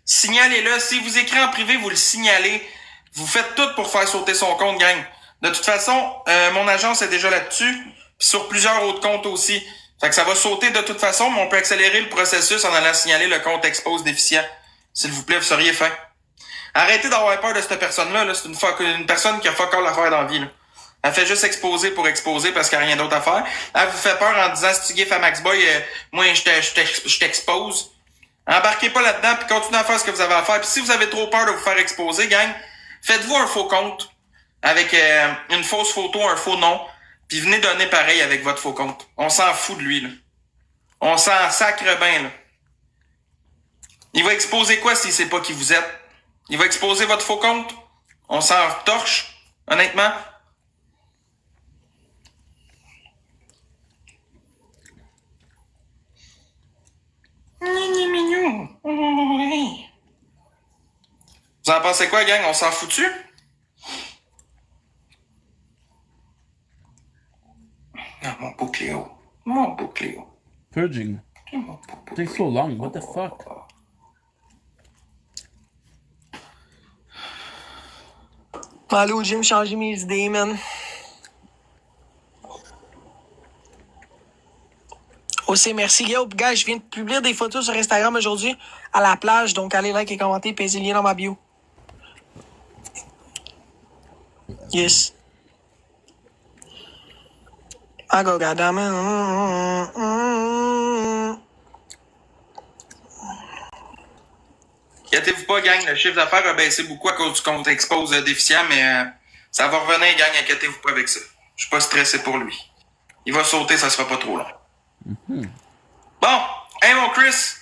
Speaker 20: Signalez-le. Si vous écrivez en privé, vous le signalez. Vous faites tout pour faire sauter son compte, gang. De toute façon, mon agence est déjà là-dessus, puis sur plusieurs autres comptes aussi. Fait que ça va sauter de toute façon, mais on peut accélérer le processus en allant signaler le compte Expose Déficient. S'il vous plaît, vous seriez fin. Arrêtez d'avoir peur de cette personne-là. Là. C'est une personne qui a fuck all à faire dans la vie. Là. Elle fait juste exposer pour exposer parce qu'il n'y a rien d'autre à faire. Elle vous fait peur en disant « Si tu gay Famax Boy, moi je t'expose ». Embarquez pas là-dedans puis continuez à faire ce que vous avez à faire. Puis si vous avez trop peur de vous faire exposer, gang, faites-vous un faux compte avec une fausse photo, un faux nom, puis venez donner pareil avec votre faux compte. On s'en fout de lui, là. On s'en sacre bien, là. Il va exposer quoi s'il sait pas qui vous êtes? Il va exposer votre faux compte? On s'en torche, honnêtement. Vous en pensez quoi, gang? On s'en fout-tu? Non, mon beau Cléo. Mon beau Cléo.
Speaker 2: Purging. Takes so long. What the fuck?
Speaker 21: Allez au gym changer mes idées, man. Aussi, merci, Guillaume. Guys, je viens de publier des photos sur Instagram aujourd'hui à la plage. Donc, allez like et commenter, pèsez le lien dans ma bio. Yes. I go goddamn it.
Speaker 20: Inquiétez-vous pas, gang. Le chiffre d'affaires a baissé beaucoup à cause du compte Expose Déficient, mais ça va revenir, gang. Inquiétez-vous pas avec ça. Je suis pas stressé pour lui. Il va sauter, ça sera pas trop long. Bon, hey mon Chris,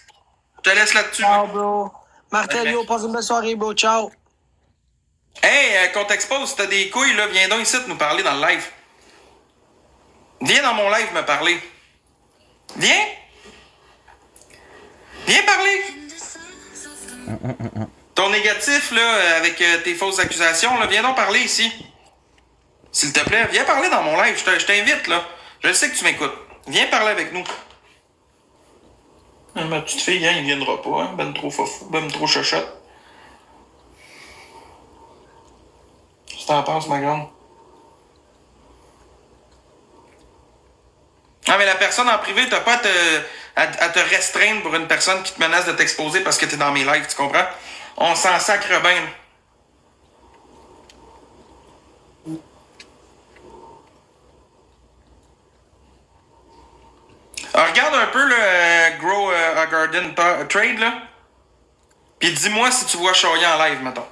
Speaker 20: je te laisse là-dessus.
Speaker 21: Ciao, bro. Martel, yo, passe une belle soirée, bro. Ciao.
Speaker 20: Hey, qu'on t'expose, si t'as des couilles, là, viens donc ici nous parler dans le live. Viens dans mon live me parler. Viens. Viens parler! Ton négatif, là, avec tes fausses accusations, là, viens donc parler ici. S'il te plaît, viens parler dans mon live. Je t'invite, là. Je sais que tu m'écoutes. Viens parler avec nous. Ma petite fille, hein, il viendra pas, hein. Ben trop fofou, ben trop chochotte. Qu'est-ce que t'en penses, ma grande? Ah, mais la personne en privé, t'as pas à te restreindre pour une personne qui te menace de t'exposer parce que t'es dans mes lives, tu comprends? On s'en sacre bien. Alors, regarde un peu le Grow a Garden Trade, là. Puis dis-moi si tu vois Shoya en live, mettons.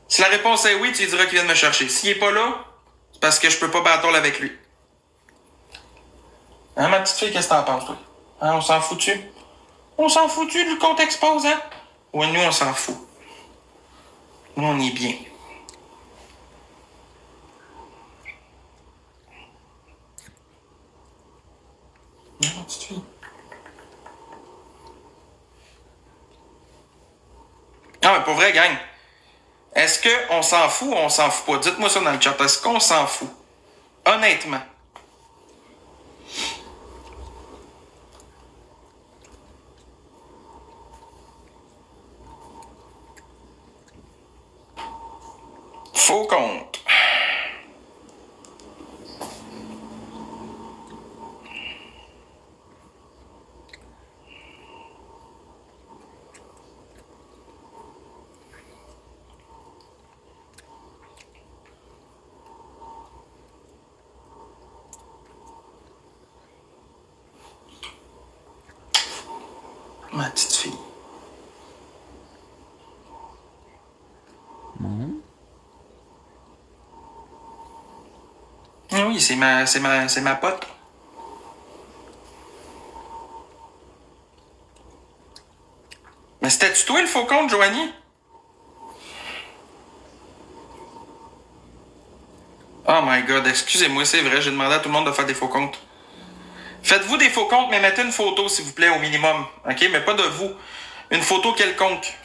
Speaker 20: Si la réponse est oui, tu lui diras qu'il vient de me chercher. S'il est pas là, c'est parce que je peux pas battre avec lui. Hein, ma petite fille, qu'est-ce que t'en penses, toi? Hein, on s'en fout-tu? On s'en fout-tu du compte expose, hein? Ouais, nous, on s'en fout. Nous, on est bien. Hein, ma petite fille? Non, mais pour vrai, gang. Est-ce qu'on s'en fout ou on s'en fout pas? Dites-moi ça dans le chat. Est-ce qu'on s'en fout? Honnêtement. Faux compte. Ma petite fille. Oui, c'est ma pote. Mais c'était-tu toi le faux compte, Joanie? Oh my god, excusez-moi, c'est vrai, j'ai demandé à tout le monde de faire des faux comptes. Faites-vous des faux comptes, mais mettez une photo, s'il vous plaît, au minimum. OK? Mais pas de vous. Une photo quelconque.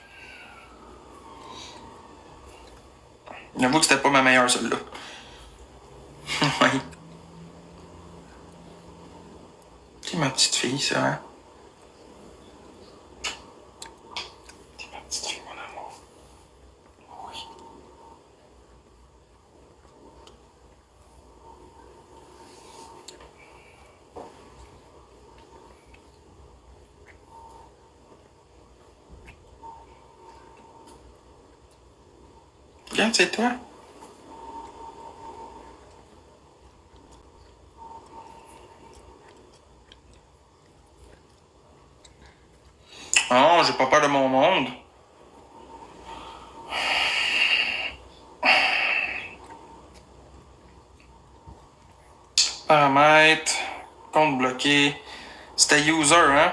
Speaker 20: J'avoue que c'était pas ma meilleure, celle-là. Oui. C'est ma petite fille, ça, hein? C'est ma petite fille, mon amour. Oui. Regarde, c'est toi. Non, j'ai pas peur de mon monde. Paramètres. Compte bloqué. C'était user, hein?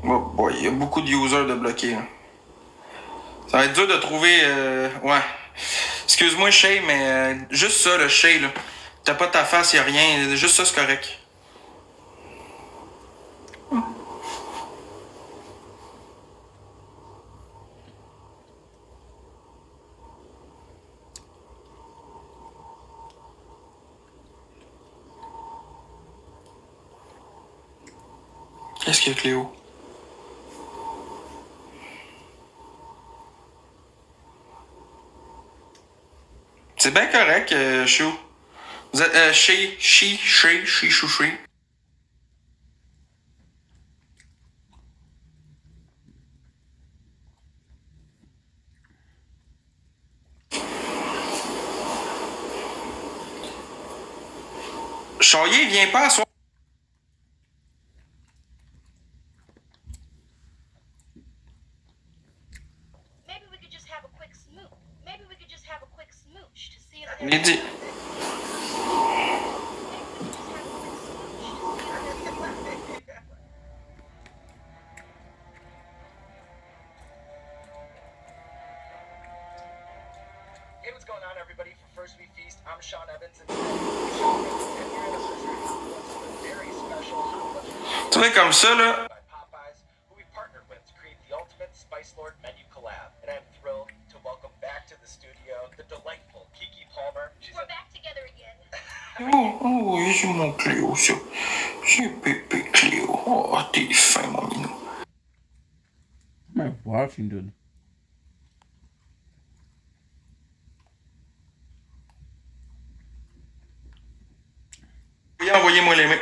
Speaker 20: Oh boy, il y a beaucoup de users de bloqués. Hein. Ça va être dur de trouver... ouais. Excuse-moi, Shay, mais juste ça, le Shay, là. T'as pas ta face, y'a rien. Juste ça, c'est correct. Qu'est-ce qu'il y a, Cléo? C'est bien correct, Chou. Vous êtes Shay, Chouchou. Chaillé, viens pas à soir. Midi.
Speaker 13: going on, everybody? For First We Feast, I'm Sean Evans, and today is Sean Evans' 10-year anniversary of a very special
Speaker 20: Tu vois, comme ça, là.
Speaker 13: by Popeyes, who we partnered with to create the ultimate Spice Lord menu collab. And I'm thrilled to welcome back to the studio the delightful Kiki Palmer.
Speaker 15: We're back together again.
Speaker 20: Oh, c'est mon Cléo, ça. C'est bébé Cléo. Oh, t'es fin, mon minou.
Speaker 2: My watching, dude.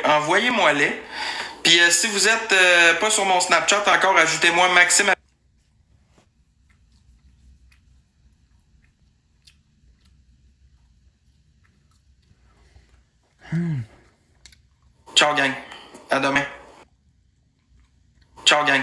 Speaker 20: Envoyez-moi-les. Puis si vous êtes pas sur mon Snapchat encore, ajoutez-moi Maxime. Ciao, gang. À demain. Ciao, gang.